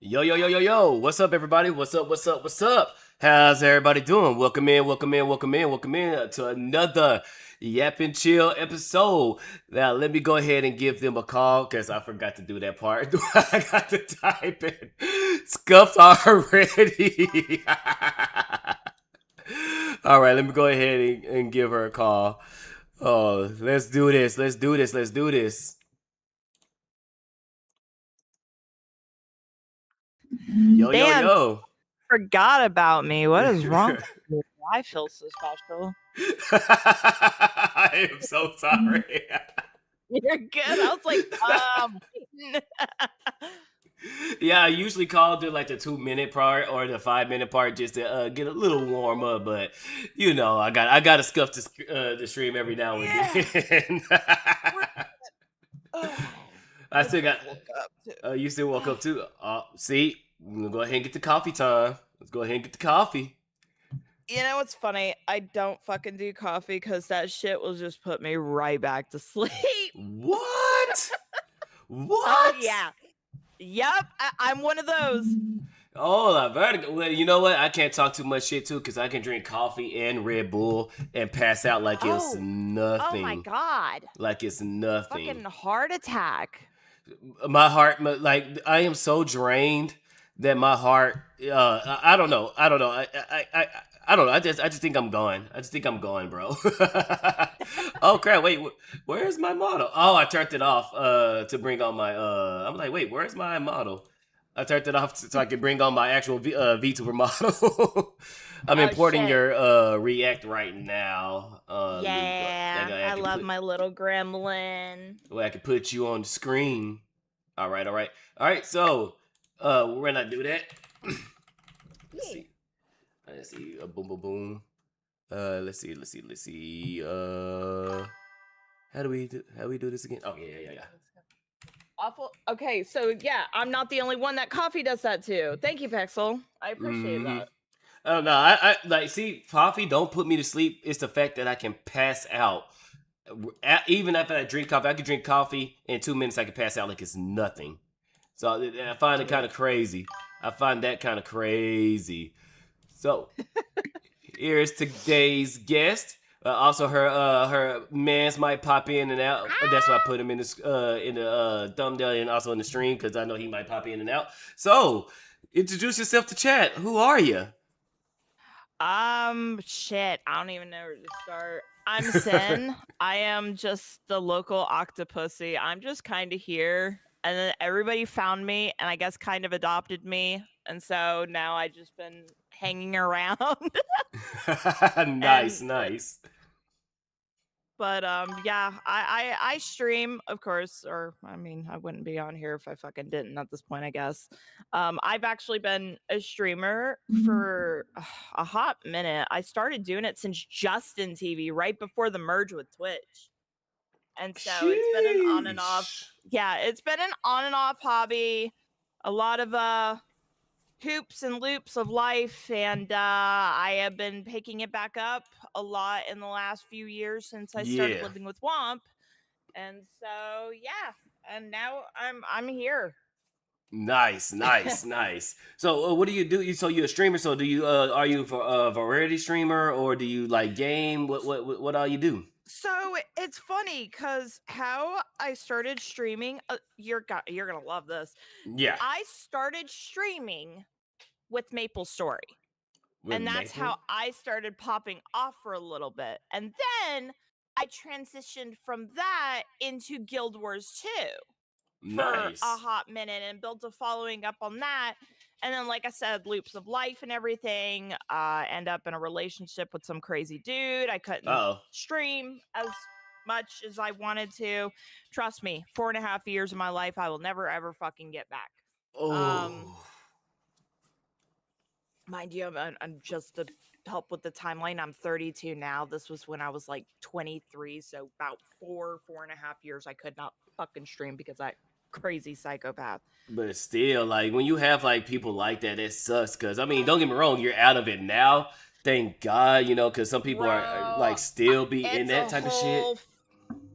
Yo, yo, yo, yo, yo. What's up, everybody? What's up? What's up? What's up? How's everybody doing? Welcome in, welcome in, welcome in, welcome in to another Yap and Chill episode. Now, let me go ahead and give them a call because I forgot to do that part. I got to type in scuffed already. All right, let me go ahead and give her a call. Oh, let's do this. Let's do this. Let's do this. Yo, yo, Damn, yo. forgot about me. What is wrong with you? I feel so special. I am so sorry. You're good. I was like, Yeah, I usually call to like the 2 minute part or the 5 minute part just to get a little warm up, but I got to scuff the stream every now and then. I still got. You still woke up too. See, we're gonna go ahead and get the coffee time. Let's go ahead and get the coffee. You know what's funny? I don't fucking do coffee because that shit will just put me right back to sleep. What? What? Oh yeah. Yep, I'm one of those. Oh, la vertigo. Well, you know what? I can't talk too much shit too because I can drink coffee and Red Bull and pass out like it's nothing. Oh my god. Like it's nothing. Fucking heart attack. My heart, like I am so drained that my heart. I don't know. I don't know. I don't know. I just think I'm gone. I just think I'm gone, bro. Oh crap! Wait, where's my model? Oh, I turned it off to bring on my. I'm like, wait, where's my model? I turned it off so I can bring on my actual VTuber model. I'm importing shit. your React right now. Yeah, I love my little gremlin. Well, I can put you on the screen. All right, all right, all right. So, we're gonna do that. Let's see. Let's see. Boom, boom, boom. Let's see. How do we do this again? Oh yeah. Awful. Okay, so yeah, I'm not the only one that coffee does that too. Thank you, Pexel. I appreciate that. Oh no, I like see coffee don't put me to sleep. It's the fact that I can pass out. Even after I drink coffee, I can drink coffee in 2 minutes. I can pass out like it's nothing. So I find it kind of crazy. I find that kind of crazy. So here's today's guest. Also, her mans might pop in and out. That's why I put him in the thumbnail and also in the stream because I know he might pop in and out. So introduce yourself to chat. Who are you? Shit, I don't even know where to start. I'm Sin. I am just the local octopussy. I'm just kind of here, and then everybody found me, and I guess kind of adopted me, and so now I just been hanging around. Nice. But yeah, I stream, of course, or I mean, I wouldn't be on here if I fucking didn't at this point, I guess. I've actually been a streamer for a hot minute. I started doing it since Justin TV, right before the merge with Twitch. And so it's been an on and off. Yeah, it's been an on and off hobby. A lot of hoops and loops of life, and I have been picking it back up a lot in the last few years since I started living with Whomp. And so yeah, and now I'm here. Nice. So what do you do? So you're a streamer. So do you are you a variety streamer or do you like game? What all you do? So it's funny because how I started streaming, you're gonna love this. Yeah. I started streaming with Maple Story. And that's how I started popping off for a little bit. And then I transitioned from that into Guild Wars 2 for a hot minute and built a following up on that. And then, like I said, loops of life and everything. End up in a relationship with some crazy dude. I couldn't stream as much as I wanted to. Trust me, 4.5 years of my life I will never ever fucking get back. Mind you, I'm just to help with the timeline. I'm 32 now. This was when I was like 23, so about 4.5 years I could not fucking stream because that crazy psychopath. But still, like when you have like people like that, it sucks. Cause I mean, don't get me wrong, you're out of it now. Thank God, because some people are like still be in that type of shit.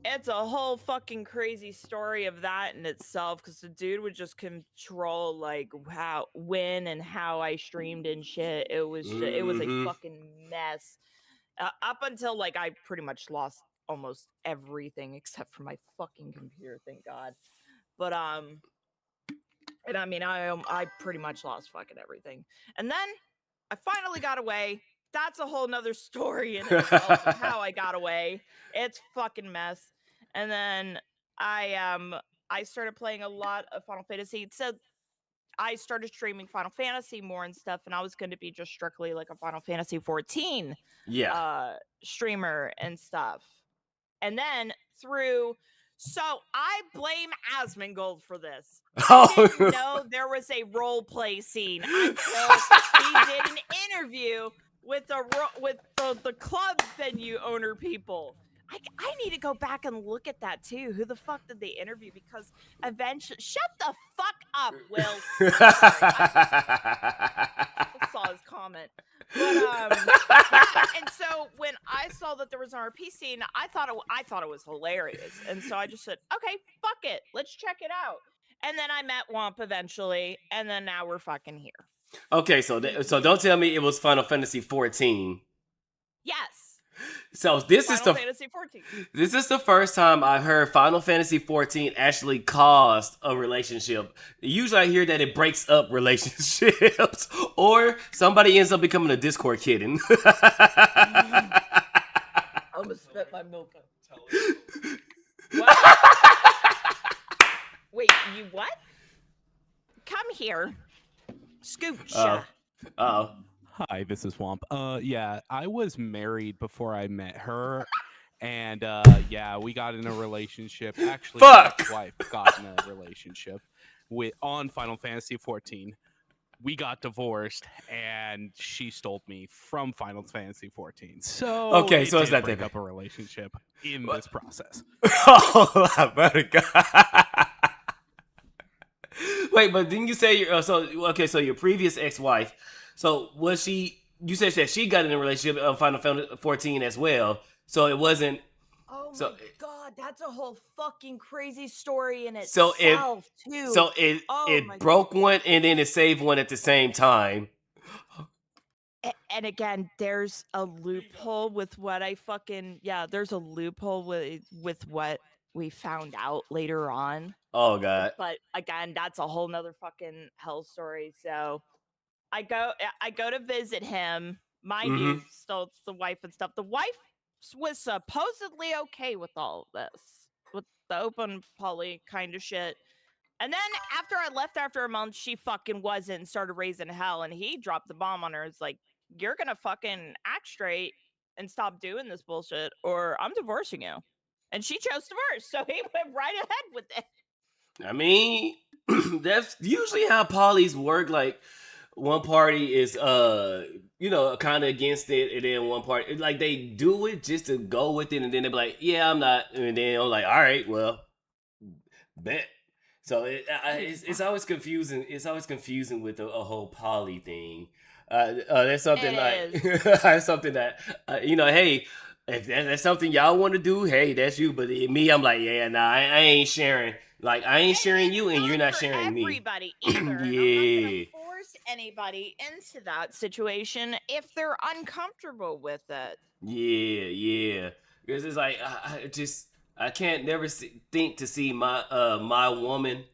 it's a whole fucking crazy story of that in itself, because the dude would just control like when and how I streamed and shit. It was a fucking mess. Up until like I pretty much lost almost everything except for my fucking computer, thank God. But and I mean I pretty much lost fucking everything. And then I finally got away. That's a whole nother story in itself of how I got away. It's fucking mess. And then I started playing a lot of Final Fantasy. So I started streaming Final Fantasy more and stuff, and I was going to be just strictly like a Final Fantasy 14 streamer and stuff. And then so I blame Asmongold for this. I didn't know there was a role play scene until he did an interview with the club venue owner people. I need to go back and look at that too. Who the fuck did they interview? Because eventually, shut the fuck up, Will. I saw his comment. But yeah, and so when I saw that there was an RP scene, I thought it was hilarious, and so I just said, okay, fuck it, let's check it out. And then I met Womp eventually, and then now we're fucking here. Okay, so don't tell me it was Final Fantasy 14. Yes. So this Fantasy 14. This is the first time I heard Final Fantasy 14 actually caused a relationship. Usually I hear that it breaks up relationships or somebody ends up becoming a Discord kitten. I'm gonna spit my milk out. What? Wait, you what? Come here. Scooch. Uh-oh. Hi, this is Womp. Yeah, I was married before I met her, and yeah, we got in a relationship. Actually, Fuck! my wife got in a relationship on Final Fantasy 14. We got divorced, and she stole me from Final Fantasy 14. So okay, so it's not break up a relationship in this process. Oh, I better go. Wait, but didn't you say so your previous ex-wife? So was she? You said that she got in a relationship of Final Fantasy 14 as well. So it wasn't. Oh my god, that's a whole fucking crazy story in so itself too. So it broke one and then it saved one at the same time. And again, there's a loophole with what there's a loophole with what we found out later on. Oh god. But again, that's a whole nother fucking hell story. So I go to visit him. Mind you, still the wife and stuff. The wife was supposedly okay with all of this, with the open poly kind of shit. And then after I left after a month, she fucking wasn't and started raising hell. And he dropped the bomb on her. It's like, you're gonna fucking act straight and stop doing this bullshit, or I'm divorcing you. And she chose divorce, so he went right ahead with it. I mean, that's usually how polys work. Like, one party is kind of against it, and then one party like they do it just to go with it, and then they're like, yeah, I'm not, and then I'm like, all right, well, bet. So it's always confusing. It's always confusing with a whole poly thing. That's something that's something that hey, if that's something y'all want to do, hey, that's you. But me, I'm like, yeah, nah, I ain't sharing. Like, I ain't sharing you, and you're not sharing me. Everybody either. Yeah. I'm not gonna force anybody into that situation if they're uncomfortable with it. Yeah. Because it's like I can't never think to see my woman,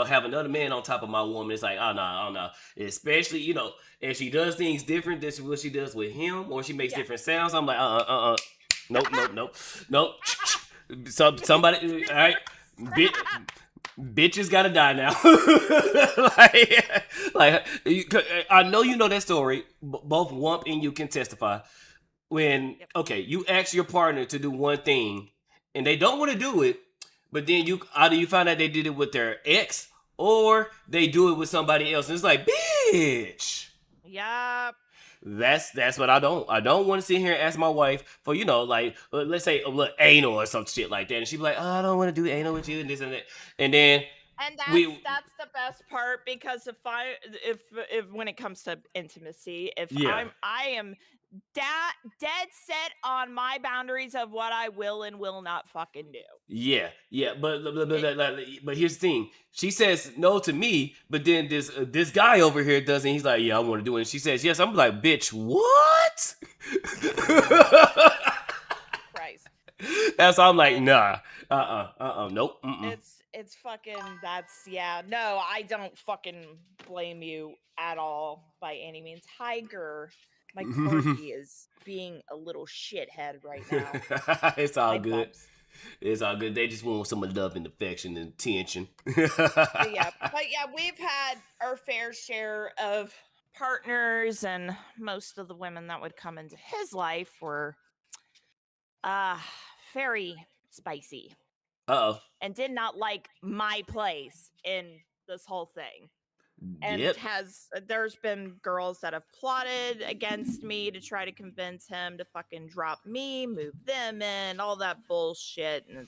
have another man on top of my woman. It's like, oh no. Especially, if she does things different than what she does with him, or she makes different sounds. I'm like, nope. Somebody, all right. Bitches gotta die now. I know you know that story. Both Wump and you can testify. When you ask your partner to do one thing and they don't want to do it, but then either you find out they did it with their ex or they do it with somebody else, and it's like, bitch. Yep. That's what I don't want to sit here and ask my wife for, let's say a little anal or some shit like that, and she'd be like, oh, I don't want to do anal with you and this and that, and then that's the best part, because if when it comes to intimacy, I am dead set on my boundaries of what I will and will not fucking do. Yeah, but here's the thing. She says no to me, but then this guy over here doesn't. He's like, yeah, I want to do it. And she says yes. I'm like, bitch, what? Christ. That's why I'm like, nah, nope. It's fucking. No, I don't fucking blame you at all by any means. Tiger, my corgi is being a little shithead right now. It's all My good. bumps. It's all good. They just want some love and affection and attention. But yeah, we've had our fair share of partners, and most of the women that would come into his life were very spicy Uh-oh. and did not like my place in this whole thing. And Yep. there's been girls that have plotted against me to try to convince him to fucking drop me, move them in, all that bullshit, and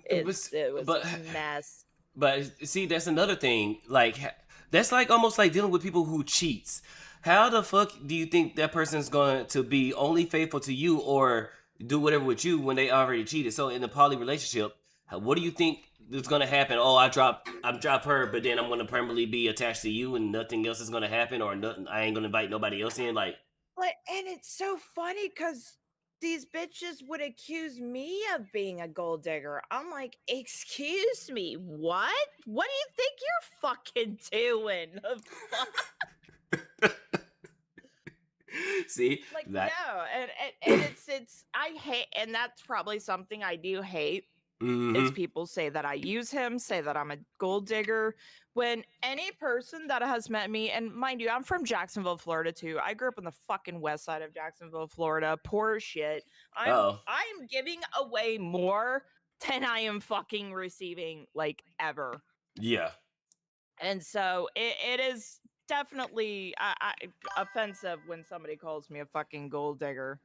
it was a mess. But see, that's another thing. Like, that's like almost like dealing with people who cheats. How the fuck do you think that person's going to be only faithful to you or do whatever with you when they already cheated? So in a poly relationship, what do you think is going to happen? Oh, I drop her, but then I'm going to permanently be attached to you, and nothing else is going to happen, or nothing. I ain't going to invite nobody else in. Like, and it's so funny because these bitches would accuse me of being a gold digger. I'm like, excuse me, what? What do you think you're fucking doing? See, like no, and it's I hate, and that's probably something I do hate. Is people say that I use him, say that I'm a gold digger. When any person that has met me, and mind you, I'm from Jacksonville, Florida too. I grew up on the fucking west side of Jacksonville, Florida. Poor as shit. I'm giving away more than I am fucking receiving, like, ever. Yeah. And so it is definitely offensive when somebody calls me a fucking gold digger.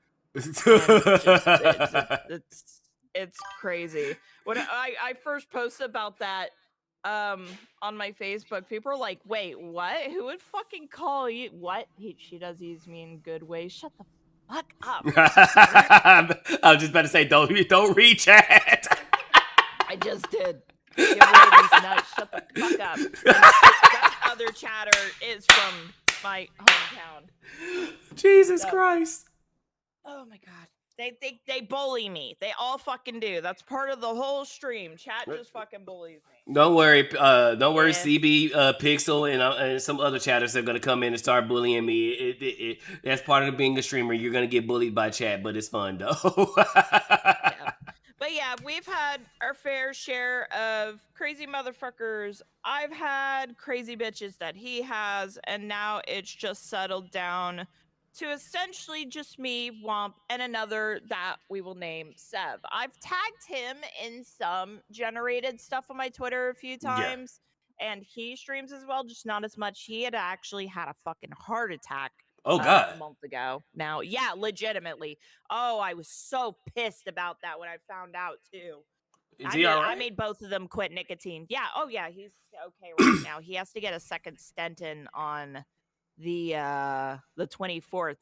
It's crazy. When I first posted about that on my Facebook, people are like, wait, what? Who would fucking call you? What? She does use me in good ways. Shut the fuck up. I was just about to say, don't reach at. I just did. Give away these nuts. Shut the fuck up. And that other chatter is from my hometown. Jesus Christ. Oh my god. They bully me. They all fucking do. That's part of the whole stream. Chat just fucking bullies me. Don't worry, CB, Pixel, and some other chatters are gonna come in and start bullying me. That's part of being a streamer. You're gonna get bullied by chat, but it's fun though. Yeah. But yeah, we've had our fair share of crazy motherfuckers. I've had crazy bitches that he has, and now it's just settled down to essentially just me, Whomp, and another that we will name Sev. I've tagged him in some generated stuff on my Twitter a few times, and he streams as well, just not as much. He had actually had a fucking heart attack. Oh God. A month ago. Now, yeah, legitimately. Oh, I was so pissed about that when I found out too. Is he all right? I made both of them quit nicotine. Yeah. Oh yeah, he's okay right now. He has to get a second stent in on the 24th.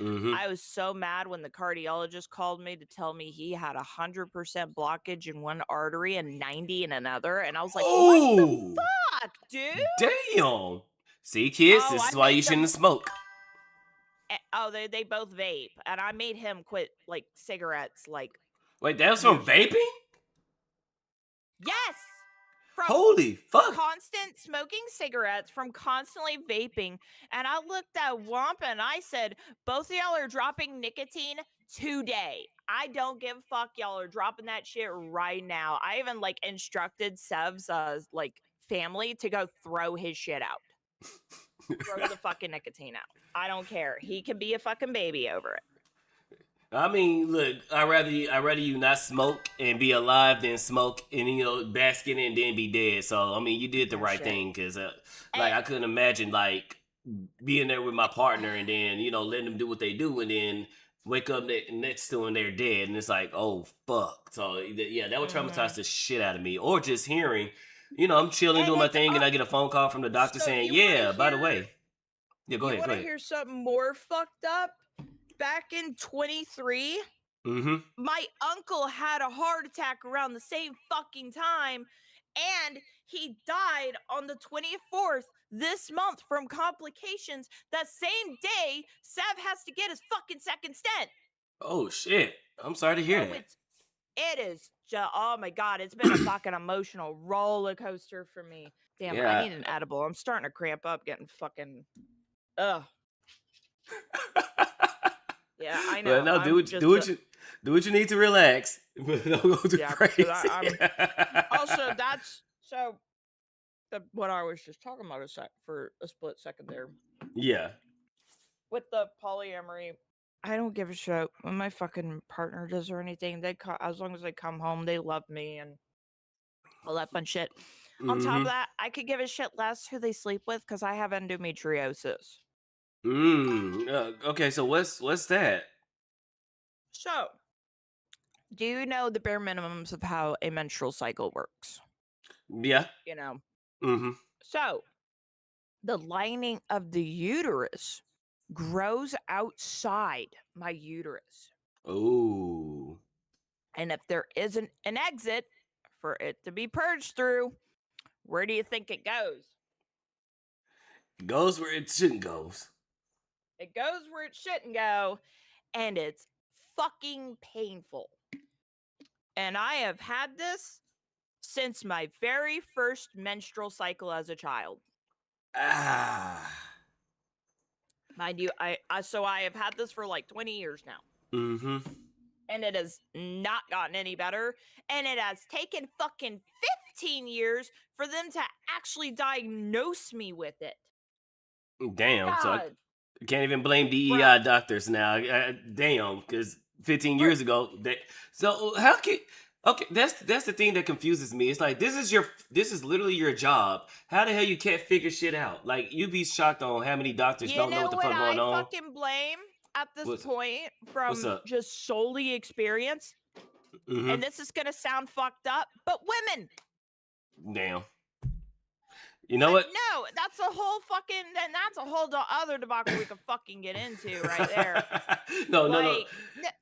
I was so mad when the cardiologist called me to tell me he had 100% blockage in one artery and 90 in another, and I was like, what the fuck, dude? Damn. See, kids, this is why you shouldn't smoke. Oh, they both vape, and I made him quit like cigarettes. Like, wait, that was from vaping? Yes. From holy fuck! Constant smoking cigarettes, from constantly vaping, and I looked at Whomp and I said, "Both of y'all are dropping nicotine today. I don't give a fuck. Y'all are dropping that shit right now." I even like instructed Sev's like family to go throw his shit out. Throw the fucking nicotine out. I don't care. He can be a fucking baby over it. I mean, look, I'd rather you not smoke and be alive than smoke and, bask in it and then be dead. So, I mean, you did the right thing because, I couldn't imagine, like, being there with my partner and then, letting them do what they do and then wake up next to them and they're dead. And it's like, oh, fuck. So, yeah, that would traumatize the shit out of me. Or just hearing, I'm chilling, doing my thing, and I get a phone call from the doctor saying, yeah, by the way. Yeah, go ahead. You want to hear something more fucked up? back in 23, Mm-hmm. my uncle had a heart attack around the same fucking time, and he died on the 24th this month from complications. That same day, Sav has to get his fucking second stent. Oh shit! I'm sorry to hear So that. it is just, oh my god, it's been a fucking emotional roller coaster for me. Damn, I Yeah. need an edible. I'm starting to cramp up, getting fucking, ugh. Yeah, I know. Well, no, I'm do what you need to relax. But don't go too yeah, 'cause crazy. I'm also that's so what I was just talking about for a split second there Yeah. with the polyamory. I don't give a shit when my fucking partner does or anything. As long as they come home, they love me and all that fun shit. On top of Mm-hmm. that, I could give a shit less who they sleep with because I have endometriosis. Okay, so what's that? So, do you know the bare minimums of how a menstrual cycle works? Yeah. You know, Mm-hmm. so the lining of the uterus grows outside my uterus. Oh. And if there isn't an exit for it to be purged through, where do you think it goes? Goes where it shouldn't goes. It goes where it shouldn't go, and it's fucking painful. And I have had this since my very first menstrual cycle as a child. Ah. Mind you, I have had this for like 20 years now. Mm-hmm. And it has not gotten any better. And it has taken fucking 15 years for them to actually diagnose me with it. Damn. So I God. can't even blame DEI Bruh. doctors now. Damn, because 15 Bruh. years ago, so how can okay? That's the thing that confuses me. It's like this is literally your job. How the hell you can't figure shit out? Like you'd be shocked on how many doctors You don't know know what the what fuck going I on. fucking blame at this What's point what's from up? just solely experience? Mm-hmm. And this is going to sound fucked up, but women. Damn. You know what? No, that's a whole fucking, then that's a whole other debacle we could fucking get into right there. No. Like,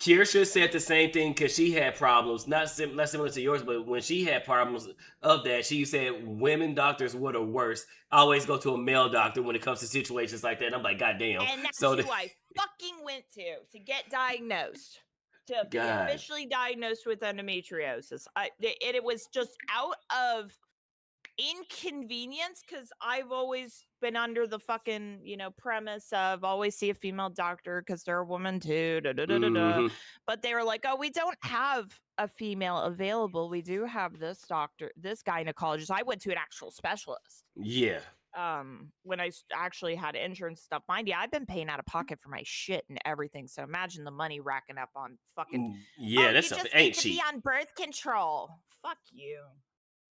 Kirsha said the same thing because she had problems, not similar to yours, but when she had problems of that, she said women doctors were the worst. I always go to a male doctor when it comes to situations like that. And I'm like, God damn. And that's So who I fucking went to get diagnosed. To be God. officially diagnosed with endometriosis. It was just out of inconvenience because I've always been under the fucking premise of always see a female doctor because they're a woman too, Mhm. but they were like, oh, we don't have a female available. We do have this doctor, this gynecologist. I went to an actual specialist Yeah. when I actually had insurance stuff. Mind you, I've been paying out of pocket for my shit and everything, so imagine the money racking up on fucking Yeah, that you stuff just ain't need to cheap. be on birth control. Fuck you.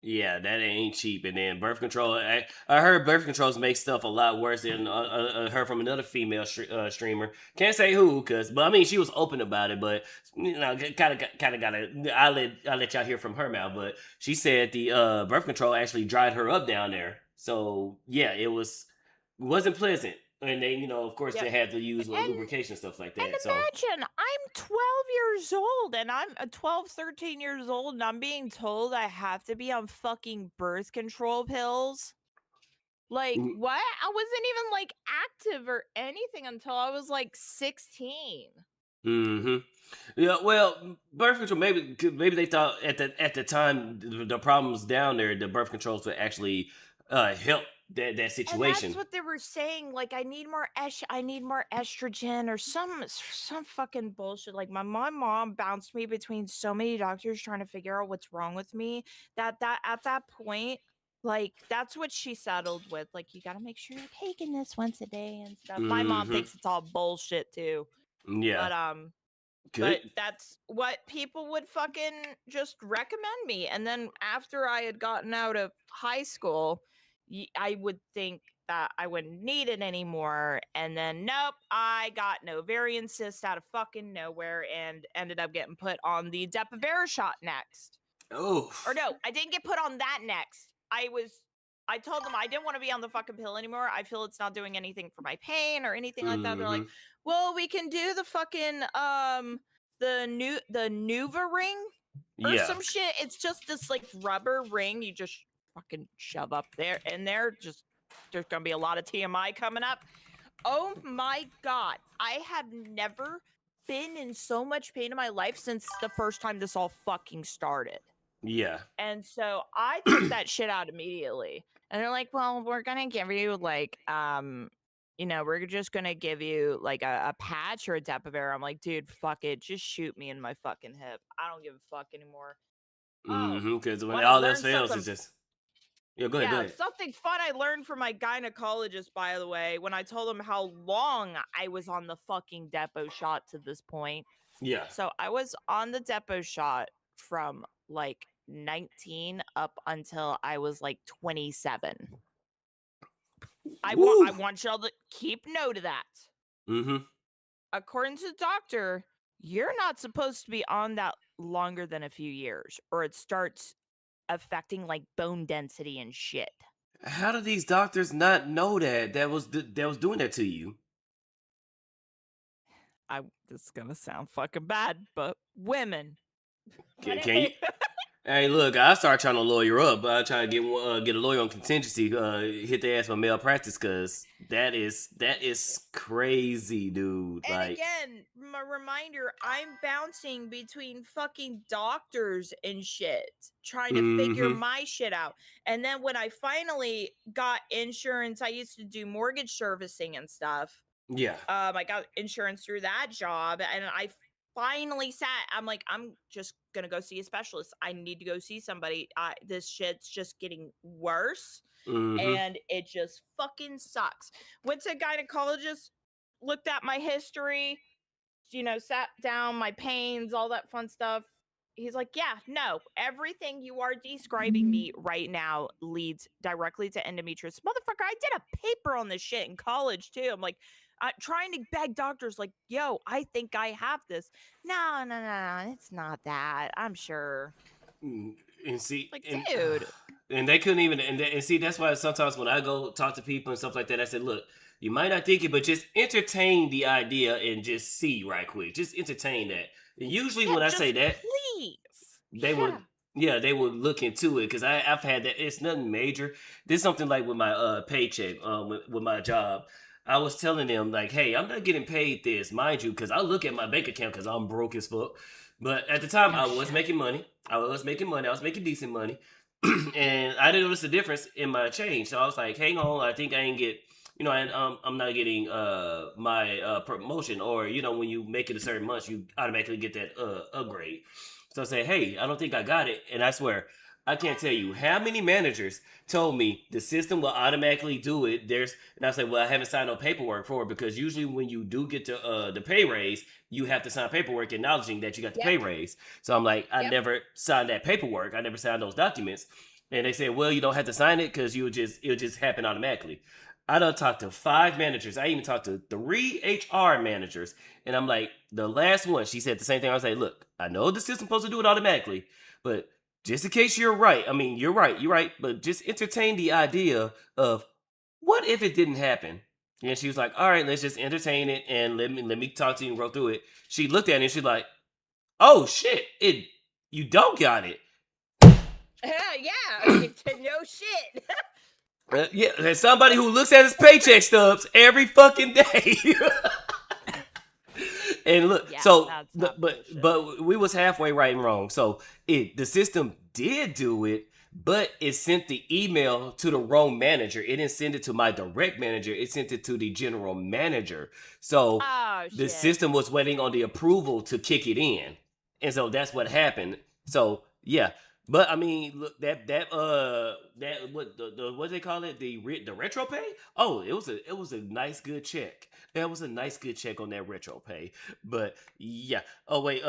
Yeah, that ain't cheap. And then birth control. I heard birth controls make stuff a lot worse than heard from another female streamer. Can't say who, but I mean she was open about it. But kind of gotta. I let y'all hear from her mouth. But she said the birth control actually dried her up down there. So yeah, wasn't pleasant. And they, of course, they had to use lubrication stuff like that. And imagine, I'm 12 years old and I'm 12, 13 years old and I'm being told I have to be on fucking birth control pills. Like, what? I wasn't even like active or anything until I was like 16. Mm-hmm. Yeah, well, birth control. Maybe they thought at the time the problems down there, the birth controls would actually help that situation. And that's what they were saying. Like, I need more estrogen or some fucking bullshit. Like, my mom bounced me between so many doctors trying to figure out what's wrong with me. That at that point, like, that's what she settled with. Like, you got to make sure you're taking this once a day and stuff. My mom thinks it's all bullshit too. Yeah. But Good. But that's what people would fucking just recommend me. And then after I had gotten out of high school, I would think that I wouldn't need it anymore. And then, nope, I got an ovarian cyst out of fucking nowhere and ended up getting put on the Depo-Provera shot next. Oh. Or no, I didn't get put on that next. I told them I didn't want to be on the fucking pill anymore. I feel it's not doing anything for my pain or anything like that. They're like, Well, we can do the fucking the Nuva ring or Yeah. some shit. It's just this like rubber ring you just fucking shove up there, and just there's gonna be a lot of TMI coming up. Oh my god, I have never been in so much pain in my life since the first time this all fucking started. Yeah. And so I took that shit out immediately. And they're like, well, we're gonna give you like we're just gonna give you like a patch or a Depo-Bear. I'm like, dude, fuck it. Just shoot me in my fucking hip. I don't give a fuck anymore. Oh, Because when want to all else learn fails, something? it's just go ahead. Go Yeah, ahead. something fun I learned from my gynecologist, by the way, when I told him how long I was on the fucking Depo shot to this point. Yeah. So I was on the Depo shot from like 19 up until I was like 27. I want y'all to keep note of that. Mm-hmm. According to the doctor, you're not supposed to be on that longer than a few years, or it starts affecting like bone density and shit. How do these doctors not know that was doing that to you? This is gonna sound fucking bad, but women. Can you? Hey, look, I start trying to lawyer up. I try to get a lawyer on contingency. Hit the ass for malpractice, cause that is crazy, dude. And Like, again, my reminder, I'm bouncing between fucking doctors and shit, trying to figure my shit out. And then when I finally got insurance, I used to do mortgage servicing and stuff. yeah. I got insurance through that job, and I finally I'm like, I'm just gonna go see a specialist. I need to go see somebody. This shit's just getting worse, and it just fucking sucks. Went to a gynecologist, looked at my history, sat down, my pains, all that fun stuff. He's like, yeah, no, everything you are describing me right now leads directly to endometriosis. Motherfucker, I did a paper on this shit in college too. I'm like, trying to beg doctors, like, yo, I think I have this. No, it's not that. I'm sure. And see, Like, dude. And they couldn't even, and see, that's why sometimes when I go talk to people and stuff like that, I said, look, you might not think it, but just entertain the idea and just see right quick. Just entertain that. And usually when I say that, please, they would look into it, because I've had that. It's nothing major. This is something like with my paycheck, with my job. I was telling them, like, hey, I'm not getting paid this, mind you, because I look at my bank account because I'm broke as fuck. But at the time, I was making money. I was making decent money. And I didn't notice the difference in my change. So I was like, hang on, I think I ain't get, I'm not getting my promotion. Or, when you make it a certain month, you automatically get that upgrade. So I say, hey, I don't think I got it. And I swear, I can't tell you how many managers told me the system will automatically do it. And I say, well, I haven't signed no paperwork for it, because usually when you do get to the pay raise, you have to sign paperwork acknowledging that you got the pay raise. So I'm like, I never signed that paperwork. I never signed those documents. And they said, well, you don't have to sign it because it'll just happen automatically. I done talked to 5 managers. I even talked to 3 HR managers. And I'm like, the last one, she said the same thing. I was like, look, I know the system's supposed to do it automatically, but just in case you're right, you're right, but just entertain the idea of, what if it didn't happen? And she was like, all right, let's just entertain it and let me talk to you and go through it. She looked at it and she's like, oh shit, you don't got it. Yeah, no shit. Yeah, there's somebody who looks at his paycheck stubs every fucking day. And look, but we was halfway right and wrong. So the system did do it, but it sent the email to the wrong manager. It didn't send it to my direct manager. It sent it to the general manager. So the system was waiting on the approval to kick it in, and so that's what happened. So yeah. But look, what they call it, the retro pay? Oh, it was a nice good check. That was a nice good check on that retro pay. But yeah. Oh wait,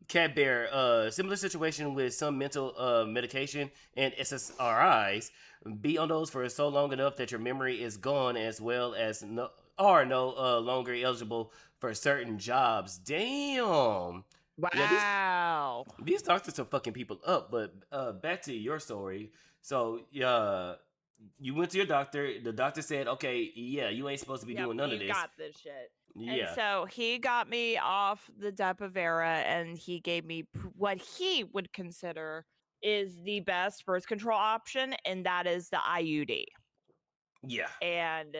Cat Bear, similar situation with some mental medication and SSRIs. Be on those for so long enough that your memory is gone, as well as no longer eligible for certain jobs. Damn. Wow. Yeah, these doctors are fucking people up. But back to your story. So you went to your doctor. The doctor said, okay, yeah, you ain't supposed to be doing none of this. You got this shit. And so he got me off the Depo-Provera, and he gave me what he would consider is the best birth control option, and that is the IUD. Yeah. And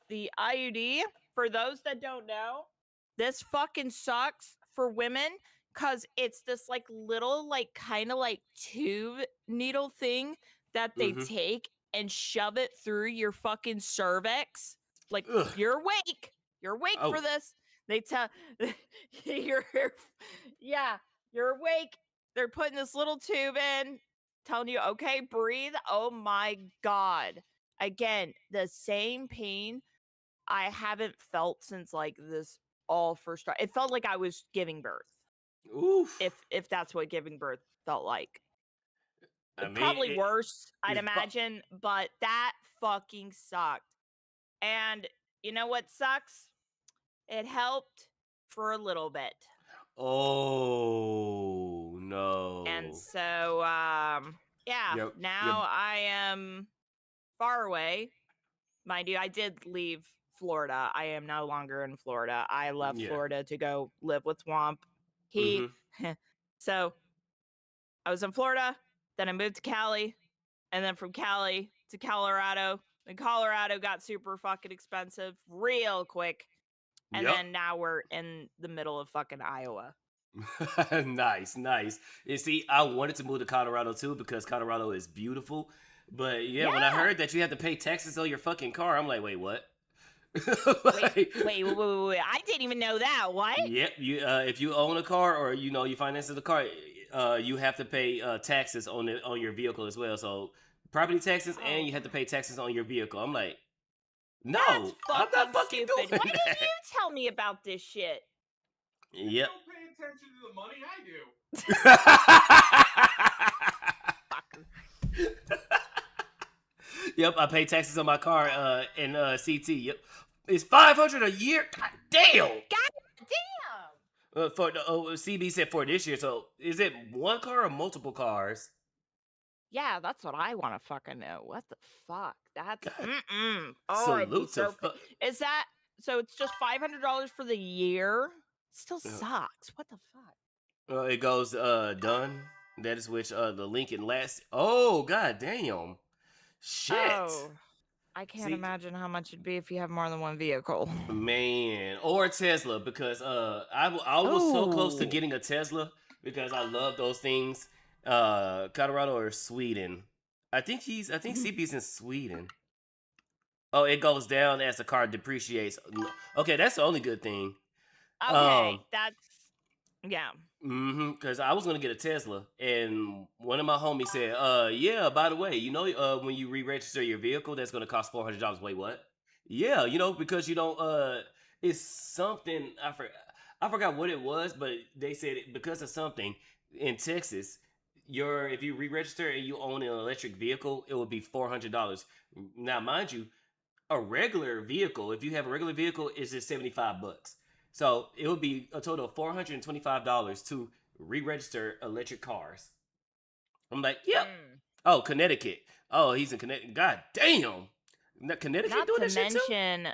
the IUD, for those that don't know, this fucking sucks for women because it's this like little like kind of like tube needle thing that they take and shove it through your fucking cervix. Like, Ugh. you're awake for this. They tell you're you're awake. They're putting this little tube in, telling you, okay, breathe. Oh my God. Again, the same pain I haven't felt since like this all first started. It felt like I was giving birth. Oof. If that's what giving birth felt like. I mean, Probably worse, I'd it's imagine, but that fucking sucked. And you know what sucks? It helped for a little bit. Oh no. And so now I am far away. Mind you, I did leave Florida. I am no longer in Florida. I left Florida to go live with Whomp. So I was in Florida, then I moved to Cali, and then from Cali to Colorado. And Colorado got super fucking expensive real quick. And then now we're in the middle of fucking Iowa. Nice. You see, I wanted to move to Colorado too because Colorado is beautiful. But when I heard that you had to pay taxes on your fucking car, I'm like, wait, what? Wait. I didn't even know that. What? Yep. You if you own a car or you finance the car, you have to pay taxes on your vehicle as well. So property taxes and you have to pay taxes on your vehicle. I'm like, no, I'm not fucking doing that. Why didn't you tell me about this shit? Yep. You don't pay attention to the money I do. Yep, I pay taxes on my car in CT. Yep, it's $500 a year. God damn. For the CB said for this year. So is it one car or multiple cars? Yeah, that's what I want to fucking know. What the fuck? That's salute to is that so? It's just $500 for the year. Still sucks. What the fuck? It goes done. That is which the Lincoln last. Oh god damn. Shit. Oh, I can't imagine how much it'd be if you have more than one vehicle. Man, or Tesla because I was so close to getting a Tesla because I love those things. Colorado or Sweden. I think CB's in Sweden. Oh, it goes down as the car depreciates. Okay, that's the only good thing. Okay, because I was gonna get a Tesla, and one of my homies said, by the way, when you re-register your vehicle, that's gonna cost $400. Wait, what? Yeah, because you don't. It's something I forgot what it was, but they said because of something in Texas, if you re-register and you own an electric vehicle, it would be $400. Now, mind you, a regular vehicle, if you have a regular vehicle, is just $75. So it would be a total of $425 to re-register electric cars. I'm like, yep. Oh, Connecticut. Oh, he's in Connecticut. God damn. Connecticut doing this shit too?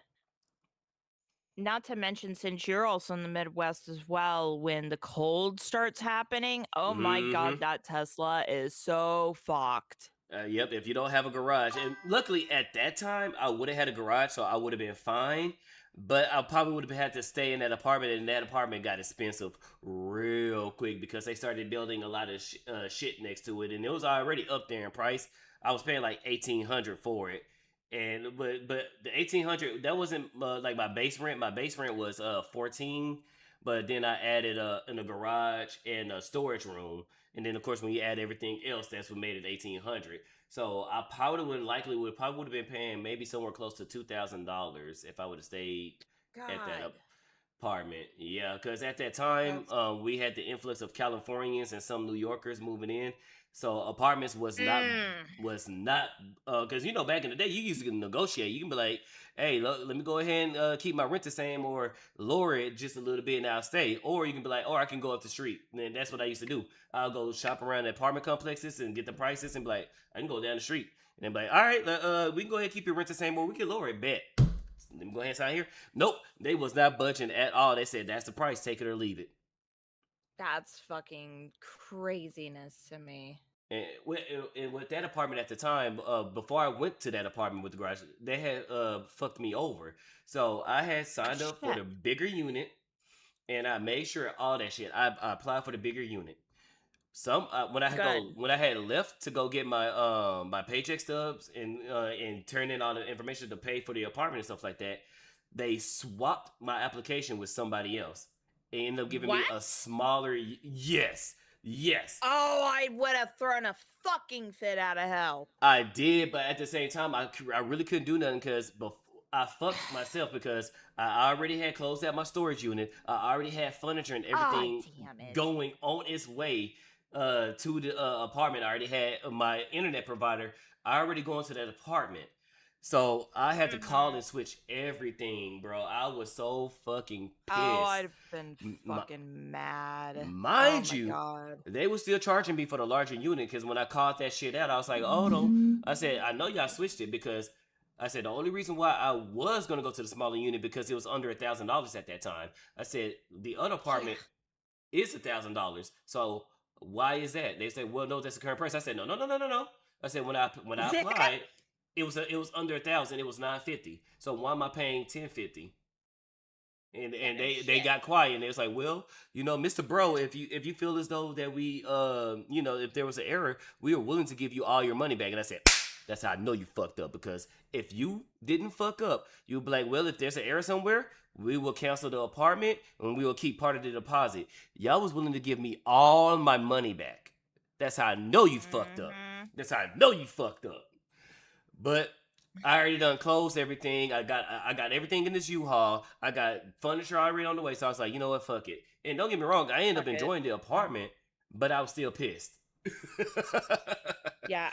Not to mention, since you're also in the Midwest as well, when the cold starts happening, oh my God, that Tesla is so fucked. Yep, if you don't have a garage. And luckily, at that time, I would have had a garage, so I would have been fine. But I probably would have had to stay in that apartment, and that apartment got expensive real quick because they started building a lot of shit next to it, and it was already up there in price. I was paying like $1,800 for it. And but the $1,800, that wasn't like my base rent. My base rent was $14, but then I added in a garage and a storage room, and then of course when you add everything else, that's what made it $1,800. So I probably would have been paying maybe somewhere close to $2,000 if I would have stayed at that apartment. Yeah, because at that time we had the influx of Californians and some New Yorkers moving in. So apartments was not because back in the day you used to negotiate. You can be like, hey, let me go ahead and keep my rent the same or lower it just a little bit and I'll stay. Or you can be like, I can go up the street. And that's what I used to do. I'll go shop around the apartment complexes and get the prices and be like, I can go down the street. And then be like, all right, we can go ahead and keep your rent the same or we can lower it, bet. let me go ahead and sign here. Nope, they was not budging at all. They said that's the price, take it or leave it. That's fucking craziness to me. And with that apartment at the time, before I went to that apartment with the garage, they had fucked me over. So I had signed up for Shit. the bigger unit, and I made sure all that shit. I applied for the bigger unit. When I had left to go get my my paycheck stubs and turn in all the information to pay for the apartment and stuff like that, they swapped my application with somebody else. They ended up giving me a smaller. Yes. Oh, I would have thrown a fucking fit out of hell. I did, but at the same time, I really couldn't do nothing because I fucked myself because I already had closed out my storage unit. I already had furniture and everything going on its way to the apartment. I already had my internet provider. I already going to that apartment. So I had to call and switch everything, bro. I was so fucking pissed. Oh, I'd have been fucking mad. Mind you, God. they were still charging me for the larger unit because when I called that shit out, I was like, oh no. I said, I know y'all switched it because I said the only reason why I was gonna go to the smaller unit because it was under $1,000 at that time. I said the other apartment is $1,000. So why is that? They said, well, no, that's the current price. I said, no. I said when I applied, it was under $1,000. It was $950. So why am I paying $1,050? And they got quiet and they was like, well, Mr. Bro, if you feel as though that we if there was an error, we are willing to give you all your money back. And I said, that's how I know you fucked up, because if you didn't fuck up, you'll be like, well, if there's an error somewhere, we will cancel the apartment and we will keep part of the deposit. Y'all was willing to give me all my money back. That's how I know you fucked up. That's how I know you fucked up. But I already done closed everything. I got everything in this U-Haul. I got furniture already on the way. So I was like, you know what, fuck it. And don't get me wrong, I ended up enjoying the apartment, but I was still pissed. Yeah,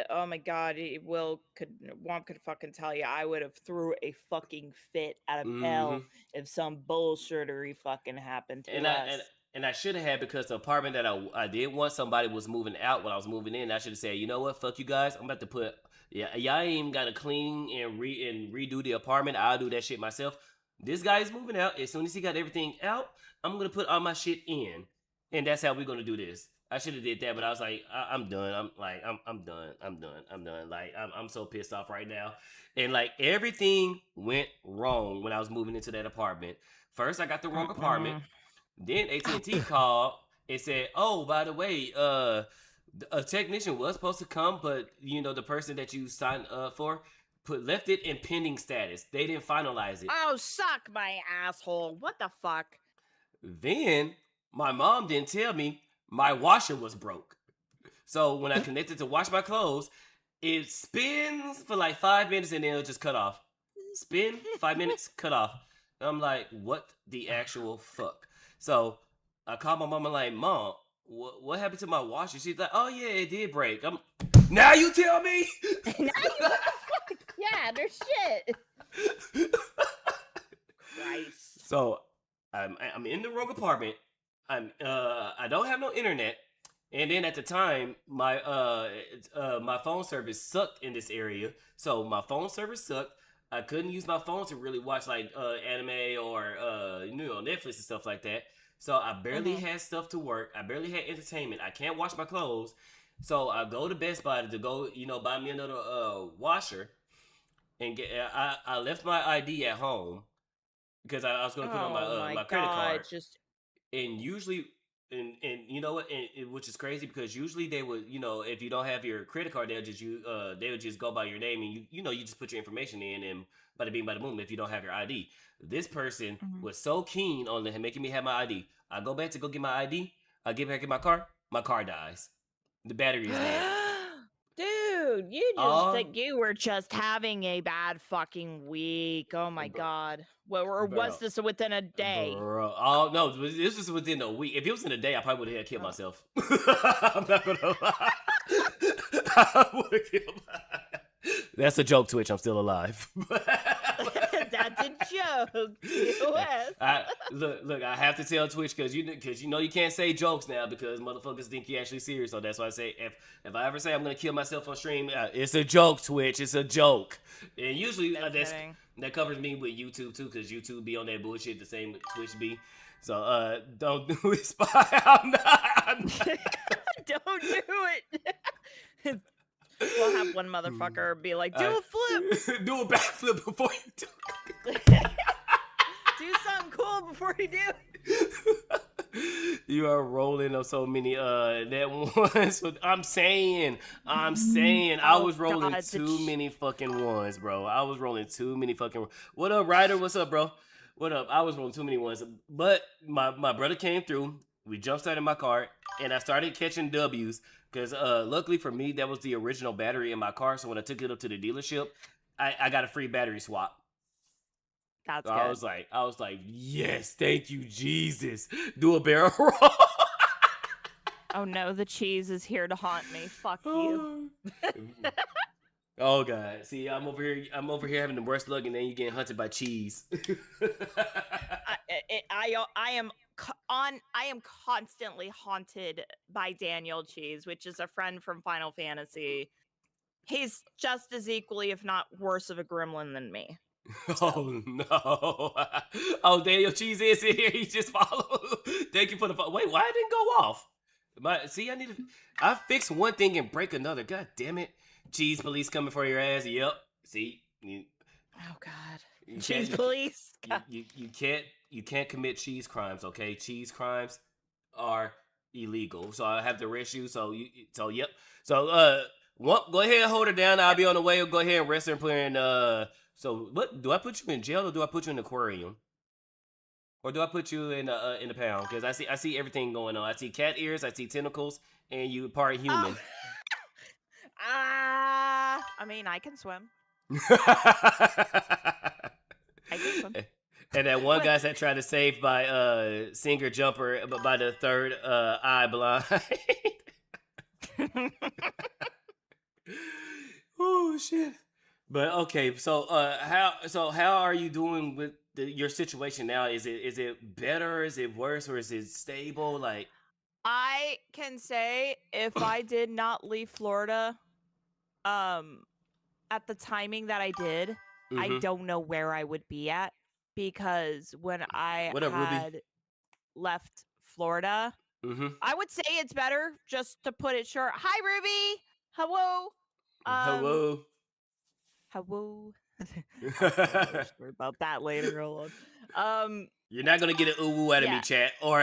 oh my god, Womp could fucking tell you, I would have threw a fucking fit out of hell if some bullshittery fucking happened to us. And I should have had, because the apartment that I did want, somebody was moving out when I was moving in. I should have said, you know what, fuck you guys. I'm about to put, y'all ain't even got to clean and redo the apartment. I'll do that shit myself. This guy is moving out. As soon as he got everything out, I'm going to put all my shit in. And that's how we're going to do this. I should have did that, but I was like, I'm done. I'm done. Like, I'm so pissed off right now. And like, everything went wrong when I was moving into that apartment. First, I got the wrong apartment. Then AT&T called and said, oh, by the way, a technician was supposed to come, but the person that you signed up for left it in pending status. They didn't finalize it. Oh, suck my asshole. What the fuck? Then my mom didn't tell me my washer was broke. So when I connected to wash my clothes, it spins for like 5 minutes and then it'll just cut off. Spin, 5 minutes, cut off. I'm like, what the actual fuck? So I called my mom and like, Mom, what happened to my washer? She's like, oh yeah, it did break. Now you tell me? Yeah, there's shit. Christ. So I'm in the wrong apartment. I don't have no internet, and then at the time my phone service sucked in this area. So my phone service sucked. I couldn't use my phone to really watch like anime or Netflix and stuff like that. So I barely had stuff to work. I barely had entertainment. I can't wash my clothes. So I go to Best Buy to go buy me another washer, and I left my ID at home because I was going to put on my credit card. And usually, and you know what, which is crazy, because usually they would, if you don't have your credit card, they would just go by your name, and you just put your information in, and bada bing bada boom, if you don't have your ID. This person was so keen on making me have my ID. I go back to go get my ID. I get back in my car dies. The battery is dead. Dude, you just think you were just having a bad fucking week. Oh my god. Or was this within a day? Bro. Oh no, this was within a week. If it was in a day, I probably would have killed myself. I'm not gonna lie. I would have killed myself. That's a joke, Twitch. I'm still alive. That's That's a joke. TOS. Look. I have to tell Twitch because you know you can't say jokes now because motherfuckers think you actually serious. So that's why I say if I ever say I'm gonna kill myself on stream, it's a joke. Twitch, it's a joke. And usually that covers me with YouTube too because YouTube be on that bullshit the same Twitch be. So don't do it, Spy. I'm not. Don't do it. We'll have one motherfucker be like, do a flip. Do a backflip before you do it. Do something cool before you do it. You are rolling on so many that ones. I'm saying I was rolling too many fucking ones, bro. I was rolling too many fucking. What up, Ryder? What's up, bro? What up? I was rolling too many ones, but my brother came through. We jump started my car, and I started catching W's. Because luckily for me, that was the original battery in my car. So when I took it up to the dealership, I got a free battery swap. That's so good. I was like, yes, thank you, Jesus. Do a barrel roll. Oh no, the cheese is here to haunt me. Fuck you. Oh God! See, I'm over here having the worst luck, and then you getting hunted by cheese. I am constantly haunted by Daniel Cheese, which is a friend from Final Fantasy. He's just as equally, if not worse, of a gremlin than me. So. Oh no! Oh, Daniel Cheese is here. He just followed. Thank you for the wait. Why it didn't go off? I fix one thing and break another. God damn it! Cheese police coming for your ass. Yep. See. Oh God. Cheese police. You can't commit cheese crimes. Okay, cheese crimes are illegal. So I have to arrest you. So yep. So go ahead and hold her down. I'll be on the way. Go ahead and arrest her and put her in. So what do I put you in jail or do I put you in the aquarium? Or do I put you in the pound? Because I see everything going on. I see cat ears, I see tentacles, and you part human. I mean, I can swim. I can swim. And that one guy that tried to save by Singer Jumper by the third eye blind. Oh shit. But okay, so how are you doing with your situation now? Is it better? Is it worse? Or is it stable? Like, I can say if I did not leave Florida, at the timing that I did, I don't know where I would be at because when I had left Florida, I would say it's better just to put it short. Hi, Ruby. Hello. Hello. Hello. We're about that later. Hold on. You're not gonna get an ooh out of me, chat, or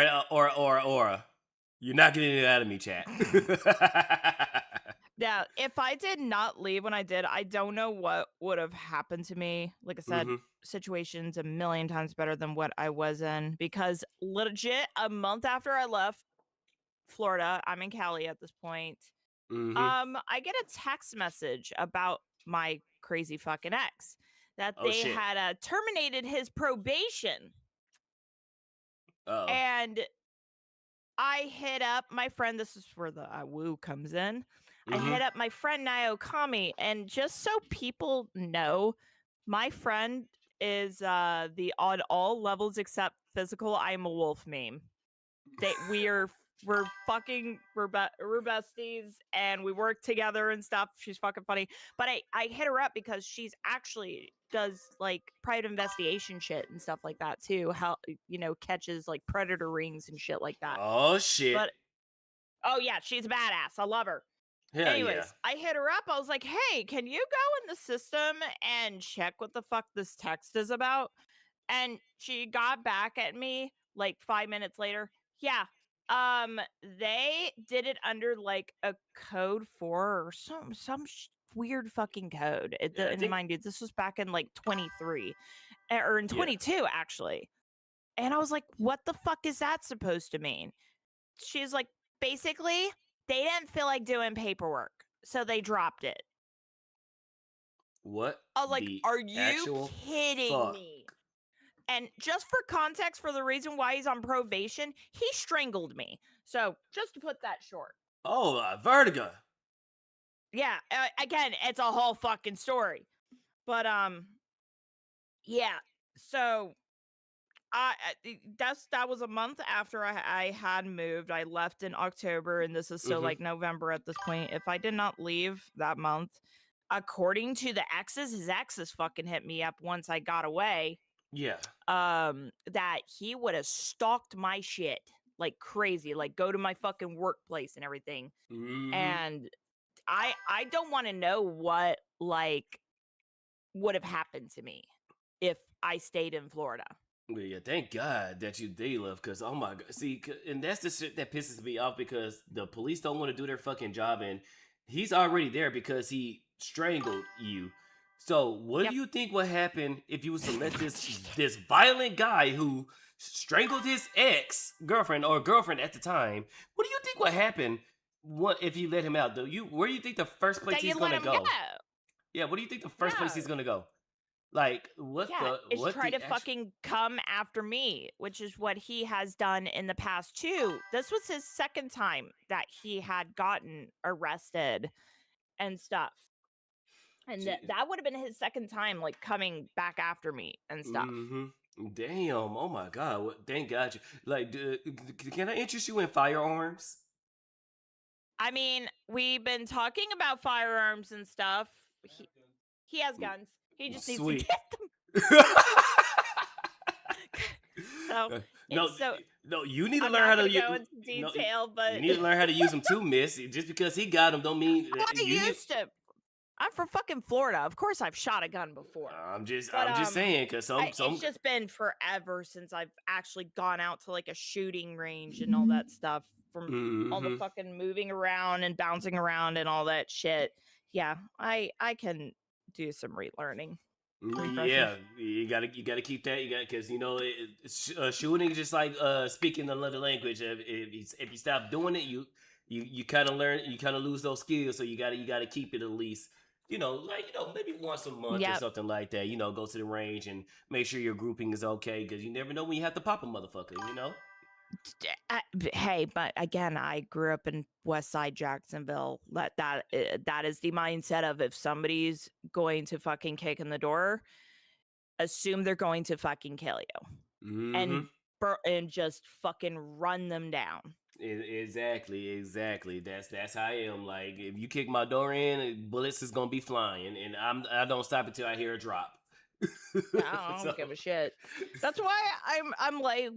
you're not getting it out of me, chat. Yeah, if I did not leave when I did, I don't know what would have happened to me. Like I said, situations a million times better than what I was in because legit a month after I left Florida, I'm in Cali at this point. I get a text message about my crazy fucking ex that they had terminated his probation. And I hit up my friend. This is where the woo comes in. I hit up my friend Naokami, and just so people know, my friend is the on all levels except physical I'm a wolf meme. We're besties and we work together and stuff. She's fucking funny. But I hit her up because she's actually does like private investigation shit and stuff like that too. How catches like predator rings and shit like that. Oh shit. But oh yeah, she's a badass. I love her. Hell anyways, yeah. I hit her up. I was like, hey, can you go in the system and check what the fuck this text is about? And she got back at me like 5 minutes later. Yeah. They did it under like a code 4 or some weird fucking code. Mind you, this was back in like 23 or in 22 actually. And I was like, what the fuck is that supposed to mean? She's like, basically, they didn't feel like doing paperwork, so they dropped it. What? I was like, are you kidding me? And just for context, for the reason why he's on probation, he strangled me. So just to put that short. Oh, Vertigo. Yeah. Again, it's a whole fucking story. But yeah, So that was a month after I had moved. I left in October, and this is still Mm-hmm. like November at this point. If I did not leave that month, according to the exes, his exes fucking hit me up once I got away. Yeah. That he would have stalked my shit like crazy, like go to my fucking workplace and everything. Mm-hmm. And I don't want to know what like would have happened to me if I stayed in Florida. Well, yeah, thank God that they left, because oh my God, see, and that's the shit that pisses me off, because the police don't want to do their fucking job, and he's already there because he strangled you. So, what Yep. do you think would happen if you was to let this violent guy who strangled his ex girlfriend or girlfriend at the time? What do you think would happen? What if you let him out? Where do you think the first place That you he's let gonna him go. go? Yeah, what do you think the first place Yeah. he's gonna go? Like, Yeah, is what try the to actual? fucking come after me, which is what he has done in the past too. This was his second time that he had gotten arrested and stuff. And that would have been his second time like coming back after me and stuff. Mm-hmm. Damn. Oh my God. Thank God. Like, can I interest you in firearms? I mean, we've been talking about firearms and stuff. He has guns. He just needs to Sweet. get them. So no, it's so no. You need to I'm learn how not to. gonna go into No, detail, you but need to learn how to use them too, Miss. Just because he got them, don't mean I you need. used to. I'm from fucking Florida. Of course, I've shot a gun before. But I'm just saying, because it's just been forever since I've actually gone out to like a shooting range and all that stuff. From all the Mhm. fucking moving around and bouncing around and all that shit. Yeah, I can do some relearning. Refreshers. Yeah, you gotta keep that. You got, because shooting is just like speaking another language. If you stop doing it, you kind of learn, you kind of lose those skills. So you gotta keep it at least. Maybe once a month or Yep. something like that. Go to the range and make sure your grouping is okay, because you never know when you have to pop a motherfucker. Hey, but again, I grew up in West Side Jacksonville. That is the mindset of if somebody's going to fucking kick in the door, assume they're going to fucking kill you Mm-hmm. and just fucking run them down. Exactly. That's how I am. Like, if you kick my door in, bullets is gonna be flying, and I don't stop until I hear a drop. I don't give a shit. That's why I'm like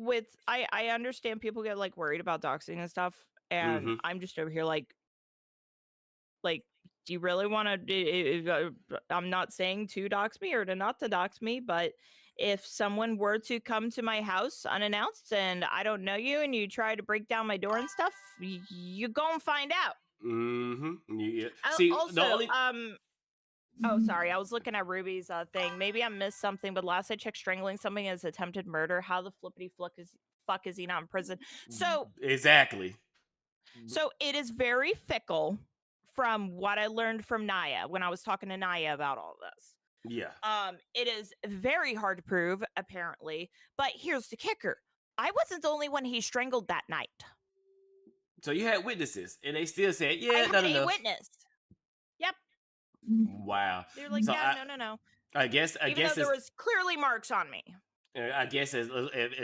I understand people get like worried about doxing and stuff, and Mm-hmm. I'm just over here like do you really want to? I'm not saying to dox me or to not to dox me, but if someone were to come to my house unannounced and I don't know you and you try to break down my door and stuff, you go and find out. Mm-hmm. Yeah. See, the Also, only oh, sorry. I was looking at Ruby's thing. Maybe I missed something, but last I checked, strangling somebody is attempted murder. How the flippity fuck is he not in prison? So exactly. it is very fickle from what I learned from Naya when I was talking to Naya about all this. Yeah. It is very hard to prove, apparently. But here's the kicker. I wasn't the only one he strangled that night. So you had witnesses, and they still said, "Yeah, I had not a enough." witness. Yep. Wow. They're like, So yeah, no. I guess Even though there was clearly marks on me. I guess as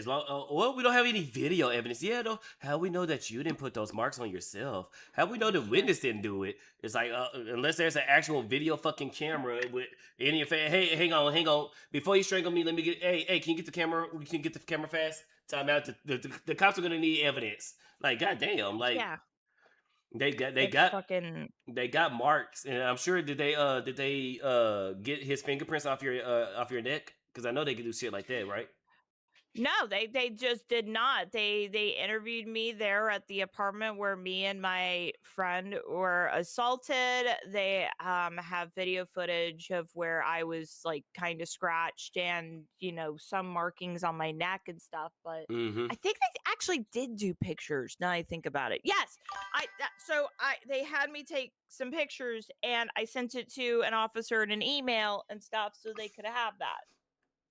long well, we don't have any video evidence. Yeah, though. How we know that you didn't put those marks on yourself? How we know the witness didn't do it? It's like unless there's an actual video fucking camera with any of it. Hey, hang on. Before you strangle me, let me get. Hey, can you get the camera? We can get the camera fast. Time out. The cops are gonna need evidence. Like, goddamn. Like, Yeah. they got marks, and I'm sure did they get his fingerprints off your neck? Because I know they can do shit like that, right? No, they just did not. They interviewed me there at the apartment where me and my friend were assaulted. They have video footage of where I was like kind of scratched and some markings on my neck and stuff. But Mm-hmm. I think they actually did do pictures. Now I think about it. Yes, they had me take some pictures and I sent it to an officer in an email and stuff so they could have that.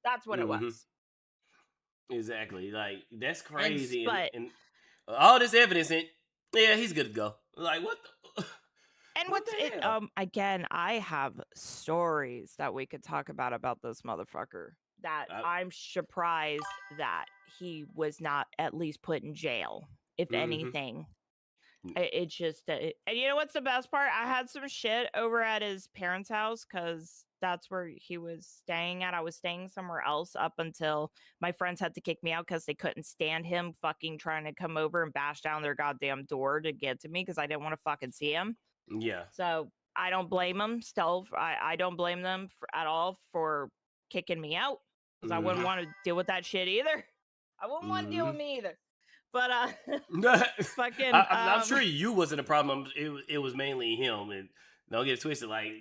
That's what it Mm-hmm. was. Exactly. Like, that's crazy, But and all this evidence, and yeah, he's good to go. Like, what the? and What what's the it hell? again, I have stories that we could talk about this motherfucker. that I'm surprised that he was not at least put in jail, if anything. It just, and you know what's the best part? I had some shit over at his parents' house because that's where he was staying at. I was staying somewhere else up until my friends had to kick me out because they couldn't stand him fucking trying to come over and bash down their goddamn door to get to me because I didn't want to fucking see him. Yeah. So I don't blame them. Still, I don't blame them at all for kicking me out because I wouldn't want to deal with that shit either. I wouldn't want to deal with me either. But fucking, I'm sure you wasn't a problem. It was mainly him, and don't get it twisted. Like,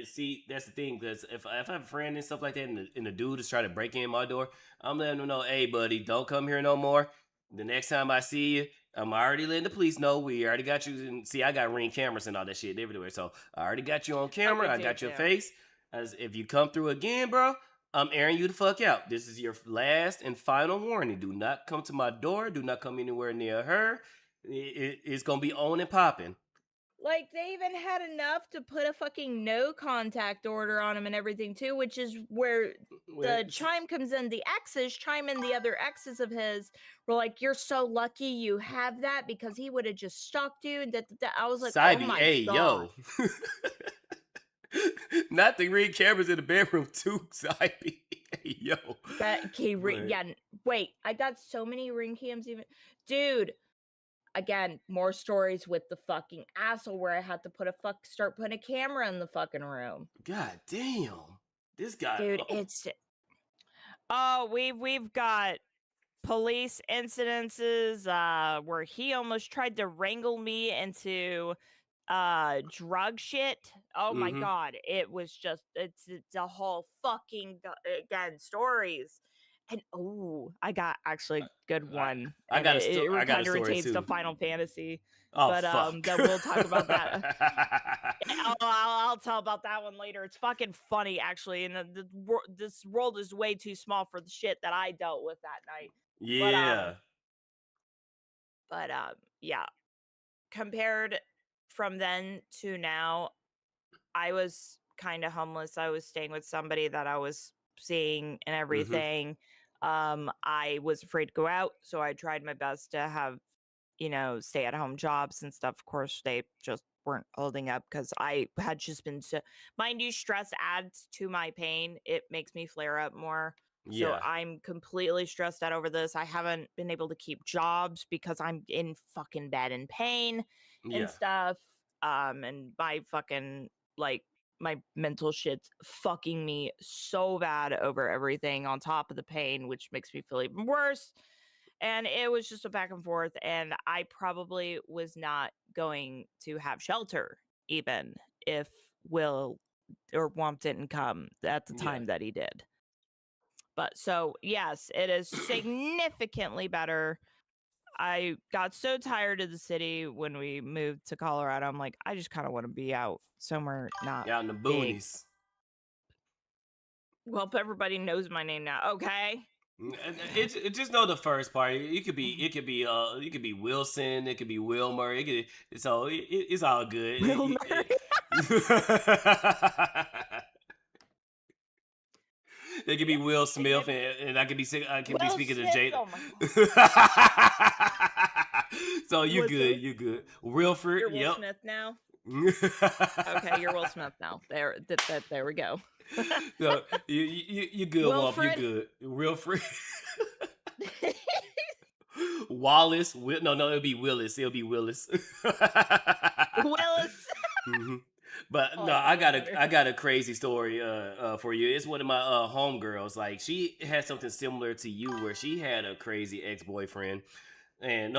see, that's the thing. Because if I have a friend and stuff like that, and the dude is trying to break in my door, I'm letting him know, hey, buddy, don't come here no more. The next time I see you, I'm already letting the police know. We already got you. And see, I got Ring cameras and all that shit everywhere, so I already got you on camera. I got your face. As if you come through again, bro, I'm airing you the fuck out. This is your last and final warning. Do not come to my door. Do not come anywhere near her. It's going to be on and popping. Like, they even had enough to put a fucking no contact order on him and everything, too, which is where the chime comes in. The exes chime in, the other exes of his were like, you're so lucky you have that because he would have just stalked you. And I was like, oh my God. Yo. Not the Ring cameras in the bedroom too, Zybe. Hey, yo. Yeah, wait, I got so many Ring cams even. Dude, again, more stories with the fucking asshole where I had to start putting a camera in the fucking room. God damn. This guy. Dude, we've got police incidences where he almost tried to wrangle me into drug shit. Oh my God, it was just it's a whole fucking again stories. And I got actually a good one. I got a it kind of story retains too. the Final Fantasy. Oh, but fuck. then we'll talk about that. I'll tell about that one later. It's fucking funny actually, and this world is way too small for the shit that I dealt with that night. Yeah. But yeah. Compared from then to now, I was kind of homeless. I was staying with somebody that I was seeing and everything. I was afraid to go out, so I tried my best to have, stay at home jobs and stuff. Of course, they just weren't holding up because I had just been mind you, stress adds to my pain. It makes me flare up more. So I'm completely stressed out over this. I haven't been able to keep jobs because I'm in fucking bed in pain and stuff. And my fucking my mental shit's fucking me so bad over everything on top of the pain, which makes me feel even worse. And it was just a back and forth. And I probably was not going to have shelter even if Will or Womp didn't come at the time that he did. But so, yes, it is significantly better. I got so tired of the city when we moved to Colorado. I'm like, I just kind of want to be out somewhere not out in the boonies. Well, everybody knows my name now. Okay. It just know the first part. It could be Wilson. It could be Wilmer. It's all good. Wilmer. It could be Will Smith, and I could be speaking to Jada. Oh so you good. Wilfred. You're Will Smith now. Okay, you're Will Smith now. There we go. So you good, Womp. You good. Wilfred. Wallace. No, it'll be Willis. It'll be Willis. Willis. But no, I got a crazy story for you. It's one of my homegirls. Like, she had something similar to you where she had a crazy ex-boyfriend. And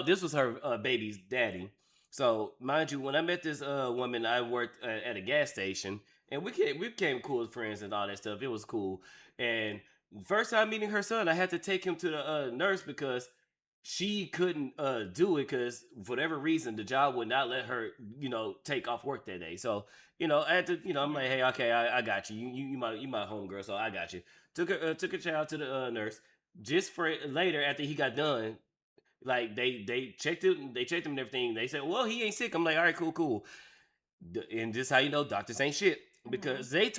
this was her baby's daddy. So mind you, when I met this woman, I worked at a gas station, and we became cool as friends and all that stuff. It was cool. And first time meeting her son, I had to take him to the nurse because she couldn't do it because for whatever reason the job would not let her, take off work that day. So, I had to, I'm like, hey, okay, I got you. You my homegirl, so I got you. Took a child to the nurse. Just for later after he got done, like they checked him and everything. They said, well, he ain't sick. I'm like, all right, cool. And this is how you know doctors ain't shit, because they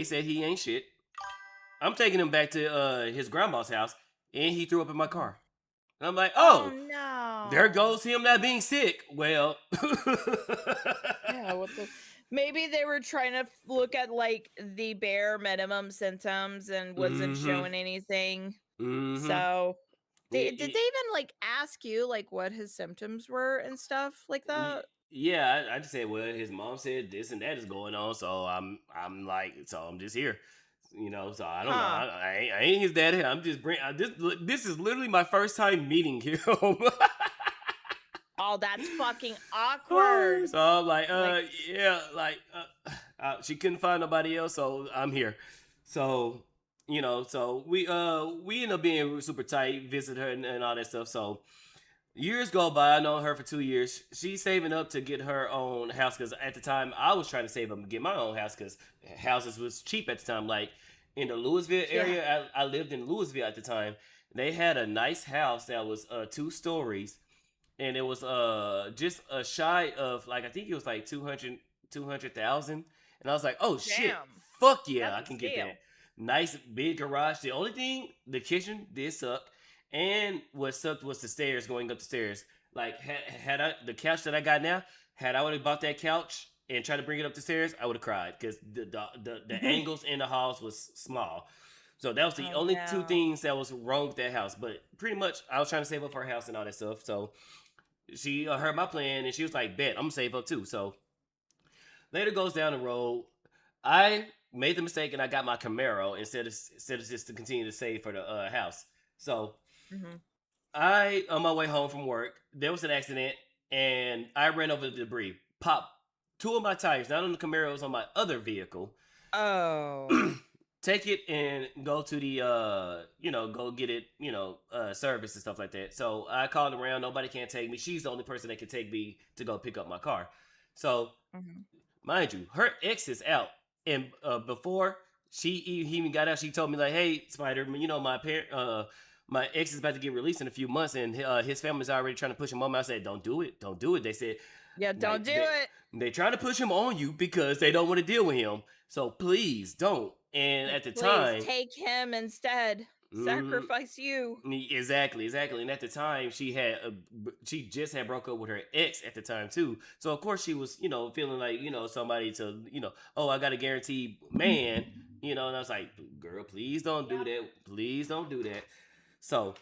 said he ain't shit. I'm taking him back to his grandma's house, and he threw up in my Mhm. car. And I'm like, Oh oh, there no. goes him not being sick. Well, Yeah, what the maybe they were trying to look at like the bare minimum symptoms and wasn't mm-hmm, showing anything. mm-hmm. So did they Y- even like ask you like what his symptoms were and stuff like y- that? yeah, I just said, well, his mom said this and that is going on, so I'm like, so I'm just here, So I don't know, Huh. I ain't his daddy. I'm just this is literally my first time meeting him. Oh, that's fucking awkward. So I'm like, Like, yeah, like, she couldn't find nobody else, so I'm here. So, so we end up being super tight, visit her and all that stuff. So years go by. I know her for 2 years. She's saving up to get her own house because at the time I was trying to save up to get my own house because houses was cheap at the time. Like in the Louisville yeah. area, I lived in Louisville at the time. They had a nice house that was 2 stories, and it was just a shy of like I think it was like 200,000, and I was like, oh shit, Damn. fuck yeah, That's I a can get steal. that. Nice big garage. The only thing, the kitchen did suck, and what sucked was the stairs, going up the stairs. Like had I the couch that I got now, had I would have bought that couch and tried to bring it up the stairs, I would have cried because the angles in the halls was small. So that was the Oh only two no. things that was wrong with that house. But pretty much, I was trying to save up for her house and all that stuff. So she heard my plan and she was like, "Bet I'm gonna save up too." So later goes down the road, I made the mistake and I got my Camaro instead of just to continue to save for the house. So Hmm. I on my way home from work, there was an accident and I ran over the debris, popped two of my tires, not on the Camaro, it was on my other vehicle. Oh. Take it and go to the go get it, service and stuff like that. So I called around, nobody can take me. She's the only person that can take me to go pick up my car. So Hmm. mind you, her ex is out, and before he even got out, she told me like, "Hey, Spider, my ex is about to get released in a few months, and his family's already trying to push him on me." I said, "Don't do it, don't do it." They said, Yeah, don't like do it. they try to push him on you because they don't want to deal with him. So please don't. And at the Please time, take him instead. mm, Sacrifice you. exactly. And at the time, she just had broke up with her ex at the time too. So of course she was, feeling like somebody to, oh, I got a guaranteed man, And I was like, girl, please don't do that. Please don't do that. So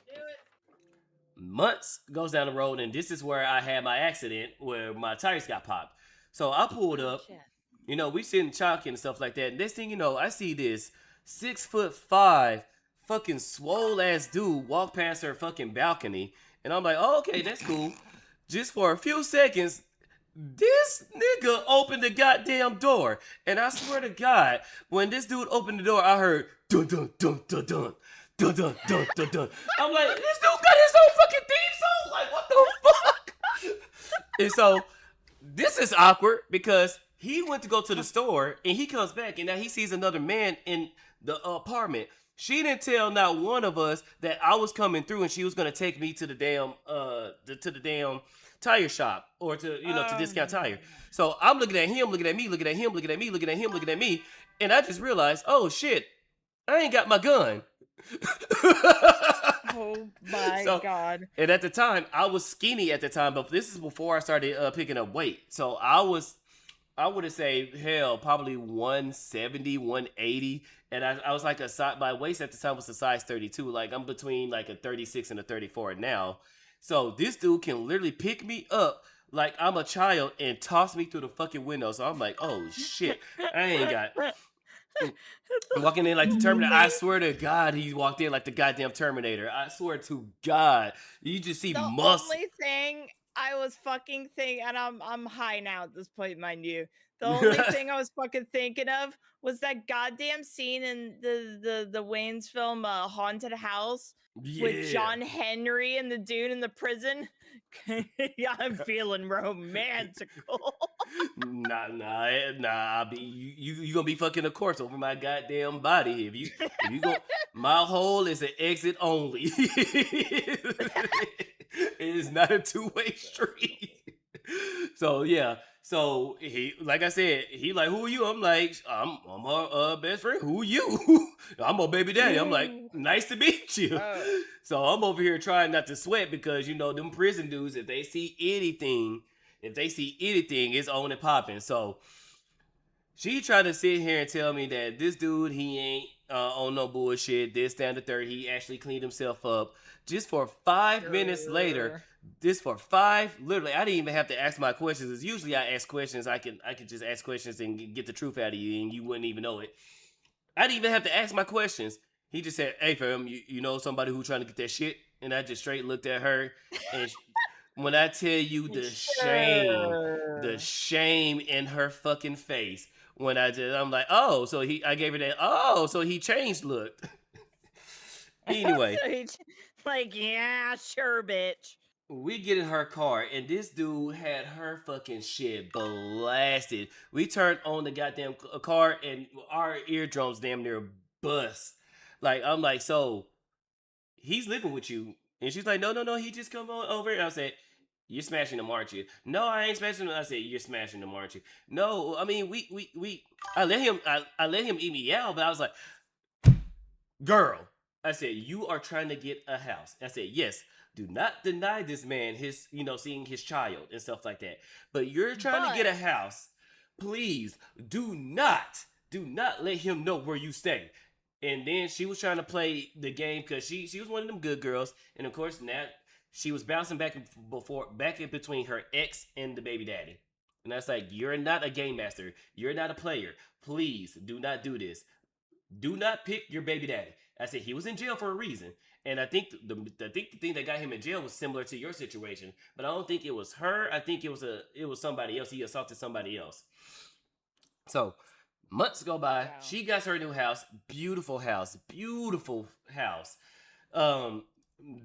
months goes down the road, and this is where I had my accident where my tires got popped. So I pulled Oh up, shit. we sitting chalking and stuff like that. And next thing you know, I see this 6'5" fucking swole ass dude walk past her fucking balcony. And I'm like, oh, okay, that's cool. Just for a few seconds, this nigga opened the goddamn door. And I swear to God, when this dude opened the door, I heard dun dun dun dun dun. Dun, dun, dun, dun, dun. I'm like, this dude got his own fucking theme song. Like, what the fuck? And so this is awkward because he went to go to the store and he comes back and now he sees another man in the apartment. She didn't tell not one of us that I was coming through and she was gonna take me to the damn tire shop or to discount tire. So I'm looking at him, looking at me, looking at him, looking at me, looking at him, looking at me, and I just realized, oh shit, I ain't got my gun. Oh my So, god. and at the time, I was skinny at the time, but this is before I started picking up weight. So I would have say, hell, probably 170, 180. And I was like my waist at the time was a size 32. Like I'm between like a 36 and a 34 now. So this dude can literally pick me up like I'm a child and toss me through the fucking window. So I'm like, oh shit, I ain't got. Walking in like the Terminator. I swear to God, he walked in like the goddamn Terminator. I swear to God, you just see The muscle. only thing I was fucking thinking, and I'm high now at this point, mind you. The only thing I was fucking thinking of was that goddamn scene in the Wayne's film Haunted House with Yeah. John Henry and the dude in the prison. Yeah, I'm feeling romantical. Nah. You gonna be fucking a corpse over my goddamn body. If you go, my hole is an exit only. It is not a two-way street. So yeah. So he, like I said, he like, who are you? I'm like, I'm her best friend. Who are you? I'm her baby daddy. I'm like, Ooh. nice to meet you. Oh. So I'm over here trying not to sweat because you know them prison dudes, if they see anything, it's on and popping. So she tried to sit here and tell me that this dude, he ain't on no bullshit. This, that, and the third. He actually cleaned himself up. Just for 5 minutes later, Sure. literally, I didn't even have to ask my questions. It's usually I ask questions. I can just ask questions and get the truth out of you, and you wouldn't even know it. I didn't even have to ask my questions. He just said, "Hey, fam, you know somebody who trying to get that shit?" And I just straight looked at her, and when I tell you the Sure. shame in her fucking face, I'm like, oh, I gave her that, oh, so he changed look. Anyway, So he like, yeah, sure, bitch. we get in her car, and this dude had her fucking shit blasted. We turned on the goddamn car, and our eardrums damn near bust. Like, I'm like, so he's living with you. And she's like, no, he just come on over. And I said, you're smashing him, aren't you? No, I ain't smashing him. I said, you're smashing him, aren't you? No, I mean, I let him eat me out, but I was like, girl, I said, you are trying to get a house. I said, yes, do not deny this man his, seeing his child and stuff like that. But you're trying to get a house. Please do not let him know where you stay. And then she was trying to play the game because she was one of them good girls. And of course, now she was bouncing back in between her ex and the baby daddy. And that's like, you're not a game master. You're not a player. Please do not do this. Do not pick your baby daddy. I said he was in jail for a reason. And I think the thing that got him in jail was similar to your situation, but I don't think it was her. I think it was somebody else. He assaulted somebody else. So months go by. Wow. She got her new house. Beautiful house.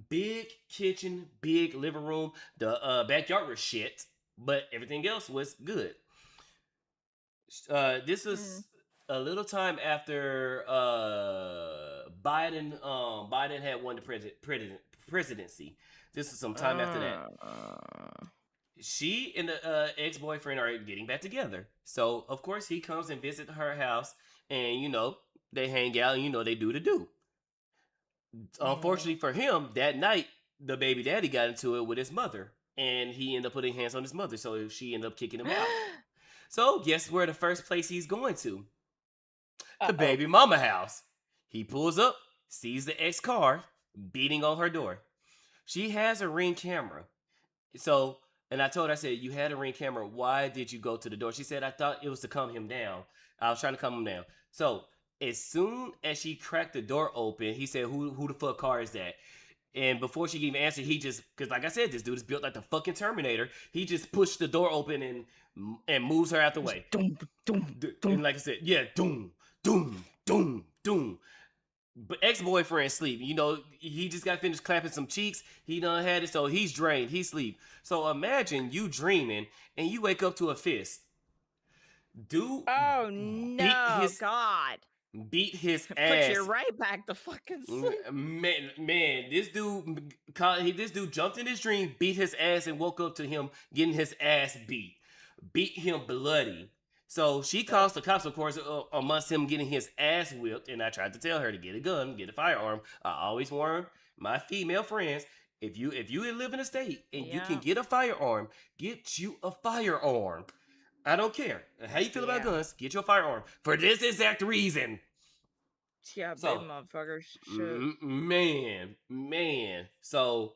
Big kitchen, big living room. The backyard was shit, but everything else was good. This was a little time after Biden had won the presidency. This was some time after that. She and the ex-boyfriend are getting back together. So, of course, he comes and visits her house. And, they hang out and, they do the do. Unfortunately for him, that night, the baby daddy got into it with his mother. And he ended up putting hands on his mother. So, she ended up kicking him out. So, guess where the first place he's going to? The baby mama house. He pulls up, sees the ex car, beating on her door. She has a Ring camera. So, and I told her, I said, you had a Ring camera. Why did you go to the door? She said, I thought it was to calm him down. I was trying to calm him down. So, as soon as she cracked the door open, he said, who the fuck car is that? And before she could even answer, he just, because like I said, this dude is built like the fucking Terminator. He just pushed the door open and moves her out the way. And like I said, yeah, doom. But ex-boyfriend sleep. He just got finished clapping some cheeks. He done had it, so he's drained. He sleep. So imagine you dreaming and you wake up to a fist. Dude. Oh no, God. Beat his ass. Put you right back to fucking sleep. Man, this dude jumped in his dream, beat his ass, and woke up to him getting his ass beat. Beat him bloody. So she calls the cops, of course, amongst him getting his ass whipped. And I tried to tell her to get a gun, get a firearm. I always warn my female friends, if you live in a state and you can get a firearm, get you a firearm. I don't care how you feel about guns. Get your firearm for this exact reason. Yeah, big motherfuckers. Shit. Man. So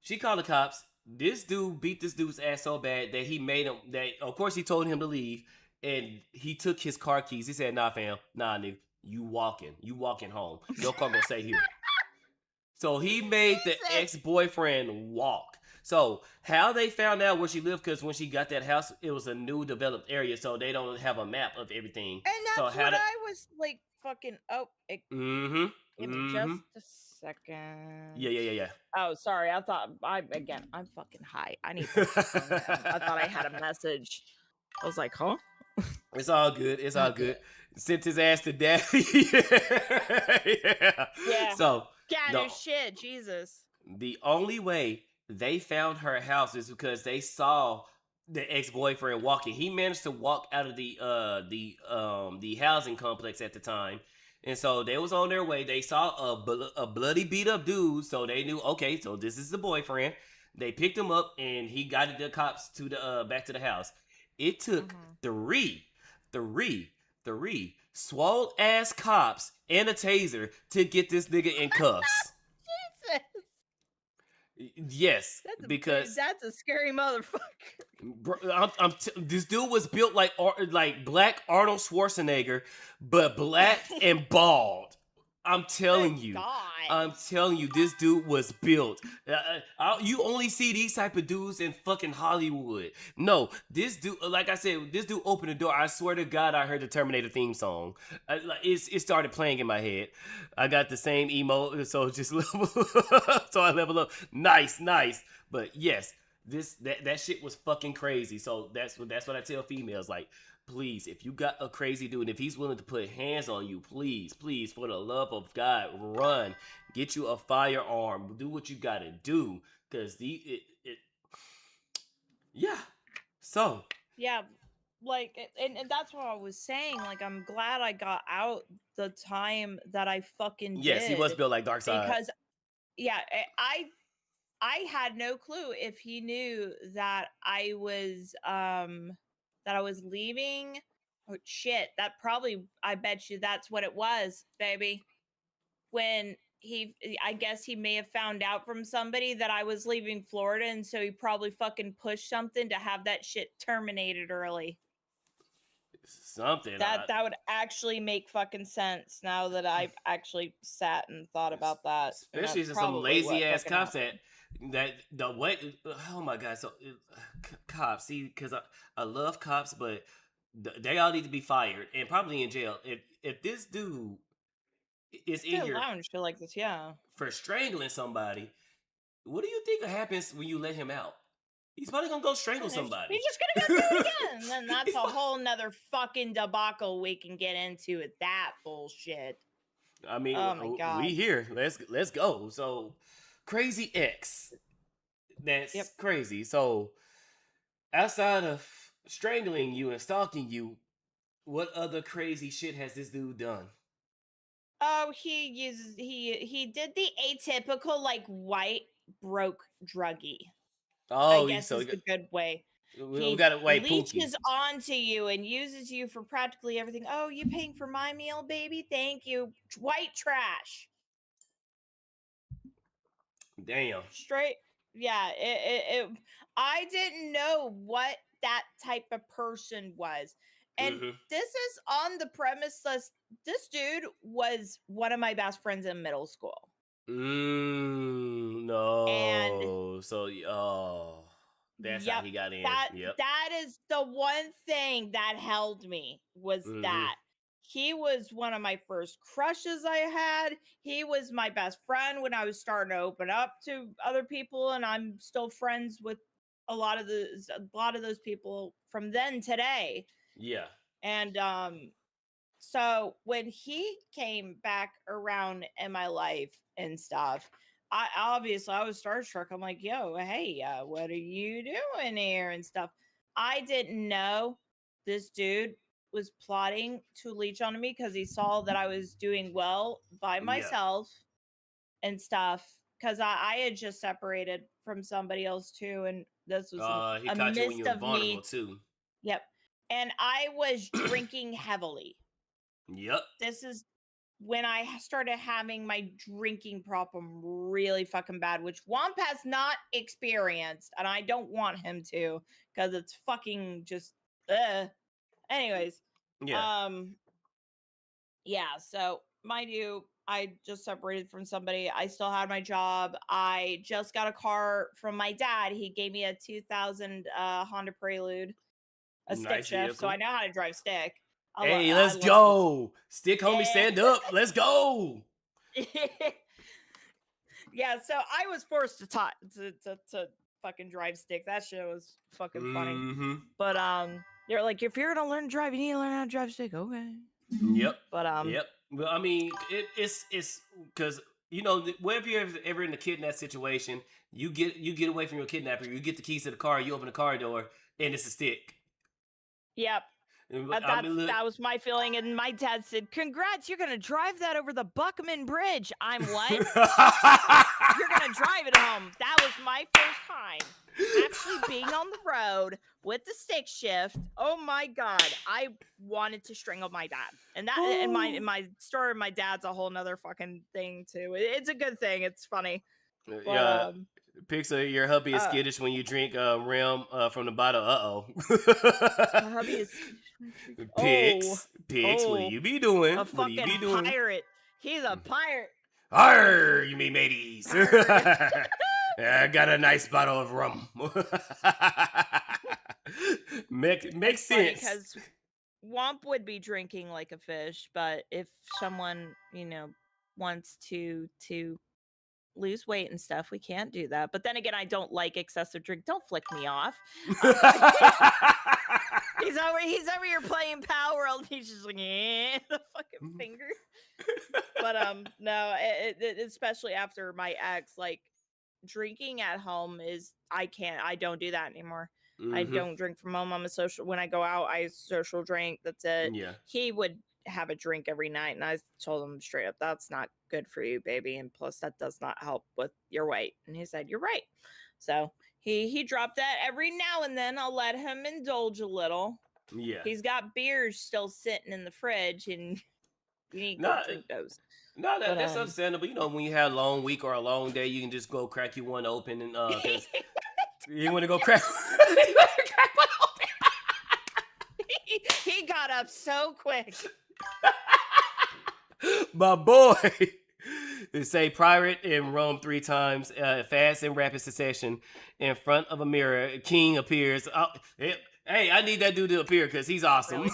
she called the cops. This dude beat this dude's ass so bad that he made him. That of course he told him to leave, and he took his car keys. He said, "Nah, fam, nah, nigga, you walking home. Your car gonna stay here." So he made the ex-boyfriend walk. So how they found out where she lived, because when she got that house, it was a new developed area, so they don't have a map of everything. And that's so what I was like fucking, give me just a second. Yeah. Oh, sorry, I'm fucking high. I need I thought I had a message. I was like, huh? It's all good. It's all good. Sent his ass to daddy. Yeah. So no shit, Jesus. The only way they found her house is because they saw the ex-boyfriend walking. He managed to walk out of the housing complex at the time. And so they was on their way. They saw a bloody beat up dude, so they knew, okay, so this is the boyfriend. They picked him up and he got the cops to the back to the house. It took three swole ass cops and a taser to get this nigga in cuffs. Jesus. Yes, because that's a scary motherfucker. bro, this dude was built like black Arnold Schwarzenegger, but black and bald. I'm telling you. God. I'm telling you, this dude was built. You only see these type of dudes in fucking Hollywood. No, this dude, like I said, this dude opened the door. I swear to God, I heard the Terminator theme song. It started playing in my head. I got the same emo, so just level, so I level up. Nice. But yes, that shit was fucking crazy. So that's what I tell females. Like, please, if you got a crazy dude, and if he's willing to put hands on you, please, for the love of God, run. Get you a firearm. Do what you gotta do. Cause yeah. So. Yeah, like, and that's what I was saying. Like, I'm glad I got out the time that I fucking Yes, did. he was built like Darkseid. Because, yeah, I had no clue if he knew that I was leaving. Oh shit, that probably, I bet you that's what it was, baby. When I guess he may have found out from somebody that I was leaving Florida, and so he probably fucking pushed something to have that shit terminated early. Something that would actually make fucking sense now that I've actually sat and thought about that. Especially some lazy ass cops that the way. Oh my God! So cops, see, because I love cops, but they all need to be fired and probably in jail. If this dude is in here shit like this, yeah, for strangling somebody, what do you think happens when you let him out? He's probably gonna go strangle somebody. He's just gonna go do it again. And then that's a whole nother fucking debacle we can get into with that bullshit. I mean, oh my God. we here. Let's go. So, crazy X. That's crazy. So, outside of strangling you and stalking you, what other crazy shit has this dude done? Oh, he did the atypical like white broke druggie. Oh, I guess is a good way. We got a white leeches onto you and uses you for practically everything. Oh, you paying for my meal, baby? Thank you. White trash. Damn. Straight. Yeah. I didn't know what that type of person was. And this is on the premise that this dude was one of my best friends in middle school. No. And so, that's how he got in. That is the one thing that held me was that. He was one of my first crushes I had. He was my best friend when I was starting to open up to other people, and I'm still friends with a lot of those people from then today. Yeah. And so when he came back around in my life and stuff, I was starstruck. I'm like, yo, hey, what are you doing here and stuff? I didn't know this dude was plotting to leech on me because he saw that I was doing well by myself and stuff. Because I had just separated from somebody else too, and this was he caught you when you were vulnerable too. Yep, and I was drinking heavily. Yep. This is when I started having my drinking problem really fucking bad, which Whomp has not experienced, and I don't want him to because it's fucking just. Anyways, yeah. So mind you, I just separated from somebody. I still had my job. I just got a car from my dad. He gave me a 2000 Honda Prelude, a stick shift, so I know how to drive stick. Hey, let's go. Stick homie, stand up. Let's go. Yeah, so I was forced to fucking drive stick. That shit was fucking funny. But they're like, if you're gonna learn to drive, you need to learn how to drive stick. Okay. Yep. But Yep. Well, I mean, it's because whenever you're ever in a kidnap situation, you get away from your kidnapper. You get the keys to the car. You open the car door. and it's a stick. Yep. Look. That was my feeling. And my dad said, "Congrats, you're gonna drive that over the Buckman Bridge." I'm what? You're gonna drive it home. That was my first time actually being on the road with the stick shift. Oh my god, I wanted to strangle my dad. And that and my story of my dad's a whole nother fucking thing too. It's a good thing. It's funny. But, Yeah. Pixar, your hubby is skittish when you drink rim from the bottle. my hubby is Pix, what do you be doing? a What do you fucking be doing? pirate. He's a pirate. Arr, you mean mateys. I got a nice bottle of rum. Makes sense. Because Womp would be drinking like a fish, but if someone, wants to lose weight and stuff, we can't do that. But then again, I don't like excessive drink. Don't flick me off. He's over here playing Power World. He's just like, the fucking finger. But no, especially after my ex, like drinking at home I don't do that anymore. I don't drink from home. I'm a social. When I go out, I social drink. That's it. Yeah. He would have a drink every night, and I told him straight up, that's not good for you, baby. And plus, that does not help with your weight. And he said, you're right. So he dropped that. Every now and then I'll let him indulge a little. Yeah. He's got beers still sitting in the fridge, and you need to drink those. No, that's understandable. When you have a long week or a long day, you can just go crack you one open and you want to go crack. Crack one open. He got up so quick. My boy. Say pirate and rum 3 times, fast and rapid succession. In front of a mirror, King appears. Hey, I need that dude to appear because he's awesome. Really?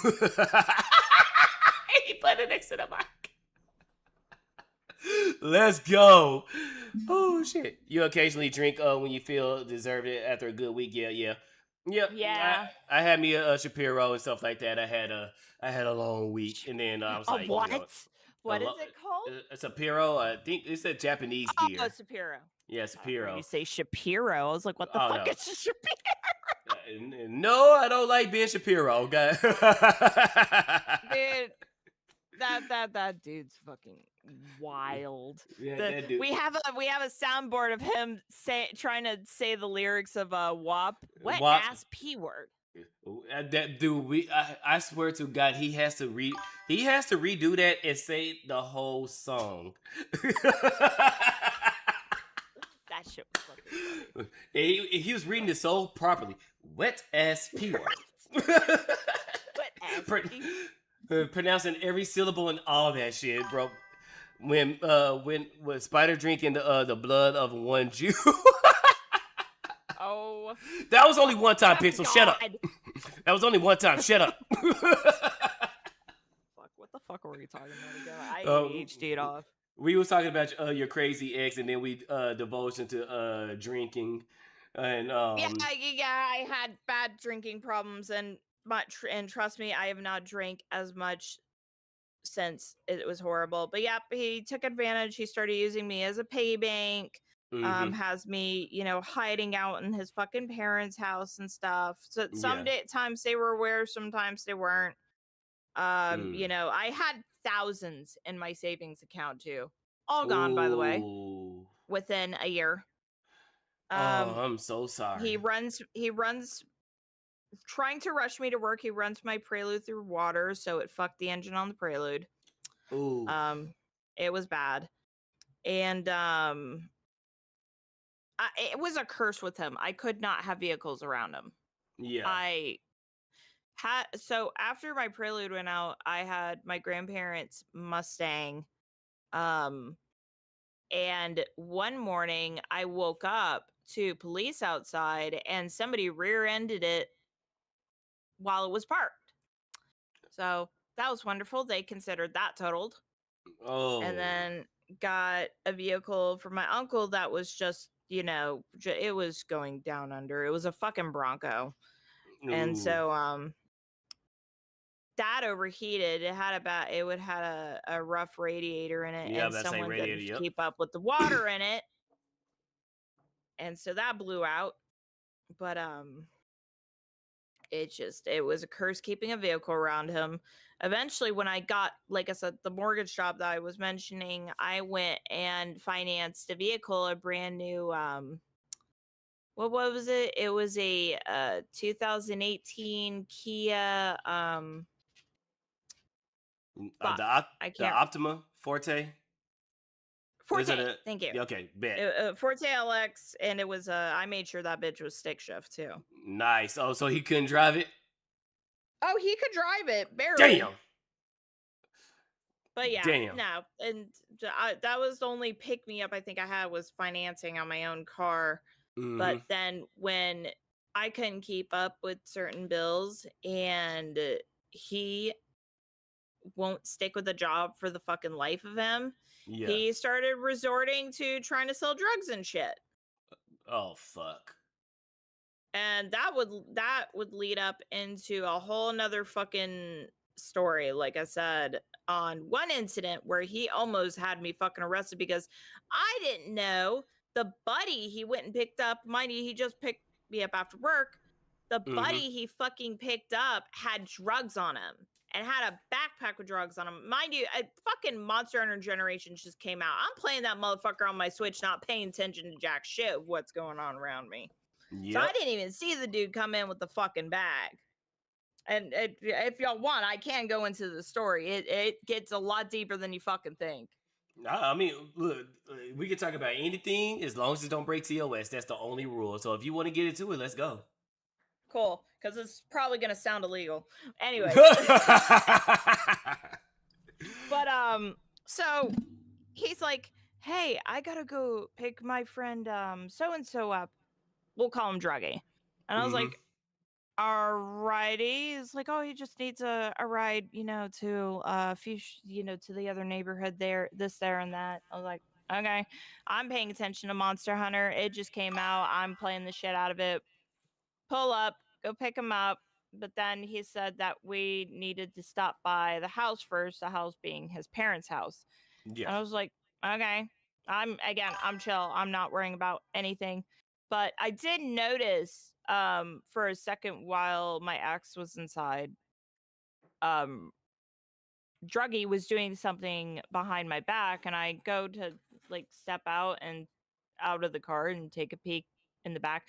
He put it next to the mic. Let's go. Oh shit! You occasionally drink when you feel deserved it after a good week. Yeah. I had me a Shapiro and stuff like that. I had a long week, and then I was like, what? What is it called? A Shapiro. I think it's a Japanese beer. Oh, Shapiro. Yeah, Shapiro. You say Shapiro. I was like, what the fuck is Shapiro? No, I don't like being Shapiro. Okay. Dude, that dude's fucking wild. Yeah, that dude. We have a soundboard of him trying to say the lyrics of WAP. Wet WAP. ass P word. That dude, I swear to God, he has to redo that and say the whole song. That shit was fucking funny. He was reading the song properly. Wet ass P word. Wet ass P. Pronouncing every syllable and all that shit, bro. When Spydr drinking the blood of one Jew. Oh. That was only one time, Pixel. God. Shut up. That was only one time. Shut up. Fuck, what the fuck were we talking about again? I ADHD'd off. We was talking about your crazy ex, and then we divulged into drinking, and I had bad drinking problems, and trust me, I have not drank as much since it was horrible. But yeah, he took advantage. He started using me as a piggy bank. Has me, hiding out in his fucking parents' house and stuff. So times they were aware, sometimes they weren't. I had thousands in my savings account too. All gone, by the way, within a year. I'm so sorry. He runs trying to rush me to work. He runs my Prelude through water, so it fucked the engine on the Prelude. Ooh. It was bad. And it was a curse with him. I could not have vehicles around him. Yeah. So after my Prelude went out, I had my grandparents' Mustang. And one morning I woke up to police outside and somebody rear-ended it while it was parked. So that was wonderful. They considered that totaled. Oh. And then got a vehicle for my uncle that was just, it was going down under. It was a fucking Bronco. Ooh. And so that overheated. It had a rough radiator in it, and someone didn't keep up with the water in it. And so that blew out. But it was a curse keeping a vehicle around him. Eventually, when I got, like I said, the mortgage job that I was mentioning, I went and financed a vehicle, a brand new what was it? It was a 2018 Kia fuck, I The can't Optima Forte. Is it Forte. Thank you. Okay, bet. Forte LX, and it was I made sure that bitch was stick shift too. Nice. Oh, so he couldn't drive it? Oh, he could drive it barely. Damn. But yeah, Damn. no, and that was the only pick me up I think I had was financing on my own car. But then when I couldn't keep up with certain bills and he won't stick with the job for the fucking life of him, Yeah. he started resorting to trying to sell drugs and shit. Oh fuck. And that would lead up into a whole nother fucking story, like I said, on one incident where he almost had me fucking arrested because I didn't know the buddy he went and picked up, mind you, he just picked me up after work. The buddy he fucking picked up had drugs on him and had a backpack with drugs on him. Mind you, a fucking Monster Hunter Generations just came out. I'm playing that motherfucker on my Switch, not paying attention to jack shit of what's going on around me. Yep. So I didn't even see the dude come in with the fucking bag. And if y'all want, I can go into the story. It gets a lot deeper than you fucking think. I mean, look, we can talk about anything as long as it don't break TOS. That's the only rule. So if you want to get into it, let's go. Cool, because it's probably gonna sound illegal. Anyways. But so he's like, hey, I gotta go pick my friend so and so up. We'll call him Druggy. And I was like, alrighty. It's like, oh, he just needs a ride, to a few, to the other neighborhood there, this, there, and that. I was like, okay. I'm paying attention to Monster Hunter. It just came out. I'm playing the shit out of it. Pull up, go pick him up. But then he said that we needed to stop by the house first, the house being his parents' house. Yeah. And I was like, okay. I'm chill. I'm not worrying about anything. But I did notice for a second while my ex was inside, Druggy was doing something behind my back, and I go to like step out of the car and take a peek in the back.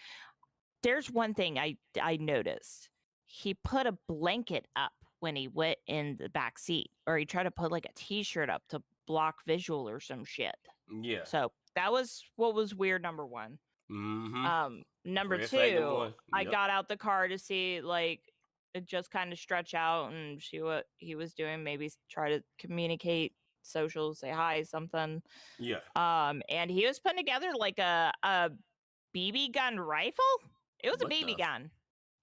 There's one thing I noticed. He put a blanket up when he went in the back seat, or he tried to put like a t-shirt up to block visual or some shit. Yeah. So that was what was weird, number one. Number Red flag number two, one. I got out the car to see like it just kind of stretch out and see what he was doing, maybe try to communicate, social, say hi, something. Yeah. And he was putting together like a BB gun rifle. It was a BB gun.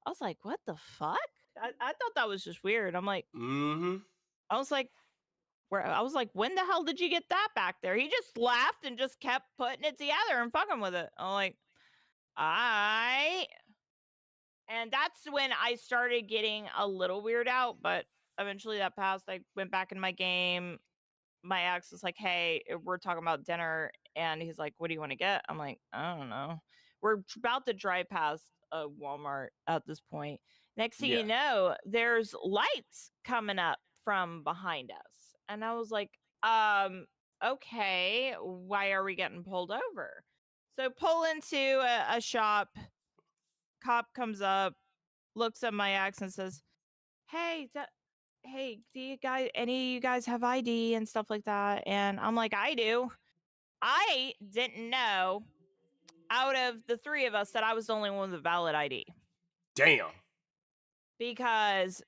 I was like, what the fuck? I thought that was just weird. I'm like, I was like, when the hell did you get that back there? He just laughed and just kept putting it together and fucking with it. I'm like, and that's when I started getting a little weird out, but eventually that passed. I went back in my game. My ex was like, hey, we're talking about dinner. And he's like, what do you want to get? I'm like, I don't know. We're about to drive past a Walmart at this point. Next thing you know, there's lights coming up from behind us. And I was like, okay, why are we getting pulled over? So pull into a shop. Cop comes up, looks at my ex and says, hey, do you guys, any of you guys have ID and stuff like that? And I'm like, I do. I didn't know out of the three of us that I was the only one with a valid ID. Damn. Because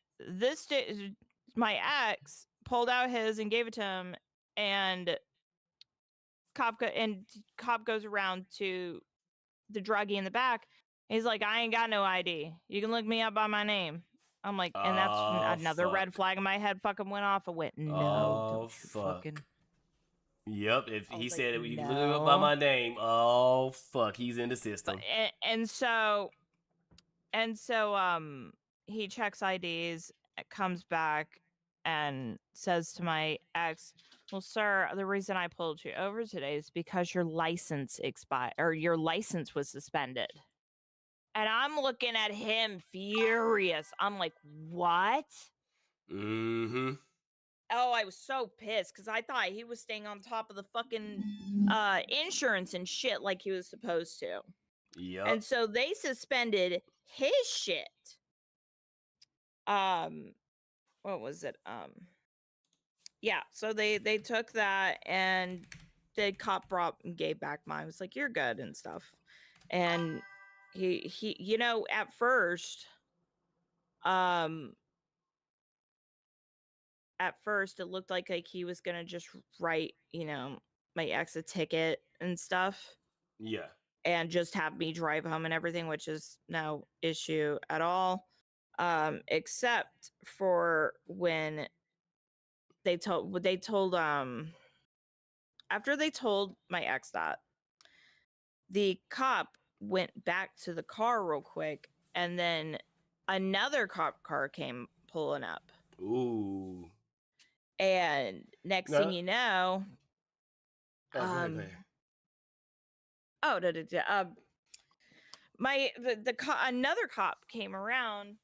my ex pulled out his and gave it to him, and cop goes around to the druggie in the back. He's like, I ain't got no ID. You can look me up by my name. I'm like, and that's another red flag in my head fucking went off. I went, no, don't you fucking. Yep, if he said like, you can look him up by my name, oh fuck, he's in the system. And so he checks IDs, comes back, and says to my ex, well, sir, the reason I pulled you over today is because your license expired, or your license was suspended. And I'm looking at him furious. I'm like, what? Mm-hmm. Oh, I was so pissed because I thought he was staying on top of the fucking insurance and shit like he was supposed to. Yep. And so they suspended his shit. What was it? Yeah, so they took that and the cop brought and gave back mine. It was like, you're good and stuff. And he you know, at first it looked like he was gonna just write, you know, my ex a ticket and stuff Yeah. and just have me drive home and everything, which is no issue at all. Except for when they told after they told my ex that, the cop went back to the car real quick, and then another cop car came pulling up. Ooh. And next thing you know, Oh, go ahead, go ahead. Another cop came around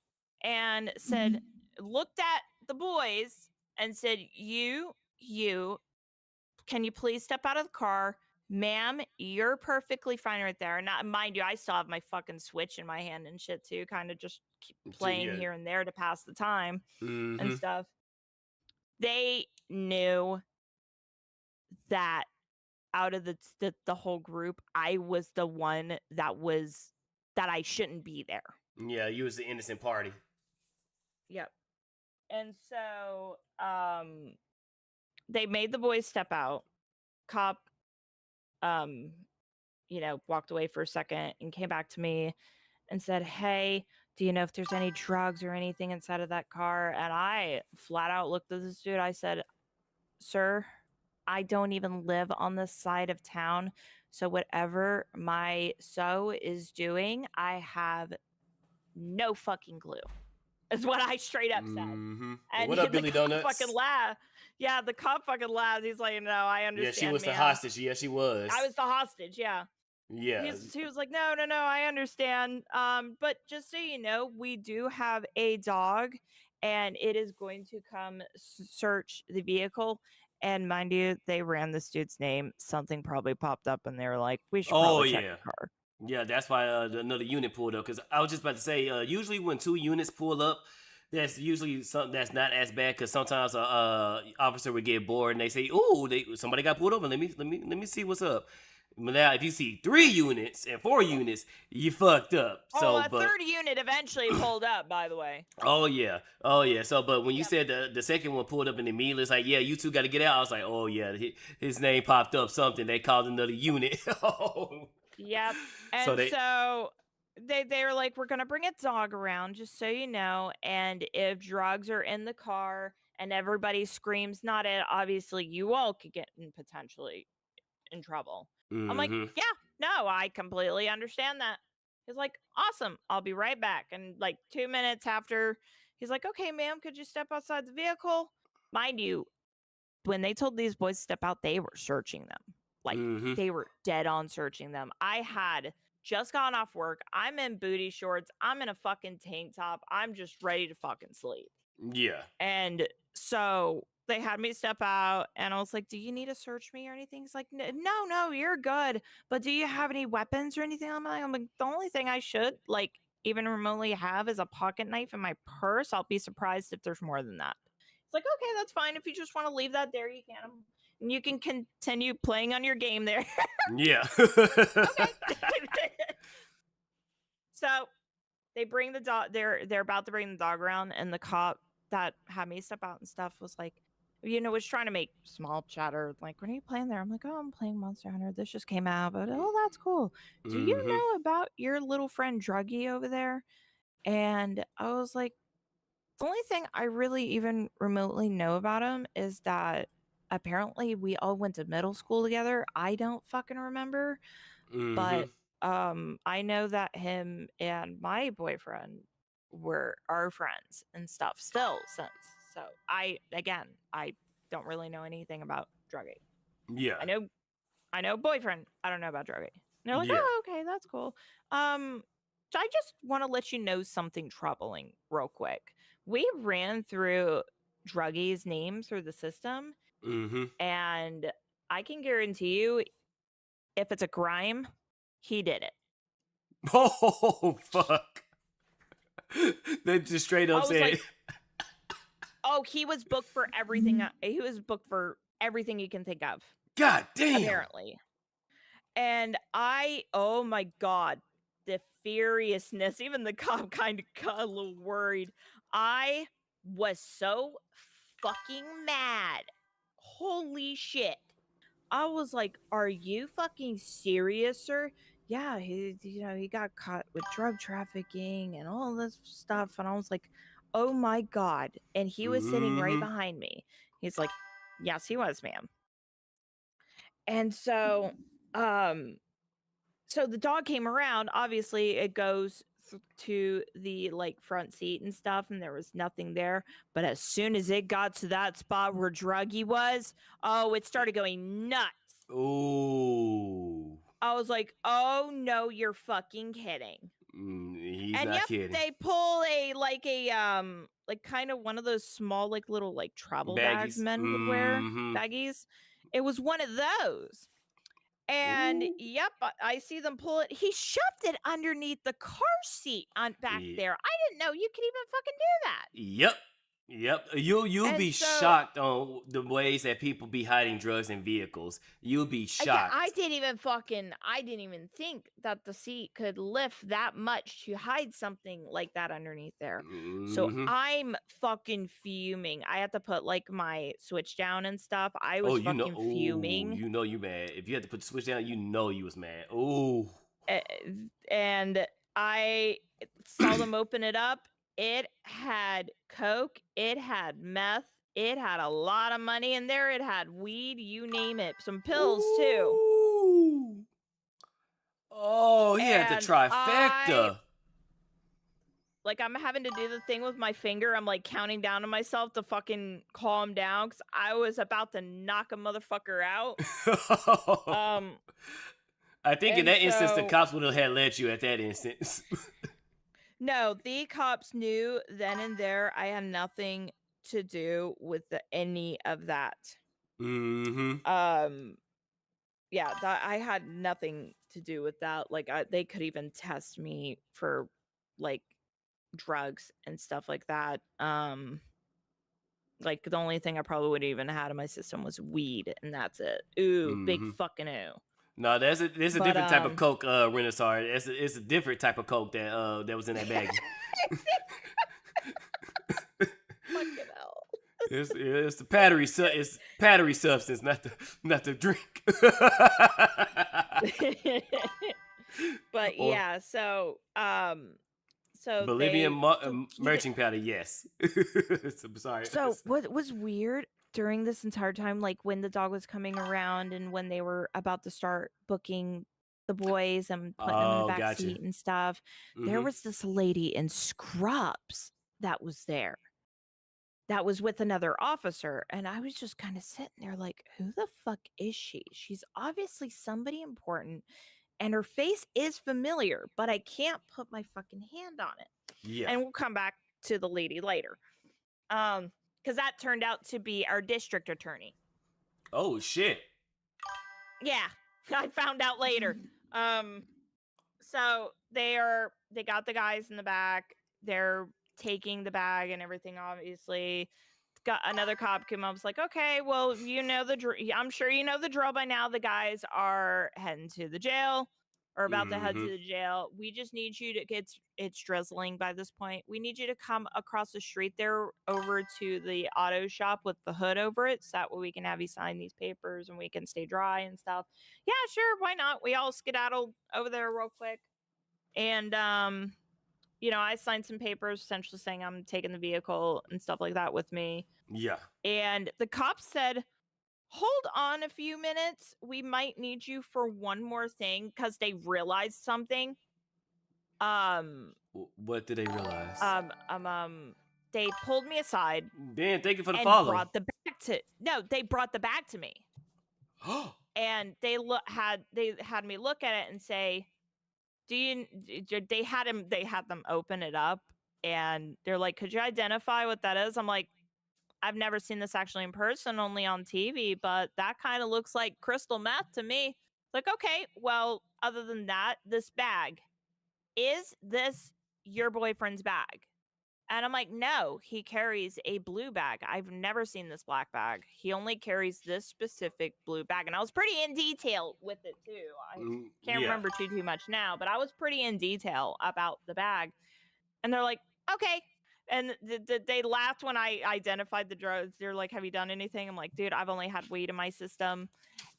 and said, looked at the boys and said, you, can you please step out of the car? Ma'am, you're perfectly fine right there. Not mind you, I still have my fucking Switch in my hand and shit too, kind of just keep playing here and there to pass the time and stuff. They knew that out of the whole group, I was the one that I shouldn't be there. Yeah, you was the innocent party. Yep. And so they made the boys step out. Cop you know, walked away for a second and came back to me and said, hey, do you know if there's any drugs or anything inside of that car? And I flat out looked at this dude. I said, sir, I don't even live on this side of town. So whatever my so is doing, I have no fucking clue. Is what I straight up said. And what up, Billy Donuts? Fucking laughed. Yeah, the cop fucking laughed. He's like, no, I understand. Yeah, she was the hostage. Yeah, she was. I was the hostage, yeah. Yeah. He was like, no, I understand. But just so you know, we do have a dog and it is going to come search the vehicle. And mind you, they ran this dude's name. Something probably popped up and they were like, we should probably check the car. Yeah, that's why another unit pulled up. Because I was just about to say, usually when 2 units pull up, that's usually something that's not as bad. Because sometimes a officer would get bored and they say, "Ooh, somebody got pulled over. Let me see what's up." But now, if you see 3 units and 4 units, you fucked up. Oh, a third unit eventually pulled up, by the way. Oh yeah. So, but when you said the second one pulled up and immediately it's like, yeah, you two got to get out. I was like, oh yeah, his name popped up. Something they called another unit. Yep. And so they were like, we're gonna bring a dog around, just so you know. And if drugs are in the car and everybody screams, not it, obviously you all could get potentially in trouble. I'm like, yeah, no, I completely understand that. He's like, awesome, I'll be right back. And like 2 minutes after, he's like, okay, ma'am, could you step outside the vehicle? Mind you, when they told these boys to step out, they were searching them. Like they were dead on searching them. I had just gone off work. I'm in booty shorts. I'm in a fucking tank top. I'm just ready to fucking sleep. Yeah. And so they had me step out and I was like, do you need to search me or anything? He's like, no, you're good. But do you have any weapons or anything? I'm like, the only thing I should like even remotely have is a pocket knife in my purse. I'll be surprised if there's more than that. It's like, okay, that's fine. If you just want to leave that there, you can. And you can continue playing on your game there. Yeah. Okay. So they bring the dog. They're about to bring the dog around, and the cop that had me step out and stuff was like, you know, was trying to make small chatter. Like, what are you playing there? I'm like, oh, I'm playing Monster Hunter. This just came out, but oh, that's cool. Do you know about your little friend Druggy over there? And I was like, the only thing I really even remotely know about him is that apparently we all went to middle school together. I don't fucking remember, but I know that him and my boyfriend are friends and stuff still since. So I don't really know anything about Druggy. Yeah. I know boyfriend. I don't know about Druggy. And they're like, oh, okay, that's cool. I just want to let you know something troubling real quick. We ran through druggies' names through the system, Mm-hmm. and I can guarantee you, if it's a crime, he did it. Oh fuck! They just straight I up was said, like, oh, he was booked for everything. He was booked for everything you can think of, "God damn!" apparently. And oh my God, the furiousness, even the cop kind of got a little worried. I was so fucking mad. Holy shit. I was like, are you fucking serious, sir? Yeah, he got caught with drug trafficking and all this stuff. And I was like, oh my God. And he was sitting right Mm-hmm. behind me. He's like, yes, he was, ma'am. And so, so the dog came around. Obviously, it goes to the like front seat and stuff, and there was nothing there. But as soon as it got to that spot where Druggy was, oh, it started going nuts. Ooh. I was like, oh no, you're fucking kidding. He's And not yep, kidding. they pull like kind of one of those small like little like travel bags Baggies. men would wear, Mm-hmm. baggies. It was one of those. And Ooh. yep, I see them pull it. He shoved it underneath the car seat on back Yeah. there. I didn't know you could even fucking do that. Yep. Yep. You'll And be so shocked on the ways that people be hiding drugs in vehicles. You'll be yeah, shocked. I didn't even think that the seat could lift that much to hide something like that underneath there. So Mm-hmm. I'm fucking fuming. I had to put like my switch down and stuff. I Oh, was fucking fuming. you know you mad. If you had to put the switch down, you know you was mad. Oh. A- And I saw them open it up. It had coke, it had meth, it had a lot of money in there, it had weed, you name it, some pills too. Ooh. Oh, he had the And trifecta. I'm having to do the thing with my finger. I'm like counting down to myself to fucking calm down because I was about to knock a motherfucker out. I think in And that instance, the so cops would have had let you at that instance. no, the cops knew then and there I had nothing to do with any of that. Mm-hmm. Yeah, I had nothing to do with that. Like they could even test me for like drugs and stuff like that. Like the only thing I probably would have even had in my system was weed, and that's it. Ooh, big Mm-hmm. fucking ooh. No, there's a But different type of coke, Renaissance. It's a different type of coke that was in that bag. fucking hell. It's the powdery substance, not the drink. But Or yeah, so Bolivian so merching powder, yes. Sorry. so what was weird during this entire time, like when the dog was coming around and when they were about to start booking the boys and putting them in the Oh, back gotcha. seat and stuff, there Mm-hmm. was this lady in scrubs that was there. That was with another officer, and I was just kind of sitting there like, who the fuck is she? She's obviously somebody important, and her face is familiar, but I can't put my fucking hand on it. Yeah. And we'll come back to the lady later. Because that turned out to be our district attorney. Oh shit. Yeah, I found out later. So they got the guys in the back. They're taking the bag and everything, obviously. Got another cop came up, was like, okay, well, you know I'm sure you know the drill by now. The guys are heading to the jail or about to head Mm-hmm. to the jail. We just need you to it's drizzling by this point. We need you to come across the street there over to the auto shop with the hood over it, so that way we can have you sign these papers and we can stay dry and stuff. Yeah, sure, why not? We all skedaddled over there real quick. And I signed some papers essentially saying I'm taking the vehicle and stuff like that with me. Yeah. And the cops said, hold on a few minutes. We might need you for one more thing because they realized something. What did they realize? They pulled me aside Dan, thank you for the and follow. brought the bag to me. And they had me look at it and say, They had them open it up, and they're like, could you identify what that is? I'm like, I've never seen this actually in person, only on TV, but that kind of looks like crystal meth to me. Like, okay, well, other than that, this bag, is this your boyfriend's bag? And I'm like, no, he carries a blue bag. I've never seen this black bag. He only carries this specific blue bag. And I was pretty in detail with it too. I can't Yeah. remember too much now, but I was pretty in detail about the bag. And they're like, okay. And they laughed when I identified the drugs. They're like, have you done anything? I'm like, dude, I've only had weed in my system.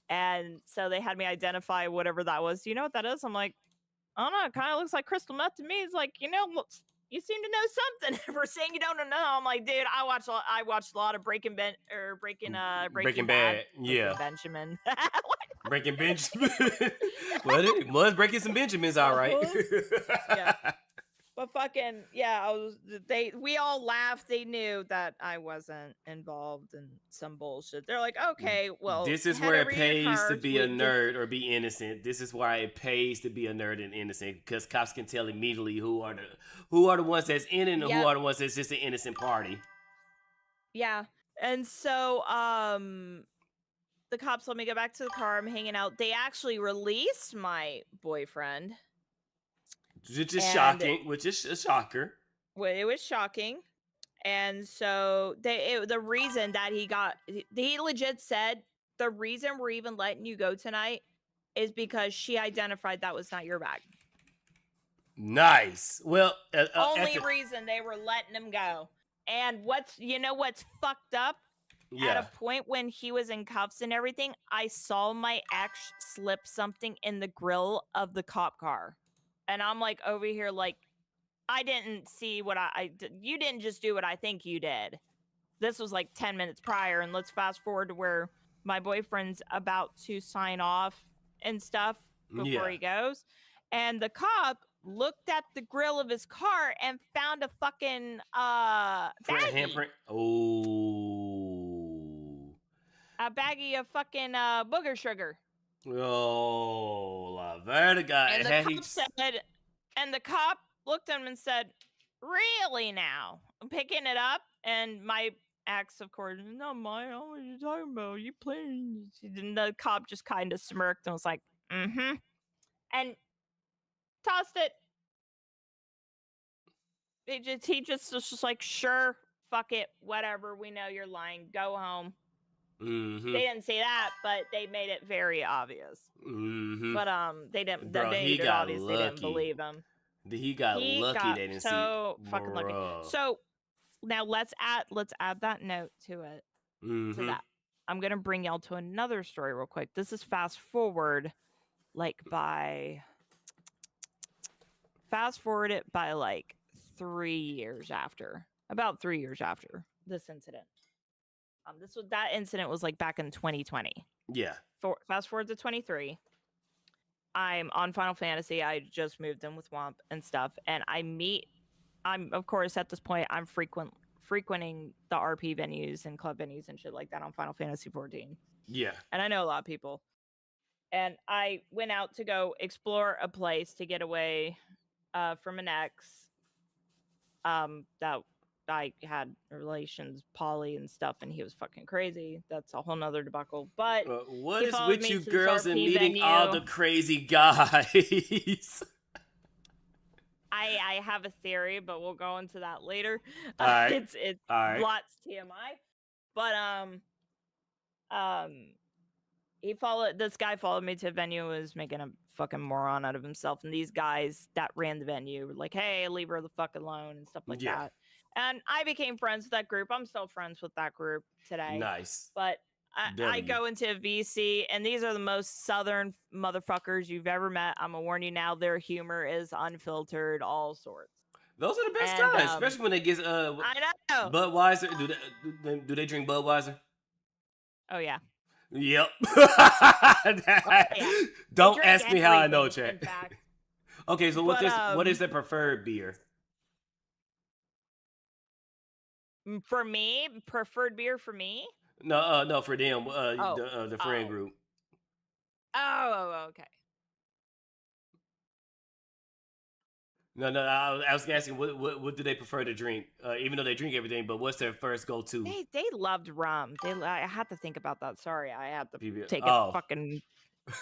And so they had me identify whatever that was. Do you know what that is? I'm like, I don't know. It kind of looks like crystal meth to me. It's like, you seem to know something for saying you don't know. I'm like, dude, I watched a lot of Breaking Bad. Breaking Bad. Bad, yeah. Benjamin. Breaking Benjamin. Well, it was breaking some Benjamins, all right. Yeah. But fucking yeah, we all laughed. They knew that I wasn't involved in some bullshit. They're like, okay, well, this is where it pays to be a nerd or be innocent. This is why it pays to be a nerd and innocent, because cops can tell immediately who are the ones that's in it and who are the ones that's just an innocent party. Yeah, and so the cops let me go back to the car. I'm hanging out. They actually released my boyfriend. Which is shocking. Which is a shocker. Well, it was shocking. And so the reason that he legit said, the reason we're even letting you go tonight is because she identified that was not your bag. Nice. Well, only reason they were letting him go. And what's fucked up? Yeah. At a point when he was in cuffs and everything, I saw my ex slip something in the grill of the cop car. And I'm like over here like, I didn't see what you didn't just do what I think you did. This was like 10 minutes prior. And let's fast forward to where my boyfriend's about to sign off and stuff before he goes. And the cop looked at the grill of his car and found a fucking baggie. A baggie of fucking booger sugar. Oh, la verga. And the cop looked at him and said, really now? I'm picking it up. And my ex, of course, no, Maya, what are you talking about? You playing? And the cop just kind of smirked and was like, mm-hmm. And tossed it. He just was just like, sure, fuck it, whatever. We know you're lying. Go home. Mm-hmm. They didn't say that, but they made it very obvious. Mm-hmm. But they didn't. Bro, they made it obvious. They didn't believe him. He got lucky. They didn't so fucking lucky. So now let's add that note to it. Mm-hmm. To that, I'm gonna bring y'all to another story real quick. This is fast forward it by like 3 years after. About 3 years after this incident. That incident was like back in 2020. Yeah. Fast forward to 23. I'm on Final Fantasy. I just moved in with Whomp and stuff, and I'm of course at this point I'm frequenting the RP venues and club venues and shit like that on Final Fantasy 14. Yeah. And I know a lot of people. And I went out to go explore a place to get away from an ex that I had relations, poly and stuff, and he was fucking crazy. That's a whole nother debacle. But what is with you girls and meeting all the crazy guys? I have a theory, but we'll go into that later. All right. It's all right. Lots TMI. But this guy followed me to a venue, was making a fucking moron out of himself, and these guys that ran the venue were like, hey, leave her the fuck alone and stuff like that. And I became friends with that group. I'm still friends with that group today. Nice. But I go into a VC, and these are the most southern motherfuckers you've ever met. I'm gonna warn you now, their humor is unfiltered, all sorts. Those are the best guys, especially when they get I know. Budweiser. Do they drink Budweiser? Oh yeah. Yep. Don't ask me how I know, chat. Okay, so what is the preferred beer? For me, preferred beer for me? No, for them, the friend group. Oh, okay. No, I was asking what do they prefer to drink? Even though they drink everything, but what's their first go-to? They loved rum. I had to think about that. Sorry, I had to PBR. take a Oh. fucking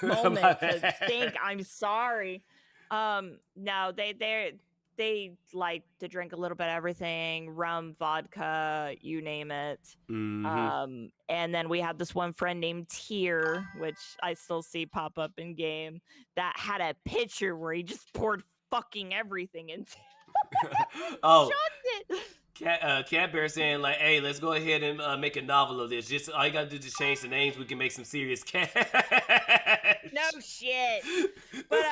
My moment to bad. think. I'm sorry. No, they like to drink a little bit of everything, rum, vodka, you name it. Mhm. And then we had this one friend named Tier, which I still see pop up in game, that had a pitcher where he just poured fucking everything into Oh, chugged it. Cat Bear saying like, "Hey, let's go ahead and make a novel of this. Just all you gotta do is just change the names. We can make some serious cash." No shit. But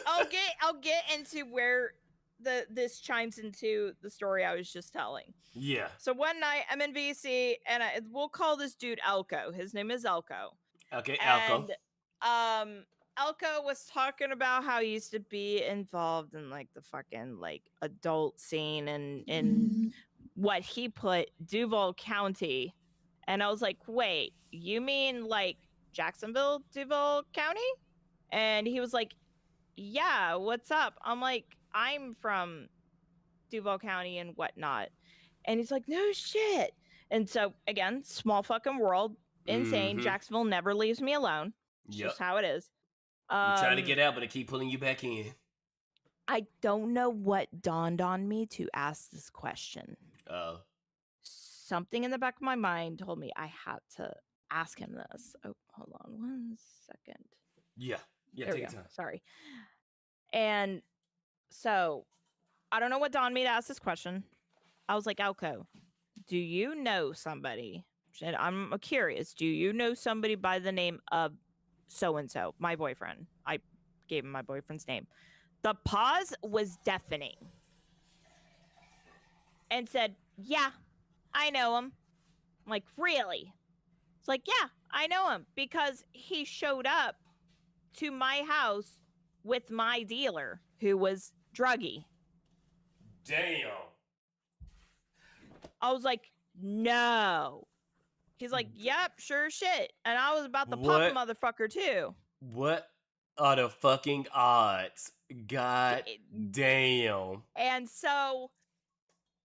I'll get into where this chimes into the story I was just telling. Yeah. So one night I'm in VC and we'll call this dude Elko. His name is Elko. Okay, Alco. And Elko was talking about how he used to be involved in like the fucking like adult scene and in what he put Duval County. And I was like, wait, you mean like Jacksonville, Duval County? And he was like, yeah, what's up? I'm like, I'm from Duval County and whatnot. And he's like, no shit. And so again, small fucking world, insane. Mhm. Jacksonville never leaves me alone. It's Yep. just how it is. You trying to get out, but they keep pulling you back in. I don't know what dawned on me to ask this question. Something in the back of my mind told me I had to ask him this. Oh, hold on 1 second. Yeah. There Take we your go. time. Sorry. And so I don't know what dawned me to ask this question. I was like, Elko, do you know somebody? And I'm curious. Do you know somebody by the name of so and so? My boyfriend. I gave him my boyfriend's name. The pause was deafening. And said, yeah, I know him. I'm like, really? It's like, yeah, I know him because he showed up to my house with my dealer who was druggy. Damn. I was like, no. He's like, yep, sure shit. And I was about to pop a motherfucker too. What are the fucking odds? God damn. And so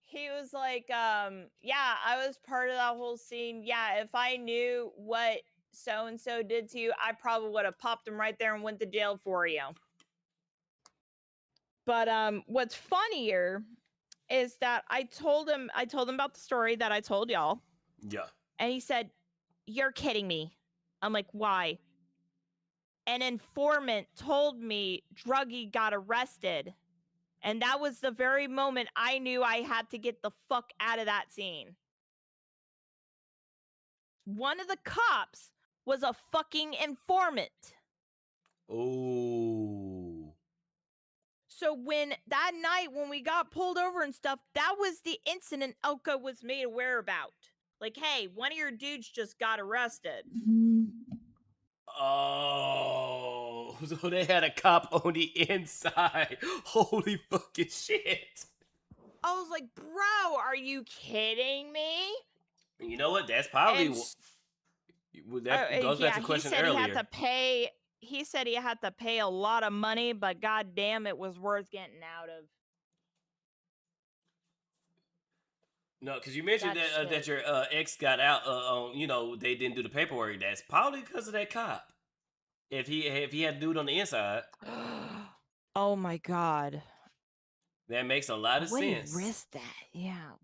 he was like, yeah, I was part of that whole scene. Yeah, if I knew what so and so did to you, I probably would have popped him right there and went to jail for you. But what's funnier is that I told him about the story that I told y'all. Yeah. And he said, you're kidding me. I'm like, why? An informant told me druggy got arrested. And that was the very moment I knew I had to get the fuck out of that scene. One of the cops was a fucking informant. Oh. So when that night when we got pulled over and stuff, that was the incident Elko was made aware about. Like, hey, one of your dudes just got arrested. Oh, so they had a cop on the inside. Holy fucking shit. I was like, bro, are you kidding me? You know what? That's probably that goes back to the question earlier. He said he had to pay a lot of money, but goddamn, it was worth getting out of. No, because you mentioned that your ex got out. They didn't do the paperwork. That's probably because of that cop. If he had to do it on the inside. Oh my god. That makes a lot of sense. What do you risk that? Yeah.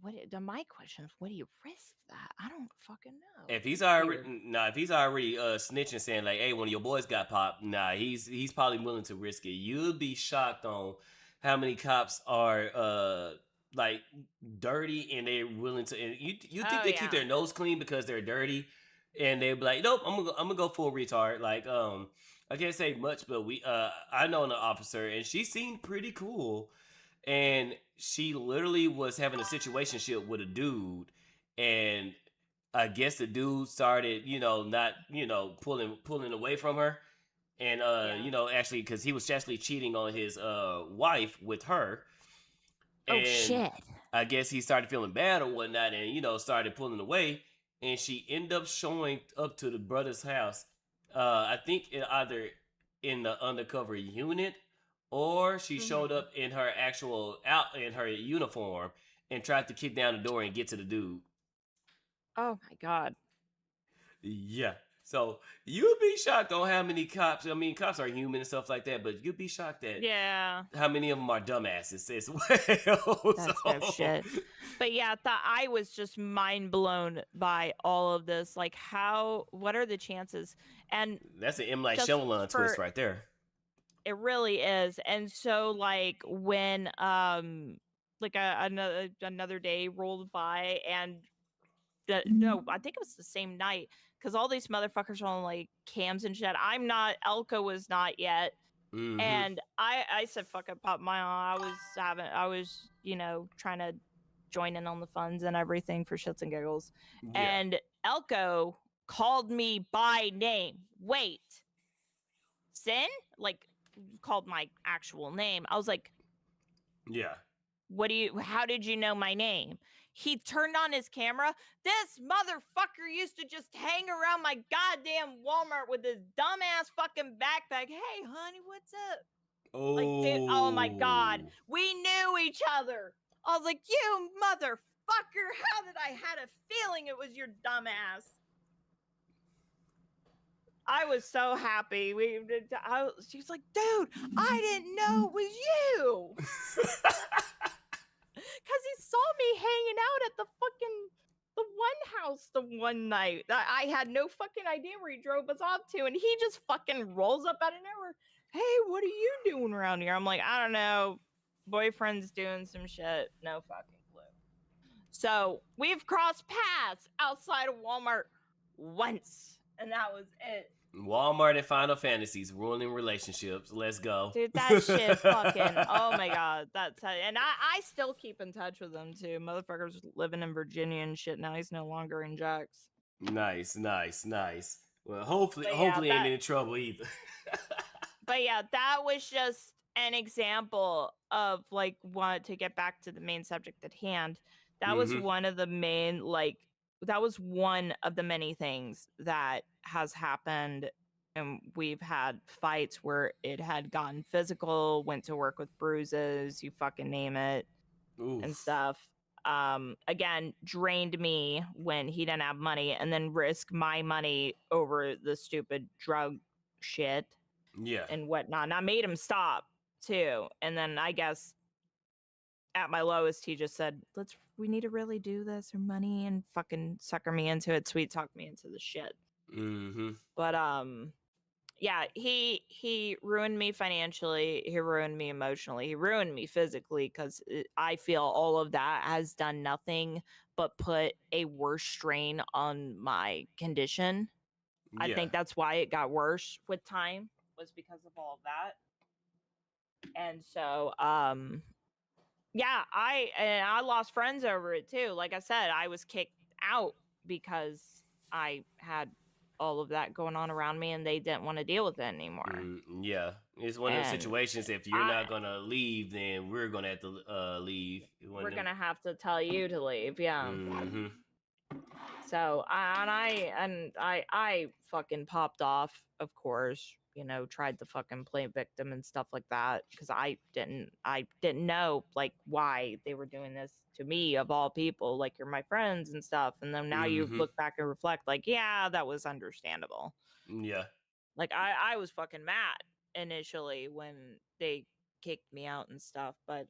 My question is, what do you risk that? I don't fucking know. If he's already snitching, saying like, "Hey, one of your boys got popped," he's probably willing to risk it. You'll be shocked on how many cops are like dirty and they're willing to. And you think they keep their nose clean because they're dirty, and they'll be like, "Nope, I'm gonna go full retard." Like I can't say much, but I know an officer and she seemed pretty cool. And she literally was having a situationship with a dude, and I guess the dude started, not, pulling away from her, and actually, because he was actually cheating on his wife with her. And oh shit! I guess he started feeling bad or whatnot, and started pulling away, and she ended up showing up to the brother's house. I think either in the undercover unit or she showed up in her actual in her uniform and tried to kick down the door and get to the dude. Oh my god. Yeah. So you'd be shocked on how many cops. I mean, cops are human and stuff like that, but you'd be shocked at Yeah. how many of them are dumbasses as well. That's no shit. But yeah, I was just mind blown by all of this. Like, what are the chances? And That's an M. Night just Shyamalan twist for right there. it really is. And so like when like another day rolled by and no, I think it was the same night because all these motherfuckers are on like cams and shit. Elka was not yet. Mm-hmm. And I said, fuck it, pop my on. I was, trying to join in on the funds and everything for shits and giggles. Yeah. And Elko called me by name. Wait, Sin? Like, called my actual name. I was like, Yeah. how did you know my name? He turned on his camera. This motherfucker used to just hang around my goddamn Walmart with his dumbass fucking backpack. Hey, honey, what's up? Oh. Like, dude, oh my god. We knew each other. I was like, you motherfucker. How did I had a feeling it was your dumbass? I was so happy. She was like, dude, I didn't know it was you. Because he saw me hanging out at the one house the one night. I had no fucking idea where he drove us off to. And he just fucking rolls up out of nowhere. Hey, what are you doing around here? I'm like, I don't know. Boyfriend's doing some shit. No fucking clue. So we've crossed paths outside of Walmart once. And that was it. Walmart and Final Fantasies ruining relationships. Let's go, dude. That shit, fucking. Oh my god, and I still keep in touch with them too. Motherfuckers living in Virginia and shit. Now he's no longer in Jax. Nice. Well, hopefully, ain't in trouble either. But yeah, that was just an example of like to get back to the main subject at hand. That was one of the main that was one of the many things that has happened, and we've had fights where it had gotten physical, went to work with bruises, you fucking name it. Oof. And stuff. Again, drained me when he didn't have money, and then risk my money over the stupid drug shit. Yeah. And whatnot. And I made him stop too. And then I guess at my lowest, he just said, we need to really do this for money, and fucking sucker me into it, sweet talk me into the shit. Mm-hmm. But yeah, he ruined me financially, he ruined me emotionally, he ruined me physically, because I feel all of that has done nothing but put a worse strain on my condition. Yeah. I think that's why it got worse with time, was because of all of that. And so yeah, I lost friends over it too. Like I said, I was kicked out because I had all of that going on around me, and they didn't want to deal with it anymore. Yeah, it's one of those situations. If you're not gonna leave, then we're gonna have to leave. We're gonna have to tell you to leave. Yeah. Mm-hmm. So I fucking popped off, of course. Tried to fucking play victim and stuff like that, because I didn't know like why they were doing this to me, of all people. Like, you're my friends and stuff, and then now you look back and reflect, like, yeah, that was understandable. Yeah. Like, I was fucking mad initially when they kicked me out and stuff, but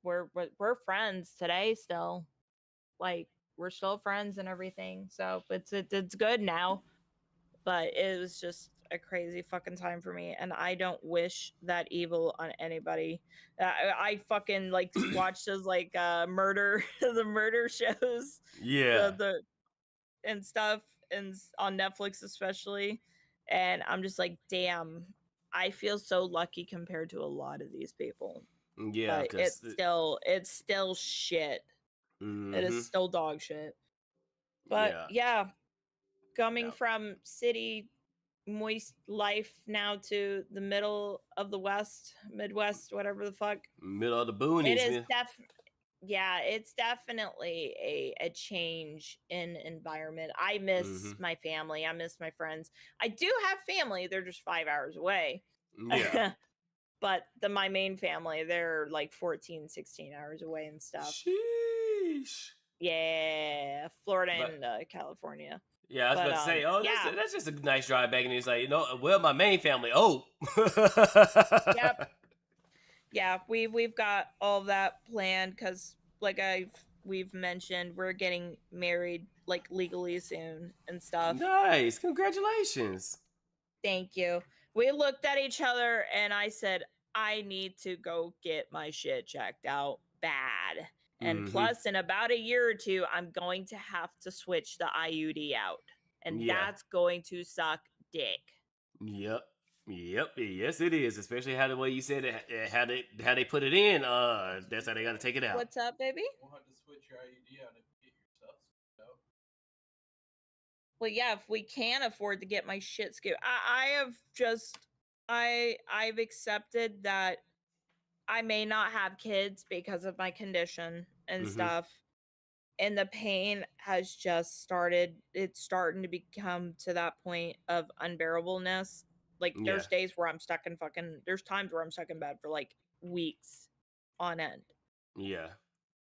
we're friends today still. Like, we're still friends and everything, so it's good now. But it was just a crazy fucking time for me, and I don't wish that evil on anybody. I fucking like watch those like murder the murder shows, yeah, the and stuff, and on Netflix especially, and I'm just like, damn, I feel so lucky compared to a lot of these people. Yeah, but it's still shit. It is still dog shit. But yeah, coming from city moist life now to the middle of the Midwest, whatever the fuck. Middle of the boonies. It is it's definitely a change in environment. I miss my family. I miss my friends. I do have family. They're just 5 hours away. Yeah. But my main family, they're like 14, 16 hours away and stuff. Sheesh. Yeah, Florida But and California. yeah, I was But about to say, oh, yeah, that's just a nice drive back, and he's like, well, my main family. Oh, yep, yeah. We've got all that planned because, like we've mentioned, we're getting married like legally soon and stuff. nice, congratulations. Thank you. We looked at each other and I said, I need to go get my shit checked out bad. And Mm-hmm. plus, in about a year or two, I'm going to have to switch the IUD out. And Yeah. that's going to suck dick. Yep. Yes, it is. Especially how the way you said it, how they put it in. That's how they got to take it out. What's up, baby? We'll have to switch your IUD out if you get your stuff skipped out. Well, yeah, if we can afford to get my shit skipped, I've accepted that I may not have kids because of my condition and Mhm. stuff. And the pain has just started, it's starting to become to that point of unbearableness. Like Yeah. there's days where I'm stuck in there's times where I'm stuck in bed for like weeks on end. Yeah.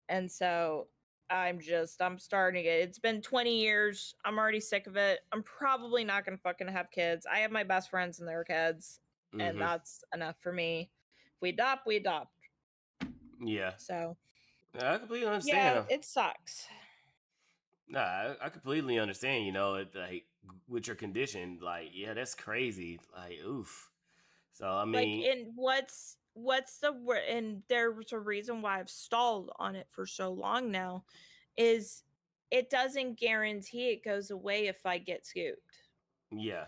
And so I'm starting to it's been 20 years. I'm already sick of it. I'm probably not going to fucking have kids. I have my best friends and their kids, and Mhm. that's enough for me. If we adopt, we adopt. Yeah. So, I completely yeah, understand. it sucks. Nah, I completely understand. Like with your condition, like yeah, that's crazy. Like oof. So I Like, mean, and and there's a reason why I've stalled on it for so long now, is it doesn't guarantee it goes away if I get scooped. yeah.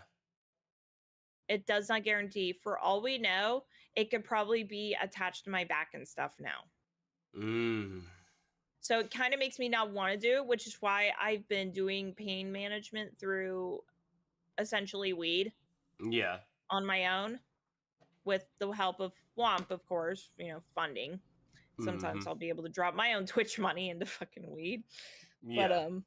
It does not guarantee. For all we know, it could probably be attached to my back and stuff now. Mm. So it kind of makes me not want to do it, which is why I've been doing pain management through essentially weed Yeah. on my own with the help of WHOMP, of course, funding. Sometimes Mhm. I'll be able to drop my own Twitch money into fucking weed. Yeah. But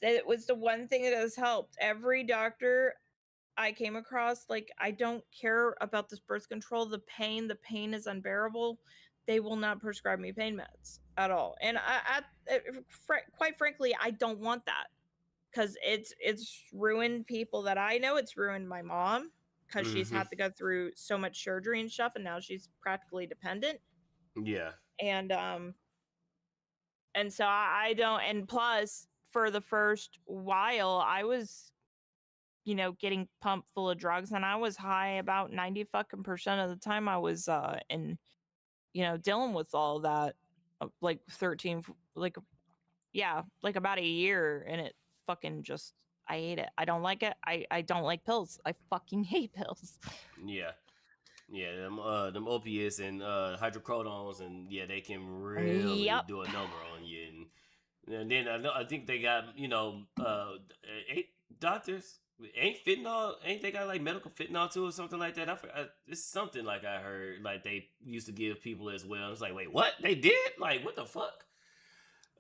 it was the one thing that has helped. Every doctor I came across, like, I don't care about this birth control. The pain is unbearable. They will not prescribe me pain meds at all. And quite frankly, I don't want that, because it's ruined people that I know. It's ruined my mom because she's Mhm. had to go through so much surgery and stuff, and now she's practically dependent. Yeah. And so I don't. And plus, for the first while, I was getting pumped full of drugs, and I was high about 90 fucking percent of the time I was in dealing with all that, like 13, like, yeah, like about a year. And it fucking just, I hate it. I don't like it. I don't like pills. I fucking hate pills. Yeah. Yeah, them opiates and hydrocodones, and yeah, they can really Yep. do a number on you. And then I think they got ain't doctors ain't they got like medical fentanyl too or something like that? It's something like I heard like they used to give people as well. It's like, wait, what they did? Like, what the fuck?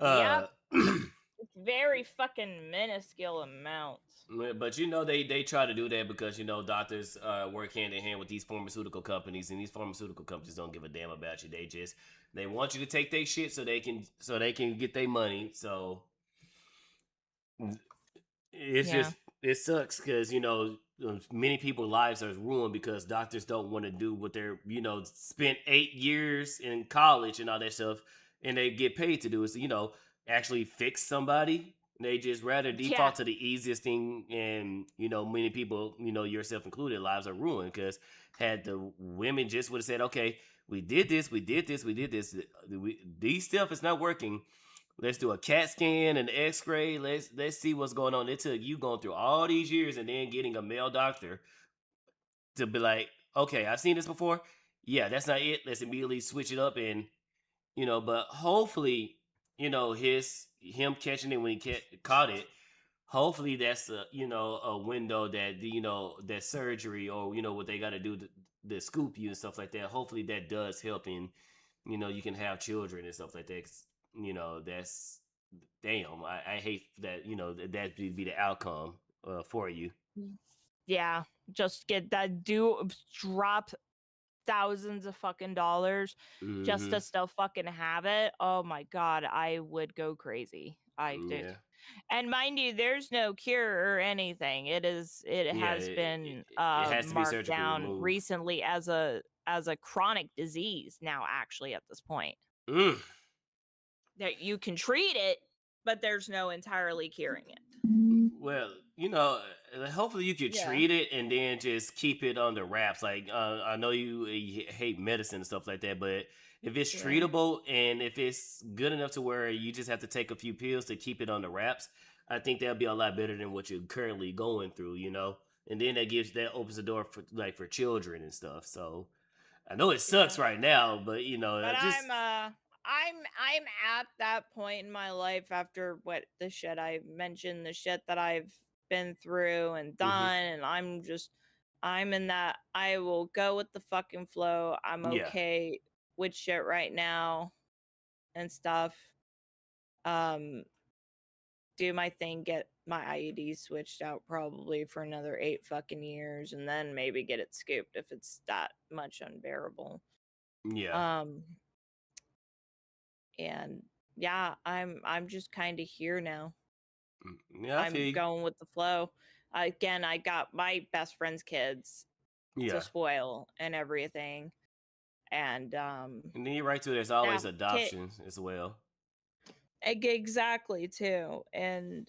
Yep. It's very fucking minuscule amounts. But they try to do that because doctors work hand in hand with these pharmaceutical companies, and these pharmaceutical companies don't give a damn about you. They want you to take their shit so they can get their money. So it's Yeah. just it sucks because many people's lives are ruined because doctors don't want to do what they're spent 8 years in college and all that stuff, and they get paid to do is actually fix somebody. They just rather default to the easiest thing, and many people, yourself included, lives are ruined because had the women just would have said, okay, we did this, these stuff is not working. Let's do a CAT scan and X-ray. Let's see what's going on. It took you going through all these years and then getting a male doctor to be like, okay, I've seen this before. Yeah, that's not it. Let's immediately switch it up and but hopefully, him catching it when he caught it. Hopefully that's a window that that surgery or what they got to do to scoop you and stuff like that. Hopefully that does help and you can have children and stuff like that. 'Cause, that's damn. I hate that that be the outcome for you. Yeah, just get that drop thousands of fucking dollars just Mm-hmm. to still fucking have it, oh my god, I would go crazy. I did. Yeah. And mind you, there's no cure or anything. It Yeah. has been It has to be marked surgically down removed. recently as a chronic disease now, actually, at this point. Mm. That you can treat it, but there's no entirely curing it. Well, hopefully you could Yeah. treat it and then just keep it under wraps. Like, I know you hate medicine and stuff like that, but if it's Yeah. treatable and if it's good enough to where you just have to take a few pills to keep it under wraps, I think that'll be a lot better than what you're currently going through, And then that opens the door for children and stuff. So I know it sucks Yeah. right now, but But just I'm at that point in my life after what the shit I mentioned, the shit that I've been through and done, and I'm in that I will go with the fucking flow. I'm yeah. okay with shit right now and stuff. Do my thing, get my IUD switched out probably for another 8 fucking years, and then maybe get it scooped if it's that much unbearable. Yeah. And yeah, I'm just kind of here now. Yeah, I feel I'm you. going with the flow. Again, I got my best friend's kids Yeah. to spoil and everything. And And then you're right too, there's always adoptions as well. Exactly too. And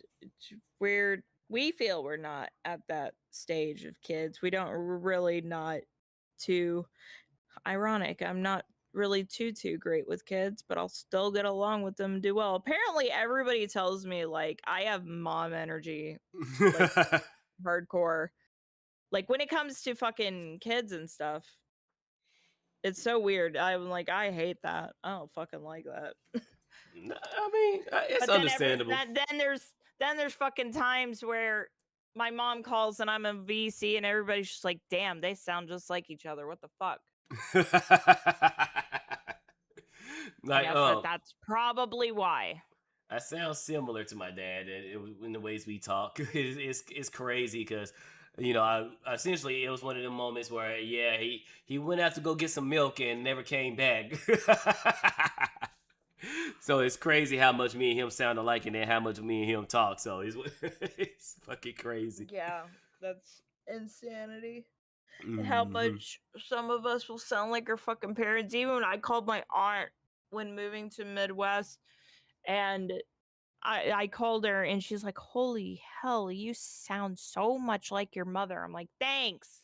we feel we're not at that stage of kids. We don't really not too ironic. I'm not really too great with kids, but I'll still get along with them and do well. Apparently everybody tells me like I have mom energy, like hardcore. Like when it comes to fucking kids and stuff. It's so weird. I'm like, I hate that. I don't fucking like that. I mean, it's But then understandable. then there's fucking times where my mom calls and I'm a VC and everybody's just like, damn, they sound just like each other. What the fuck? Like, that's probably why. I sound similar to my dad in the ways we talk. It's crazy because, essentially it was one of them moments where, yeah, he went out to go get some milk and never came back. So it's crazy how much me and him sound alike and then how much me and him talk. So it's fucking crazy. Yeah, that's insanity. And how much some of us will sound like our fucking parents. Even when I called my aunt when moving to Midwest, and I called her and she's like, holy hell, you sound so much like your mother. I'm like, thanks.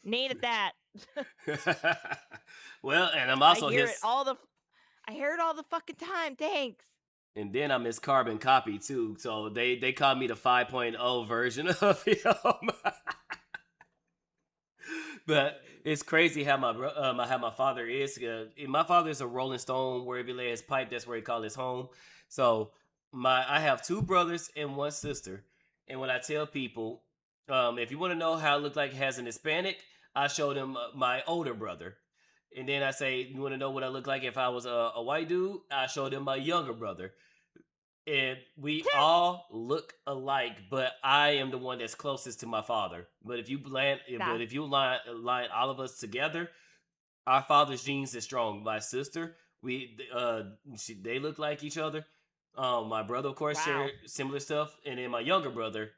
Needed that. Well, and I'm also I hear it all the fucking time. Thanks. And then I'm his carbon copy too. So they call me the 5.0 version of him. But it's crazy how my father is. My father is a Rolling Stone. Wherever he lay his pipe, that's where he call his home. So I have 2 brothers and 1 sister. And when I tell people, if you want to know how I look like as an Hispanic, I show them my older brother. And then I say, you want to know what I look like if I was a white dude? I show them my younger brother. And we all look alike, but I am the one that's closest to my father. But if you line all of us together, our father's genes is strong. My sister, they look like each other. My brother, of course, shared similar stuff, and then my younger brother,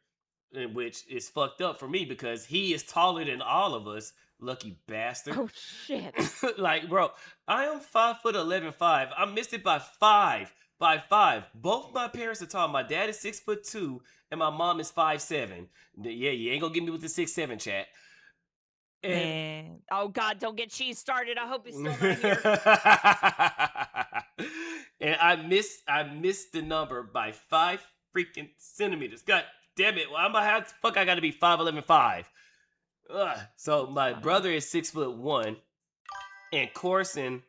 which is fucked up for me because he is taller than all of us. Lucky bastard. Oh shit. Like, bro, I am 5'11.5". I missed it by 5. By 5. Both my parents are tall. My dad is 6'2", and my mom is 5'7". Yeah, you ain't gonna get me with the 6'7" chat. And oh god, don't get cheese started. I hope he's still not here. And I missed the number by 5 freaking centimeters. God damn it! Well, I gotta be 5'11.5". So my brother is 6'1", and Corson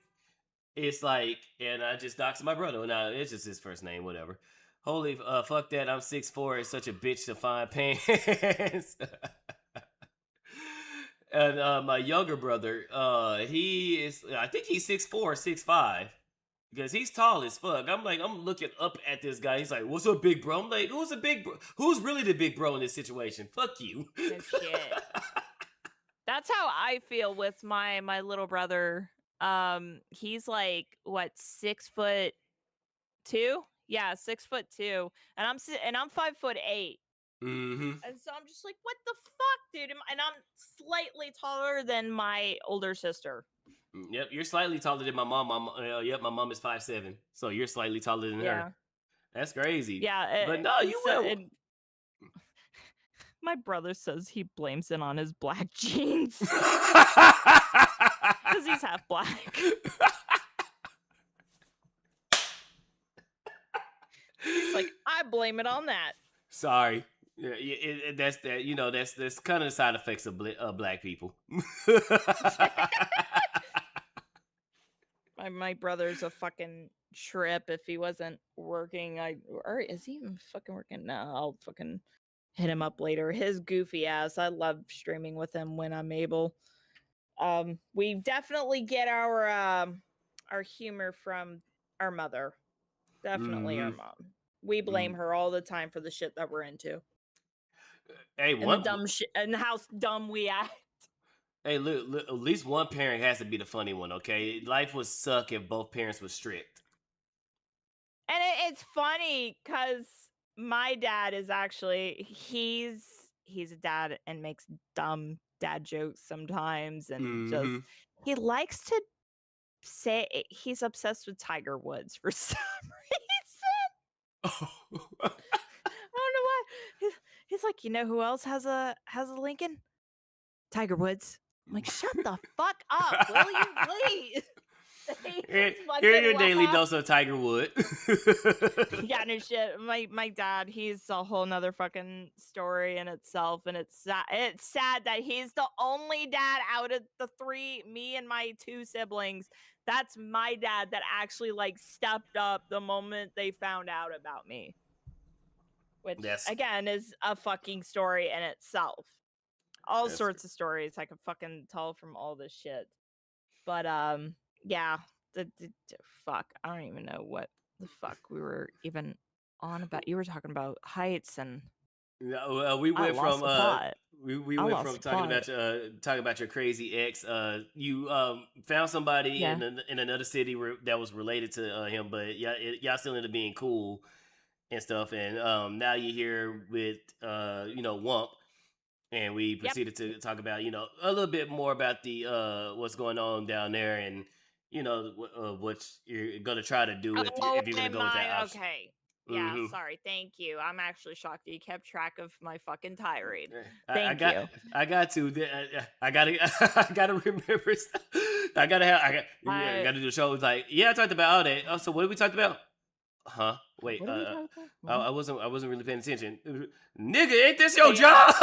is like, and I just doxed my brother. Now it's just his first name, whatever. Holy fuck that! I'm 6'4". It's such a bitch to find pants. And my younger brother, he is, I think he's 6'4", 6'5", because he's tall as fuck. I'm looking up at this guy. He's like, "What's up, big bro?" I'm like, "Who's a big bro? Who's really the big bro in this situation? Fuck you." No shit. That's how I feel with my little brother. He's like what 6'2"? Yeah, 6'2", and I'm 5'8". Mm-hmm. And so I'm just like, what the fuck, dude? And I'm slightly taller than my older sister. Yep, you're slightly taller than my mom. Yep, my mom is 5'7", so you're slightly taller than Yeah, her. That's crazy. yeah. But no, you will. My brother says he blames it on his black jeans because he's half black. He's like, I blame it on that. Sorry. Yeah, that's that. You know, that's kind of the side effects of black people. My brother's a fucking trip. If he wasn't working, or is he even fucking working? No, I'll fucking hit him up later. His goofy ass. I love streaming with him when I'm able. We definitely get our humor from our mother. Definitely our mom. We blame her all the time for the shit that we're into. Hey, And the dumb shit and how dumb we act. Hey, look, at least one parent has to be the funny one, okay? Life would suck if both parents were strict. And it's funny because my dad is actually he's a dad and makes dumb dad jokes sometimes, and just he likes to say he's obsessed with Tiger Woods for some reason. I don't know why. He's like, you know who else has a Lincoln? Tiger Woods. I'm like, shut the fuck up, will you please? Here's your daily dose of Tiger Wood. Yeah, no shit. My dad, he's a whole nother fucking story in itself, and it's sad that he's the only dad out of the three, me and my two siblings. That's my dad that actually like stepped up the moment they found out about me. Which again is a fucking story in itself. All sorts of stories I could fucking tell from all this shit. But yeah, fuck, I don't even know what the fuck we were even on about. You were talking about heights and we went from we went from talking plot. about your crazy ex. You found somebody in another city that was related to him, but y'all still ended up being cool and stuff. And now you're here with Whomp. And we proceeded to talk about, a little bit more about the what's going on down there, and what you're gonna try to do if you're gonna go with that option. Okay. Yeah, sorry. Thank you. I'm actually shocked that you kept track of my fucking tirade. Thank you. I got to. I gotta remember stuff. I gotta do the show. It's like, I talked about all that. Oh, so what did we talk about? Huh? Wait. I wasn't really paying attention. Nigga, ain't this your job?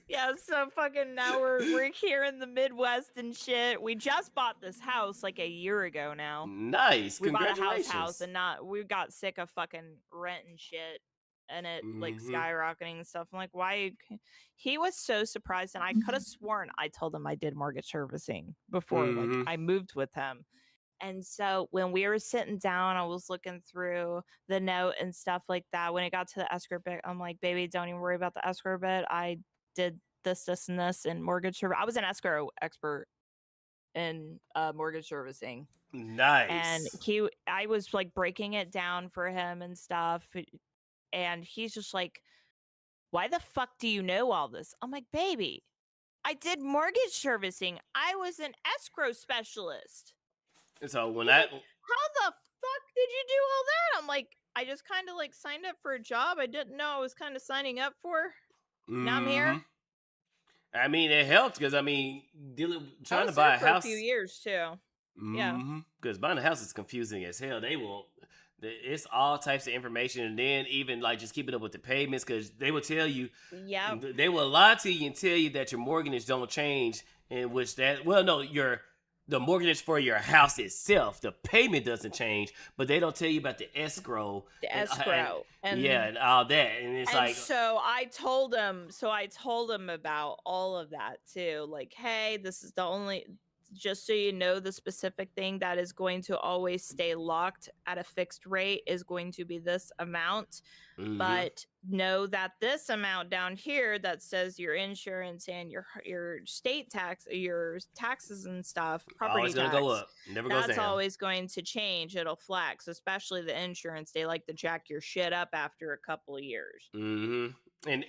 Yeah, so fucking now we're here in the Midwest and shit. We just bought this house like a year ago now. Nice. We bought Congratulations. a house and we got sick of fucking rent and shit and it like skyrocketing and stuff. I'm like, why? He was so surprised, and I could have sworn I told him I did mortgage servicing before like I moved with him. And so when we were sitting down, I was looking through the note and stuff like that. When it got to the escrow bit, I'm like, baby, don't even worry about the escrow bit. I did this, and this, and mortgage service. I was an escrow expert in mortgage servicing. Nice. And I was like breaking it down for him and stuff. And he's just like, why the fuck do you know all this? I'm like, baby, I did mortgage servicing. I was an escrow specialist. So when how the fuck did you do all that? I'm like, I just kind of like signed up for a job I didn't know I was kind of signing up for. Now I'm here. I mean, it helped because trying to buy a house for a few years too. Yeah, because buying a house is confusing as hell. It's all types of information, and then even like just keeping up with the payments, because they will tell you, they will lie to you and tell you that your mortgage don't change, in which the mortgage for your house itself, the payment doesn't change, but they don't tell you about the escrow. And all that. And it's like, so I told him about all of that too. Like, hey, this is the only, just so you know, the specific thing that is going to always stay locked at a fixed rate is going to be this amount. Mhm. But know that this amount down here that says your insurance and your state tax, your taxes and stuff, property always gonna tax, go up. Never goes that's down. always going to change. It'll flex, especially the insurance. They like to jack your shit up after a couple of years. Mm-hmm. And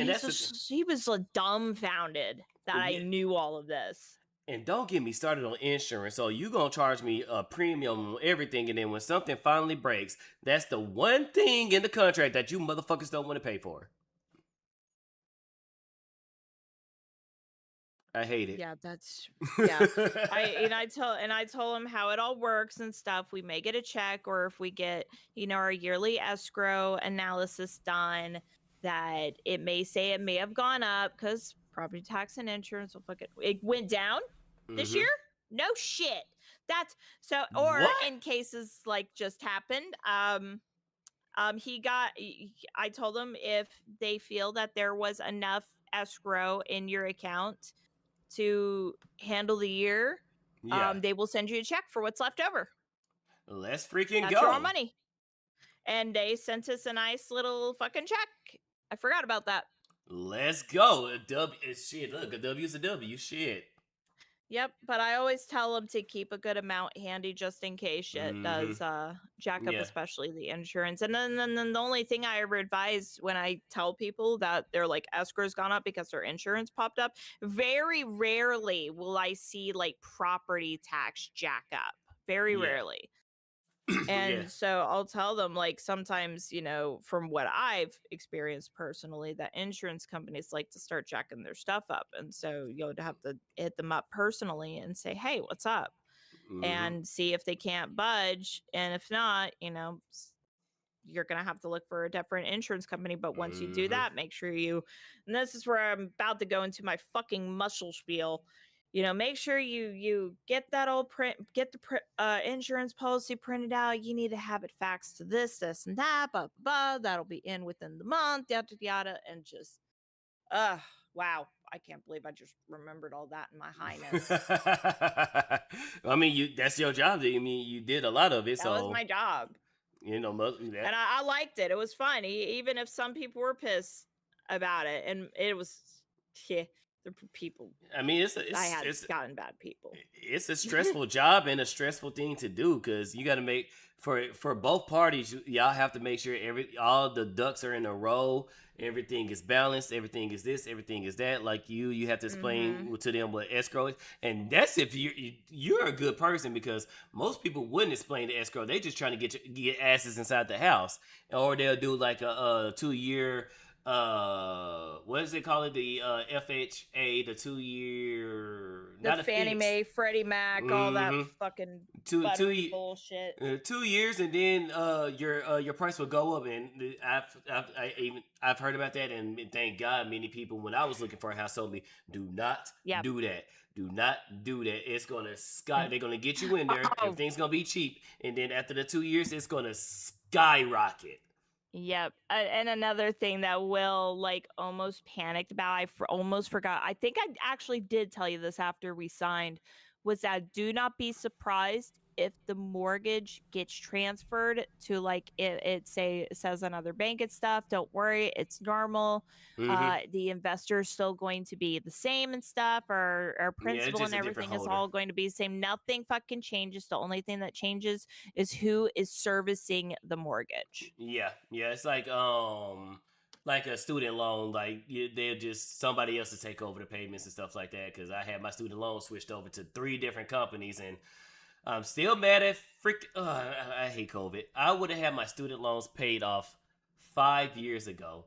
that's He was dumbfounded that I Yeah. knew all of this. And don't get me started on insurance. So you gonna charge me a premium on everything, and then when something finally breaks, that's the one thing in the contract that you motherfuckers don't want to pay for. I hate it. Yeah, that's yeah. I told him how it all works and stuff. We may get a check, or if we get our yearly escrow analysis done, that it may say it may have gone up because property tax and insurance will it went down this Mhm. year. No shit. That's so. Or What? in cases like just happened, I told him if they feel that there was enough escrow in your account to handle the year, Yeah. they will send you a check for what's left over. Let's freaking That's go. your money. And they sent us a nice little fucking check. I forgot about that. Let's go. A W is shit. Look, a W is a W. Shit. Yep, but I always tell them to keep a good amount handy just in case shit does jack up, Yeah. especially the insurance. And then the only thing I ever advise when I tell people that their like escrow's gone up because their insurance popped up, very rarely will I see like property tax jack up. Very Yeah. rarely. And Yeah. so I'll tell them, like, sometimes, from what I've experienced personally, that insurance companies like to start jacking their stuff up. And so you'll have to hit them up personally and say, hey, what's up? Mhm. And see if they can't budge. And if not, you're going to have to look for a different insurance company. But once you do Mhm. that, make sure and this is where I'm about to go into my fucking muscle spiel. Make sure you get that old get the insurance policy printed out. You need to have it faxed to this, and that, blah, blah, blah. That'll be in within the month, yada, yada, and just, wow. I can't believe I just remembered all that in my highness. I mean, that's your job. I mean, you did a lot of it. That So was my job. that. And I liked it. It was fun. Even if some people were pissed about it. And it was, the people. I mean, I had gotten bad people. It's a stressful job and a stressful thing to do because you got to make for both parties. Y'all have to make sure all the ducks are in a row. Everything is balanced. Everything is this. Everything is that. Like you have to explain to them what escrow is, and that's if you're a good person because most people wouldn't explain the escrow. They just trying to get asses inside the house, or they'll do like a 2-year. What is it called? The FHA, the 2-year, the Fannie Mae, Freddie Mac, all that fucking two bullshit. 2 years, and then your price will go up. And I've heard about that, and thank God, many people when I was looking for a house told me, do not do that. Do not do that. It's gonna they're gonna get you in there. Everything's gonna be cheap, and then after the 2 years, it's gonna skyrocket. Yep. And another thing that Will almost panicked about, I almost forgot. I think I actually did tell you this after we signed, was that do not be surprised if the mortgage gets transferred to it says another bank and stuff. Don't worry, it's normal. The investor's still going to be the same and stuff. Our principal and everything is all going to be the same. Nothing fucking changes. The only thing that changes is who is servicing the mortgage. Yeah, it's like a student loan. They'll just somebody else to take over the payments and stuff like that. Because I had my student loan switched over to 3 different companies, and I'm still mad at I hate COVID. I would have had my student loans paid off 5 years ago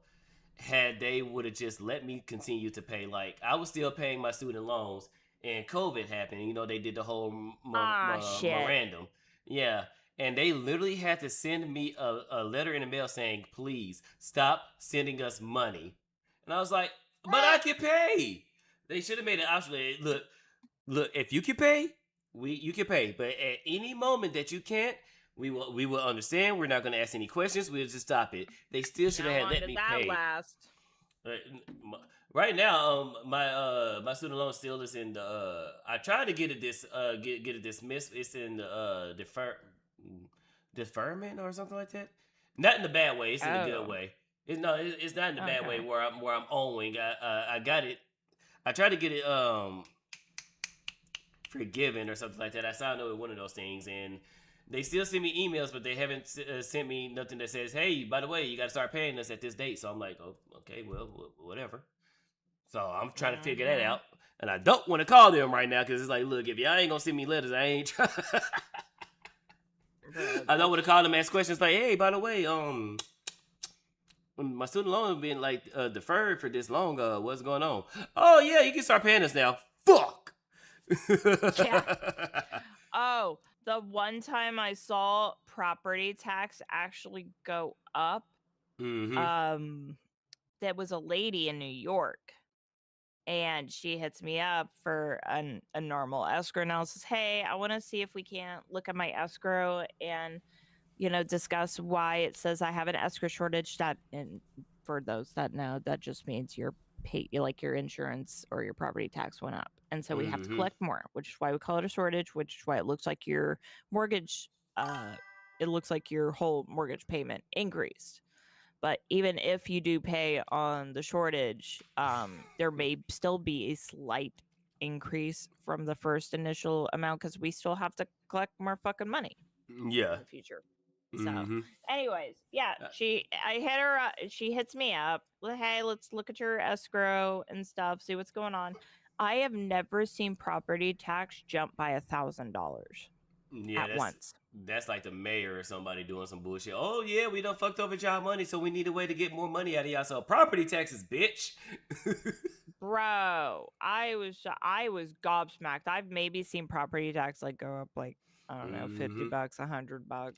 had they would have just let me continue to pay. Like I was still paying my student loans, and COVID happened. They did the whole memorandum. Yeah. And they literally had to send me a letter in the mail saying, please stop sending us money. And I was like, but I can pay. They should have made an option. Look, if you can pay, you can pay. But at any moment that you can't, we will understand. We're not going to ask any questions. We'll just stop it. They still should have let me pay. Last? Right now, my student loan still is in the. I tried to get it get it dismissed. It's in the deferment or something like that. Not in the bad way. It's in the good Oh, way. It's not in the bad way okay. where I'm owing. I got it. I tried to get it forgiven or something like that. I signed up with one of those things, and they still send me emails, but they haven't sent me nothing that says, "Hey, by the way, you got to start paying us at this date." So I'm like, "Oh, okay, well, whatever." So I'm trying to figure that Mm-hmm. out, and I don't want to call them right now because it's like, look, if y'all ain't gonna send me letters, I ain't trying. Bro, I don't want that's to call them, ask questions like, "Hey, by the way, my student loan has been like deferred for this long. What's going on?" "Oh yeah, you can start paying us now." Fuck. yeah. Oh, the one time I saw property tax actually go up, Mm-hmm. there was a lady in New York, and she hits me up for a normal escrow analysis. Hey, I want to see if we can't look at my escrow and discuss why it says I have an escrow shortage. That, and for those that know, that just means your your insurance or your property tax went up, and so we have to Mm-hmm. collect more, which is why we call it a shortage, which is why it looks like your mortgage, it looks like your whole mortgage payment increased. But even if you do pay on the shortage, there may still be a slight increase from the first initial amount because we still have to collect more fucking money Yeah. in the future. So, Mm-hmm. anyways, yeah, I hit her up. She hits me up. Hey, let's look at your escrow and stuff. See what's going on. I have never seen property tax jump by $1,000 Yeah, at once. that's like the mayor or somebody doing some bullshit. "Oh yeah, we done fucked over y'all money, so we need a way to get more money out of y'all. So property taxes, bitch." Bro, I was gobsmacked. I've maybe seen property tax like go up like, I don't know, $50, Mm-hmm. $100.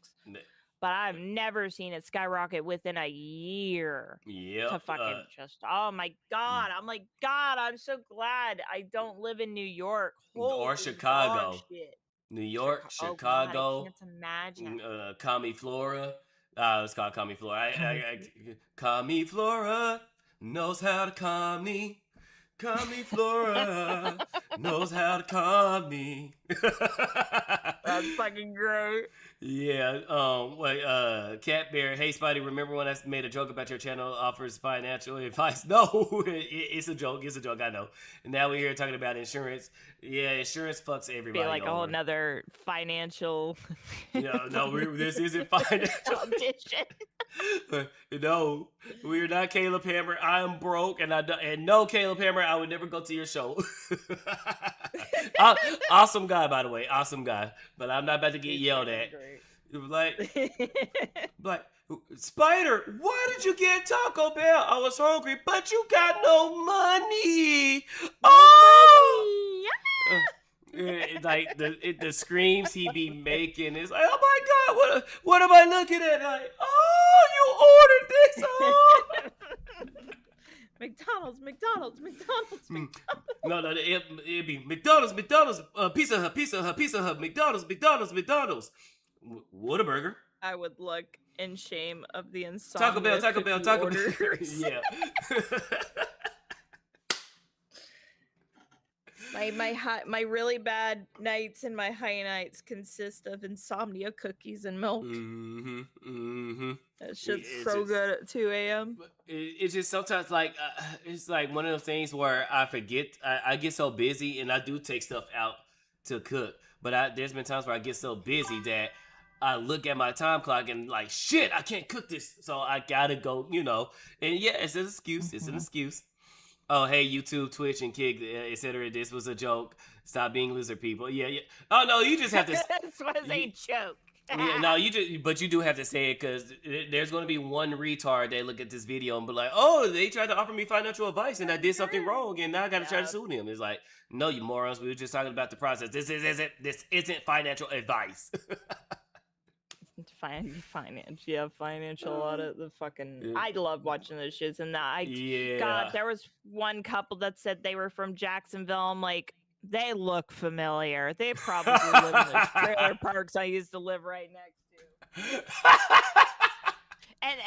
But I've never seen it skyrocket within a year Yep. to fucking just, oh my God. I'm like, God, I'm so glad I don't live in New York. Or Holy dog Chicago, shit. New York, Oh God, I Chicago, can't imagine. Kami Flora. It's called Kami Flora. Kami Flora knows how to calm me. Kami Flora knows how to calm me. That's fucking great. Yeah. Cat Bear. Hey, Spidey. Remember when I made a joke about your channel offers financial advice? No, it's a joke. It's a joke. I know. And now we're here talking about insurance. Yeah, insurance fucks Be everybody like a whole over. nother financial This isn't financial. competition. No, we're not Caleb Hammer. I am broke, and no, Caleb Hammer, I would never go to your show. Awesome guy, by the way, awesome guy. But I'm not about to get He's yelled fucking at. great. It was like, Spider, why did you get Taco Bell? I was hungry, but you got no money. Oh. Like the screams he be making is like, oh my God, what am I looking at? Like, oh, you ordered this. Oh. McDonald's. No, it'd be McDonald's, Pizza Hut, McDonald's. Whataburger. I would look in shame of the Taco insomnia Bell. orders. Yeah. My really bad nights and my high nights consist of insomnia cookies and milk. That shit's so good at 2 a.m. It's just sometimes like it's like one of those things where I forget. I get so busy and I do take stuff out to cook, but there's been times where I get so busy that I look at my time clock and like, shit, I can't cook this, so I gotta go. And yeah, it's an excuse. It's an excuse. Oh, hey, YouTube, Twitch, and Kick, etc. This was a joke. Stop being loser, people. Yeah. Oh no, you just have to. This was a joke. Yeah, no, but you do have to say it because there's going to be one retard that look at this video and be like, "Oh, they tried to offer me financial advice and I did something wrong and now I got to try to sue them." It's like, no, you morons. We were just talking about the process. This isn't financial advice. Financial audit. The fucking, I love watching those shits. And Yeah. God, there was one couple that said they were from Jacksonville. I'm like, they look familiar. They probably live in those trailer parks I used to live right next to.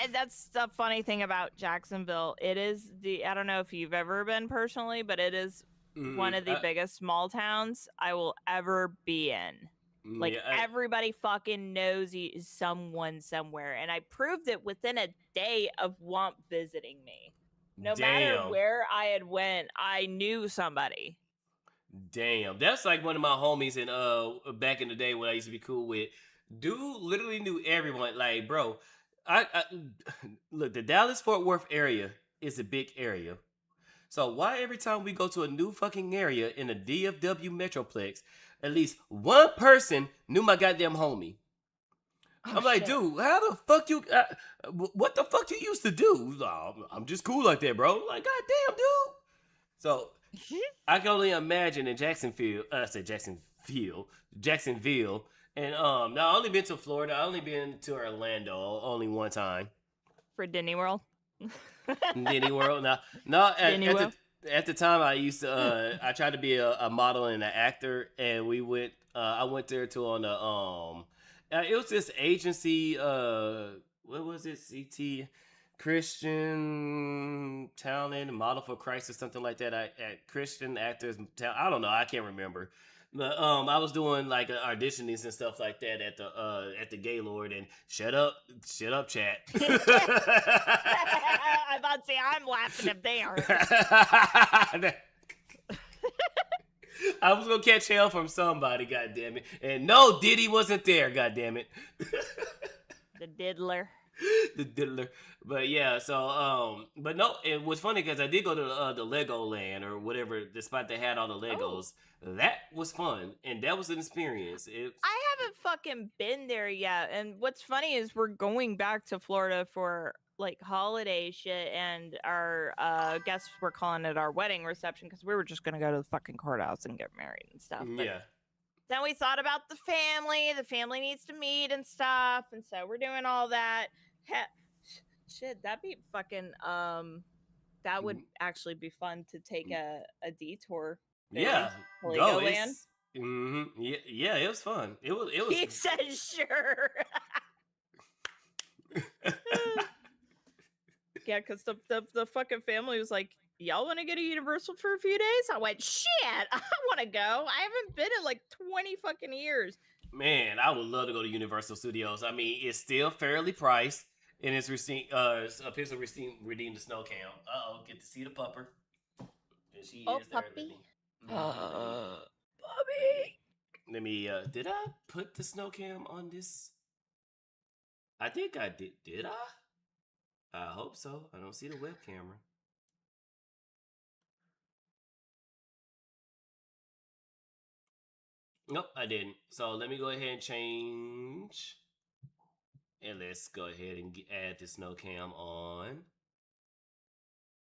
And that's the funny thing about Jacksonville. It is I don't know if you've ever been personally, but it is one of the biggest small towns I will ever be in. Like everybody fucking knows someone somewhere, and I proved it within a day of Whomp visiting me. No matter where I had went, I knew somebody. Damn, that's like one of my homies in back in the day when I used to be cool with. Dude literally knew everyone. Like, bro, I look, the Dallas Fort Worth area is a big area. So why every time we go to a new fucking area in the DFW Metroplex, at least one person knew my goddamn homie? I'm like, dude, how the fuck you? What the fuck you used to do? I'm just cool like that, bro. Like, goddamn, dude. So I can only imagine in Jacksonville, and now I only been to Florida. I only been to Orlando only one time. For Disney World. Disney World. At the time I used to I tried to be a model and an actor, and we went. I went there to on the it was this agency. What was it? CT. Christian Talent Model for Christ or something like that. At Christian Actors I don't know, I can't remember. But I was doing like auditionings and stuff like that at the Gaylord, and shut up chat. I about to say I'm laughing if they are. I was gonna catch hell from somebody, goddammit. And no, Diddy wasn't there, goddammit. The diddler. The diddler. But yeah, so but no, it was funny because I did go to the Lego Land or whatever, the spot that had all the Legos. That was fun, and that was an experience. I haven't fucking been there yet, and what's funny is we're going back to Florida for like holiday shit, and our guests were calling it our wedding reception because we were just gonna go to the fucking courthouse and get married and stuff. But yeah. then we thought about the family needs to meet and stuff, and so we're doing all that. Shit, that'd be fucking that would actually be fun to take a detour. Yeah, Legoland. Yeah, it was fun. It was. He said sure. Yeah, because the fucking family was like, y'all want to go to Universal for a few days? I went, shit, I want to go. I haven't been in like 20 fucking years. Man, I would love to go to Universal Studios. I mean, it's still fairly priced, and it's appears to redeem the snow cam. Get to see the pupper. And she is there. Puppy. Puppy. Let me. Did I put the snow cam on this? I think I did. Did I? I hope so. I don't see the web camera. Nope, I didn't. So let me go ahead and change. And let's go ahead and add the snow cam on.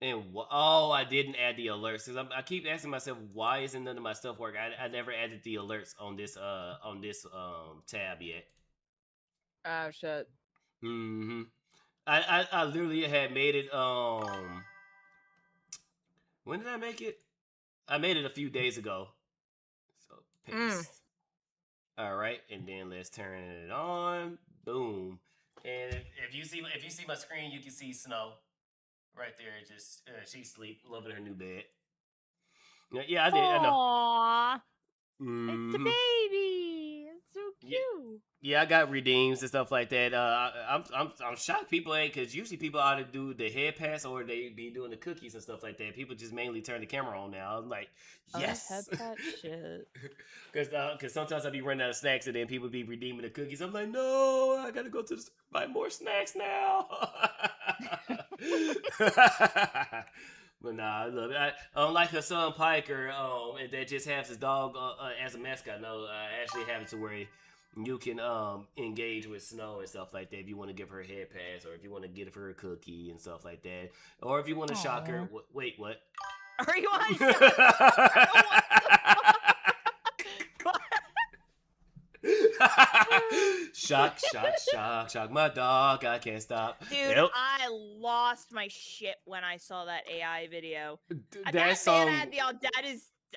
And I didn't add the alerts. Cause I keep asking myself, why isn't none of my stuff work? I never added the alerts on this tab yet. Oh shit. Mm-hmm. I literally had made it when did I make it? I made it a few days ago. So paste. Alright, and then let's turn it on. Boom. And if you see my screen, you can see Snow right there. Just she's asleep, loving her new bed. Yeah, I did. Aww. I know. It's the baby. It's so cute. Yeah, I got redeems and stuff like that. I'm shocked people ain't, because usually people ought to do the head pass or they be doing the cookies and stuff like that. People just mainly turn the camera on now. I'm like, yes. Head pass shit. Because sometimes I be running out of snacks and then people be redeeming the cookies. I'm like, no, I gotta go to buy more snacks now. But nah, I love it. Unlike her son Piker, that just has his dog as a mascot. No, I actually have it to where you can engage with Snow and stuff like that if you want to give her a head pass, or if you want to give her a cookie and stuff like that, or if you want to shock her. Wait, what? Are you on? Shock my dog, I can't stop. Dude, I lost my shit when I saw that AI video. That man had the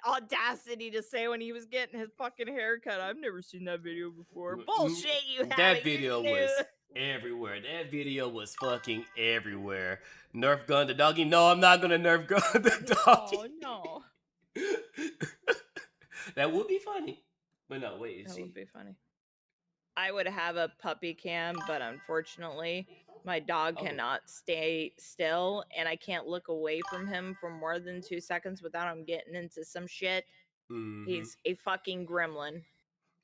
audacity to say when he was getting his fucking haircut, I've never seen that video before. Bullshit, you have. That video was everywhere. That video was fucking everywhere. Nerf gun the doggy. No, I'm not gonna Nerf gun the doggy. Oh no, That would be funny. But no, wait, is that she? would be funny. I would have a puppy cam, but unfortunately, my dog Oh. cannot stay still, and I can't look away from him for more than 2 seconds without him getting into some shit. Mhm. He's a fucking gremlin.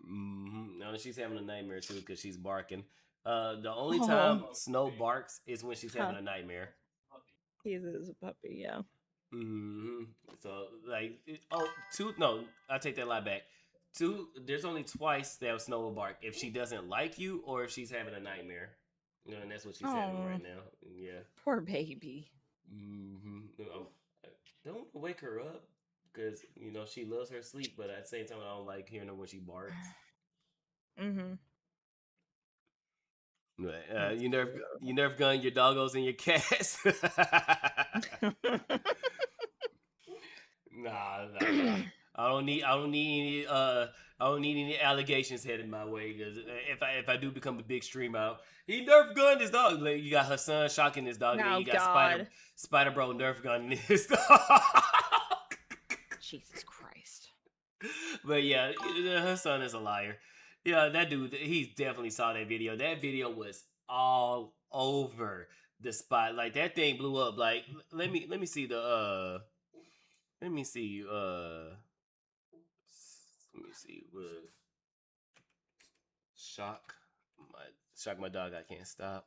No, she's having a nightmare too because she's barking. The only Oh. time Snow barks is when she's having Huh. a nightmare. He is a puppy, yeah. So like, I take that lie back. There's only twice that Snow will bark if she doesn't like you or if she's having a nightmare. You know, and that's what she's having Aw. right now. Yeah. Poor baby. Don't wake her up because you know she loves her sleep, but at the same time I don't like hearing her when she barks. Right. You nerf gun your doggos and your cats. Nah. I don't need any allegations headed my way because if I do become a big streamer, he nerf gunned his dog. Like, you got her son shocking his dog, and then you got Spydr-Bro nerf gunning his dog. Jesus Christ. But yeah, her son is a liar. Yeah, that dude, he definitely saw that video. That video was all over the spot. Like, that thing blew up. Like, let me see the let me see shock my dog. I can't stop.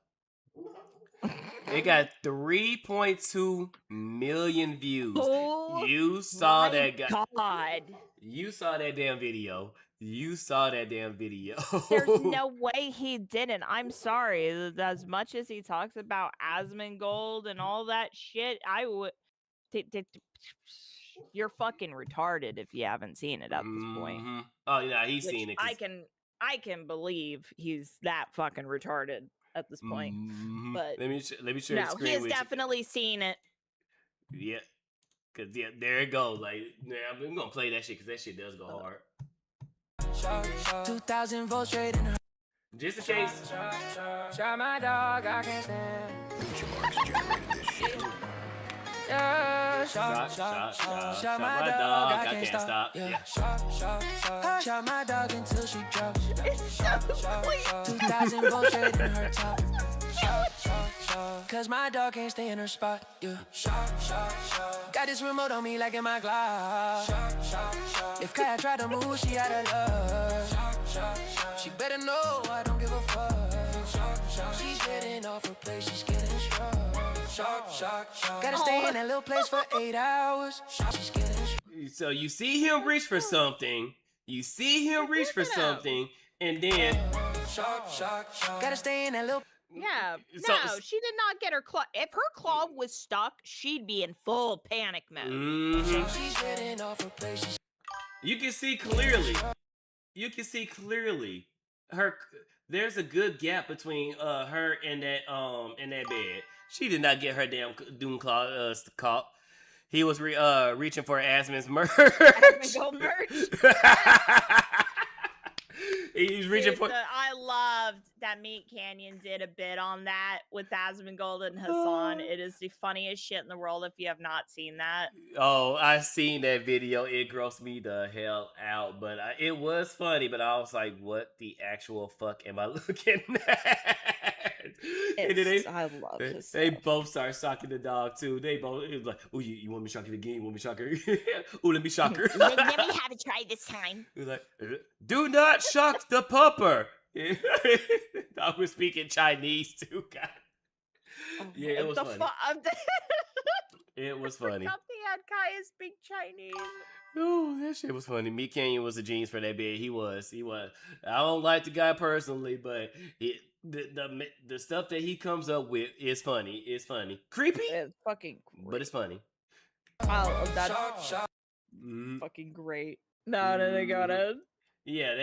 It got 3.2 million views. Oh, you saw my that guy. God. You saw that damn video. There's no way he didn't. I'm sorry. As much as he talks about Asmongold and all that shit, I would. You're fucking retarded if you haven't seen it at this point. Oh yeah, he's seen it. I can believe he's that fucking retarded at this point. But let me share the screen. No, he has definitely seen it. Yeah, cause there it goes. Like, I'm gonna play that shit because that shit does go hard. 2,000 volts straight in her. Just in case. Shot my dog, I can't stand. Yeah, shot my dog, I can't stop. Yeah, shot my dog until she drops. It's so clean. 2,000 volts straight in her top. Cause my dog can't stay in her spot. Yeah, got this remote on me like in my Glock. If Kaya tried to move, she out of love. She better know I don't give a fuck. She's getting off her place, she's getting strong. Gotta stay in that little place for 8 hours. She's getting strong. So you see him reach for something. And then gotta stay in that little. Yeah, So- no, she did not get her claw. If her claw was stuck, she'd be in full panic mode. She's getting off her place. She's You can see clearly. There's a good gap between her and that bed. She did not get her damn Doom Claw caught. He was reaching for Asmon's merch. Asmongold merch. He's reaching for. I loved that Meat Canyon did a bit on that with Asmongold and Hassan. It is the funniest shit in the world if you have not seen that. Oh, I seen that video. It grossed me the hell out, but it was funny. But I was like, "What the actual fuck am I looking at?" And then I love his they stuff. both start shocking the dog too. They both it was like, "Oh, you want me to shock it again? You want me to shock her? Oh, let me shock her." Let me have a try this time. He was like, "Do not shock the pupper." I was speaking Chinese too, God. Yeah, it was funny. It was funny. I forgot they had Kaya speak Chinese. Oh, that shit was funny. Meat Canyon was the genius for that bed. He was. I don't like the guy personally, but the stuff that he comes up with is funny. It's funny. Creepy, It's fucking great. but it's funny. Oh, that's fucking great. No, they got it. Yeah,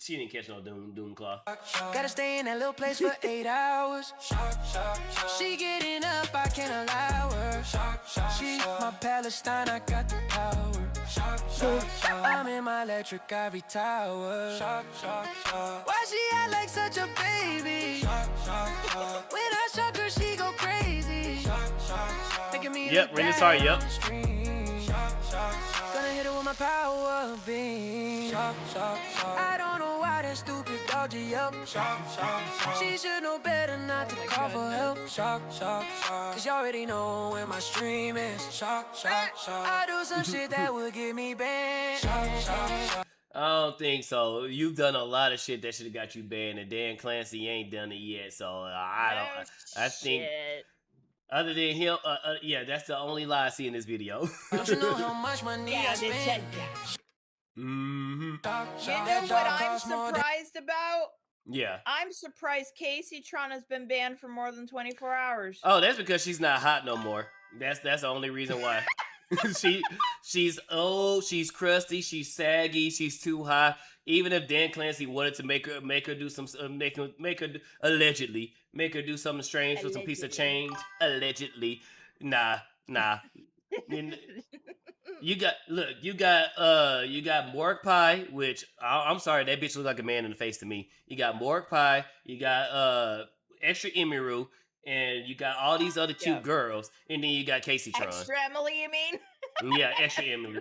she didn't catch no Doom Claw. gotta stay in that little place for 8 hours. She getting up, I can't allow her. She my Palestine, I got the power. Shock, shock, shock. I'm in my electric ivory tower. Shock, shock, shock. Why she act like such a baby? Shock, shock, shock. When I shock her, she go crazy. Shock, shock, shock. Making me Yep, look Renee, bad sorry, on yep. the stream. Shock, shock, shock. Gonna hit her with my power beam. Shock, shock, shock. I don't know why that stupid dog yelp. Shock, shock, shock. She should know better not to call for help. Shock, shock, shock. Cause you already know when my stream is. Shock, shock, shock. I do some shit that would get me banned. Shock, shock, shock. I don't think so. You've done a lot of shit that should have got you banned, and Dan Clancy ain't done it yet. So I think Shit. other than him, yeah, that's the only lie I see in this video. Don't you know how much money Yeah, I they spend? said Mm-hmm. You know what I'm surprised about? Yeah. I'm surprised Casey Tron has been banned for more than 24 hours. Oh, that's because she's not hot no more. That's the only reason why. she's old, she's crusty, she's saggy, she's too high. Even if Dan Clancy wanted to make her do some make her allegedly make her do something strange with some piece of change, allegedly, nah. You got Morg Pie, which I'm sorry, that bitch looks like a man in the face to me. You got Morg Pie, you got Extra Emiru, and you got all these other cute girls, and then you got Casey Tron. Extra Emily, you mean? Yeah, Extra Emily.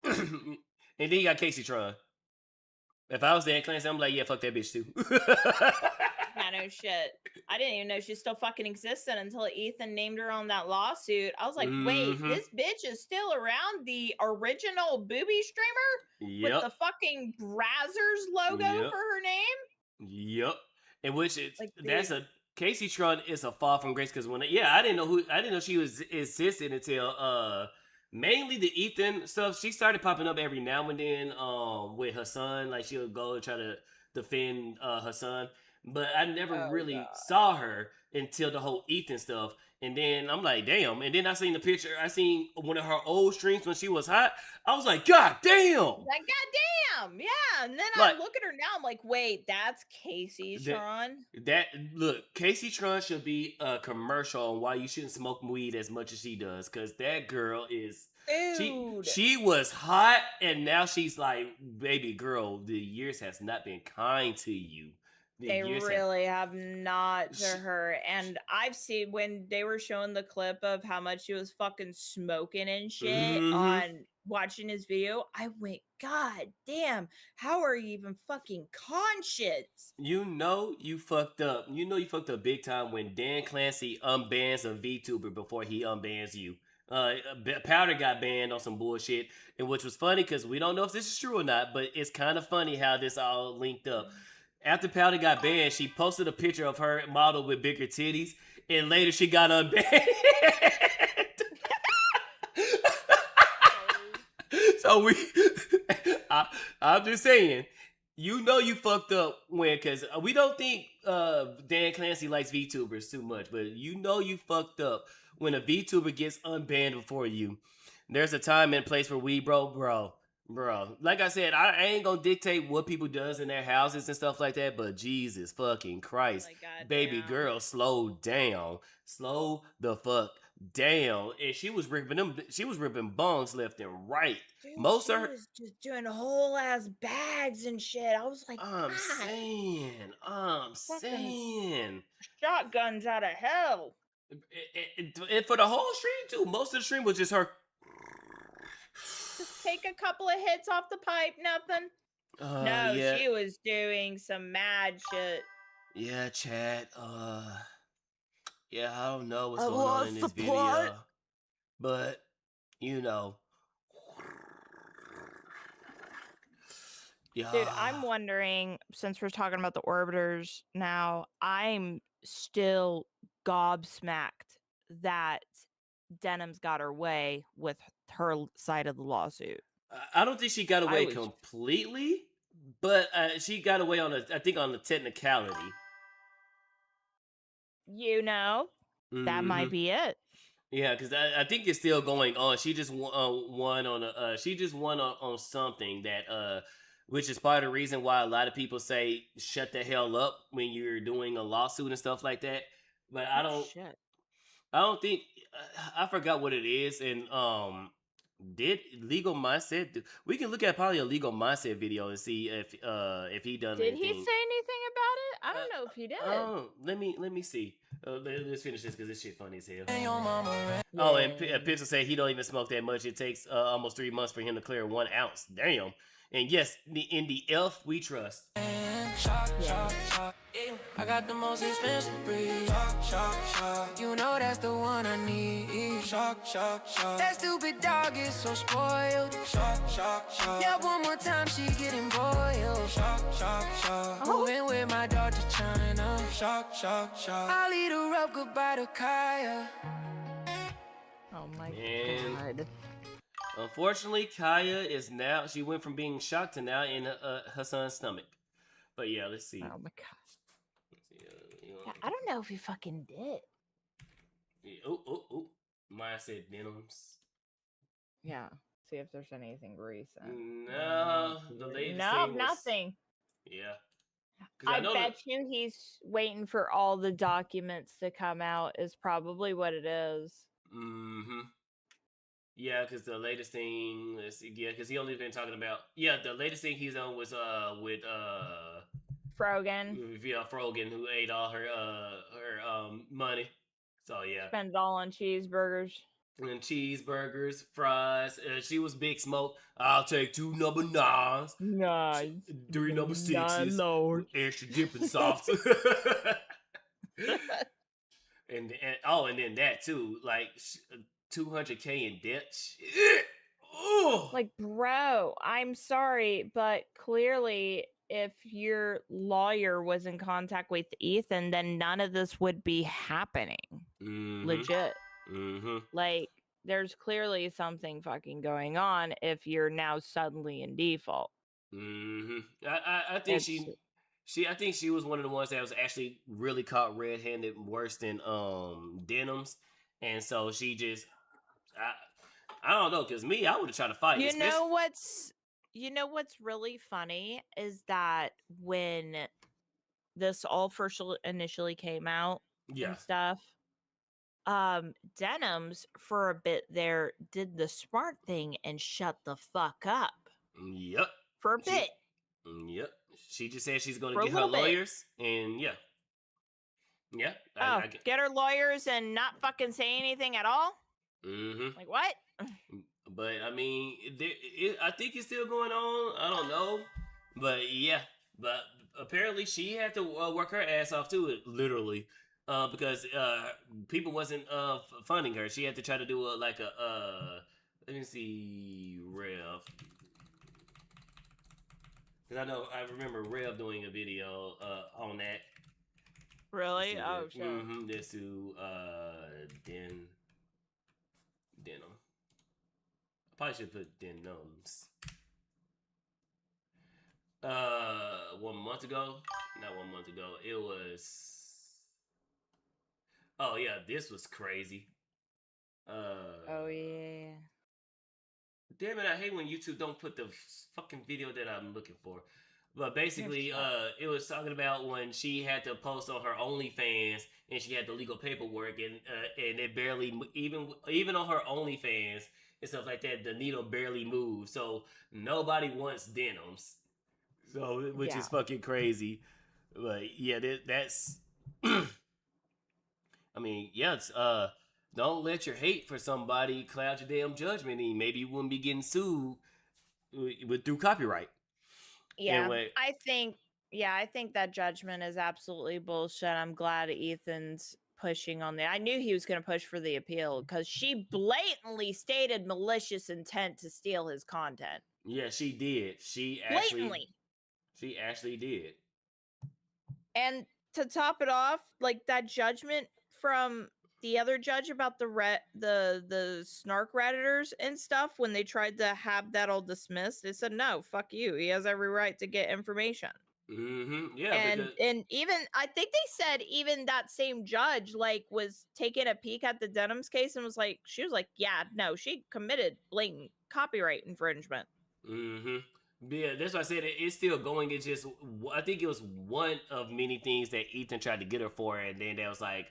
And then you got Casey Tron. If I was Dan Clancy, I'm like, yeah, fuck that bitch too. Yeah, no shit. I didn't even know she still fucking existed until Ethan named her on that lawsuit. I was like, wait, this bitch is still around? The original booby streamer? Yep. With the fucking Brazzers logo for her name? Yep. And which is Like, that's a Casey Tron is a fall from grace because when I didn't know she was existed until mainly the Ethan stuff. She started popping up every now and then with her son. Like she'll go and try to defend her son. But I never really saw her until the whole Ethan stuff. And then I'm like, damn. And then I seen the picture. I seen one of her old streams when she was hot. I was like, God damn. Like, God damn. Yeah. And then Like, I look at her now. I'm like, wait, that's Casey Tron? Look, Casey Tron should be a commercial on why you shouldn't smoke weed as much as she does. Because that girl is... Dude. She was hot. And now she's like, baby girl, the years has not been kind to you. They really have not to her. And I've seen when they were showing the clip of how much she was fucking smoking and shit on watching his video, I went, God damn, how are you even fucking conscious? You know you fucked up. You know you fucked up big time when Dan Clancy unbans a VTuber before he unbans you. Powder got banned on some bullshit, and which was funny because we don't know if this is true or not, but it's kind of funny how this all linked up. After Powder got banned, she posted a picture of her model with bigger titties, and later she got unbanned. So I'm just saying, you know you fucked up because we don't think Dan Clancy likes VTubers too much, but you know you fucked up when a VTuber gets unbanned before you. There's a time and place for bro. Like I said, I ain't gonna dictate what people does in their houses and stuff like that, but Jesus fucking Christ, baby girl, slow down, slow the fuck down. And she was ripping bongs left and right. Dude, Most she of her was just doing whole ass bags and shit. I was like, I'm saying, shotguns out of hell. And for the whole stream too. Most of the stream was just her. Just take a couple of hits off the pipe, nothing. She was doing some mad shit. Yeah, chat. Yeah, I don't know what's going on in this video, but you know. Yeah. Dude, I'm wondering, since we're talking about the orbiters now, I'm still gobsmacked that Denim's got her way with her side of the lawsuit. I don't think she got away completely, but she got away on the technicality. You know, that might be it. Yeah, because I think it's still going on. She just won on something that which is part of the reason why a lot of people say shut the hell up when you're doing a lawsuit and stuff like that. But I don't think I forgot what it is, and Did Legal Mindset? We can look at probably a Legal Mindset video and see if he done Did anything. he say anything about it? I don't know if he did. Oh, let me see. Let's finish this because this shit funny as hell. And your mama ran. Oh, and Pixel said he don't even smoke that much. It takes almost 3 months for him to clear 1 ounce. Damn. And yes, in the elf we trust. Shock, shock, shock. I got the most expensive breed. Shock, shock, shock. You know that's the one I need. Shock, shock, shock. That stupid dog is so spoiled. Shock, shock, shock. Yeah, one more time she getting boiled. Shock, shock, shock. Moving with my dog to China. Shock, shock, shock. I'll eat her up goodbye to Kaya. Oh my And- god. Unfortunately, Kaya is now. She went from being shocked to now in her son's stomach. But yeah, let's see. Oh my god. Let's see, Yeah, I don't know if he fucking did. Oh. Mine said denims. Yeah. See if there's anything recent. No, the latest No, thing was- nothing. Yeah. 'Cause I know bet you he's waiting for all the documents to come out is probably what it is. Mm-hmm. Yeah, because the latest thing, let's see, yeah, because he only been talking about, the latest thing he's on was with Frogan. Frogan, who ate all her money. So yeah, Spend it all on cheeseburgers. and cheeseburgers, fries. She was big smoke. I'll take 2 number 9s, Nice. 3 number 6s, Lord. with extra dipping sauce. and then that too, like 200K in debt. Shit. Oh, Like, bro, I'm sorry, but clearly, if your lawyer was in contact with Ethan, then none of this would be happening. Legit. Mm-hmm. Like, there's clearly something fucking going on if you're now suddenly in default. Mm-hmm. I think I think she was one of the ones that was actually really caught red-handed worse than Denims, and so she just I don't know, because me, I would have tried to fight. You know what's really funny is that when this all first initially came out Yeah. and stuff, Denims for a bit there did the smart thing and shut the fuck up Yep. for a She- bit. Yep. She just said she's going For to a get her little bit. lawyers, and yeah. Get her lawyers and not fucking say anything at all? Mm-hmm. Like, what? But I mean, I think it's still going on. I don't know, but yeah. But apparently, she had to work her ass off too, literally, because people wasn't funding her. She had to try to do let me see, Rev, because I remember Rev doing a video on that. Really? Oh, shit. Mm-hmm. This to Denim. I probably should put Denims. 1 month ago, not 1 month ago. It was. Oh yeah, this was crazy. Oh, yeah. Damn it! I hate when YouTube don't put the fucking video that I'm looking for. But basically, it was talking about when she had to post on her OnlyFans and she had the legal paperwork, and it barely even on her OnlyFans and stuff like that, the needle barely moved. So nobody wants Denims. So which is fucking crazy. But yeah, that's. I mean, yeah, it's don't let your hate for somebody cloud your damn judgment, and maybe you wouldn't be getting sued through copyright. Yeah, Anyway. I think that judgment is absolutely bullshit. I'm glad Ethan's pushing on that. I knew he was going to push for the appeal because she blatantly stated malicious intent to steal his content. Yeah, she did. She actually did. And to top it off, like that judgment from the other judge about the snark redditors and stuff, when they tried to have that all dismissed, they said no, fuck you. He has every right to get information. Mm-hmm. Yeah, and even I think they said even that same judge was taking a peek at the Denims case and was like, yeah, no, she committed blatant copyright infringement. Mm-hmm. Yeah, that's why I said it's still going. It's just, I think it was one of many things that Ethan tried to get her for, and then that was like,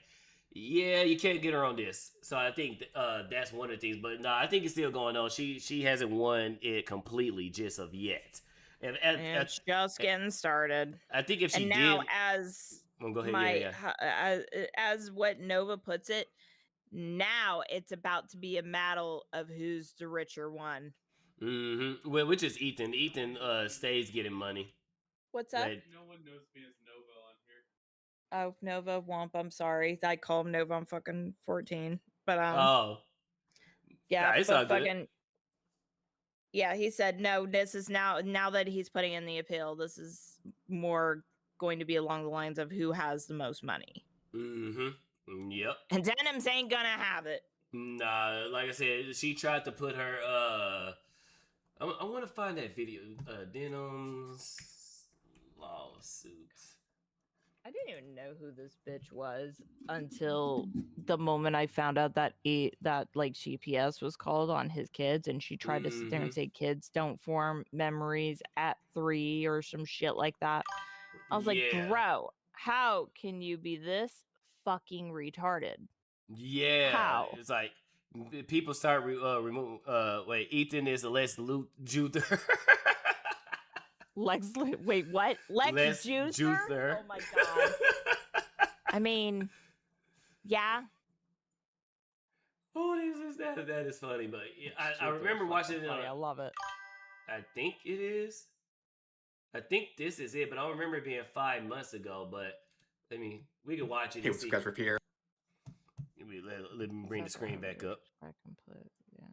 yeah, you can't get her on this. So I think that's one of the things. But no, I think it's still going on. She hasn't won it completely just of yet. And It's just getting started. I think if she And now, did, as well, go ahead. my Yeah. as what Nova puts it, now it's about to be a battle of who's the richer one. Mm-hmm. Well, which is Ethan. Ethan stays getting money. What's that? Like, No one knows me as Nova on here. Oh, Nova Womp. I'm sorry. I call him Nova. I'm fucking 14. But oh, yeah, nah, it's all but good. fucking yeah, he said no, this is now that he's putting in the appeal, this is more going to be along the lines of who has the most money. Mm-hmm. Yep. And Denims ain't gonna have it. Nah, like I said, she tried to put her I want to find that video. Denim's lawsuit. I didn't even know who this bitch was until the moment I found out that like GPS was called on his kids, and she tried to sit there and say kids don't form memories at 3 or some shit like that. I was like, bro, how can you be this fucking retarded? Yeah, How? it's like people start removing. Wait, Ethan is a Lex Juther. Wait, what? Lex Juther? Oh my god. I mean, yeah. Oh, that is funny, but I remember watching it. Funny. I love it. I think it is. I think this is it, but I don't remember it being 5 months ago. But we can watch it. Hey, what's up, guys? Here. Let me bring the screen back up. Yeah.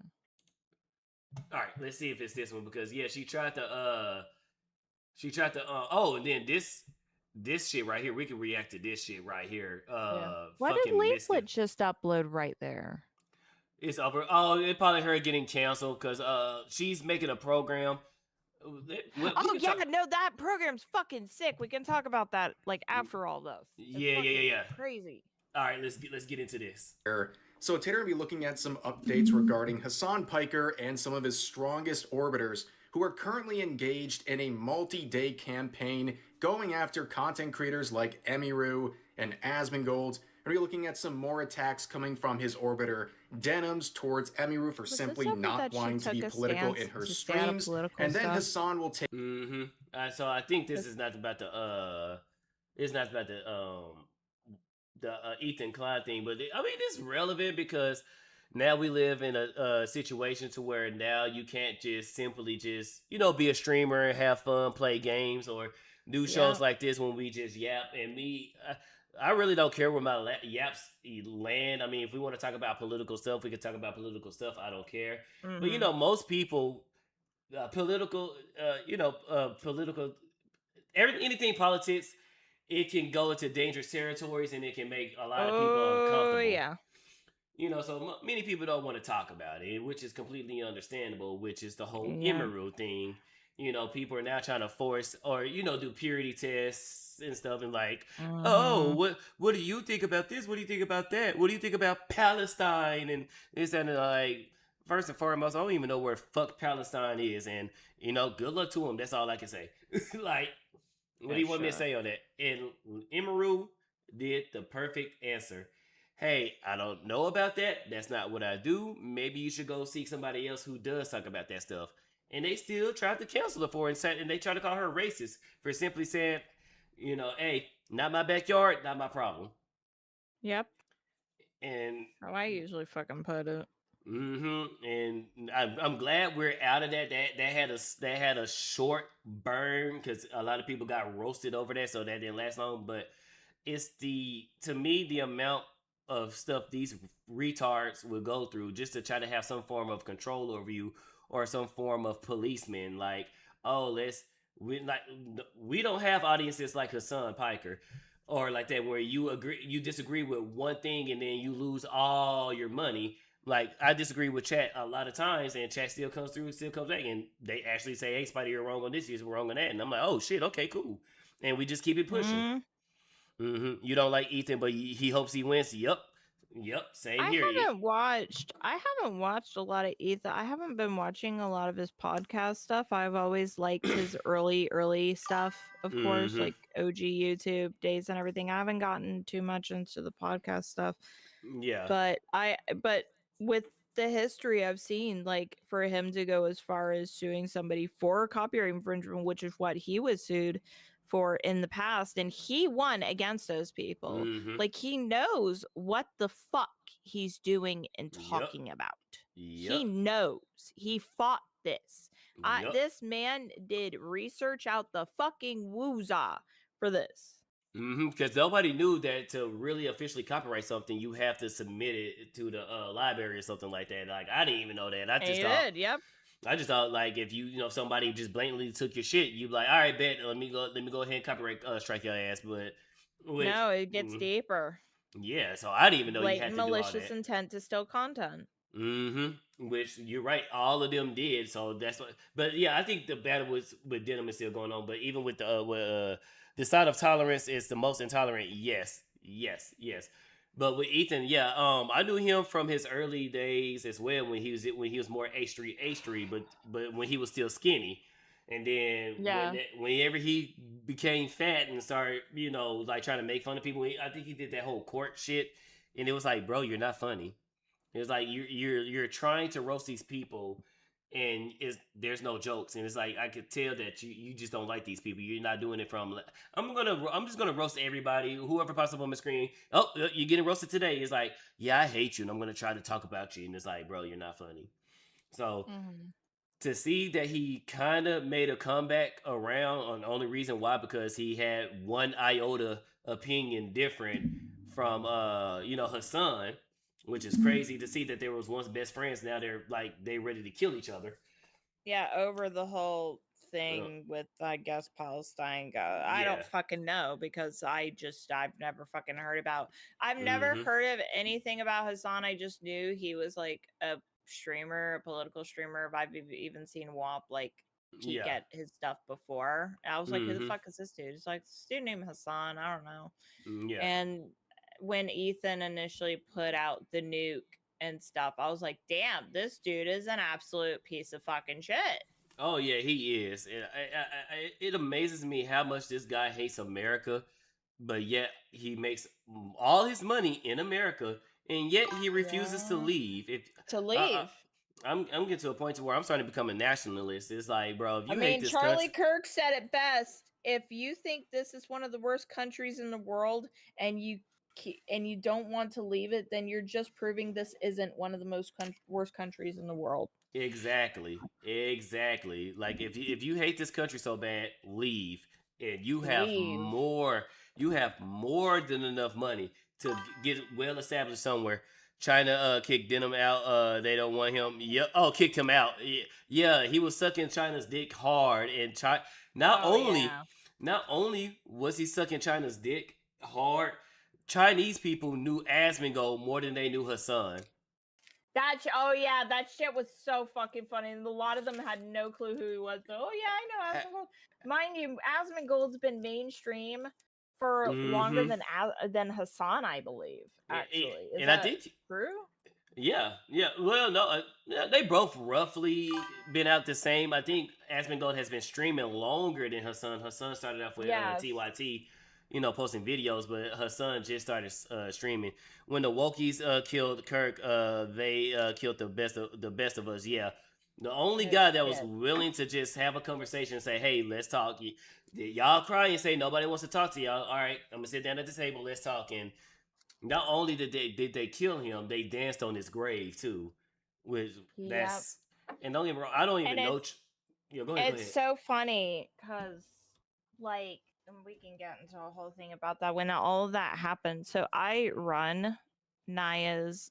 All right, let's see if it's this one because she tried to oh, and then this shit right here, we can react to this shit right here. Why did Leaflet just upload right there? It's over. Oh, it probably her getting canceled because she's making a program. That program's fucking sick. We can talk about that like after all this. Yeah. Crazy. All right, let's get into this. So today we're going to be looking at some updates regarding Hassan Piker and some of his strongest orbiters who are currently engaged in a multi-day campaign going after content creators like Emiru and Asmongold. We're going to be looking at some more attacks coming from his orbiter Denims towards Emiru for simply not wanting to be political in her streams. And then Hassan will take... So I think this is not about the Ethan Klein thing, but it's relevant because now we live in a situation to where now you can't just simply be a streamer and have fun, play games, or do shows like this when we just yap. And I really don't care where my yaps land. I mean, if we want to talk about political stuff, we can talk about political stuff. I don't care. But most people, political, anything politics, it can go into dangerous territories and it can make a lot of people uncomfortable. Oh, yeah. So many people don't want to talk about it, which is completely understandable, which is the whole Emiru thing. People are now trying to force or, do purity tests and stuff and like, oh, what do you think about this? What do you think about that? What do you think about Palestine? And this and like, first and foremost, I don't even know where fuck Palestine is. And, good luck to them. That's all I can say. Like, what do you want me to say on that? And Emiru did the perfect answer. Hey, I don't know about that. That's not what I do. Maybe you should go seek somebody else who does talk about that stuff. And they still tried to cancel her for it, and they tried to call her racist for simply saying, hey, not my backyard, not my problem. Yep. And I usually fucking put it. And I'm glad we're out of that. That had a short burn because a lot of people got roasted over that, so that didn't last long. But it's to me the amount of stuff these retards will go through just to try to have some form of control over you or some form of policeman. Like, oh, we don't have audiences like Hassan Piker. Or like that where you disagree with one thing and then you lose all your money. Like, I disagree with chat a lot of times, and chat still comes through, still comes back, and they actually say, hey, Spidey, you're wrong on this, you're wrong on that. And I'm like, oh, shit, okay, cool. And we just keep it pushing. You don't like Ethan, but he hopes he wins. Yup. Yep, same I here. haven't watched a lot of Ethan. I haven't been watching a lot of his podcast stuff. I've always liked his early stuff, of course, Mhm. like OG YouTube days and everything. I haven't gotten too much into the podcast stuff. Yeah. But with the history I've seen, like for him to go as far as suing somebody for copyright infringement, which is what he was sued for in the past, and he won against those people. Mhm. Like he knows what the fuck he's doing and Yep. talking about. He Yep. knows. He fought this. Yep. This man did research out the fucking woozah for this. Because nobody knew that to really officially copyright something, you have to submit it to the library or something like that. Like I didn't even know that. I just thought, Yep. I just thought like if somebody just blatantly took your shit, you'd be like, all right, bet, let me go ahead and copyright strike your ass. But No, it gets deeper. Yeah, so I didn't even know you had Blatant to do all malicious that. intent to steal content. Which you're right, all of them did. So that's what. But yeah, I think the battle with Denim is still going on. But even with the side of tolerance is the most intolerant. Yes. But with Ethan, yeah, I knew him from his early days as well when he was more A Street, but when he was still skinny. And then whenever he became fat and started, like trying to make fun of people, I think he did that whole court shit, and it was like, bro, you're not funny. It was like you're trying to roast these people, and there's no jokes, and it's like I could tell that you just don't like these people. You're not doing it from I'm just gonna roast everybody, whoever pops up on my screen. Oh, you're getting roasted today. It's like, yeah, I hate you, and I'm gonna try to talk about you, and it's like, bro, you're not funny. So to see that he kind of made a comeback around, on the only reason why, because he had one iota opinion different from Hassan, which is crazy to see that they was once best friends. Now they ready to kill each other. Yeah, over the whole thing with, I guess, Palestine. I don't fucking know, because I've never fucking heard about. I've never heard of anything about Hassan. I just knew he was like a streamer, a political streamer. If I've even seen Womp like peek at his stuff before, I was like, who the fuck is this dude? It's like, this dude named Hassan. I don't know. Yeah. And when Ethan initially put out the nuke and stuff, I was like, damn, this dude is an absolute piece of fucking shit. Oh yeah, he is. It amazes me how much this guy hates America, but yet he makes all his money in America, and yet he refuses to leave. I'm getting to a point to where I'm starting to become a nationalist. It's like, bro, if you hate this Charlie country, Kirk said it best. If you think this is one of the worst countries in the world, and you don't want to leave it, then you're just proving this isn't one of the worst countries in the world. Exactly. Like if you hate this country so bad, leave. And you have more than enough money to get well established somewhere. China kicked Denim out. They don't want him. Kicked him out. Yeah, he was sucking China's dick hard, and not only was he sucking China's dick hard, Chinese people knew Asmongold more than they knew Hassan. That shit was so fucking funny, and a lot of them had no clue who he was. So, I know Asmongold. Mind you, Asmongold's been mainstream for longer than Hassan, I believe. Actually, is that true? Yeah. Well, no, they both roughly been out the same. I think Asmongold has been streaming longer than Hassan. Hassan started off with TYT. Posting videos, but Hassan just started streaming. When the Wokies killed Kirk, they killed the best of us. Yeah, the only guy that was willing to just have a conversation and say, "Hey, let's talk." Y'all cry and say nobody wants to talk to y'all. All right, I'm gonna sit down at the table. Let's talk. And not only did they kill him, they danced on his grave too. Which that's and don't get me wrong, I don't even know. Go ahead. It's so funny because like. And we can get into a whole thing about that when all of that happened. So I run Naya's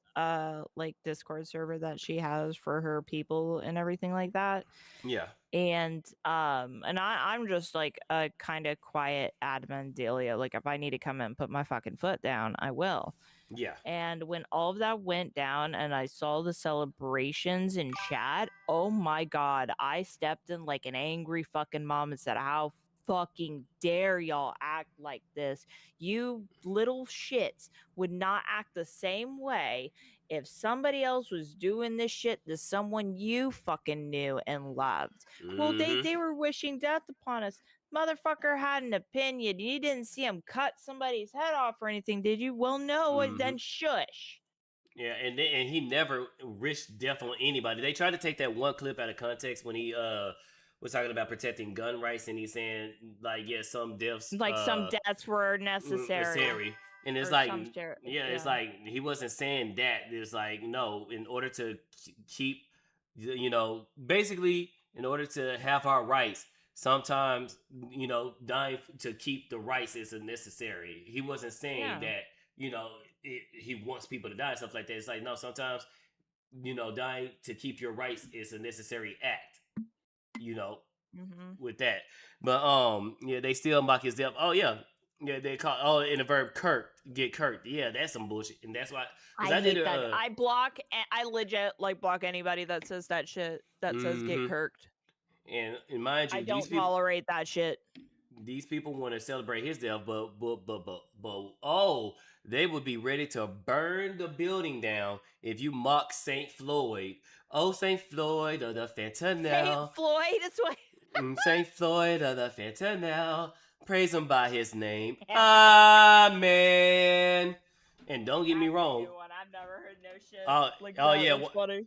like Discord server that she has for her people and everything like that. Yeah. And I'm just like a kind of quiet admin dealio. Like if I need to come in and put my fucking foot down, I will. Yeah. And when all of that went down and I saw the celebrations in chat, oh my god, I stepped in like an angry fucking mom and said, how fucking dare y'all act like this? You little shits would not act the same way if somebody else was doing this shit to someone you fucking knew and loved. Well, they were wishing death upon us. Motherfucker had an opinion. You didn't see him cut somebody's head off or anything, did you? Well, no, then shush. Yeah, and he never wished death on anybody. They tried to take that one clip out of context when he was talking about protecting gun rights, and he's saying like, yeah, some deaths some deaths were necessary. And it's or like, some share- it's like he wasn't saying that. It's like, no, in order to keep, basically, in order to have our rights, sometimes, dying to keep the rights is necessary. He wasn't saying that, he wants people to die and stuff like that. It's like, no, sometimes, dying to keep your rights is a necessary act, with that. But they still mock his death. Oh yeah. Yeah, they call in the verb get kirked. Yeah, that's some bullshit. And that's why I hate that. I block, I legit block anybody that says that shit, that says get kirked. And mind you, I don't tolerate that shit. These people want to celebrate his death, but they would be ready to burn the building down if you mock Saint Floyd. Oh, Saint Floyd of the fentanyl. Saint Floyd is what. Saint Floyd of the fentanyl. Praise him by his name. Amen. And don't get me wrong. I've never heard no shit. Funny.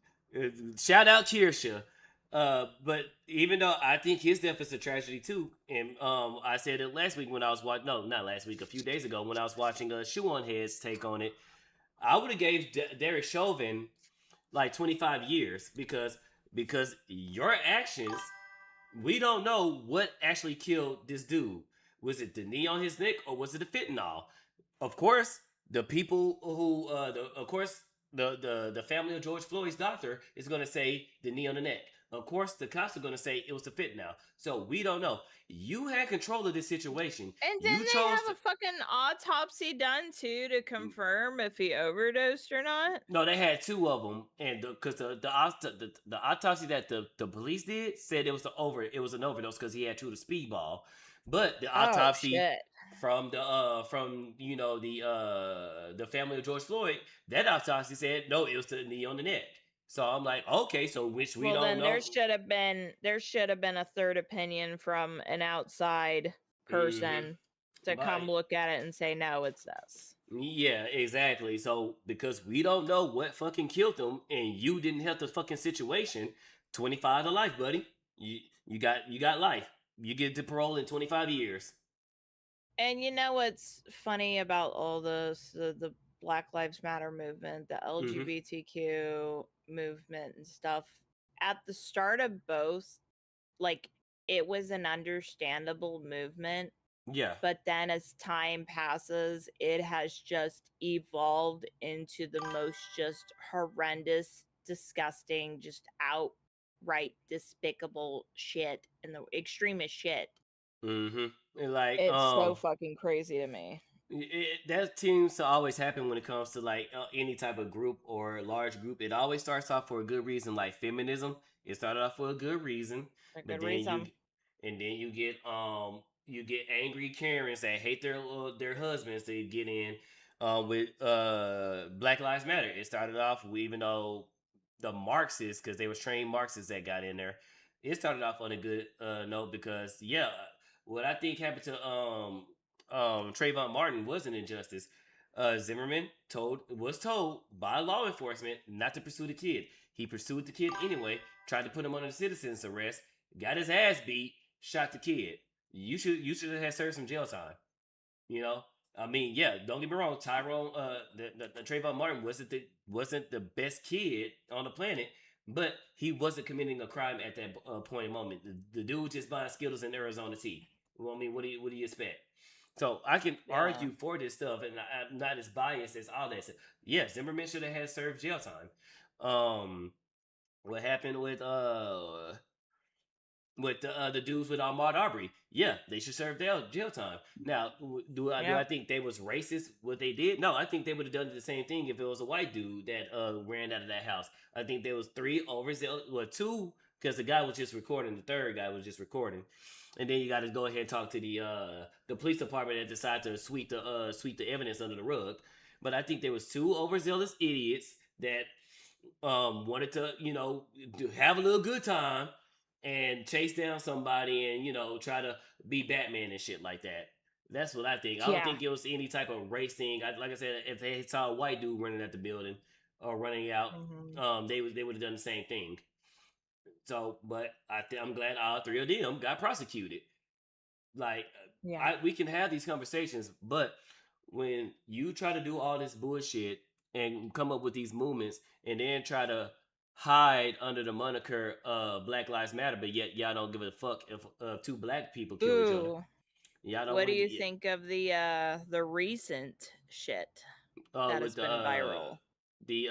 Shout out Kirsha. But even though I think his death is a tragedy too, and I said it last week when I was watching. No, not last week. A few days ago when I was watching Shoe on Head's take on it, I would have gave Derek Chauvin like 25 years because your actions, we don't know what actually killed this dude. Was it the knee on his neck or was it the fentanyl? Of course, the people who, the family of George Floyd's doctor is going to say the knee on the neck. Of course, the cops are going to say it was the fentanyl. So we don't know. You had control of this situation. And didn't they have a fucking autopsy done too to confirm if he overdosed or not? No, they had two of them, and because the autopsy that the police did said it was an overdose because he had chewed a speedball. But the autopsy from the family of George Floyd, that autopsy said no, it was the knee on the neck. So I'm like, okay, so which we don't know. There should have been a third opinion from an outside person to come look at it and say no, it's this. Yeah, exactly. So because we don't know what fucking killed him, and you didn't help the fucking situation, 25 to life, buddy. You got life. You get to parole in 25 years. And you know what's funny about all this, the Black Lives Matter movement, the LGBTQ movement and stuff, at the start of both, like, it was an understandable movement. Yeah. But then as time passes, it has just evolved into the most just horrendous, disgusting, just outright despicable shit and the extremist shit. Like, it's so fucking crazy to me. That seems to always happen when it comes to like any type of group or large group. It always starts off for a good reason, like feminism. It started off for a good reason, and then you get angry Karens that hate their husbands to get in with Black Lives Matter. It started off with, even though the Marxists, because they was trained Marxists that got in there, it started off on a good note because what I think happened to Trayvon Martin was an injustice. Zimmerman was told by law enforcement not to pursue the kid. He pursued the kid anyway, tried to put him under citizen's arrest, got his ass beat, shot the kid. You should have served some jail time. I mean, don't get me wrong. Tyrone, the Trayvon Martin wasn't the best kid on the planet, but he wasn't committing a crime at that point in moment. The dude just buying Skittles in Arizona tea. Well, I mean, what do you expect? So I can argue for this stuff, and I'm not as biased as all that. Yes, Zimmerman should have had served jail time. What happened with the dudes with Ahmaud Arbery? Yeah, they should serve jail time. Now, do I think they was racist what they did? No, I think they would have done the same thing if it was a white dude that ran out of that house. I think there was two because the guy was just recording. The third guy was just recording, and then you got to go ahead and talk to the police department that decided to sweep the evidence under the rug. But I think there was two overzealous idiots that wanted to have a little good time and chase down somebody and try to be Batman and shit like that. That's what I think. I don't Yeah. think it was any type of race thing. Like I said, if they saw a white dude running at the building or running out, Mhm. they would have done the same thing. So, but I'm glad all three of them got prosecuted. Like, Yeah. we can have these conversations, but when you try to do all this bullshit and come up with these movements and then try to hide under the moniker Black Lives Matter, but yet y'all don't give a fuck if two black people kill each other. Ooh. Y'all don't What do wanna you get- think of the recent shit that has with been viral? the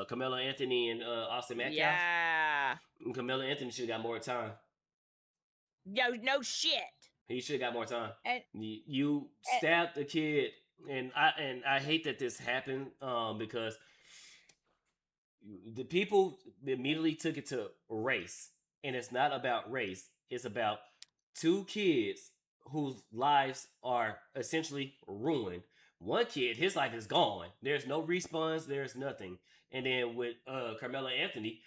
Carmelo Anthony and Austin Metcalf? Yeah. Carmelo Anthony should have got more time. No shit. He should have got more time. And You stabbed the kid, and I hate that this happened because the people immediately took it to race, and it's not about race. It's about two kids whose lives are essentially ruined. One kid, his life is gone. There's no response. There's nothing. And then with Carmelo Anthony,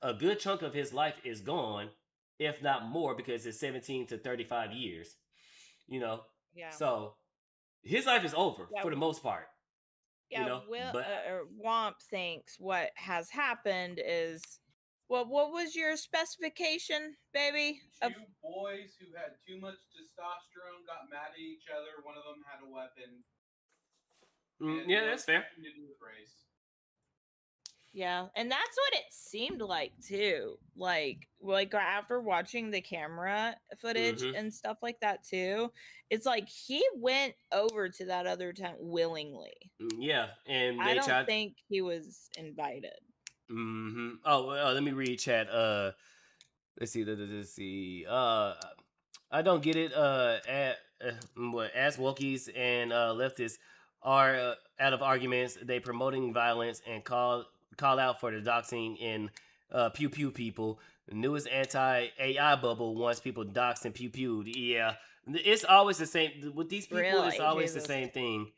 a good chunk of his life is gone, if not more, because it's 17 to 35 years. yeah. So his life is over Yeah. for the most part. Yeah, but Womp thinks what has happened is what was your specification, baby? Two boys who had too much testosterone got mad at each other. One of them had a weapon. and yeah, it that's had fair. nothing to do with race. Yeah, and that's what it seemed like too. Like after watching the camera footage Mhm. and stuff like that too, it's like he went over to that other tent willingly. Yeah, and I they don't tried. think he was invited. Mm-hmm. Oh, well, let me read chat. Let's see. Let's see. I don't get it. What ass wokies and leftists are out of arguments. They promoting violence and call out for the doxing and pew pew people. The newest anti AI bubble wants people doxed and pew pewed. Yeah, it's always the same with these people. It's Really? always the Jesus. same thing.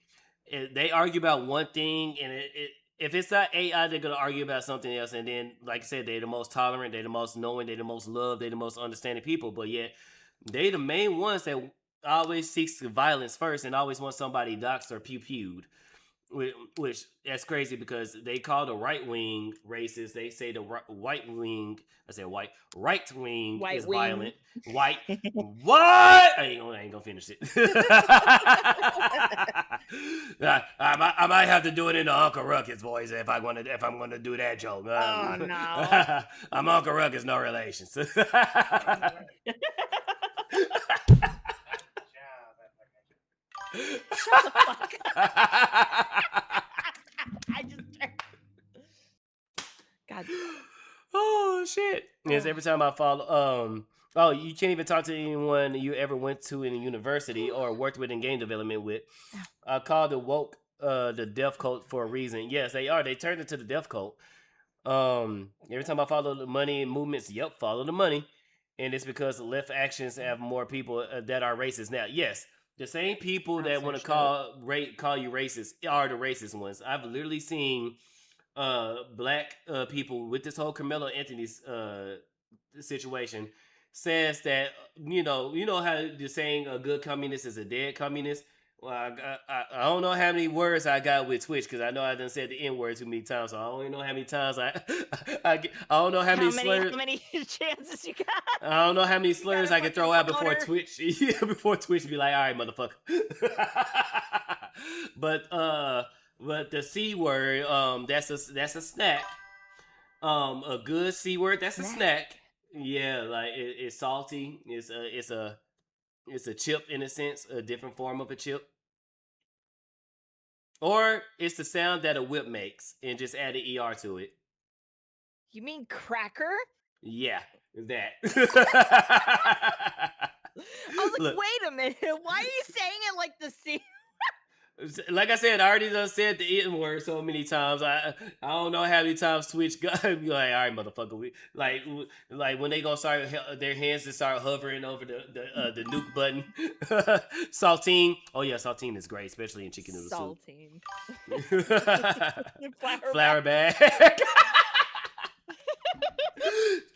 They argue about one thing, and if it's not AI, they're gonna argue about something else. And then, like I said, they're the most tolerant, they're the most knowing, they're the most loved, they're the most understanding people. But yet, they the main ones that always seeks violence first and always want somebody doxxed or pew pewed. Which that's crazy because they call the right wing racist. They say the white wing. I said right wing White is wing. violent. White what? I ain't gonna finish it. I might have to do it in the Uncle Ruckus voice if I'm gonna do that joke. Oh, no. I'm Uncle Ruckus, no relations. Shut the fuck up. I just God. Oh shit! Yes, every time I follow. Oh, you can't even talk to anyone you ever went to in a university or worked with in game development with. I call the woke the death cult for a reason. Yes, they are. They turned into the death cult. Every time I follow the money and movements, yep, follow the money, and it's because left actions have more people that are racist now. Yes, the same people That's that so want to shit. call you racist are the racist ones. I've literally seen black people with this whole Carmelo Anthony's situation says that you know how the saying a good communist is a dead communist. Well, I don't know how many words I got with Twitch because I know I done said the N word too many times. So I don't even know how many times I don't know how many slurs. How many chances you got? I don't know how many slurs I can fucking throw out before counter. Twitch. Yeah, before Twitch be like, all right, motherfucker. But the C word, that's a snack. A good C word, that's a snack. Yeah, like it's salty. It's a chip in a sense, a different form of a chip. Or it's the sound that a whip makes and just add an ER to it. You mean cracker? Yeah, that. I was like, Look. wait a minute. Why are you saying it like the C? Like I said, I already done said the N word so many times. I don't know how many times Twitch got be like, all right, motherfucker. We like when they gonna start their hands to start hovering over the nuke button. Saltine. Oh yeah, saltine is great, especially in chicken noodle Saltine. soup. Flour Flour bag.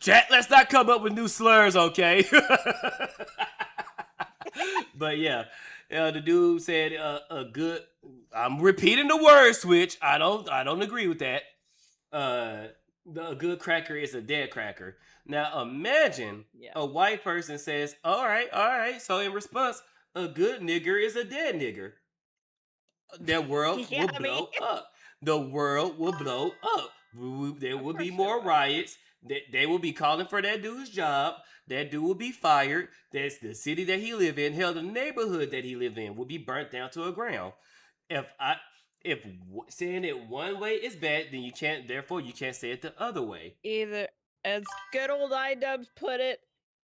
Chat, let's not come up with new slurs, okay? But yeah. The dude said a good. I'm repeating the word switch. I don't agree with that. A good cracker is a dead cracker. Now imagine a white person says, "All right." So in response, a good nigger is a dead nigger. The world will blow up. The world will blow up. There will be more riots. They will be calling for that dude's job. That dude will be fired. That's the city that he live in. Hell, the neighborhood that he lived in will be burnt down to the ground. If saying it one way is bad, then you can't. Therefore, you can't say it the other way. Either, as good old iDubbbz put it,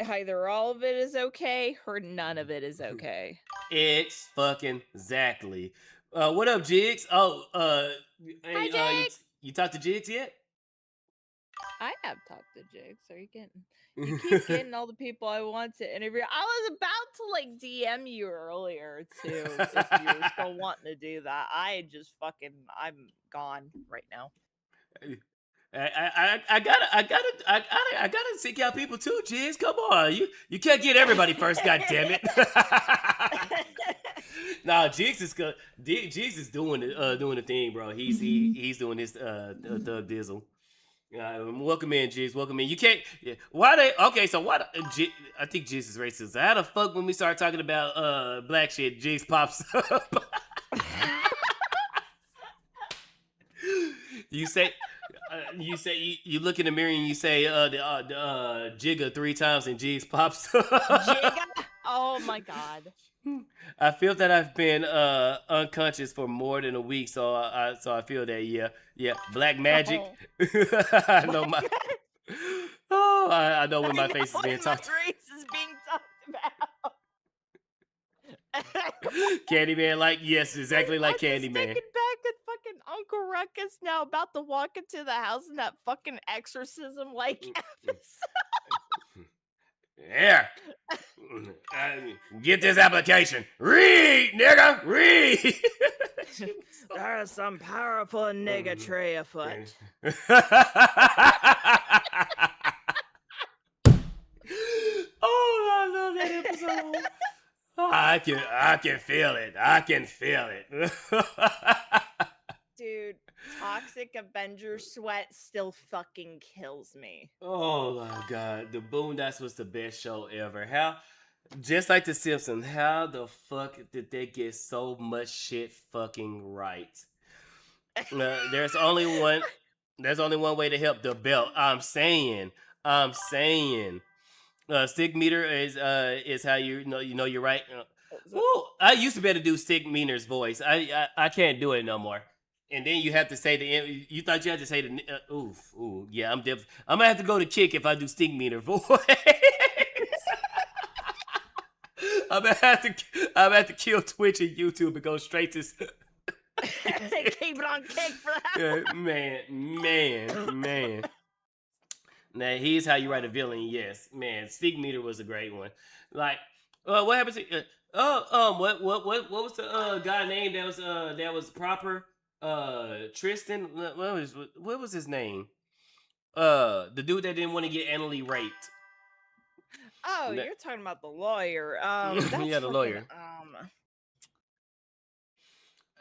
either all of it is okay or none of it is okay. It's fucking exactly. What up, Jigs? Oh, Hi, Jigs. You talked to Jigs yet? I have talked to Jigs. Are you getting? You keep getting all the people I want to interview. I was about to like DM you earlier too, if you were still wanting to do that. I'm gone right now. I gotta seek out people too, Jigs. Come on, you can't get everybody first, god damn it. Nah, Jigs is good. Jigs is doing the thing, bro. He's doing his thug dizzle. Welcome in, Jigs. Welcome in. You can't. Yeah. Why they? Okay, so why? I think Jigs is racist. How the fuck when we start talking about black shit, Jigs pops up? You say you look in the mirror and you say the Jigga 3 times and Jigs pops up. Jigga? Oh my god. I feel that I've been unconscious for more than a week, so I feel that yeah, black magic. I know my I know when my face is being talked. Race is being talked about. Candyman, like yes, exactly like I'm Candyman. thinking back at fucking Uncle Ruckus now about to walk into the house in that fucking exorcism like episode. Yeah. Get this application. Read, nigga, read. There's some powerful niggatry afoot. Oh, I love that episode. I can feel it. I can feel it. Dude, Toxic Avenger sweat still fucking kills me. Oh my god, the Boondocks was the best show ever. How, just like the Simpsons, how the fuck did they get so much shit fucking right? There's only one way to help the belt. I'm saying. Stick meter is how you know you're right. I used to be able to do Stick Meter's voice. I can't do it no more. And then you have to say you thought you had to say the yeah, I'm gonna have to go to Kick if I do Stick Meter voice. I'm gonna have to kill Twitch and YouTube and go straight to Keep it on Kick for that. Man. Now here's how you write a villain. Yes, man. Stick Meter was a great one. Like, what happened to? What was the guy name that was proper? Tristan. What was his name? The dude that didn't want to get anally raped. Oh, you're talking about the lawyer. Yeah, the lawyer.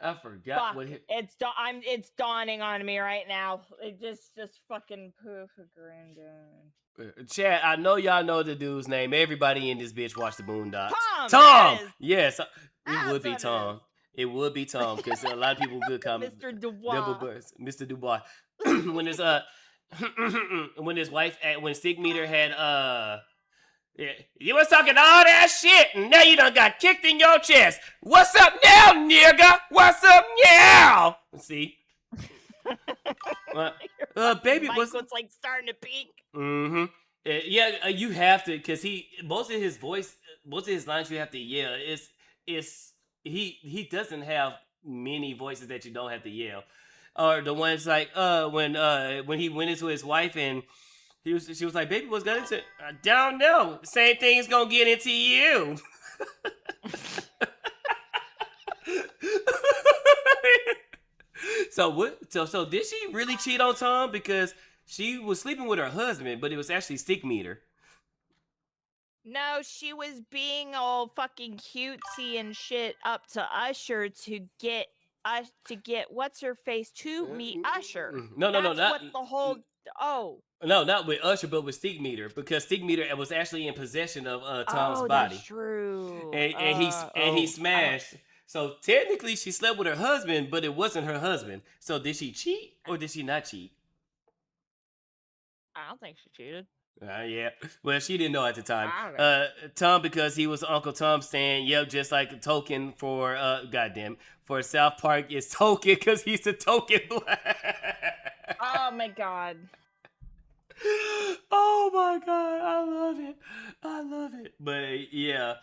I forgot what it's dawning on me right now. It just fucking poof a grin. Chad, I know y'all know the dude's name. Everybody in this bitch watched the Boondocks. Tom. Yes, it would be Tom. It would be Tom because a lot of people good comment. Mr. Dubois. Mr. Dubois. when Stick Meter had you was talking all that shit, and now you done got kicked in your chest. What's up now, nigga? What's up now? See? Baby, was like starting to peak. Mm-hmm. Yeah, you have to, because most of his lines you have to yell. He doesn't have many voices that you don't have to yell, or the ones like when he went into his wife and she was like, "Baby, what's going into?" I don't know. Same thing is gonna get into you. So what? So did she really cheat on Tom because she was sleeping with her husband, but it was actually stick meter? No, she was being all fucking cutesy and shit up to Usher to get us to get what's her face to meet Usher. No, That's not what the whole. Oh. no, not with Usher, but with stick meter because stick meter was actually in possession of Tom's Oh, body, that's true. and he smashed. So technically, she slept with her husband, but it wasn't her husband. So did she cheat or did she not cheat? I don't think she cheated. Yeah. Well, she didn't know at the time. I don't Tom, because he was Uncle Tom saying, yep, just like a token for, goddamn, for South Park is token because he's a token black. Oh my god. Oh my god, I love it. I love it. But yeah.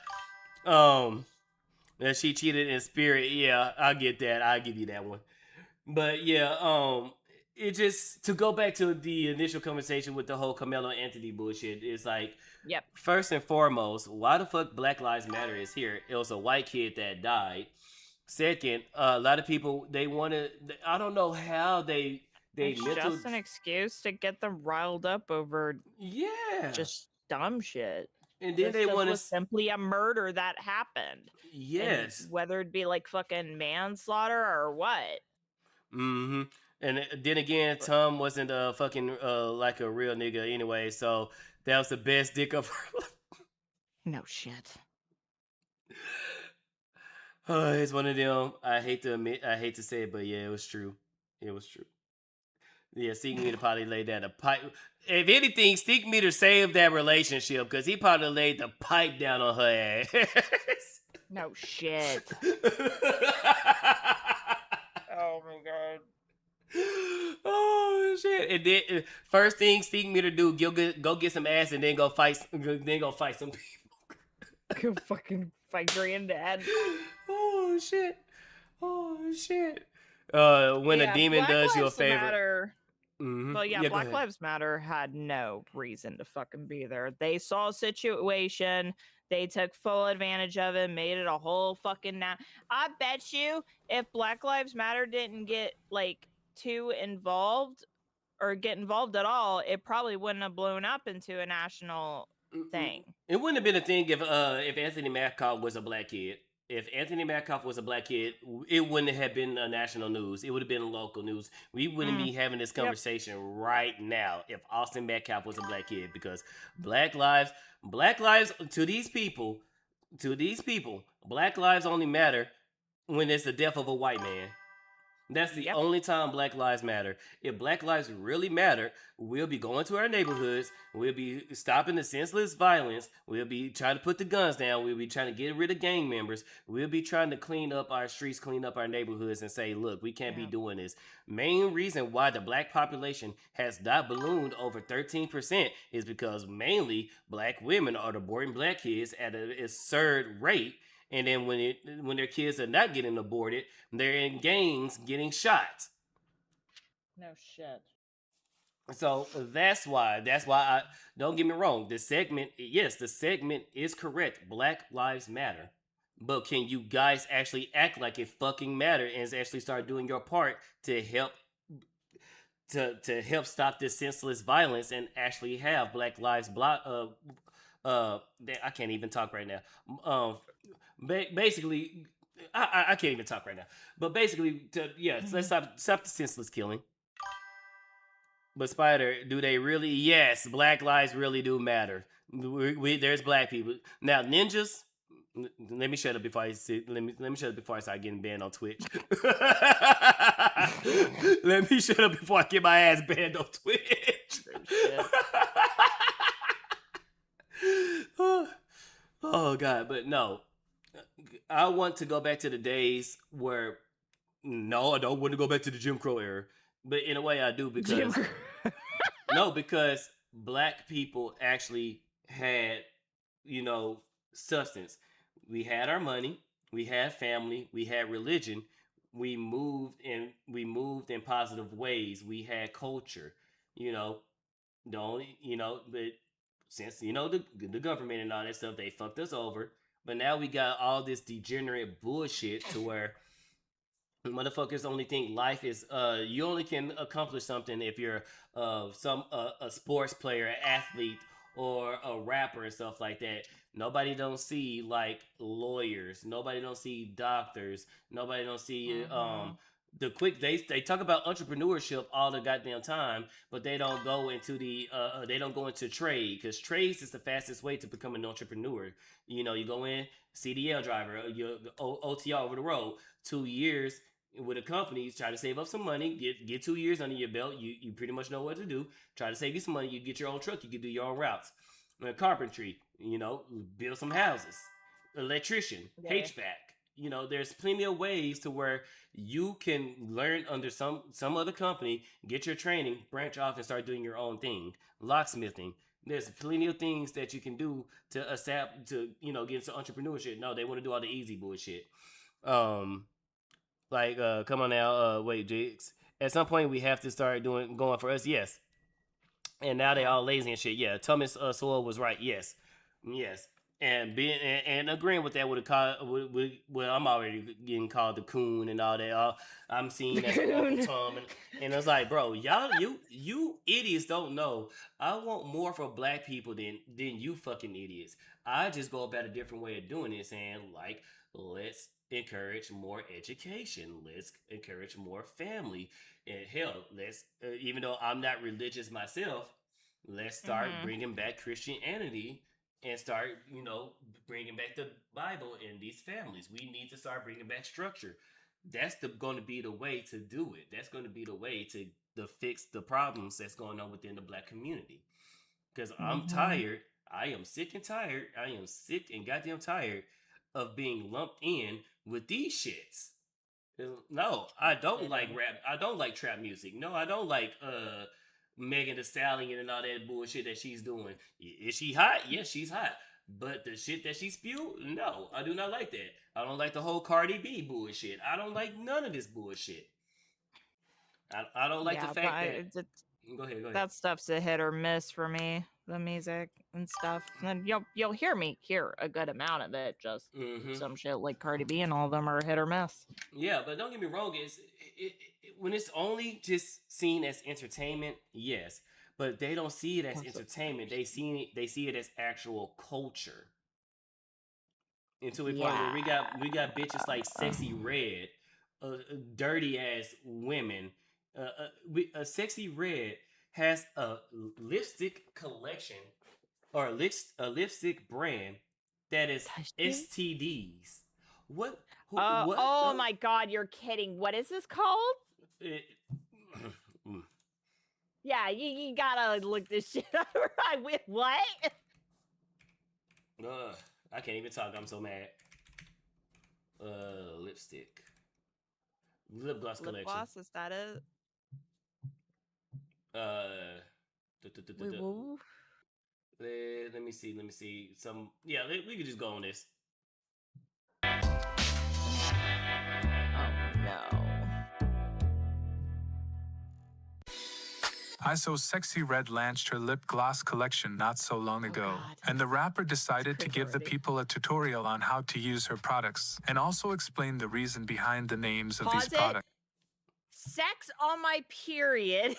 That she cheated in spirit. Yeah, I'll get that. I'll give you that one. But yeah, it just to go back to the initial conversation with the whole Carmelo Anthony bullshit is like, Yep. first and foremost, why the fuck Black Lives Matter is here? It was a white kid that died. Second, a lot of people they want to. I don't know how they It's just an excuse to get them riled up over just dumb shit. And then they This want to was simply a murder that happened. yes, And whether it be like fucking manslaughter or what. mm-hmm. And then again, Tom wasn't fucking like a real nigga anyway, so that was the best dick of her life. No shit. It's one of them. I hate to say it, but yeah, it was true. It was true. Yeah, Stick Meter probably laid down a pipe. If anything, Stick Meter saved that relationship because he probably laid the pipe down on her ass. No shit. Oh my god. Oh shit! And then first thing Stick Meter do, go get some ass and then go fight some people. Go fucking fight granddad. Oh shit! Oh shit! When a demon Black does you a Lives favor. Matter. Mm-hmm. But yeah, go Black ahead. Lives Matter had no reason to fucking be there. They saw a situation, they took full advantage of it, made it a whole fucking I bet you if Black Lives Matter didn't get like too involved or get involved at all, it probably wouldn't have blown up into a national thing. It wouldn't have been a thing if Anthony Mackoff was a black kid. If Anthony Mackoff was a black kid, it wouldn't have been a national news. It would have been local news. We wouldn't be having this conversation right now if Austin Metcalf was a black kid because black lives to these people, black lives only matter when it's the death of a white man. That's the only time Black Lives Matter. If Black Lives really matter, we'll be going to our neighborhoods. We'll be stopping the senseless violence. We'll be trying to put the guns down. We'll be trying to get rid of gang members. We'll be trying to clean up our streets, clean up our neighborhoods, and say, look, we can't be doing this. Main reason why the black population has not ballooned over 13% is because mainly black women are aborting black kids at an absurd rate. And then when their kids are not getting aborted, they're in gangs getting shot. No shit. So that's why I don't get me wrong. The segment is correct. Black Lives Matter. But can you guys actually act like it fucking matter and actually start doing your part to help stop this senseless violence and actually have Black Lives I can't even talk right now. Basically, I can't even talk right now. But basically, let's stop the senseless killing. But Spydr, do they really? Yes, Black lives really do matter. There's black people now. Ninjas. Let me shut up before I start getting banned on Twitch. Let me shut up before I get my ass banned on Twitch. Oh God, but no. I want to go back to the days where I don't want to go back to the Jim Crow era. But in a way I do because because black people actually had, substance. We had our money, we had family, we had religion. we moved in positive ways. We had culture, you know. The only, but since the government and all that stuff, they fucked us over. But now we got all this degenerate bullshit to where motherfuckers only think life is you only can accomplish something if you're a sports player, an athlete, or a rapper and stuff like that. Nobody don't see like lawyers. Nobody don't see doctors. Nobody don't see the quick they talk about entrepreneurship all the goddamn time, but they don't go into they don't go into trade, because trades is the fastest way to become an entrepreneur. You go in CDL driver, you OTR over the road, 2 years with a company, try to save up some money, get 2 years under your belt. You pretty much know what to do. Try to save you some money. You get your own truck. You can do your own routes. Carpentry, build some houses. Electrician, Yeah. HVAC. There's plenty of ways to where you can learn under some other company, get your training, branch off, and start doing your own thing. Locksmithing. There's plenty of things that you can do to accept to get into entrepreneurship. No, they want to do all the easy bullshit. Like, come on now, wait, Jigs. At some point, we have to start going for us, yes. And now they all lazy and shit. Yeah, Thomas Sowell was right. Yes. And being and agreeing with that would have called. Well, I'm already getting called the coon and all that. I'm seeing as Uncle Tom, and it's like, bro, y'all, you idiots don't know. I want more for black people than you fucking idiots. I just go about a different way of doing this, and like, let's encourage more education. Let's encourage more family. And hell, let's even though I'm not religious myself, let's start bringing back Christianity and start, bringing back the Bible in these families. We need to start bringing back structure. That's going to be the way to do it. That's going to be the way to fix the problems that's going on within the black community. Because I'm tired. I am sick and tired. I am sick and goddamn tired of being lumped in with these shits. No, I don't like rap. I don't like trap music. No, I don't like Megan Thee Stallion and all that bullshit that she's doing. Is she hot? Yes, she's hot. But the shit that she spewed, no, I do not like that. I don't like the whole Cardi B bullshit. I don't like none of this bullshit. I don't like the fact that. Go ahead. That stuff's a hit or miss for me. The music and stuff. And you'll hear me hear a good amount of it. Just some shit like Cardi B and all of them are hit or miss. Yeah, but don't get me wrong. When it's only just seen as entertainment, yes, but they don't see it as entertainment. They see it as actual culture. Until we got bitches like Sexy Red, dirty ass women. Sexy Red has a lipstick collection or a lipstick brand that is STDs. What? Oh my God, you're kidding. What is this called? Yeah, you gotta look this shit up. What? I can't even talk. I'm so mad. Lipstick. Lip gloss collection. Lip gloss, is that it? Let me see. We could just go on this. Oh no. ISO Sexy Red launched her lip gloss collection not so long ago, and the rapper decided to give the people a tutorial on how to use her products, and also explain the reason behind the names of these products. Sex on my period.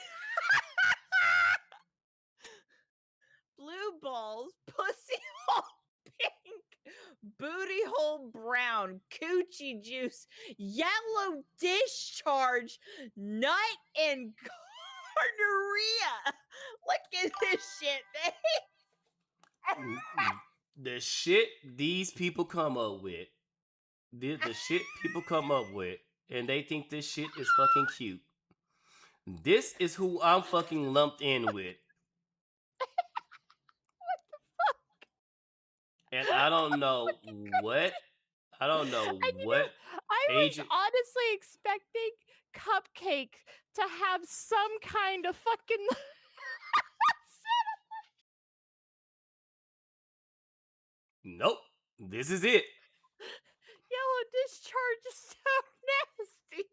Blue balls, pussy hole pink, booty hole brown, coochie juice, yellow discharge, nut and gonorrhea. Look at this shit, man. The shit these people come up with. The shit people come up with. And they think this shit is fucking cute. This is who I'm fucking lumped in with. What the fuck? And I don't know what. I was honestly expecting Cupcake to have some kind of fucking Nope. This is it. Yellow discharge is so nasty.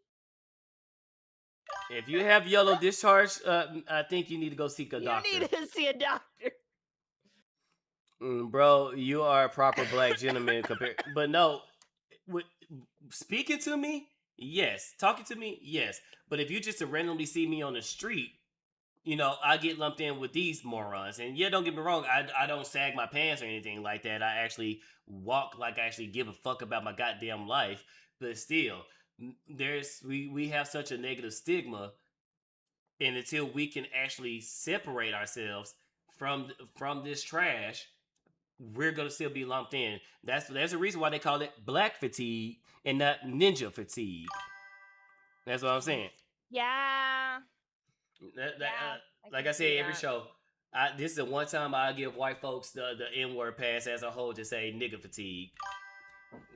If you have yellow discharge, I think you need to go seek a doctor. You need to see a doctor. Bro, you are a proper black gentleman compared. But no, speaking to me, yes. Talking to me, yes. But if you just randomly see me on the street, you know, I get lumped in with these morons. And yeah, don't get me wrong, I don't sag my pants or anything like that. I actually walk like I actually give a fuck about my goddamn life. But still, we have such a negative stigma, and until we can actually separate ourselves from this trash, we're gonna still be lumped in. There's a reason why they call it black fatigue and not ninja fatigue. That's what I'm saying. Yeah. Like I say every show, this is the one time I give white folks the N-word pass as a whole to say nigga fatigue.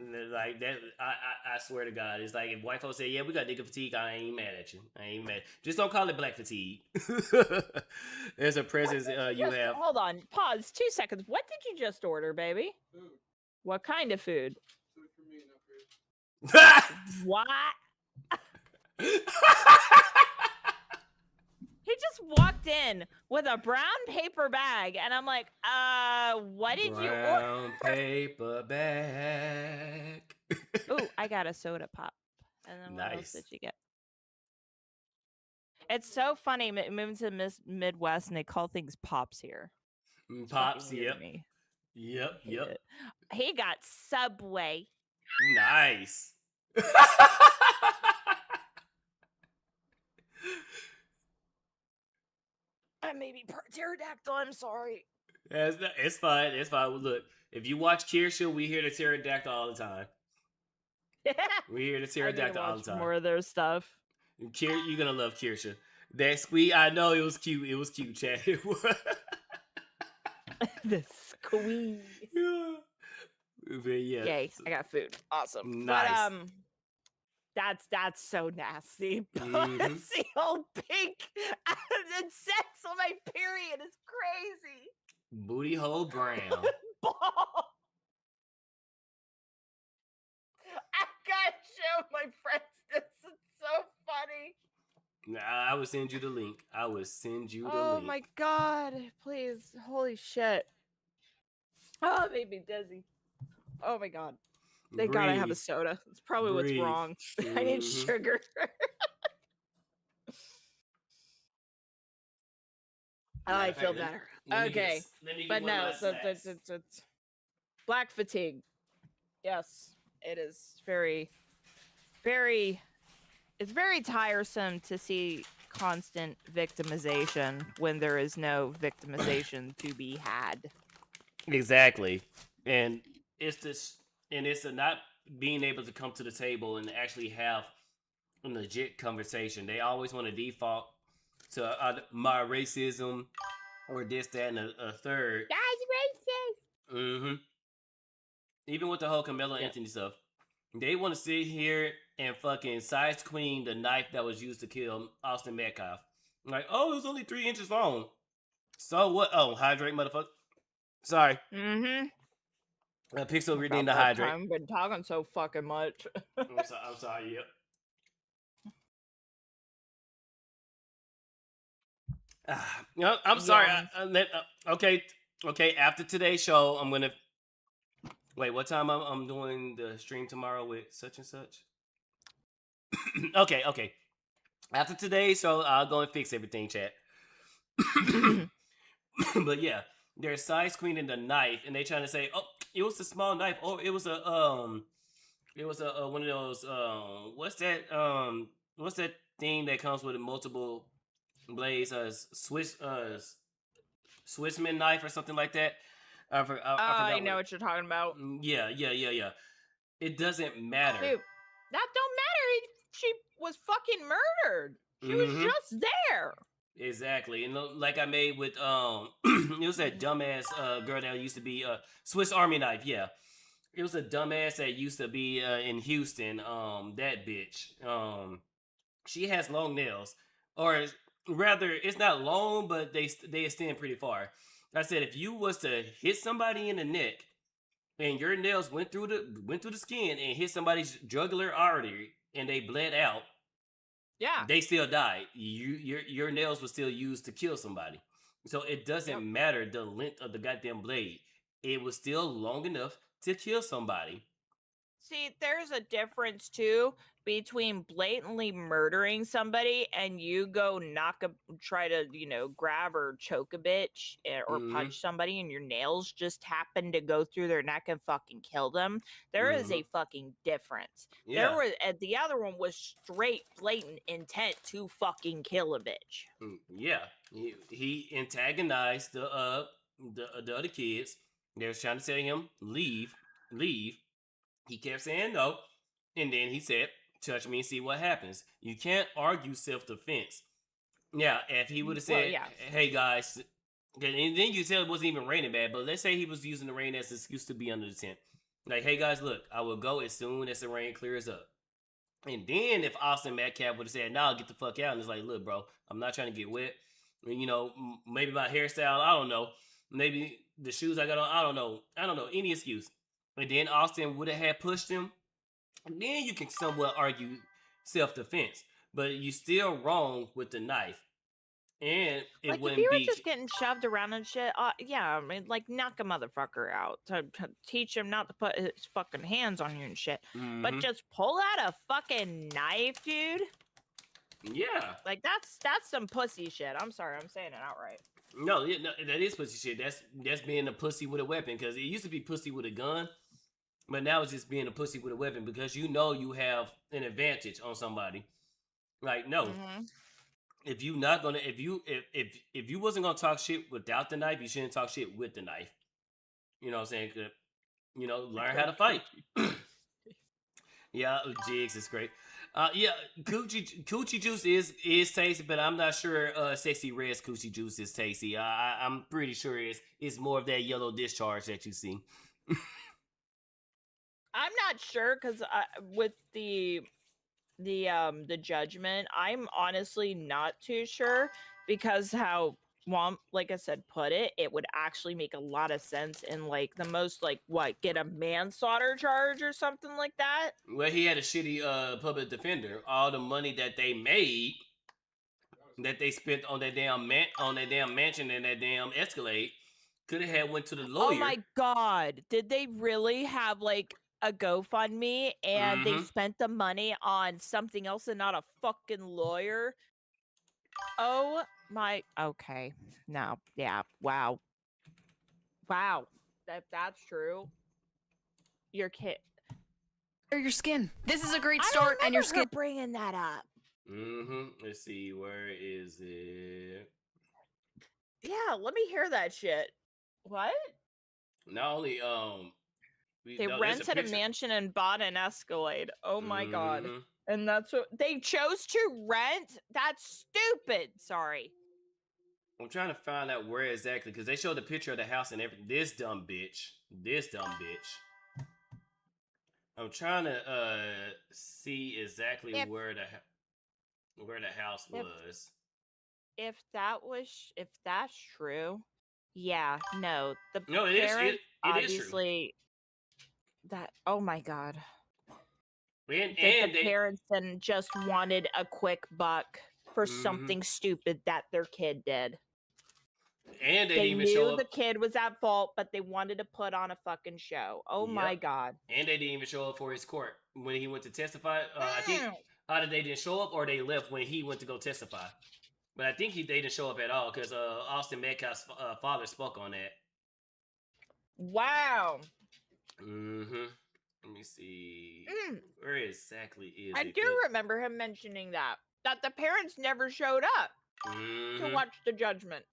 Like that, I swear to God, it's like if white folks say, "Yeah, we got nigga fatigue," I ain't mad at you. I ain't mad. Just don't call it black fatigue. There's a presence you have. Hold on, pause 2 seconds. What did you just order, baby? Food. What kind of food? Food for me, not for you. What? He just walked in with a brown paper bag, and I'm like, what did you order? Brown paper bag. Ooh, I got a soda pop. And then what else Nice. did you get? It's so funny moving to the Midwest, and they call things pops here. It's Pops, fucking weird yep. to me. Yep, Hate yep. it. He got Subway. Nice. Maybe pterodactyl. I'm sorry. It's fine. It's fine. Look, if you watch Kirsha, we hear the pterodactyl all the time. We hear the I need to pterodactyl all watch the time. more of their stuff. You're gonna love Kirsha. That squeak, I know it was cute. It was cute, Chad. It was. The squeeze. Yeah. But yeah. Yay! I got food. Awesome. Nice. But that's so nasty. Mhm. See old pink and sex on my period is crazy. Booty hole brown. Ball. I gotta show my friends this. It's so funny. I will send you the link. I will send you the Oh link. my god! Please, holy shit! Oh, it made me dizzy. Oh my god! Thank God I have a Breathe. soda. That's probably Breathe. what's wrong. I need Mhm. sugar. I Matter of feel fact, better. let me get Okay, let me get but one of no, my it's snacks. black fatigue. Yes, it is very, very. It's very tiresome to see constant victimization when there is no victimization to be had. Exactly. And it's the not being able to come to the table and actually have a legit conversation. They always want to default to my racism or this, that, and a third. That's racist. Mm-hmm. Even with the whole Carmelo Anthony stuff, they want to sit here and fucking size queen the knife that was used to kill Austin Metcalf. Like, oh, it was only 3 inches long. So what? Oh, hydrate, motherfucker. Sorry. Mm-hmm. Pixel About redeemed the that hydrate. time, been talking so fucking much. I'm sorry. Yep. No, I'm sorry. Yeah. Okay. After today's show, I'm gonna wait. What time I'm doing the stream tomorrow with such and such? Okay. After today's show, I'll go and fix everything, chat. But yeah, they're size queening the knife, and they trying to say, oh, it was a small knife, or it was a one of those what's that thing that comes with multiple blades, Swissman knife or something like that. I forgot. I know what you're talking about. Yeah. It doesn't matter. Dude, that don't matter. She was fucking murdered. She was just there. Exactly, and like I made with it was that dumbass girl that used to be Swiss Army knife. Yeah, it was a dumbass that used to be in Houston. That bitch. She has long nails, or rather, it's not long, but they extend pretty far. I said if you was to hit somebody in the neck, and your nails went through the skin and hit somebody's jugular artery, and they bled out, Yeah. They still died. Your nails were still used to kill somebody. So it doesn't matter the length of the goddamn blade. It was still long enough to kill somebody. See, there's a difference too between blatantly murdering somebody and you go try to, grab or choke a bitch or punch somebody and your nails just happen to go through their neck and fucking kill them. There is a fucking difference. Yeah. The other one was straight blatant intent to fucking kill a bitch. Yeah. He antagonized the other kids. They was trying to tell him, leave. He kept saying no. And then he said, touch me and see what happens. You can't argue self-defense. Yeah, if he would have said, hey guys, and then you said it wasn't even raining bad, but let's say he was using the rain as an excuse to be under the tent. Like, hey guys, look, I will go as soon as the rain clears up. And then if Austin Metcalf would have said, nah, get the fuck out. And it's like, look, bro, I'm not trying to get wet. Maybe my hairstyle, I don't know. Maybe the shoes I got on, I don't know. Any excuse. And then Austin would have had pushed him. And then you can somewhat argue self-defense. But you still wrong with the knife. And it wouldn't be... if you were just getting shoved around and shit, knock a motherfucker out. To teach him not to put his fucking hands on you and shit. But just pull out a fucking knife, dude. Yeah. Like, that's some pussy shit. I'm sorry, I'm saying it outright. No, that is pussy shit. That's being a pussy with a weapon. Because it used to be pussy with a gun. But now it's just being a pussy with a weapon. Because you have an advantage on somebody. Like, no. If you not gonna, if you wasn't gonna talk shit without the knife, you shouldn't talk shit with the knife. You know what I'm saying? Learn how to fight. Yeah, Jigs is great. Coochie juice is tasty, but I'm not sure Sexy Red's coochie juice is tasty. I'm pretty sure it's more of that yellow discharge that you see. I'm not sure because with the judgment, I'm honestly not too sure because how Whomp, like I said, put it would actually make a lot of sense in like the most get a manslaughter charge or something like that. Well, he had a shitty public defender. All the money that they made, that they spent on that damn mansion and that damn Escalade, could have had went to the lawyer. Oh my god! Did they really have a GoFundMe and they spent the money on something else and not a fucking lawyer? Oh my, okay. No, yeah, wow. That's true. Your kid. Or your skin. This is a great start, and your skin. Bringing that up. Let's see, where is it? Yeah, let me hear that shit. What? Not only they rented a mansion and bought an Escalade. Oh my god. And that's what they chose to rent? That's stupid. Sorry. I'm trying to find out where exactly, because they showed the picture of the house and everything. This dumb bitch. I'm trying to see exactly where the house was. If that's true, yeah, no. The it is. It obviously is true. That, oh my god. And the parents then just wanted a quick buck for something stupid that their kid did. And they knew the kid was at fault, but they wanted to put on a fucking show. Oh my god. And they didn't even show up for his court when he went to testify. I think either they didn't show up or they left when he went to go testify. But I think they didn't show up at all because Austin Metcalf's father spoke on that. Wow. Let me see. Where exactly is I it? do remember him mentioning that the parents never showed up to watch the judgment.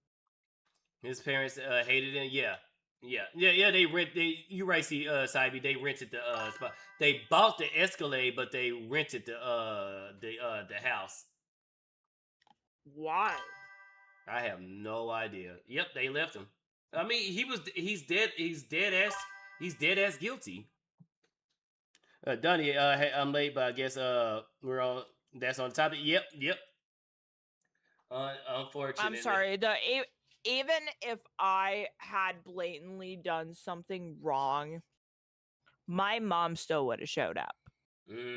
His parents hated him. Yeah. You right, see, Cybe. They rented the spot. They bought the Escalade, but they rented the house. Why? I have no idea. Yep, they left him. I mean, he's dead. He's dead ass guilty. Donnie, hey, I'm late, but I guess we're on. That's on the topic. Yep. Unfortunately, I'm sorry. Even if I had blatantly done something wrong, my mom still would have showed up.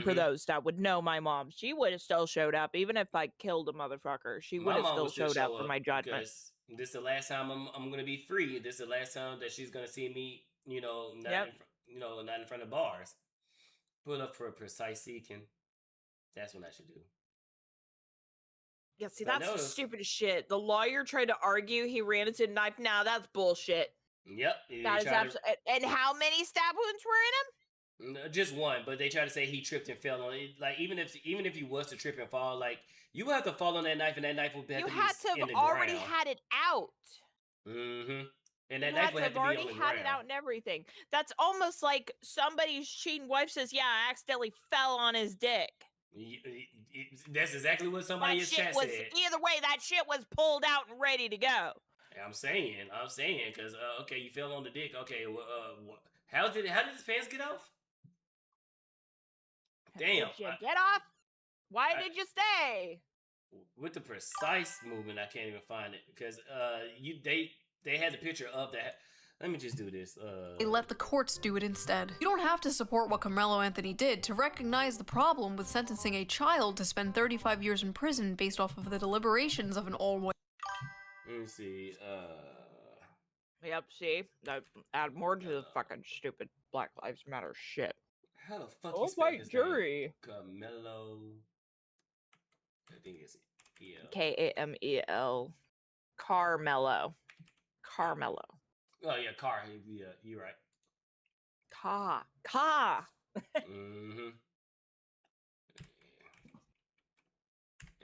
For those that would know my mom, she would have still showed up, even if I killed a motherfucker. She would My have mom still would still showed up show for my judgment. because this is the last time I'm gonna be free. This is the last time that she's gonna see me. You know, not Yep. not in front of bars. Put up for a precise seeking. That's what I should do. Yeah, see, But that's the no, stupidest shit. The lawyer tried to argue he ran into a knife. Now that's bullshit. Yep. That is absolutely. And how many stab wounds were in him? Just one, but they try to say he tripped and fell on it. Like even if you was to trip and fall, like you would have to fall on that knife, and that knife would have You to had be to in have the already ground. had it out. Mm-hmm. And that You knife had would to have have to be already on the had it out ground. and everything. That's almost like somebody's cheating wife says, "Yeah, I accidentally fell on his dick." That's exactly what somebody in chat was said. either way. That shit was pulled out and ready to go. I'm saying, because okay, you fell on the dick. Okay, well, how did his pants get off? Damn, Did you get off? Why did you stay? With the precise movement, I can't even find it because they had the picture of that. Let me just do this. They let the courts do it instead. You don't have to support what Carmelo Anthony did to recognize the problem with sentencing a child to spend 35 years in prison based off of the deliberations of an all-white. Let me see. Yep, see? That add more to the fucking stupid Black Lives Matter shit. How the fuck Oh, you spell white his jury. name? Carmelo. I think it's Kamel. Carmelo. Carmelo. Oh yeah, Car. Yeah, you're right. Ka. Mm-hmm.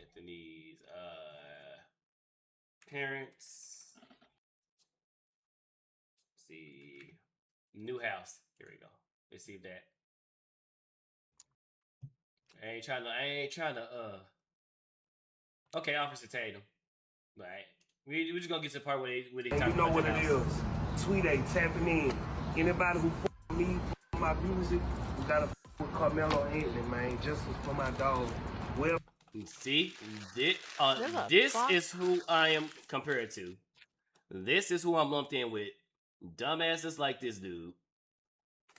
Anthony's parents. Let's see, new house. Here we go. Let's see that. I ain't trying to. Okay, Officer Tatum. All right, we're just gonna get to the part where they talk you know about what the it house. is. Tweet ain't tapping in. Anybody who me, my music, you gotta with Carmelo Anthony, man. Justice for my dog. Well, see, this is who I am compared to. This is who I'm lumped in with. Dumbasses like this dude.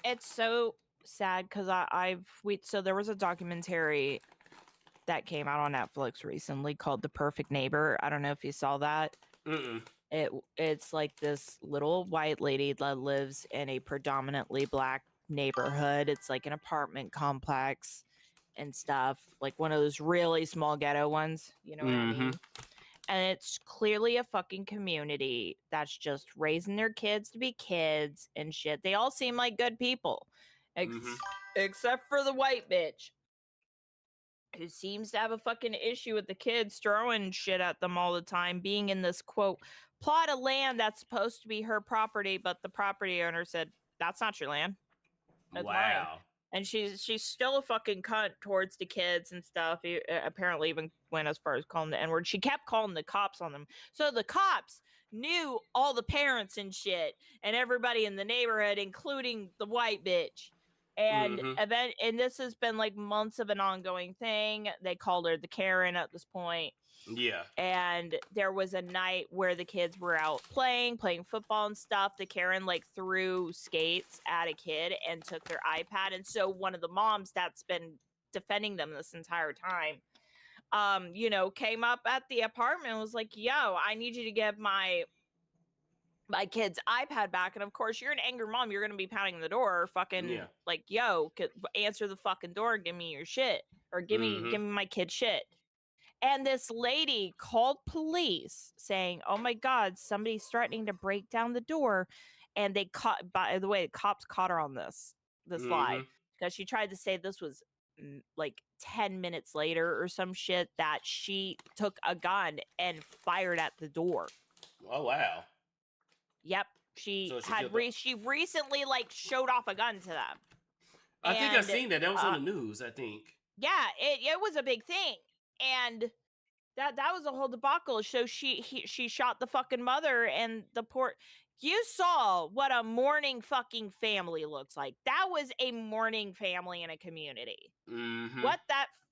It's so sad because so there was a documentary that came out on Netflix recently called The Perfect Neighbor. I don't know if you saw that. Mm-mm. It's like this little white lady that lives in a predominantly black neighborhood. It's like an apartment complex and stuff, like one of those really small ghetto ones, you know what I mean? And it's clearly a fucking community that's just raising their kids to be kids and shit. They all seem like good people, except for the white bitch, who seems to have a fucking issue with the kids throwing shit at them all the time, being in this, quote, plot of land that's supposed to be her property, but the property owner said, that's not your land. That's mine. And she's still a fucking cunt towards the kids and stuff. Apparently even went as far as calling the N-word. She kept calling the cops on them. So the cops knew all the parents and shit and everybody in the neighborhood, including the white bitch. And and this has been like months of an ongoing thing. They called her the Karen at this point. Yeah. And there was a night where the kids were out playing football and stuff. The Karen like threw skates at a kid and took their iPad. And so one of the moms that's been defending them this entire time, came up at the apartment and was like, yo, I need you to give my kid's iPad back. And of course, you're an angry mom. You're going to be pounding the door, fucking like, yo, answer the fucking door and give me your shit, or give me my kid shit. And this lady called police saying, oh my God, somebody's threatening to break down the door. And they caught, by the way, the cops caught her on this lie, because she tried to say this was like 10 minutes later or some shit, that she took a gun and fired at the door. Oh, wow. Yep. She recently like showed off a gun to them. I think I've seen that. That was on the news, I think. Yeah, it was a big thing. And that was a whole debacle. So she shot the fucking mother, and the poor. You saw what a mourning fucking family looks like. That was a mourning family in a community.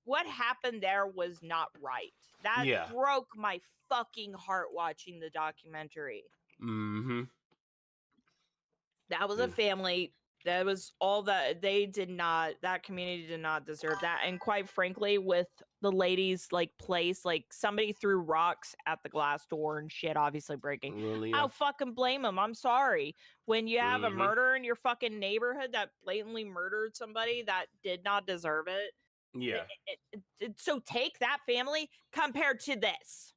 What happened there was not right. That broke my fucking heart watching the documentary. That was a family that was all that that community did not deserve that. And quite frankly, with the ladies like place, like somebody threw rocks at the glass door and shit, obviously breaking. Really? I'll fucking blame them. I'm sorry. When you have a Mhm. murder in your fucking neighborhood that blatantly murdered somebody that did not deserve it. Yeah. So take that family compared to this.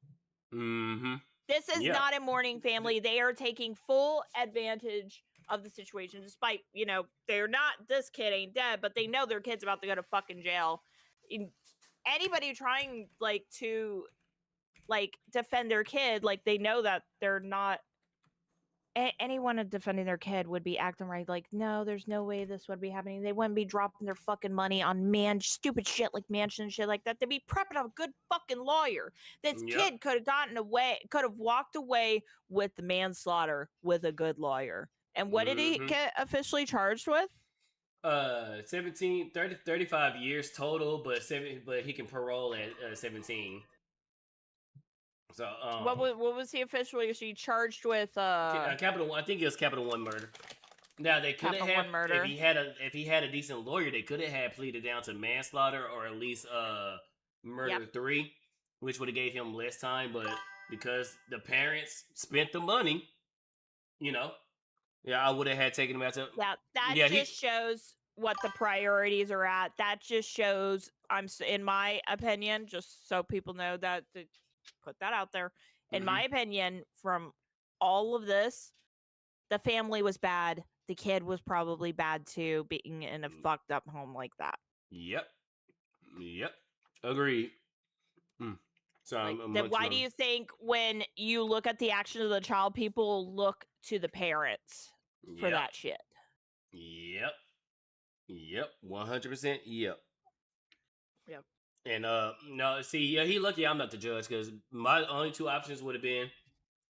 Mm-hmm. This is Yeah. not a mourning family. They are taking full advantage of the situation, despite, they're not, this kid ain't dead, but they know their kid's about to go to fucking jail. Anybody trying, to, defend their kid, they know that they're not, anyone defending their kid would be acting right. No, there's no way this would be happening. They wouldn't be dropping their fucking money on stupid shit like mansion and shit like that. They'd be prepping a good fucking lawyer. This kid could have walked away with the manslaughter with a good lawyer. And what did he get officially charged with? 35 years total, but he can parole at 17. So what was he officially charged with? Capital I think it was Capital One murder. Now they could have murder. If he had a decent lawyer, they could have pleaded down to manslaughter or at least murder 3, which would have gave him less time. But because the parents spent the money, I would have had taken him out to. Yeah, that just shows what the priorities are at. That just shows, in my opinion, just so people know that. Put that out there. In my opinion, from all of this, the family was bad. The kid was probably bad too, being in a fucked up home like that. Yep. Agreed. So why do you think when you look at the actions of the child, people look to the parents for that shit? Yep. 100%. Yep. And no, see, he lucky I'm not the judge, because my only 2 options would have been,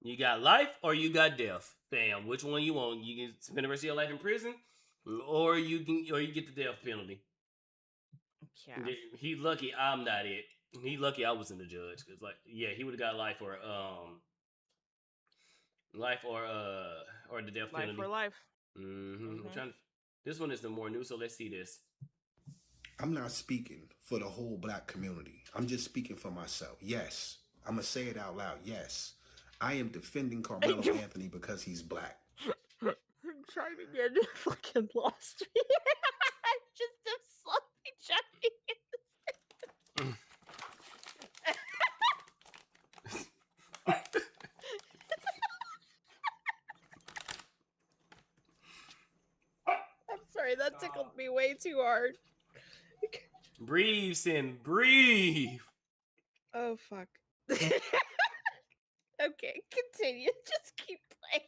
you got life or you got death. Damn, which one you want? You can spend the rest of your life in prison, or you get the death penalty. Yeah. He lucky I'm not it. He lucky I wasn't the judge, because he would have got life or the death penalty. Life for life. I'm trying to. This one is the more new, so let's see this. I'm not speaking for the whole black community. I'm just speaking for myself. Yes, I'm going to say it out loud. Yes, I am defending Carmelo Anthony because he's black. I'm trying to get fucking lost. I'm just slowly checking. I'm sorry, that tickled me way too hard. Breathe, Sin. Breathe. Oh, fuck. Okay, continue. Just keep playing.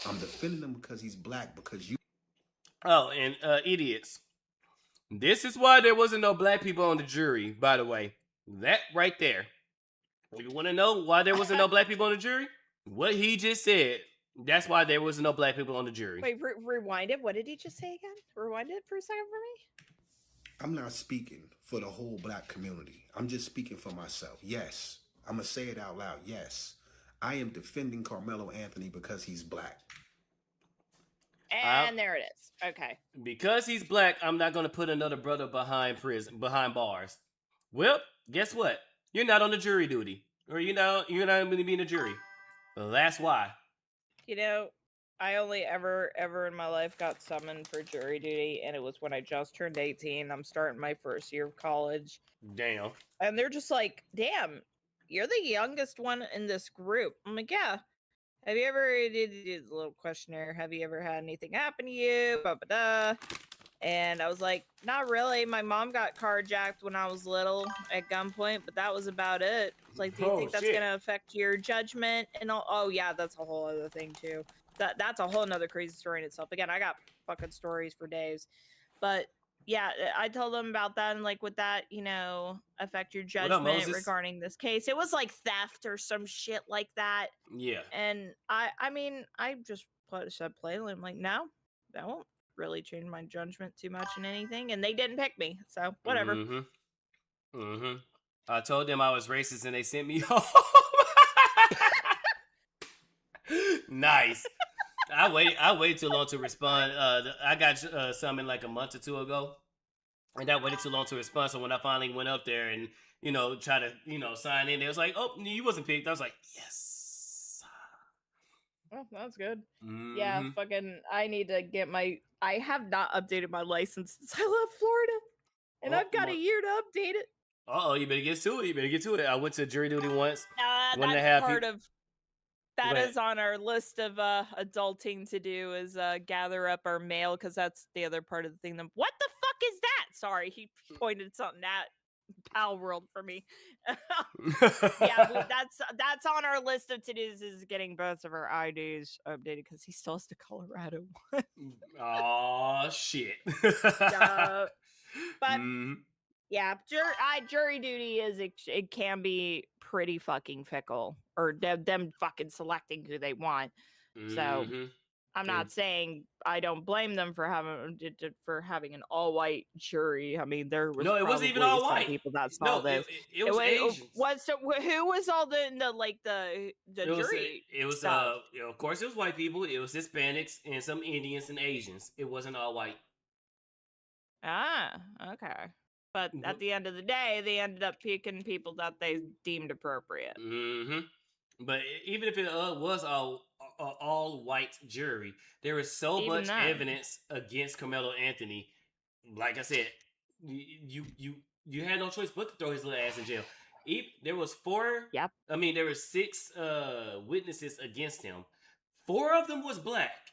I'm defending him because he's black, because you... Oh, and idiots. This is why there wasn't no black people on the jury, by the way. That right there. You want to know why there wasn't no black people on the jury? What he just said. That's why there was no black people on the jury. Wait, rewind it. What did he just say again? Rewind it for a second for me. I'm not speaking for the whole black community. I'm just speaking for myself. Yes, I'm going to say it out loud. Yes, I am defending Carmelo Anthony because he's black. And there it is. Okay. Because he's black, I'm not going to put another brother behind bars. Well, guess what? You're not on the jury duty. Or you're not going to be in the jury. Well, that's why. I only ever in my life got summoned for jury duty, and it was when I just turned 18. I'm starting my first year of college. Damn. And they're just like, damn, you're the youngest one in this group. I'm like, yeah. Have you ever did a little questionnaire? Have you ever had anything happen to you? And I was like, not really. My mom got carjacked when I was little at gunpoint, but that was about it. It's like, do you think that's gonna affect your judgment and all? Oh yeah, that's a whole other thing too. That's a whole nother crazy story in itself. Again, I got fucking stories for days. But yeah, I told them about that, and would that, affect your judgment regarding this case? It was like theft or some shit like that. Yeah. And I mean, I just said plainly, I'm like, no, that won't really change my judgment too much in anything. And they didn't pick me, so whatever. I told them I was racist, and they sent me home. Nice. I waited too long to respond. I got some in like a month or two ago, and I waited too long to respond. So when I finally went up there and try to sign in, it was like, oh, you wasn't picked. I was like, yes. Oh, that's good. Mm-hmm. Yeah, fucking. I need to get my. I have not updated my license since I left Florida, and I've got a year to update it. Oh, you better get to it. I went to jury duty once. That's part of. That is on our list of adulting to do is gather up our mail because that's the other part of the thing. What the fuck is that? Sorry, he pointed something at Pal World for me. Yeah, that's on our list of to-dos is getting both of our IDs updated because he still has the Colorado one. Oh shit. But yeah, jury duty is it can be pretty fucking fickle, or them fucking selecting who they want. So I'm not saying I don't blame them for having an all white jury. I mean, there was it wasn't even all white. People that saw this. It was Asians. Who was all the jury? It was stuff? of course it was white people. It was Hispanics and some Indians and Asians. It wasn't all white. Ah, okay. But at the end of the day, they ended up picking people that they deemed appropriate. Mm-hmm. But even if it was all white jury, there was so much evidence against Carmelo Anthony. Like I said, you had no choice but to throw his little ass in jail. There was four. Yep. I mean, there were 6 witnesses against him. 4 of them was black.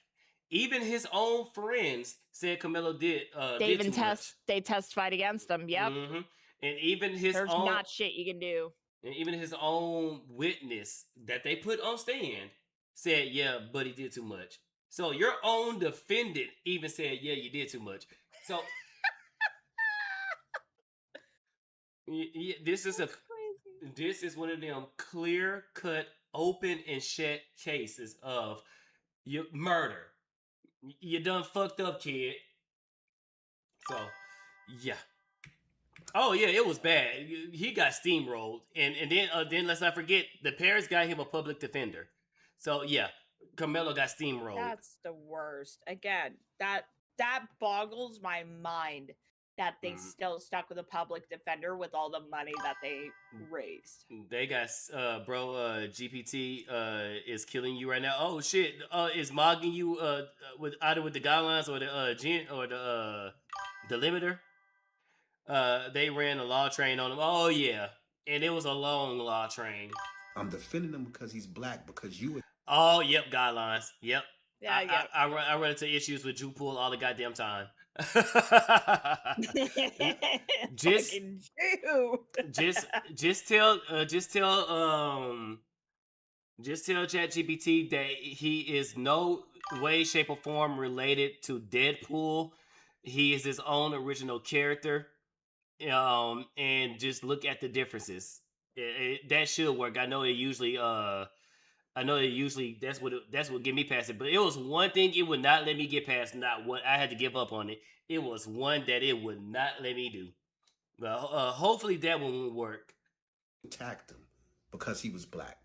Even his own friends said Carmelo did. They testified against him. Yep. Mm-hmm. And even there's not shit you can do. And even his own witness that they put on stand said, "Yeah, but he did too much." So your own defendant even said, "Yeah, you did too much." So this is one of them clear-cut, open and shut cases of murder. You done fucked up, kid. So, yeah. Oh yeah, it was bad. He got steamrolled, and then let's not forget the parents got him a public defender. So yeah, Carmelo got steamrolled. That's the worst. Again, that boggles my mind that they still stuck with a public defender with all the money that they raised. They got GPT is killing you right now. Oh shit, is mogging you with either with the guidelines or the the limiter. They ran a law train on him. Oh yeah, and it was a long law train. I'm defending him because he's black. Because you. Oh yep, guidelines. Yep. Yeah, I run into issues with Jew Pool all the goddamn time. just tell ChatGPT that he is no way, shape, or form related to Deadpool. He is his own original character. And just look at the differences. That should work. I know it usually that's what get me past it. But it was one thing it would not let me get past. Not one. I had to give up on it. It was one that it would not let me do. But hopefully that one will work. Attacked him because he was black.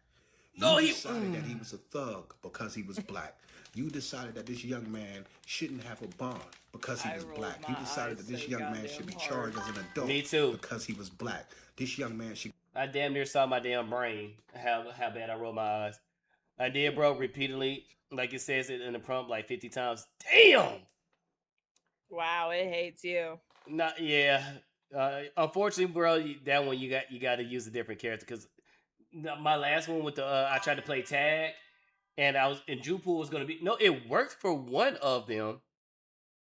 You decided that he was a thug because he was black. You decided that this young man shouldn't have a bond because he was black. You decided that this young man should be charged as an adult. Me too. Because he was black. This young man should. I damn near saw my damn brain. How bad I rolled my eyes. I did, bro, repeatedly, like it says it in the prompt, like 50 times. Damn. Wow, it hates you. Not yeah. Unfortunately, bro, that one you got to use a different character because my last one with the I tried to play tag, and Jew Pool was gonna be it worked for one of them,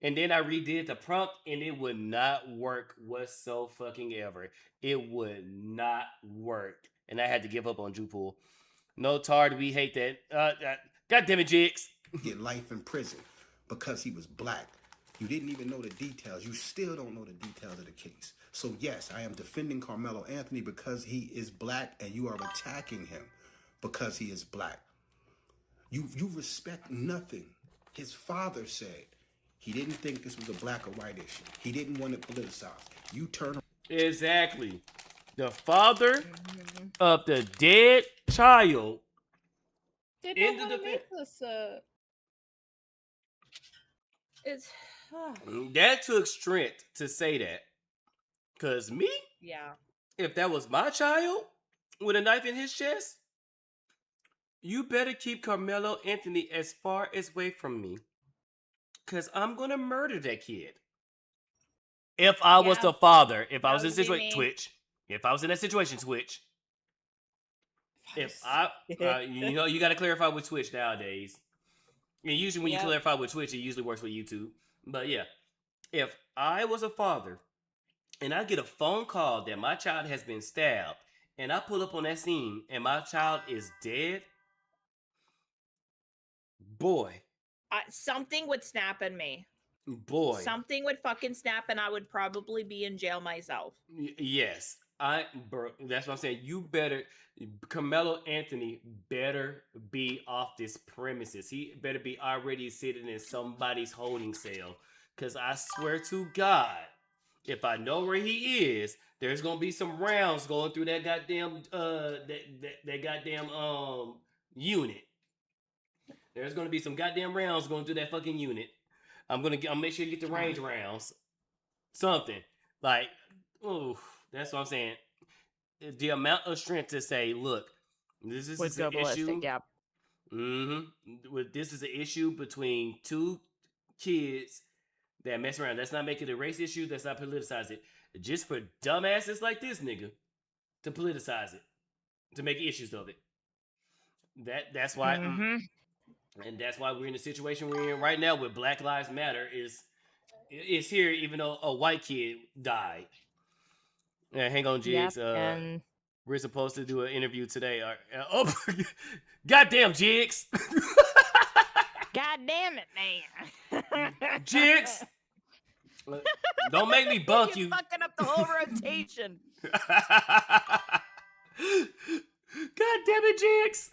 and then I redid the prompt and it would not work whatsoever. It would not work, and I had to give up on Jew Pool. No Tard, we hate that. God damn it, Jigs. Get life in prison because he was black. You didn't even know the details. You still don't know the details of the case. So yes, I am defending Carmelo Anthony because he is black, and you are attacking him because he is black. You respect nothing. His father said he didn't think this was a black or white issue. He didn't want it politicized. You turn exactly. The father of the dead child. Did not want to make this It's That took strength to say that. Cause me, yeah. if that was my child with a knife in his chest, you better keep Carmelo Anthony as far away from me. Cause I'm gonna murder that kid. If I was the father, if I was in a situation, Twitch. If I was in that situation, Twitch. If I, you got to clarify with Twitch nowadays. And usually when you clarify with Twitch, it usually works with YouTube. But yeah, if I was a father and I get a phone call that my child has been stabbed and I pull up on that scene and my child is dead, boy. Something would snap in me. Boy. Something would fucking snap and I would probably be in jail myself. Yes. Bro, that's what I'm saying. You better, Carmelo Anthony better be off this premises. He better be already sitting in somebody's holding cell. Because I swear to God, if I know where he is, there's going to be some rounds going through that goddamn, that goddamn, unit. There's going to be some goddamn rounds going through that fucking unit. I'll make sure you get the range rounds. Something. Like, oh, that's what I'm saying. The amount of strength to say, look, this is an issue. Yep. This is an issue between two kids that mess around. Let's not make it a race issue. Let's not politicize it. Just for dumbasses like this nigga to politicize it, to make issues of it. That's why, and that's why we're in the situation we're in right now with Black Lives Matter is here, even though a white kid died. Yeah, hang on, Jigs. And we're supposed to do an interview today. Goddamn, Jigs! God damn it, man! Jigs! Don't make me bunk you. You're fucking up the whole rotation. God damn it, Jigs!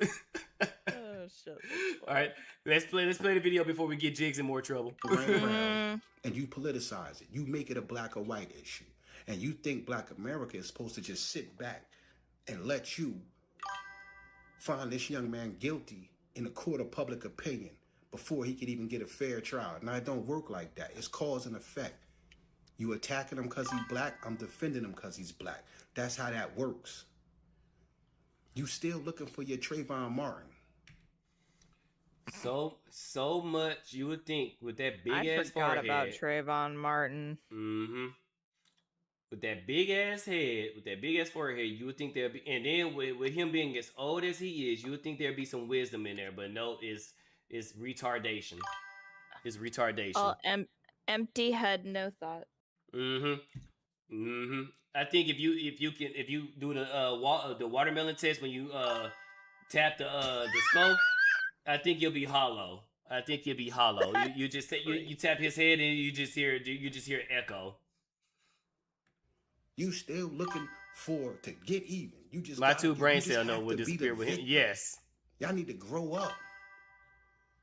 Oh shit! All right, let's play the video before we get Jigs in more trouble. And you politicize it. You make it a black or white issue. And you think Black America is supposed to just sit back and let you find this young man guilty in a court of public opinion before he could even get a fair trial. Now, it don't work like that. It's cause and effect. You attacking him because he's black, I'm defending him because he's black. That's how that works. You still looking for your Trayvon Martin. So much you would think with that big ass forehead. I forgot about Trayvon Martin. With that big ass head, with that big ass forehead, you would think there'd be, and then with him being as old as he is, you would think there'd be some wisdom in there, but no, it's retardation. It's retardation. Empty head, no thought. I think if you do the watermelon test when you tap the skull, I think you'll be hollow. You just you tap his head and you just hear echo. You still looking to get even. You just my two brain cells know what disappear with him. Yes. Y'all need to grow up.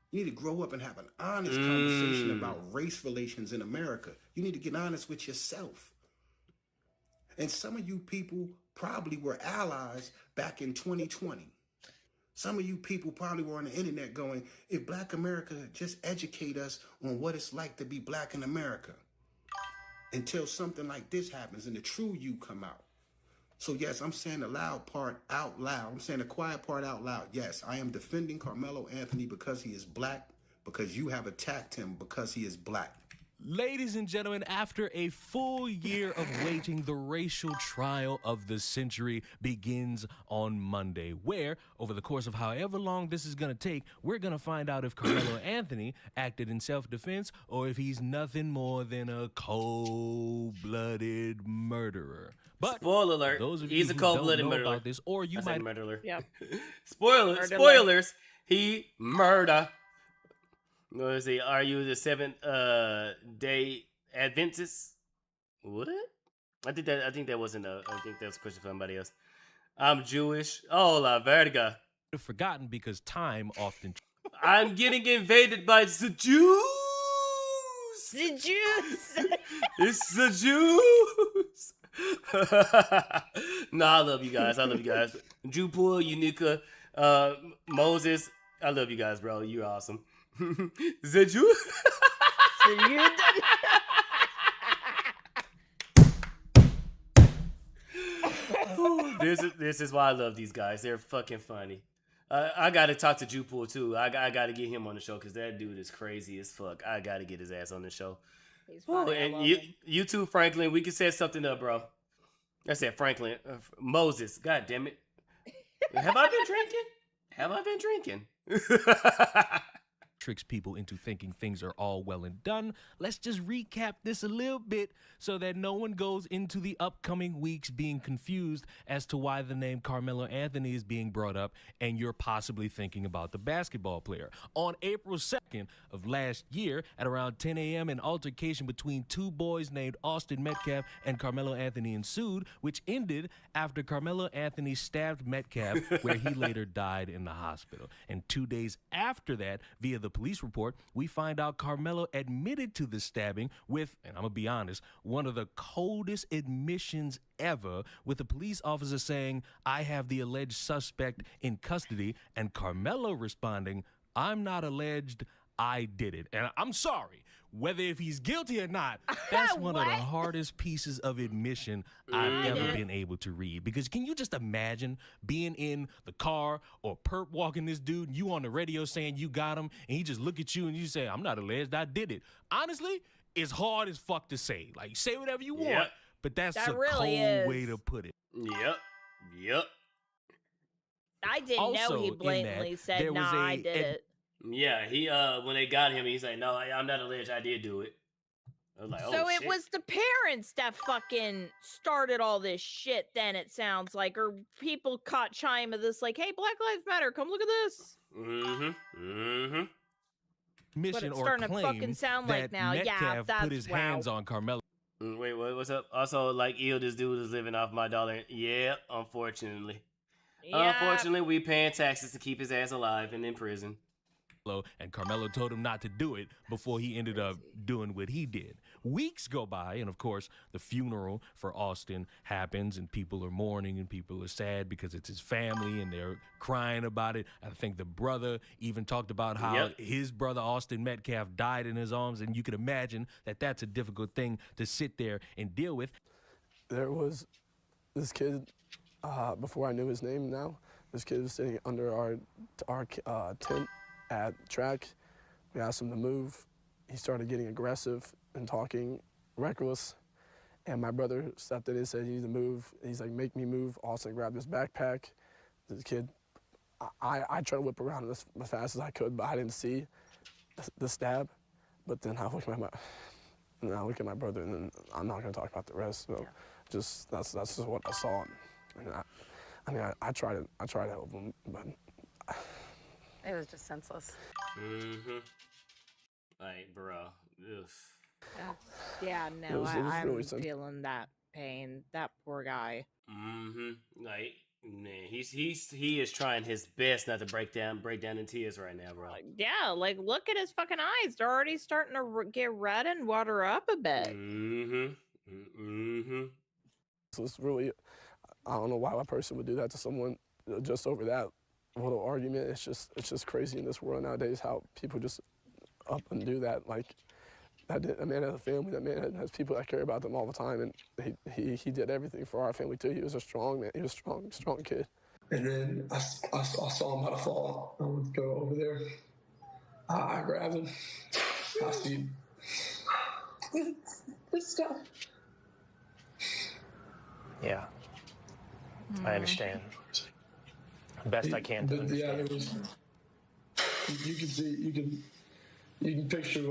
You need to grow up and have an honest conversation about race relations in America. You need to get honest with yourself. And some of you people probably were allies back in 2020. Some of you people probably were on the internet going, if Black America just educate us on what it's like to be black in America. Until something like this happens and the true you come out. So yes, I'm saying the loud part out loud. I'm saying the quiet part out loud. Yes, I am defending Carmelo Anthony because he is black, because you have attacked him because he is black. Ladies and gentlemen, after a full year of waiting, the racial trial of the century begins on Monday, where, over the course of however long this is going to take, we're going to find out if Carmelo Anthony acted in self-defense or if he's nothing more than a cold-blooded murderer. But spoiler alert, those of he's you a cold-blooded who don't know murderer. about this, or you might murderer. Yep. Spoilers. He murder. Let's see. Are you the seventh day Adventist? What? I think that wasn't I think that was a question for somebody else. I'm Jewish. Oh, la verga. Forgotten because time often. I'm getting invaded by the Jews. The Jews. It's the Jews. No, I love you guys. Jew Pool, Unica, Moses. I love you guys, bro. You're awesome. The Jews. You did. This is why I love these guys. They're fucking funny. I got to talk to Jupool too. I got to get him on the show because that dude is crazy as fuck. I got to get his ass on the show. He's funny. And you too, Franklin. We can set something up, bro. I said Franklin. Moses. God damn it. Have I been drinking? Tricks people into thinking things are all well and done. Let's just recap this a little bit so that no one goes into the upcoming weeks being confused as to why the name Carmelo Anthony is being brought up and you're possibly thinking about the basketball player. On April 2nd of last year at around 10 a.m., an altercation between two boys named Austin Metcalf and Carmelo Anthony ensued, which ended after Carmelo Anthony stabbed Metcalf, where he later died in the hospital. And 2 days after that, via the police report, we find out Carmelo admitted to the stabbing with, and I'm gonna be honest, one of the coldest admissions ever, with the police officer saying, "I have the alleged suspect in custody," and Carmelo responding, "I'm not alleged, I did it. And I'm sorry, whether if he's guilty or not, that's one of the hardest pieces of admission I've ever been able to read. Because can you just imagine being in the car or perp walking this dude and you on the radio saying you got him and he just look at you and you say, "I'm not alleged, I did it." Honestly, it's hard as fuck to say. Like, say whatever you want, but that's a really cold way to put it. Yep. I didn't Also, know he in blatantly that, said, there was "Nah, a I did it." Yeah, he when they got him, he's like, "No, I'm not alleged. I did do it." I was like, "Oh So shit." it was the parents that fucking started all this shit. Then it sounds like, or people caught chime of this, like, "Hey, Black Lives Matter, come look at this." Mission it's or starting to claim fucking sound that like now. Yeah, Metcalf that's put his hands on Carmelo. Wait, what's up? Also, like, this dude is living off my dollar. Yeah, unfortunately. Unfortunately, we paying taxes to keep his ass alive and in prison. And Carmelo told him not to do it before he ended up doing what he did. Weeks go by, and of course, the funeral for Austin happens, and people are mourning, and people are sad because it's his family, and they're crying about it. I think the brother even talked about how his brother, Austin Metcalf, died in his arms, and you could imagine that that's a difficult thing to sit there and deal with. There was this kid, before I knew his name now, this kid was sitting under our tent at track. We asked him to move. He started getting aggressive and talking reckless. And my brother stepped in and said, "You need to move." He's like, "Make me move." Austin grabbed his backpack. The kid, I tried to whip around as fast as I could, but I didn't see the stab. But then I look at my brother, and then I'm not gonna talk about the rest. So just that's just what I saw. And I tried to help him, but it was just senseless. Like, bro. Yeah, no, I'm really feeling that pain. That poor guy. Like, man, he is trying his best not to break down in tears right now, bro. Yeah, like, look at his fucking eyes. They're already starting to get red and water up a bit. So it's really, I don't know why a person would do that to someone just over that little argument. It's just crazy in this world nowadays how people just up and do that. Like, a man has a family, that man has people that care about them all the time, and he did everything for our family too. He was a strong man. He was a strong kid. And then I saw him about to fall. I went to go over there. I grabbed him. I see. Good stuff. Yeah, I understand. Best I can. But yeah, there was. You can see. You can picture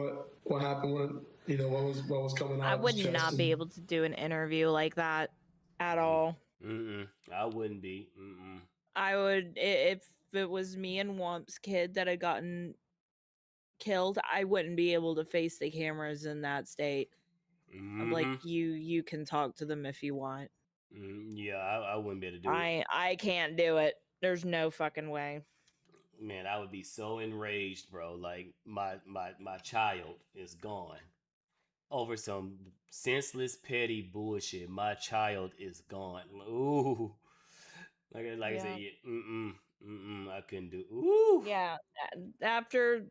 what happened when what was coming out. I would not be able to do an interview like that at all. I wouldn't be. I would, if it was me and Wump's kid that had gotten killed, I wouldn't be able to face the cameras in that state. I'm like, you can talk to them if you want. Yeah, I wouldn't be able to do it. I can't do it. There's no fucking way. Man, I would be so enraged, bro. Like, my child is gone over some senseless, petty bullshit. My child is gone. Ooh, like I said, I couldn't do. Ooh, yeah. After,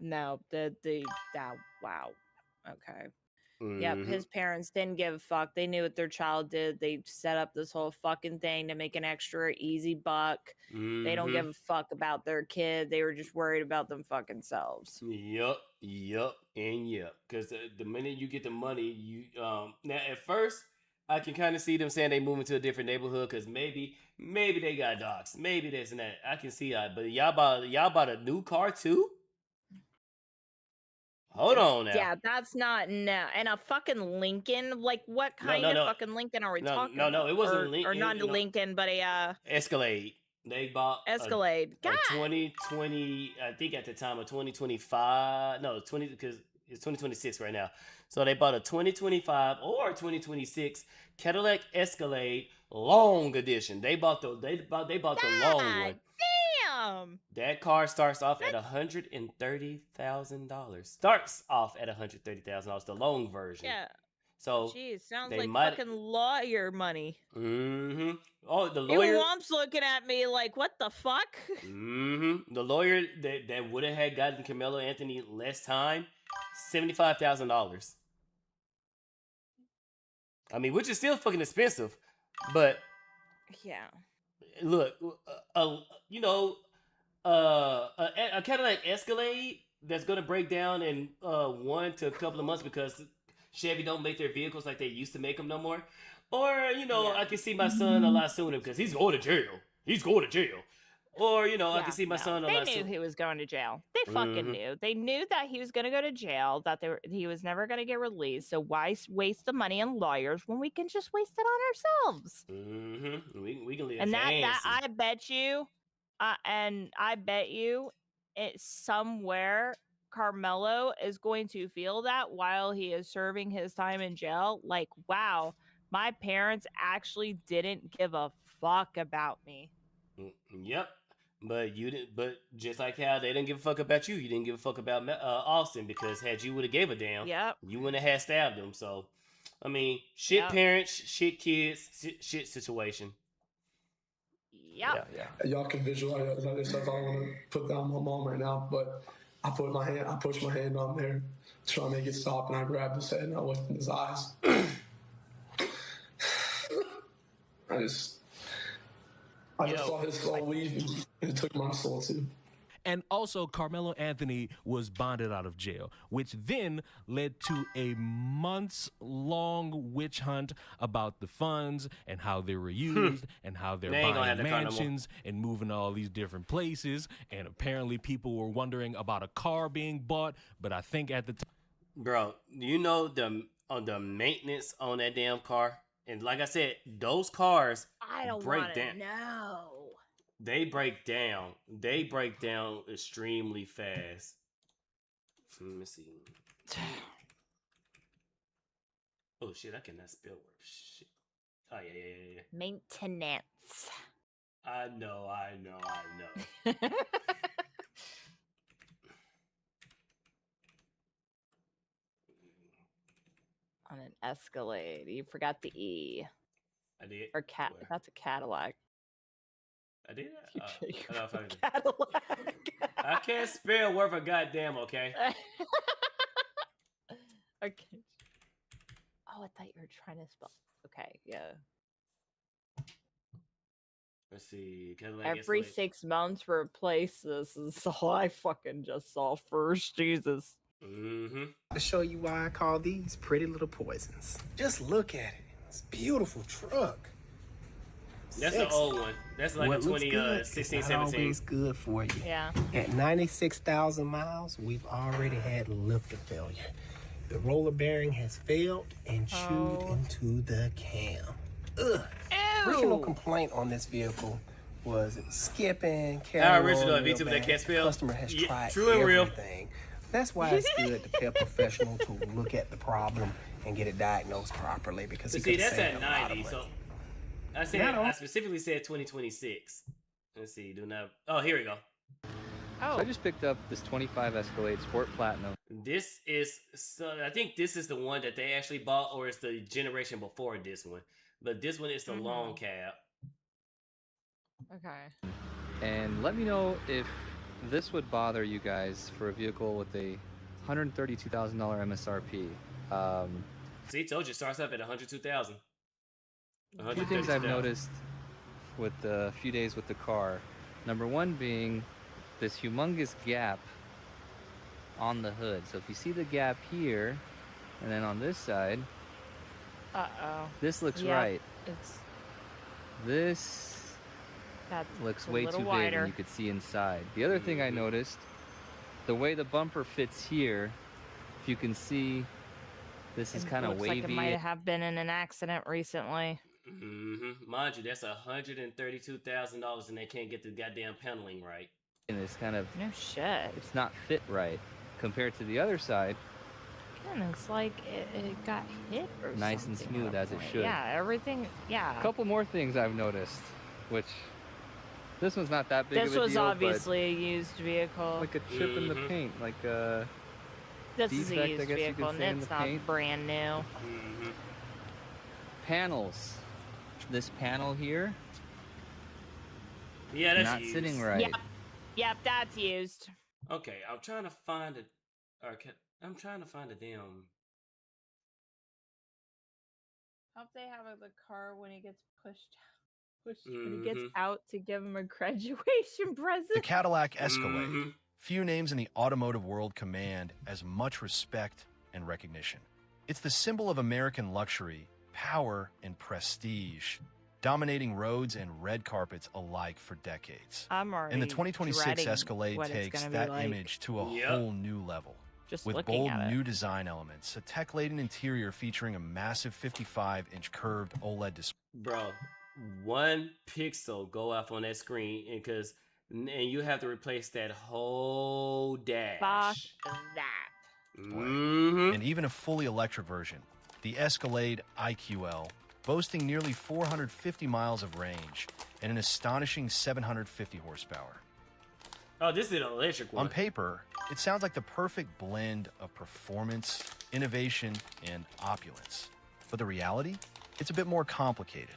no, wow. Okay. Yep, Mhm. his parents didn't give a fuck. They knew what their child did. They set up this whole fucking thing to make an extra easy buck. They don't give a fuck about their kid. They were just worried about them fucking selves. Yup, and yup. Because the minute you get the money, you now at first I can kind of see them saying they moving to a different neighborhood because maybe they got dogs, maybe this and that. I can see that, but y'all bought a new car too. Hold on now. Yeah, that's not no. And a fucking Lincoln. Like, what kind of fucking Lincoln are we talking about? No, it wasn't Lincoln. Or not a Lincoln, but a Escalade. They bought Escalade. a 2020. I think at the time of 2025. No, 20 because it's 2026 right now. So they bought a 2025 or 2026 Cadillac Escalade Long Edition. They bought the long one. Damn. That car starts off at $130,000. Starts off at $130,000. The long version. Yeah. So geez, sounds like fucking lawyer money. Mm-hmm. Oh, the Your lawyer. Womp's looking at me like, what the fuck? Mm-hmm. The lawyer that would have had gotten Carmelo Anthony less time, $75,000. I mean, which is still fucking expensive, but yeah. Look, you know, a Cadillac Escalade that's gonna break down in 1 to a couple of months because Chevy don't make their vehicles like they used to make them no more. Or, you know, I can see my son a lot sooner because he's going to jail. Or, you know, I can see my son a lot sooner. They knew he was going to jail. They fucking knew. They knew that he was going to go to jail, that he was never going to get released. So why waste the money on lawyers when we can just waste it on ourselves? Mm-hmm. We can live and fancy. that I bet you, it's somewhere Carmelo is going to feel that while he is serving his time in jail. Like, wow, my parents actually didn't give a fuck about me. Yep. But you didn't. But just like how they didn't give a fuck about you, you didn't give a fuck about Austin because had you would have gave a damn, you wouldn't have stabbed him. So, I mean, shit parents, shit kids, shit situation. Yep. Yeah. Y'all can visualize this. I don't want to put down my mom right now, but I pushed my hand on there, trying to make it stop, and I grabbed his head and I looked in his eyes. I just saw his soul leave, and it took my soul too. And also, Carmelo Anthony was bonded out of jail, which then led to a months-long witch hunt about the funds and how they were used and how they're buying mansions and moving to all these different places. And apparently people were wondering about a car being bought, but I think at the time... Bro, you know the maintenance on that damn car? And like I said, those cars break down. No. They break down. They break down extremely fast. Let me see. Oh shit! I cannot spell words. Shit. Oh yeah. Maintenance. I know. On an Escalade, you forgot the E. I did. Or that's a Cadillac. I did. Cadillac. I can't spell worth a goddamn. Okay. Okay. Oh, I thought you were trying to spell. Okay, yeah. Let's see. Cadillac Every Escalade. 6 months replace this is all I fucking just saw first. Jesus. Mm-hmm. To show you why I call these pretty little poisons. Just look at it. It's a beautiful truck. That's an old one. That's like a 2016, 17. Always good for you. Yeah. At 96,000 miles, we've already had lifter failure. The roller bearing has failed and chewed into the cam. Ugh. Original complaint on this vehicle was it was skipping, carrying original on V2 real that bad. can't spell. Customer has tried true and real. everything. That's why it's good to pay a professional to look at the problem and get it diagnosed properly because See, that's at 90. So I specifically said 2026. Let's see. Oh, here we go. So I just picked up this 25 Escalade Sport Platinum. This is, I think this is the one that they actually bought, or it's the generation before this one. But this one is the long cab. Okay. And let me know if this would bother you guys for a vehicle with a $132,000 MSRP. See, told you, it starts up at 102,000. Two things I've noticed with the few days with the car. Number one being this humongous gap on the hood. So if you see the gap here, and then on this side, this looks right. This looks way too big, and you could see inside. The other thing I noticed, the way the bumper fits here, if you can see, this is kind of wavy. Like it might have been in an accident recently. Mind you, that's $132,000, and they can't get the goddamn paneling right. And it's kind of no shit. It's not fit right compared to the other side. Again, it's like it got hit or nice and smooth as it should. Yeah, everything. Yeah. A couple more things I've noticed, which this one's not that big of a This deal. was obviously a used vehicle. Like a chip in the paint, like a This defect, is a used I guess vehicle, you and could say, in it's the not paint. brand new. Panels. This panel here. Yeah, that's not used. sitting right. Yep, that's used. Okay, I'm trying to find it. I'm trying to find a damn. Hope they have the car when he gets pushed when he gets out to give him a graduation present. The Cadillac Escalade. Few names in the automotive world command as much respect and recognition. It's the symbol of American luxury, power, and prestige, dominating roads and red carpets alike for decades. I'm already And the 2026 dreading Escalade what it's takes gonna be that like. image to a whole new level. Just with looking bold at it. new design elements, a tech-laden interior featuring a massive 55-inch curved OLED display. Bro, 1 pixel go off on that screen, and you have to replace that whole dash. Fuck that. And even a fully electric version, the Escalade IQL, boasting nearly 450 miles of range and an astonishing 750 horsepower. Oh, this is an electric one. On paper, it sounds like the perfect blend of performance, innovation, and opulence. But the reality? It's a bit more complicated.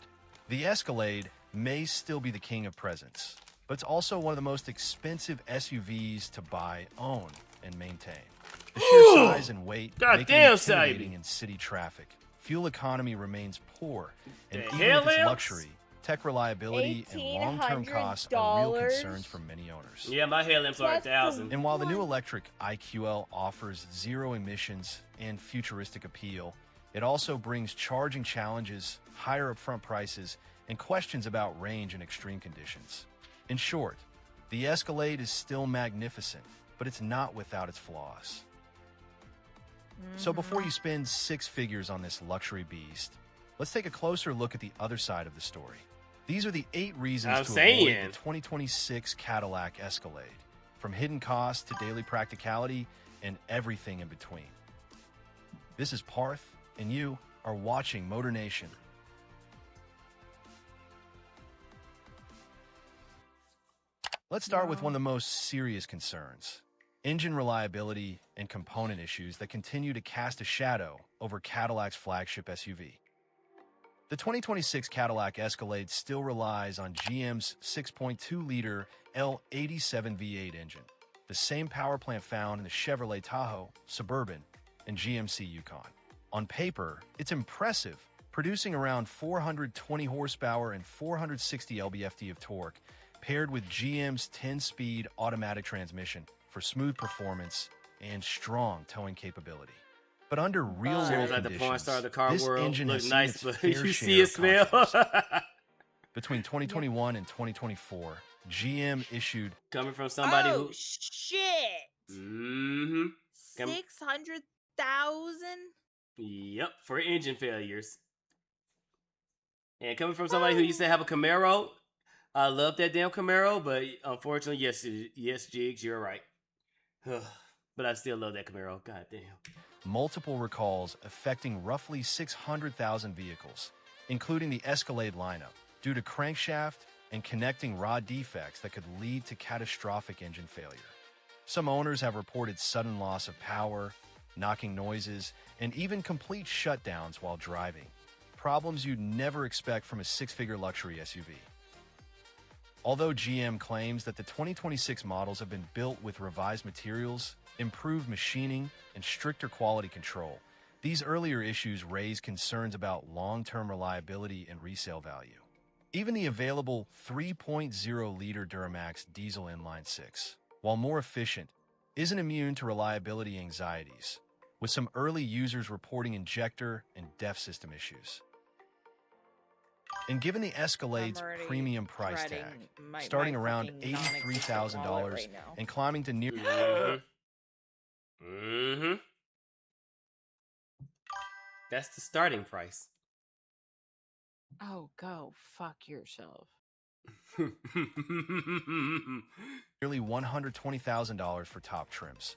The Escalade may still be the king of presents, but it's also one of the most expensive SUVs to buy, own, and maintain. The sheer size and weight make it intimidating in city traffic. Fuel economy remains poor, and even with its luxury, tech reliability and long-term costs are real concerns for many owners. Yeah, my headlamps are 1,000. And while the new electric IQL offers zero emissions and futuristic appeal, it also brings charging challenges, higher upfront prices, and questions about range in extreme conditions. In short, the Escalade is still magnificent, but it's not without its flaws. So before you spend 6 figures on this luxury beast, let's take a closer look at the other side of the story. These are the 8 reasons to avoid the 2026 Cadillac Escalade, from hidden costs to daily practicality and everything in between. This is Parth, and you are watching Motor Nation. Let's start with one of the most serious concerns: engine reliability and component issues that continue to cast a shadow over Cadillac's flagship SUV. The 2026 Cadillac Escalade still relies on GM's 6.2-liter L87 V8 engine, the same power plant found in the Chevrolet Tahoe, Suburban, and GMC Yukon. On paper, it's impressive, producing around 420 horsepower and 460 lb-ft of torque, paired with GM's 10-speed automatic transmission for smooth performance and strong towing capability. But under real-world like the porn conditions, star of the car this world engine look has nice, seen its but fair you share see it of smell. controversy. Between 2021 and 2024, GM issued coming from somebody who shit. 600,000. Yep, for engine failures. And coming from somebody who used to have a Camaro, I love that damn Camaro, but unfortunately, yes, Jigs, you're right. But I still love that Camaro. God damn. multiple recalls affecting roughly 600,000 vehicles, including the Escalade lineup, due to crankshaft and connecting rod defects that could lead to catastrophic engine failure. Some owners have reported sudden loss of power, knocking noises, and even complete shutdowns while driving. Problems you'd never expect from a six-figure luxury SUV. Although GM claims that the 2026 models have been built with revised materials, improved machining, and stricter quality control, these earlier issues raise concerns about long-term reliability and resale value. Even the available 3.0-liter Duramax diesel inline-six, while more efficient, isn't immune to reliability anxieties, with some early users reporting injector and DEF system issues. And given the Escalade's premium price tag, starting around $83,000 right now. and climbing to near... That's the starting price. Oh, go fuck yourself. nearly $120,000 for top trims.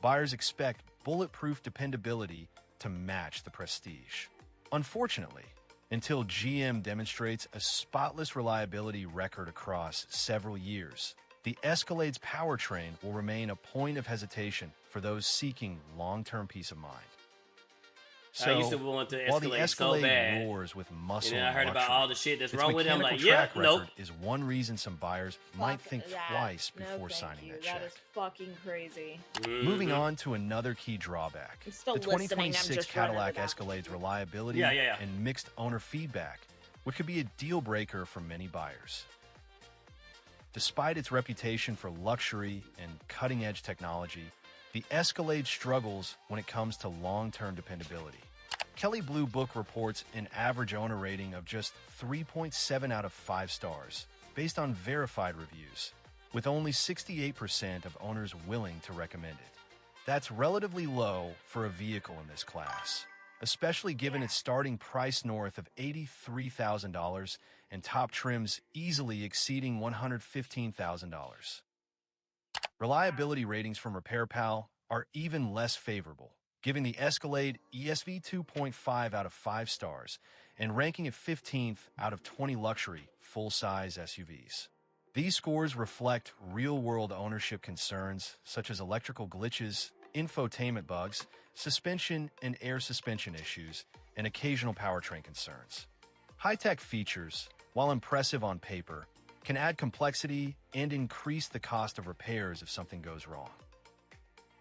Buyers expect bulletproof dependability to match the prestige. Unfortunately, until GM demonstrates a spotless reliability record across several years, the Escalade's powertrain will remain a point of hesitation for those seeking long-term peace of mind. I used to want the while the Escalade Escalade so bad, roars with muscle and then I heard and about luxury, all the shit that's its wrong with it. I'm mechanical like, yeah, track record nope. is one reason some buyers might think Fuck that. twice No, before thank signing you. that That check. is fucking crazy. Moving on to another key drawback. I'm still The listening, I'm 2026 just running Cadillac without Escalade's reliability Yeah. and mixed owner feedback, which could be a deal breaker for many buyers. Despite its reputation for luxury and cutting-edge technology, the Escalade struggles when it comes to long-term dependability. Kelley Blue Book reports an average owner rating of just 3.7 out of 5 stars, based on verified reviews, with only 68% of owners willing to recommend it. That's relatively low for a vehicle in this class, especially given its starting price north of $83,000 and top trims easily exceeding $115,000. Reliability ratings from RepairPal are even less favorable, giving the Escalade ESV 2.5 out of 5 stars and ranking it 15th out of 20 luxury full-size SUVs. These scores reflect real-world ownership concerns such as electrical glitches, infotainment bugs, suspension and air suspension issues, and occasional powertrain concerns. High-tech features, while impressive on paper, can add complexity and increase the cost of repairs if something goes wrong.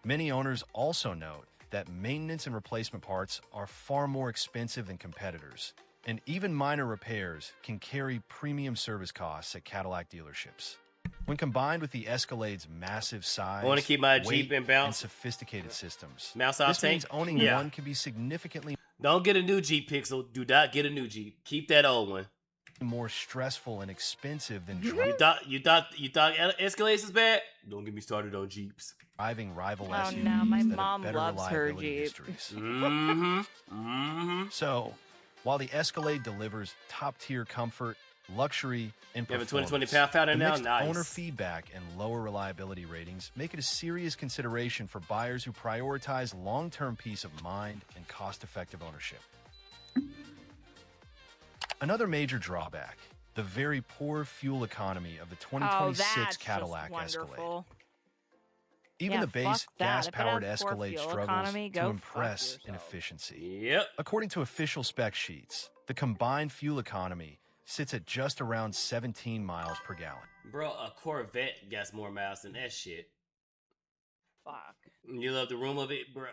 Many owners also note that maintenance and replacement parts are far more expensive than competitors, and even minor repairs can carry premium service costs at Cadillac dealerships. When combined with the Escalade's massive size, I want to keep my weight, Jeep and bounce. sophisticated systems, Mouse off this means tank? owning Yeah. one can be significantly Don't get a new Jeep, Pixel. Do not get a new Jeep. Keep that old one. more stressful and expensive than You thought Escalades is bad? Don't get me started on Jeeps. driving rival Oh SUVs no, my that have mom better loves her reliability Jeep. histories. So, while the Escalade delivers top-tier comfort, luxury, and You have a performance, 2020 Pathfinder the now? mixed Nice. owner feedback and lower reliability ratings make it a serious consideration for buyers who prioritize long-term peace of mind and cost-effective ownership. Another major drawback, the very poor fuel economy of the 2026 that's Cadillac just Escalade. wonderful. Even Yeah, the base fuck that. If it gas-powered has poor Escalade fuel struggles economy, to go impress fuck in yourself. efficiency. Yep. According to official spec sheets, the combined fuel economy sits at just around 17 miles per gallon. Bro, a Corvette gets more miles than that shit. Fuck. You love the room of it, bro.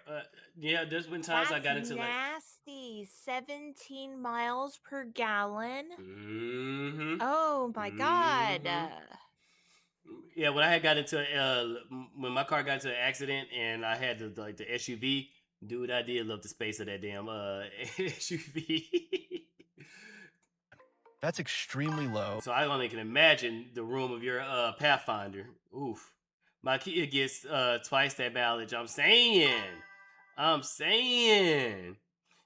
Yeah, there's been times I got into like. nasty. 17 miles per gallon. Mm-hmm. Oh my god. Yeah, when I had got into when my car got into an accident and I had the SUV, dude, I did love the space of that damn SUV. That's extremely low. So I only can imagine the room of your Pathfinder. Oof. My Kia gets twice that mileage. I'm saying.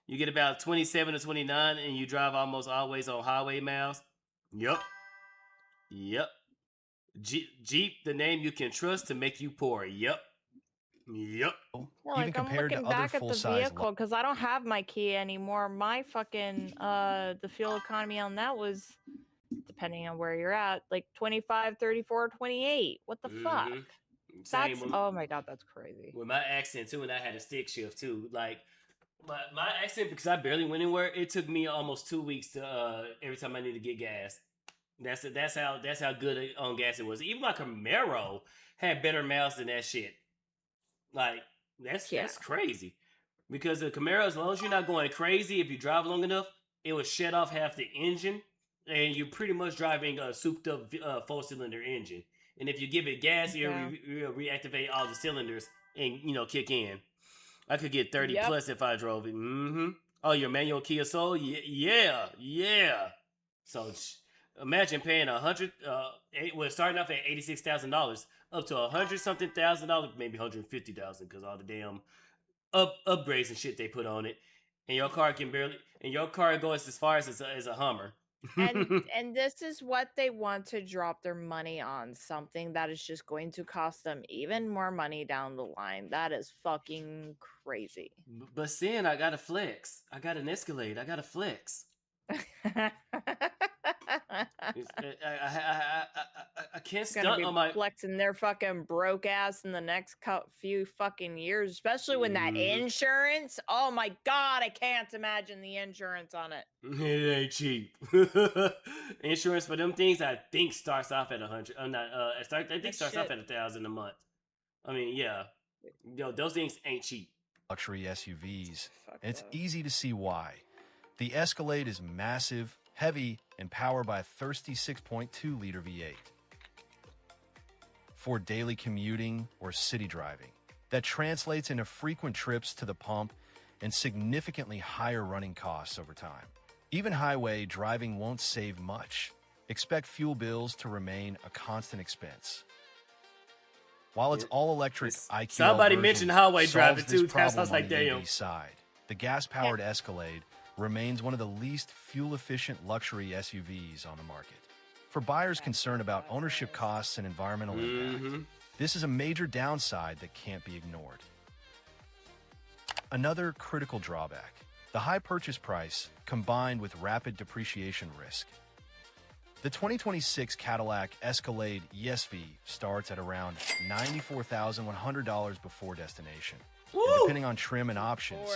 You get about 27 to 29 and you drive almost always on highway miles. Yup. Jeep, the name you can trust to make you poor. Yup. Yeah, Even like I'm compared to looking other back at the full-size vehicle because I don't have my Kia anymore. My fucking the fuel economy on that was, depending on where you're at, like 25, 34, 28. What the fuck? Same That's with, oh my god, that's crazy. with my accident too, and I had a stick shift too. Like my accident, because I barely went anywhere, it took me almost 2 weeks to every time I need to get gas. That's how good on gas it was. Even my Camaro had better miles than that shit. Like that's crazy. Because the Camaro, as long as you're not going crazy, if you drive long enough, it will shut off half the engine, and you're pretty much driving a souped-up 4-cylinder engine. And if you give it gas, it'll reactivate all the cylinders and kick in. I could get 30 plus if I drove it. Mm-hmm. Oh, your manual Kia Soul? Yeah. So imagine paying starting off at $86,000 up to $100-something thousand, maybe $150,000 because all the damn upgrades and shit they put on it, and your car goes as far as a Hummer. and this is what they want to drop their money on, something that is just going to cost them even more money down the line. That is fucking crazy. But Sin, I got a flex. I got an Escalade. I got a flex. I can't stunt on my flexing their fucking broke ass in the next few fucking years, especially when that insurance. Oh my god, I can't imagine the insurance on it. It ain't cheap. Insurance for them things, I think, starts off at $100. I think starts off at $1,000 a month. I mean, yeah, those things ain't cheap. Luxury SUVs, and it's easy to see why. The Escalade is massive, heavy, and powered by a thirsty 6.2-liter V8. For daily commuting or city driving, that translates into frequent trips to the pump and significantly higher running costs over time. Even highway driving won't save much. Expect fuel bills to remain a constant expense. While its all-electric IQL somebody version mentioned highway driving solves this too. That's problem like on the damn. EV side, the gas-powered Escalade remains one of the least fuel-efficient luxury SUVs on the market. For buyers concerned about ownership costs and environmental impact, this is a major downside that can't be ignored. Another critical drawback, the high purchase price combined with rapid depreciation risk. The 2026 Cadillac Escalade ESV starts at around $94,100 before destination. And depending on trim and options,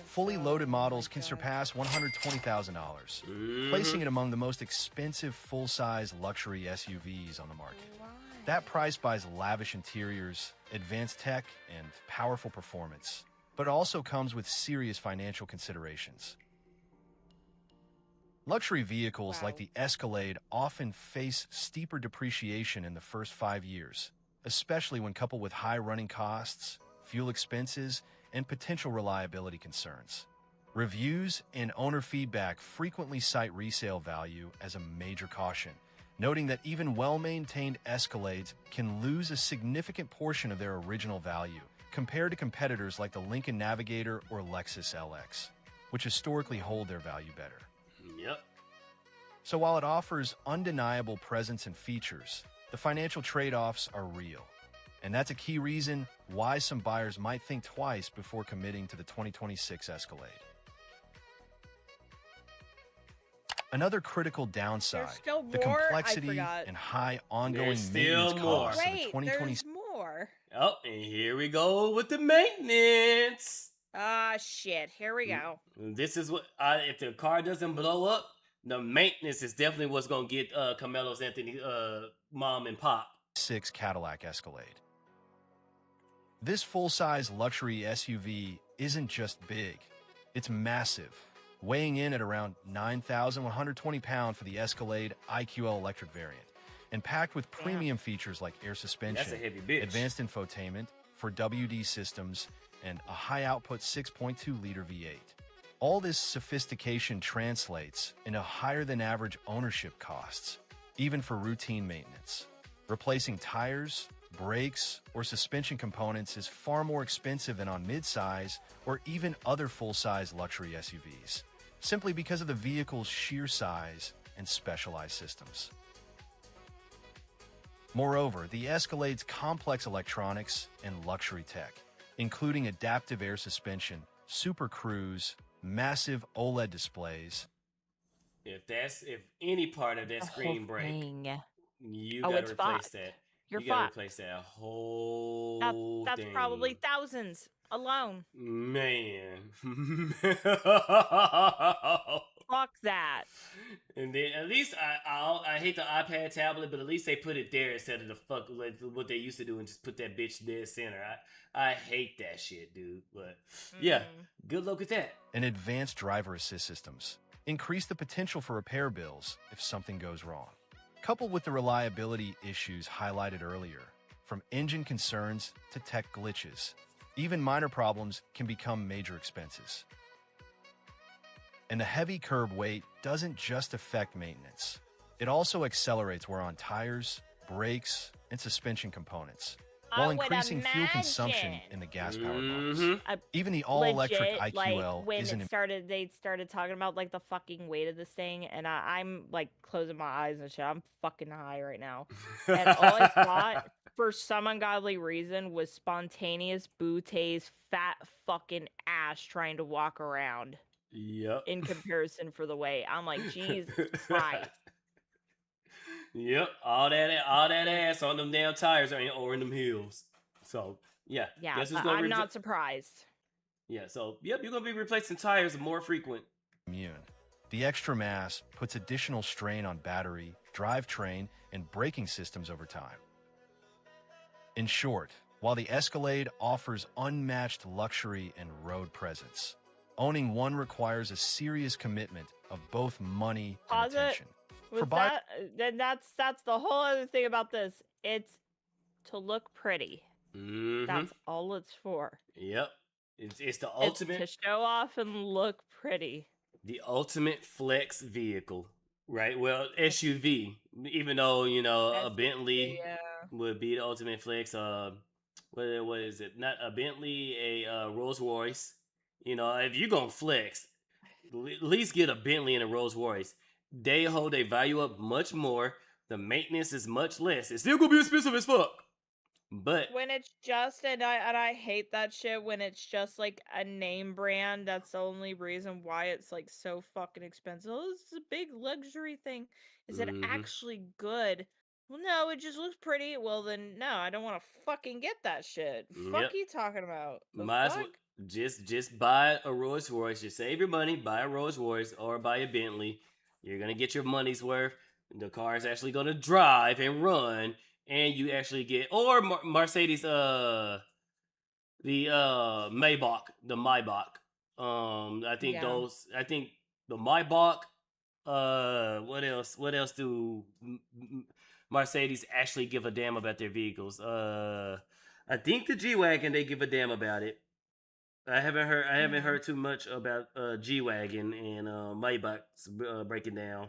fully loaded models can surpass $120,000, placing it among the most expensive full-size luxury SUVs on the market. That price buys lavish interiors, advanced tech, and powerful performance, but it also comes with serious financial considerations. Luxury vehicles like the Escalade often face steeper depreciation in the first 5 years, especially when coupled with high running costs, fuel expenses, and potential reliability concerns. Reviews and owner feedback frequently cite resale value as a major caution, noting that even well-maintained Escalades can lose a significant portion of their original value compared to competitors like the Lincoln Navigator or Lexus LX, which historically hold their value better. Yep. So while it offers undeniable presence and features, the financial trade-offs are real. And that's a key reason why some buyers might think twice before committing to the 2026 Escalade. Another critical downside, the complexity and high ongoing maintenance costs of the 2026. There's more. Oh, and here we go with the maintenance. Ah, shit. Here we go. This is what, if the car doesn't blow up, the maintenance is definitely what's going to get Carmelo's Anthony mom and pop. 6 Cadillac Escalade. This full-size luxury SUV isn't just big, it's massive, weighing in at around 9,120 pounds for the Escalade IQL electric variant, and packed with premium features like air suspension, That's a heavy bitch. advanced infotainment for WD systems, and a high-output 6.2-liter V8. All this sophistication translates into higher-than-average ownership costs, even for routine maintenance. Replacing tires, brakes, or suspension components is far more expensive than on mid-size or even other full-size luxury SUVs, simply because of the vehicle's sheer size and specialized systems. Moreover, the Escalade's complex electronics and luxury tech, including adaptive air suspension, Super Cruise, massive OLED displays. If any part of that screen break, you gotta replace that. You gotta replace that whole That's thing. probably thousands alone. Man. fuck that. And then at least I hate the iPad tablet, but at least they put it there instead of the fuck like what they used to do and just put that bitch dead center. I hate that shit, dude. But yeah, good luck with that. And advanced driver assist systems increase the potential for repair bills if something goes wrong. Coupled with the reliability issues highlighted earlier, from engine concerns to tech glitches, even minor problems can become major expenses. And the heavy curb weight doesn't just affect maintenance. It also accelerates wear on tires, brakes, and suspension components, while increasing fuel consumption in the gas-powered models. Even the all-electric Legit, IQL like, when isn't... they started talking about like the fucking weight of this thing, and I'm like closing my eyes and shit. I'm fucking high right now, and all I thought for some ungodly reason was spontaneous Boute's fat fucking ass trying to walk around. Yep. In comparison for the weight, I'm like, Jesus Christ. Yep, all that ass on them damn tires or in them heels. So yeah, Yeah, I'm not surprised. Yeah, so yep, you're gonna be replacing tires more frequent. Immune. The extra mass puts additional strain on battery, drivetrain, and braking systems over time. In short, while the Escalade offers unmatched luxury and road presence, owning one requires a serious commitment of both money and attention. With that, then that's the whole other thing about this. It's to look pretty. That's all it's for. Yep, it's the ultimate. It's to show off and look pretty. The ultimate flex vehicle, right? Well, SUV. Even though a Bentley would be the ultimate flex. What is it? Not a Bentley, a Rolls Royce. If you're gonna flex, at least get a Bentley and a Rolls Royce. They hold their value up much more. The maintenance is much less. It's still gonna be expensive as fuck. But when it's just and I hate that shit when it's just like a name brand. That's the only reason why it's like so fucking expensive. Oh, this is a big luxury thing. Is it actually good? Well, no, it just looks pretty. Well, then no, I don't want to fucking get that shit. Fuck you talking about? Might as well just buy a Rolls Royce. Just save your money, buy a Rolls Royce or buy a Bentley. You're gonna get your money's worth. The car is actually gonna drive and run, and you actually get Mercedes. The Maybach, the Maybach. I think those. I think the Maybach. What else? What else do Mercedes actually give a damn about their vehicles? I think the G-Wagon, they give a damn about it. I haven't heard too much about G-Wagon and Maybach's breaking down.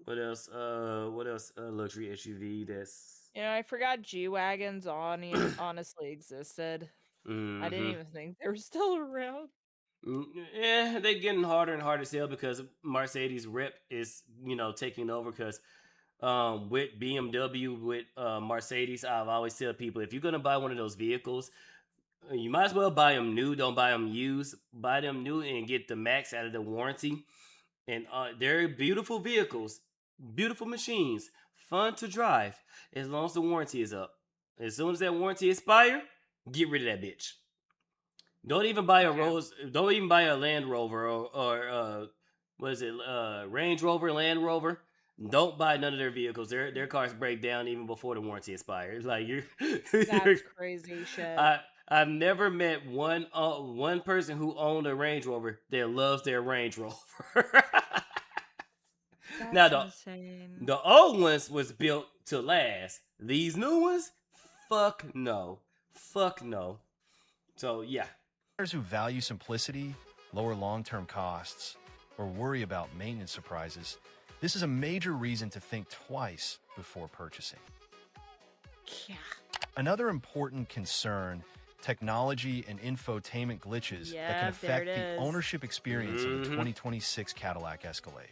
What else? Luxury SUV that's... I forgot G-Wagons honestly existed. I didn't even think they were still around. Yeah, they're getting harder and harder to sell because Mercedes rep is, taking over because with BMW, with Mercedes, I've always tell people, if you're going to buy one of those vehicles, you might as well buy them new. Don't buy them used. Buy them new and get the max out of the warranty. And they're beautiful vehicles, beautiful machines, fun to drive as long as the warranty is up. As soon as that warranty expires, get rid of that bitch. Don't even buy a Don't even buy a Land Rover or what is it? Range Rover, Land Rover. Don't buy none of their vehicles. Their cars break down even before the warranty expires. Like That's crazy shit. I've never met one person who owned a Range Rover that loves their Range Rover. That's now insane. The old ones was built to last. These new ones, fuck no. So yeah. Buyers who value simplicity, lower long-term costs, or worry about maintenance surprises, this is a major reason to think twice before purchasing. Yeah. Another important concern, technology and infotainment glitches that can affect the ownership experience of the 2026 Cadillac Escalade.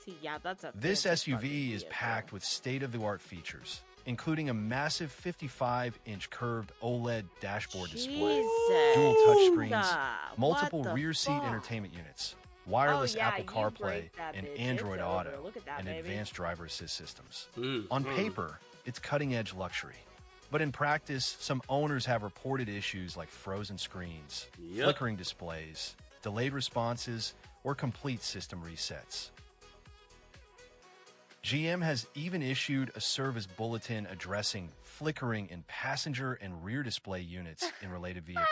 See, yeah, This SUV is packed with state-of-the-art features, including a massive 55-inch curved OLED dashboard display, dual touchscreens, multiple rear seat entertainment units, wireless Apple CarPlay and Android Auto, and advanced driver assist systems. On paper, it's cutting-edge luxury. But in practice, some owners have reported issues like frozen screens, flickering displays, delayed responses, or complete system resets. GM has even issued a service bulletin addressing flickering in passenger and rear display units in related vehicles,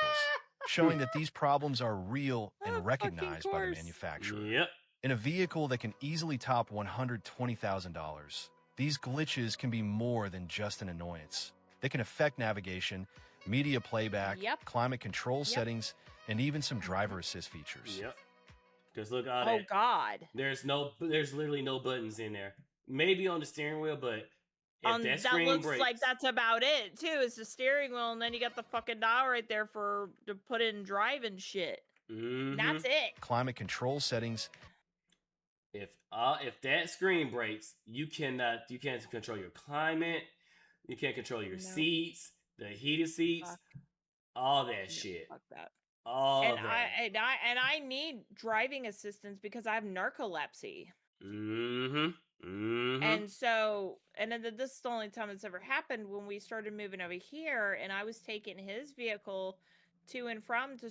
showing that these problems are real and recognized by the manufacturer. Yep. In a vehicle that can easily top $120,000, these glitches can be more than just an annoyance. They can affect navigation, media playback, climate control settings, and even some driver assist features. Yep. Because look at Oh God. There's literally no buttons in there. Maybe on the steering wheel, but if that That screen looks breaks, like that's about it too. Is the steering wheel, and then you got the fucking dial right there to put in drive and shit. And that's it. Climate control settings. If that screen breaks, you can't control your climate, you can't control your seats, the heated seats, all that shit. Fuck that. All and that. I need driving assistance because I have narcolepsy. And so, and then this is the only time it's ever happened when we started moving over here, and I was taking his vehicle to and from to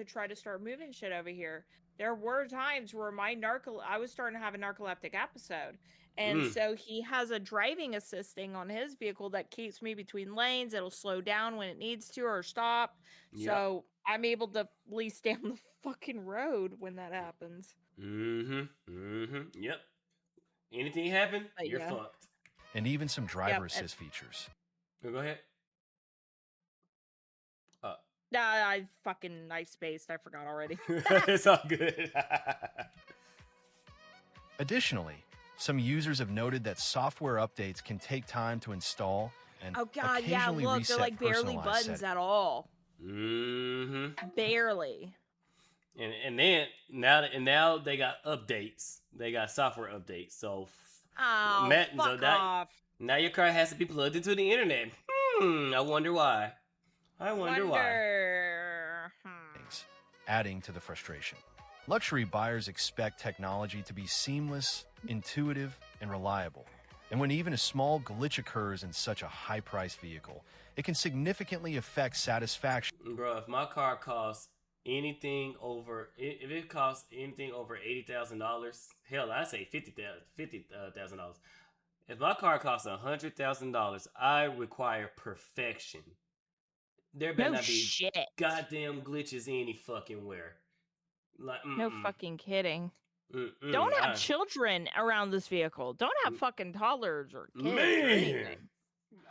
try to start moving shit over here. There were times where I was starting to have a narcoleptic episode. And so he has a driving assisting on his vehicle that keeps me between lanes. It'll slow down when it needs to or stop. Yep. So I'm able to at least stay on the fucking road when that happens. Yep. Anything happen, you're fucked. And even some driver assist features. Go ahead. I spaced. I forgot already. It's all good. Additionally, some users have noted that software updates can take time to install and occasionally look, reset they're like barely personalized buttons settings. at all. Barely. And then now they got updates. They got software updates. So fuck off. Now your car has to be plugged into the internet. I wonder why. Adding to the frustration. Luxury buyers expect technology to be seamless, intuitive, and reliable. And when even a small glitch occurs in such a high-priced vehicle, it can significantly affect satisfaction. Bro, if my car costs anything over, if it costs anything over $80,000, hell, I say $50,000. If my car costs $100,000, I require perfection. There better not be goddamn glitches any fucking where. Like, no fucking kidding. Don't have children around this vehicle. Don't have fucking toddlers or kids or anything.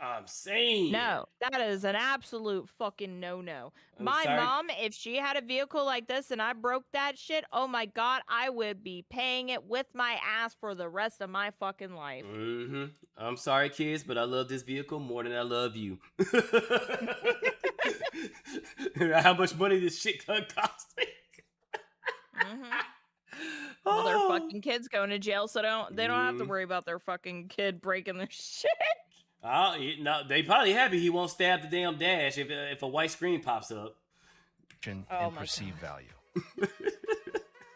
I'm saying. No, that is an absolute fucking no-no. My mom, if she had a vehicle like this and I broke that shit, oh my God, I would be paying it with my ass for the rest of my fucking life. I'm sorry, kids, but I love this vehicle more than I love you. How much money this shit gonna cost me? Well, their fucking kids going to jail, so they don't have to worry about their fucking kid breaking their shit. No, they probably happy he won't stab the damn dash if a white screen pops up. And perceived value.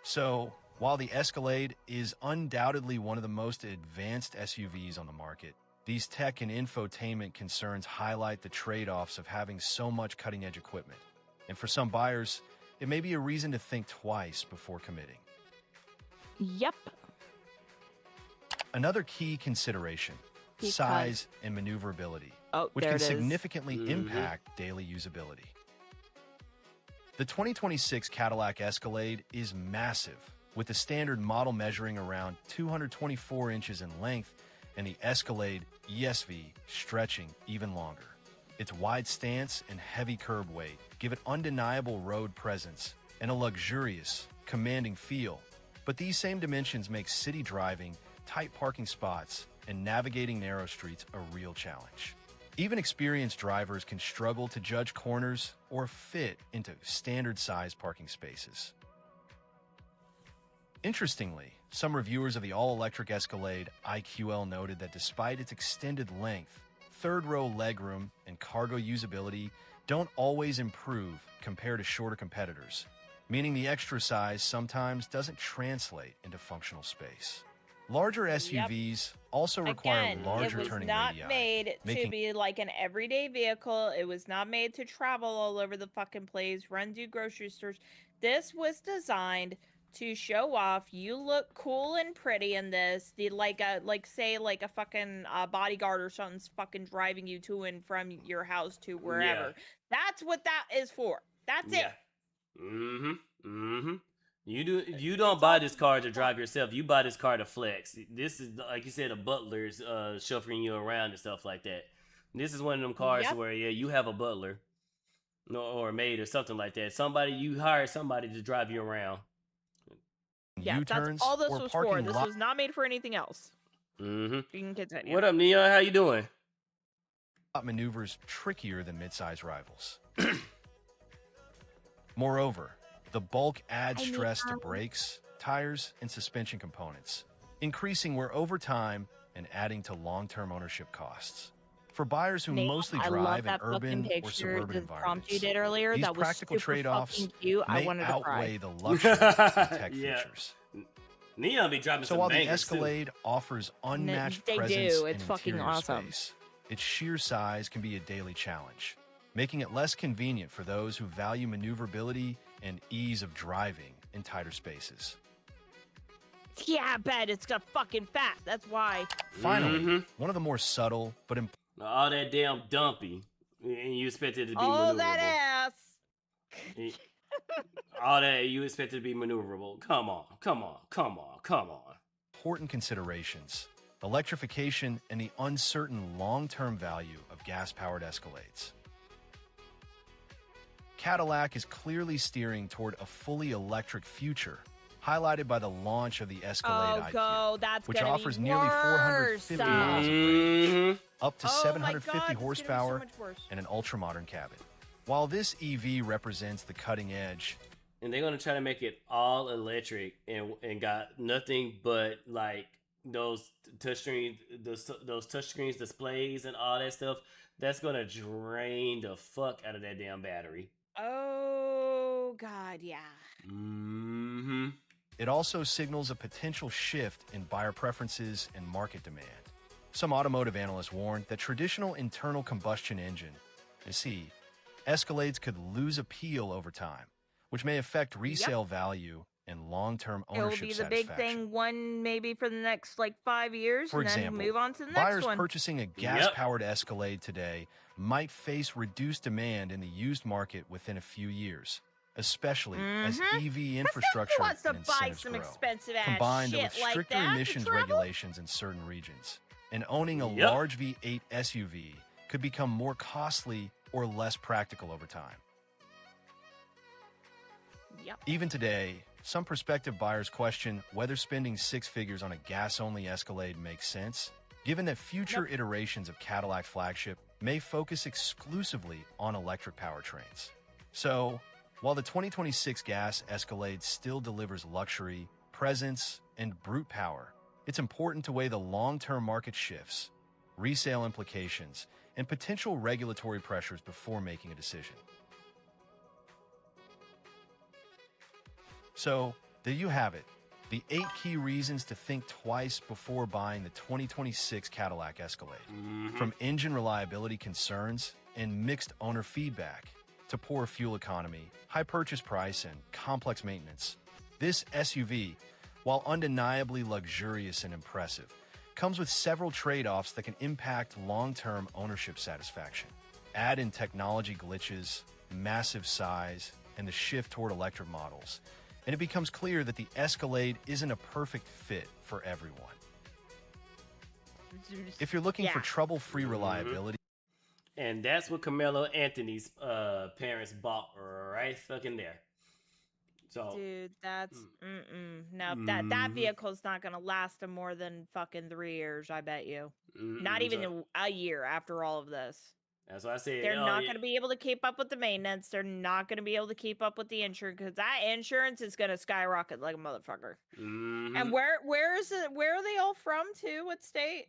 So, while the Escalade is undoubtedly one of the most advanced SUVs on the market, these tech and infotainment concerns highlight the trade-offs of having so much cutting-edge equipment. And for some buyers, it may be a reason to think twice before committing. Yep. Another key consideration, size and maneuverability, which can significantly impact daily usability. The 2026 Cadillac Escalade is massive, with the standard model measuring around 224 inches in length and the Escalade ESV stretching even longer. Its wide stance and heavy curb weight give it undeniable road presence and a luxurious, commanding feel. But these same dimensions make city driving, tight parking spots, and navigating narrow streets a real challenge. Even experienced drivers can struggle to judge corners or fit into standard-sized parking spaces. Interestingly, some reviewers of the all-electric Escalade IQL noted that despite its extended length, third-row legroom and cargo usability don't always improve compared to shorter competitors, meaning the extra size sometimes doesn't translate into functional space. Larger SUVs also require larger turning radii. It was not made to be like an everyday vehicle. It was not made to travel all over the fucking place, run to grocery stores. this was designed to show off. You look cool and pretty in this. Like a fucking bodyguard or something's fucking driving you to and from your house to wherever. Yeah. That's what that is for. That's it. You don't buy this car to drive yourself. You buy this car to flex. This is, like you said, a butler's chauffeuring you around and stuff like that. This is one of them cars where you have a butler, or a maid or something like that. You hire somebody to drive you around. Yeah, that's all this was for. This was not made for anything else. You can continue. What up, Neon? How you doing? Maneuvers trickier than mid-size rivals. Moreover, the bulk adds stress to brakes, tires, and suspension components, increasing wear over time and adding to long-term ownership costs. For buyers who mostly drive in urban or suburban environments, you did earlier, these that was practical trade-offs may outweigh the luxuries and tech features. Neon be dropping so some while the bangers, Escalade offers unmatched presence It's and fucking interior awesome. space, its sheer size can be a daily challenge, making it less convenient for those who value maneuverability and ease of driving in tighter spaces. Yeah, I bet it's got fucking fat. That's why. Finally, one of the more subtle but important. All that damn dumpy, and you expect it to be all maneuverable. that ass. All that you expect it to be maneuverable. Come on. Important considerations: electrification and the uncertain long-term value of gas-powered Escalades. Cadillac is clearly steering toward a fully electric future, highlighted by the launch of the Escalade IQ, which offers nearly 450 miles of range, up to 750 horsepower, and an ultra-modern cabin. While this EV represents the cutting edge, and they're gonna try to make it all electric and got nothing but like those touchscreen displays and all that stuff, that's gonna drain the fuck out of that damn battery. Oh God, yeah. It also signals a potential shift in buyer preferences and market demand. Some automotive analysts warned that traditional internal combustion engine, Escalades could lose appeal over time, which may affect resale value and long-term ownership It'll be the big thing, one maybe for the next 5 years, For and example, then move on to the next buyers one. purchasing a gas-powered Escalade today might face reduced demand in the used market within a few years, especially as EV infrastructure wants to and buy incentives some grow, expensive ass combined shit with like stricter that to emissions travel? regulations in certain regions. And owning a large V8 SUV could become more costly or less practical over time. Even today, some prospective buyers question whether spending 6 figures on a gas-only Escalade makes sense, given that future iterations of Cadillac flagship may focus exclusively on electric powertrains. So, while the 2026 gas Escalade still delivers luxury, presence, and brute power, it's important to weigh the long-term market shifts, resale implications, and potential regulatory pressures before making a decision. So, there you have it, the 8 key reasons to think twice before buying the 2026 Cadillac Escalade. From engine reliability concerns and mixed owner feedback to poor fuel economy, high purchase price, and complex maintenance, this SUV, while undeniably luxurious and impressive, comes with several trade-offs that can impact long-term ownership satisfaction. Add in technology glitches, massive size, and the shift toward electric models, and it becomes clear that the Escalade isn't a perfect fit for everyone. If you're looking for trouble-free reliability, and that's what Carmelo Anthony's parents bought right fucking there. So, dude, that's no, that vehicle's not gonna last them more than fucking 3 years. I bet you. Not even a year after all of this. That's what I said. They're not going to be able to keep up with the maintenance. They're not going to be able to keep up with the insurance, because that insurance is going to skyrocket like a motherfucker. And where is it? Where are they all from too? What state?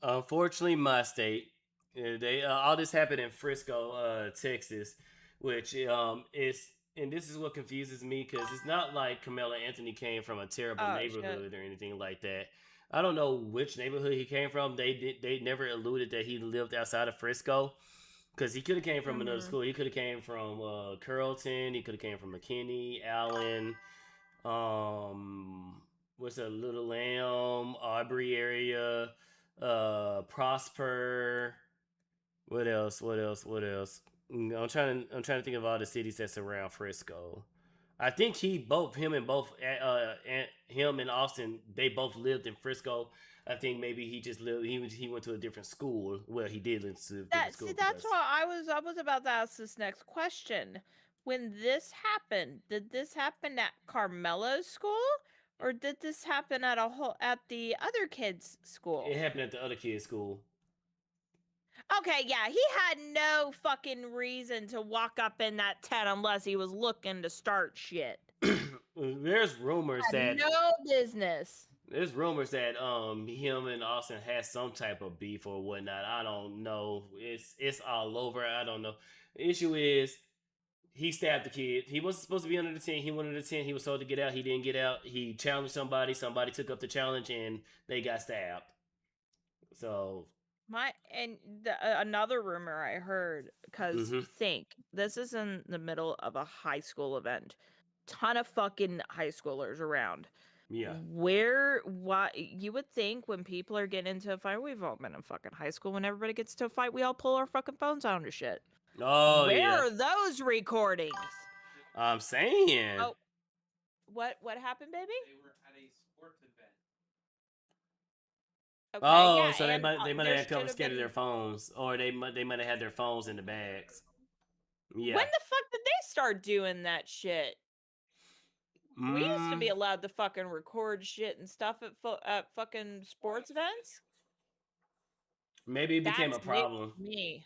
Unfortunately, my state. They all this happened in Frisco, Texas, which is, and this is what confuses me, because it's not like Carmelo Anthony came from a terrible neighborhood or anything like that. I don't know which neighborhood he came from. They never alluded that he lived outside of Frisco, Because he could have came from another school. He could have came from Carrollton. He could have came from McKinney, Allen. What's that? Little Lamb, Aubrey area, Prosper. What else? I'm trying to think of all the cities that surround Frisco. I think him and Austin, they both lived in Frisco. I think maybe he just lived. He went to a different school. Well, he did live to a different school. That's why I was about to ask this next question. When this happened, did this happen at Carmelo's school, or did this happen at the other kid's school? It happened at the other kid's school. Okay, yeah, he had no fucking reason to walk up in that tent unless he was looking to start shit. There's rumors that no business. There's rumors that him and Austin had some type of beef or whatnot. I don't know. It's all over. I don't know. The issue is he stabbed the kid. He wasn't supposed to be under the tent. He went under the tent. He was told to get out. He didn't get out. He challenged somebody. Somebody took up the challenge and they got stabbed. So another rumor I heard, because think this is in the middle of a high school event, ton of fucking high schoolers around. Yeah. What you would think when people are getting into a fight, we've all been in fucking high school. When everybody gets to a fight, we all pull our fucking phones out and shit. Oh, Where are those recordings? I'm saying. Oh, what happened, baby? They were at a sports event. Okay, oh, yeah, so they might have confiscated been... their phones, or they might have had their phones in the bags. Yeah. When the fuck did they start doing that shit? We used to be allowed to fucking record shit and stuff at fucking sports events. Maybe it became a problem. Me.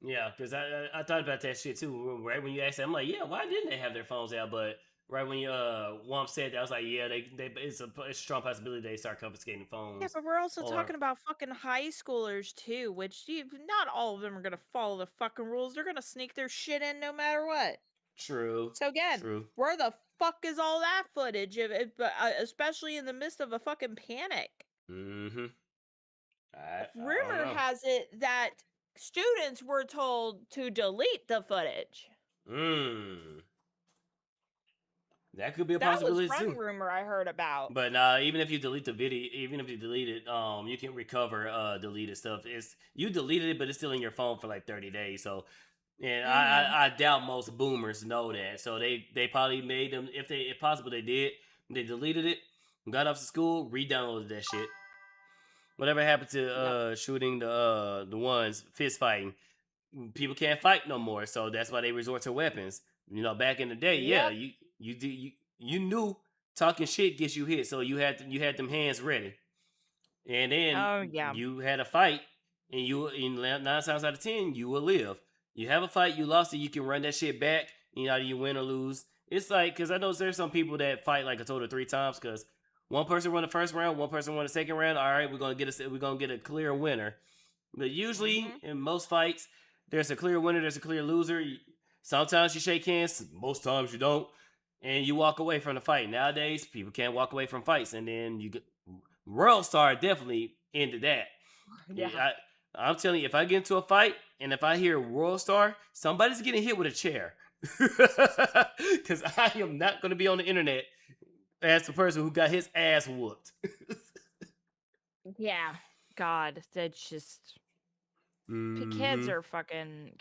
Yeah, because I thought about that shit too. Right when you asked that, I'm like, yeah, why didn't they have their phones out? But right when you Whomp said that, I was like, yeah, it's a strong possibility they start confiscating phones. Yeah, but we're also talking about fucking high schoolers too, which not all of them are gonna follow the fucking rules. They're gonna sneak their shit in no matter what. True. So again, where the fuck is all that footage? Especially in the midst of a fucking panic. Mm-hmm. Rumor has it that students were told to delete the footage. That could be a possibility that was one too. Rumor I heard about. But even if you delete the video, even if you delete it, you can recover deleted stuff. You deleted it, but it's still in your phone for like 30 days. So, and I doubt most boomers know that. So they probably made them. If possible, they did. They deleted it, got off to school, re-downloaded that shit. Whatever happened to shooting the ones fist fighting, people can't fight no more. So that's why they resort to weapons. You know, back in the day, you knew talking shit gets you hit, so you had them hands ready, and then you had a fight, and 9 times out of 10 you will live. You have a fight, you lost it, you can run that shit back. You know, you win or lose. It's like, because I know there's some people that fight like a total of 3 times, because one person won the first round, one person won the second round. All right, we're gonna get a clear winner. But usually in most fights, there's a clear winner, there's a clear loser. Sometimes you shake hands, most times you don't, and you walk away from the fight. Nowadays, people can't walk away from fights, and then World Star definitely ended that. Yeah. I'm telling you, if I get into a fight and if I hear World Star, somebody's getting hit with a chair. Because I am not going to be on the internet as the person who got his ass whooped. Yeah. God, that's just... Kids are fucking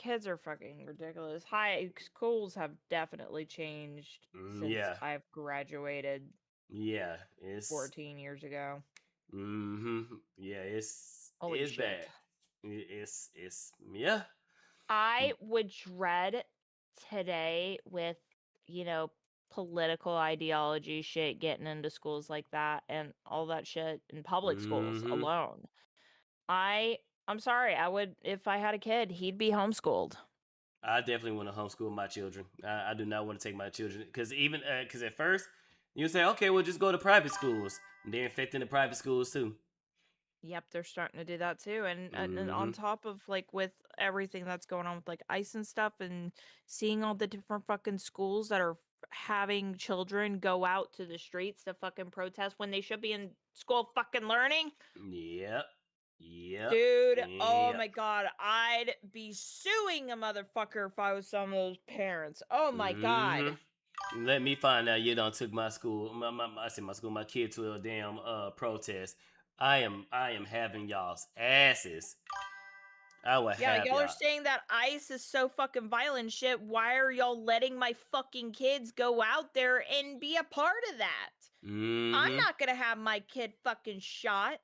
ridiculous. High schools have definitely changed since I've graduated. Yeah, it's 14 years ago. Yeah, it's shit. bad. It's yeah. I would dread today with, political ideology shit getting into schools like that and all that shit in public schools alone. I'm sorry, I would, if I had a kid, he'd be homeschooled. I definitely want to homeschool my children. I do not want to take my children, because at first you say, okay, we'll just go to private schools, and they're infecting the private schools too. Yep, they're starting to do that too, and on top of with everything that's going on with ICE and stuff, and seeing all the different fucking schools that are having children go out to the streets to fucking protest when they should be in school fucking learning. Yep. Yep. Dude, oh Yep. my god, I'd be suing a motherfucker if I was some of those parents. Oh my god. Let me find out you done took my school, my kid to a damn protest. I am having y'all's asses. I will Yeah, have y'all are y'all. saying that ICE is so fucking violent and shit. Why are y'all letting my fucking kids go out there and be a part of that? I'm not gonna have my kid fucking shot.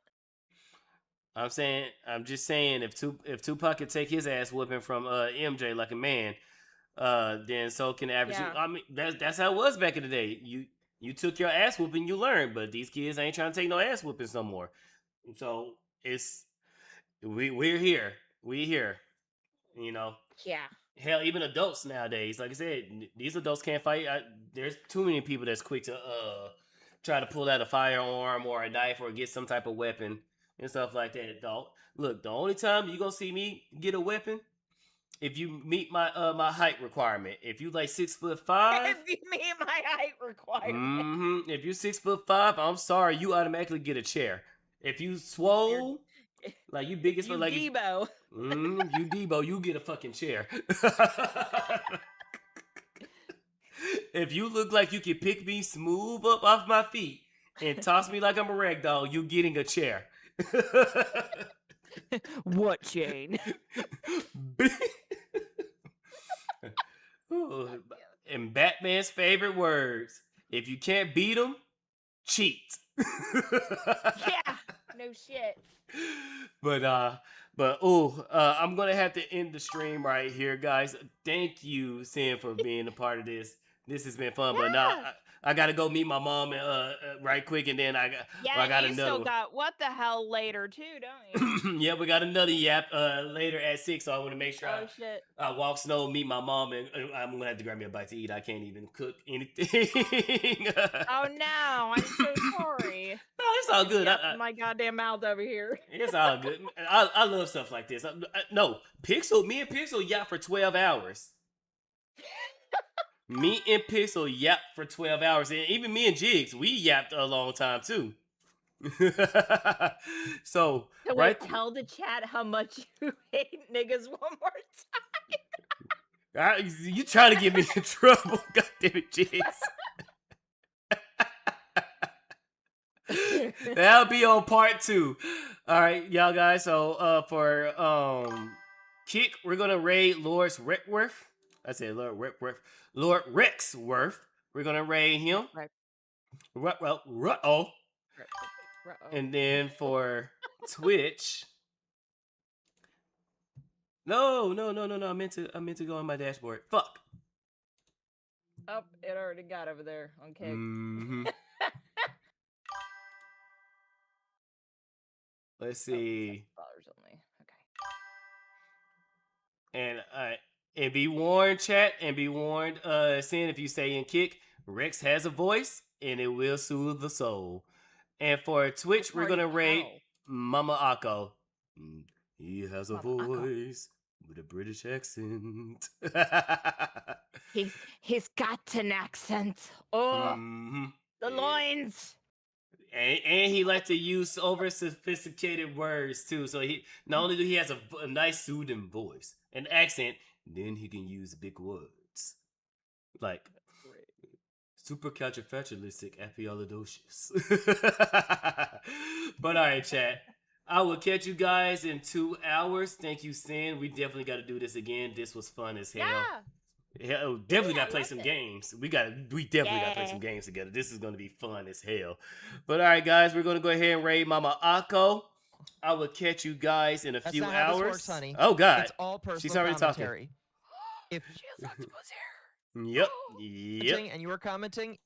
I'm just saying, if Tupac could take his ass whooping from MJ like a man, then so can the average. Yeah. I mean, that's how it was back in the day. You took your ass whooping, you learned, but these kids ain't trying to take no ass whoopings no more. So we're here. We here. You know. Yeah. Hell, even adults nowadays, like I said, these adults can't fight. There's too many people that's quick to try to pull out a firearm or a knife or get some type of weapon and stuff like that. Look, the only time you gonna see me get a weapon, if you meet my my height requirement. If you like 6'5", If you meet my height requirement. if you're 6'5", I'm sorry, you automatically get a chair. If you swole, like you big as like Debo. you Debo, you get a fucking chair. If you look like you can pick me smooth up off my feet and toss me like I'm a rag doll, you getting a chair. What chain? And Batman's favorite words: if you can't beat him, cheat. Yeah, no shit. But I'm gonna have to end the stream right here, guys. Thank you, Sin, for being a part of this. This has been fun, but now I gotta go meet my mom right quick, and then I got you another still one. got what the hell later too, don't you? Yeah, we got another yap later at 6, so I want to make sure shit. I walk Snow, meet my mom, and I'm gonna have to grab me a bite to eat. I can't even cook anything. Oh no, I'm so sorry. No, it's all good. My goddamn mouth over here. It's all good. I love stuff like this. No, me and Pixel yap for 12 hours. Me and Pixel yap for 12 hours. And even me and Jigs, we yapped a long time too. So, right. Tell the chat how much you hate niggas one more time. You trying to get me in trouble. God damn it, Jigs. That'll be on part 2. All right, y'all guys. So for Kick, we're gonna raid Lord Rexworth. I said Lord Rexworth. Lord Rexworth. We're gonna raid him. And then for Twitch. No. I meant to go on my dashboard. Fuck. Oh, it already got over there on Kick. Let's see. $6 only. Okay. And be warned, chat, and be warned, Sin, if you say in Kick, Rex has a voice and it will soothe the soul. And for Twitch, we're gonna rate Mama Akko. He has a voice with a British accent. He's got an accent. Oh, the loins. And he likes to use over sophisticated words too. So he not only do he has a nice soothing voice, an accent, then he can use big words like supercalifragilisticexpialidocious. But all right, chat. I will catch you guys in 2 hours. Thank you, Sin. We definitely got to do this again. This was fun as hell. Hell, definitely got to play some games. We definitely got to play some games together. This is going to be fun as hell. But all right, guys, we're going to go ahead and raid Mama Akko. I will catch you guys in a few hours. How this works, honey. Oh God, it's all personal. She's already commentary. talking. If Yep. and you were commenting,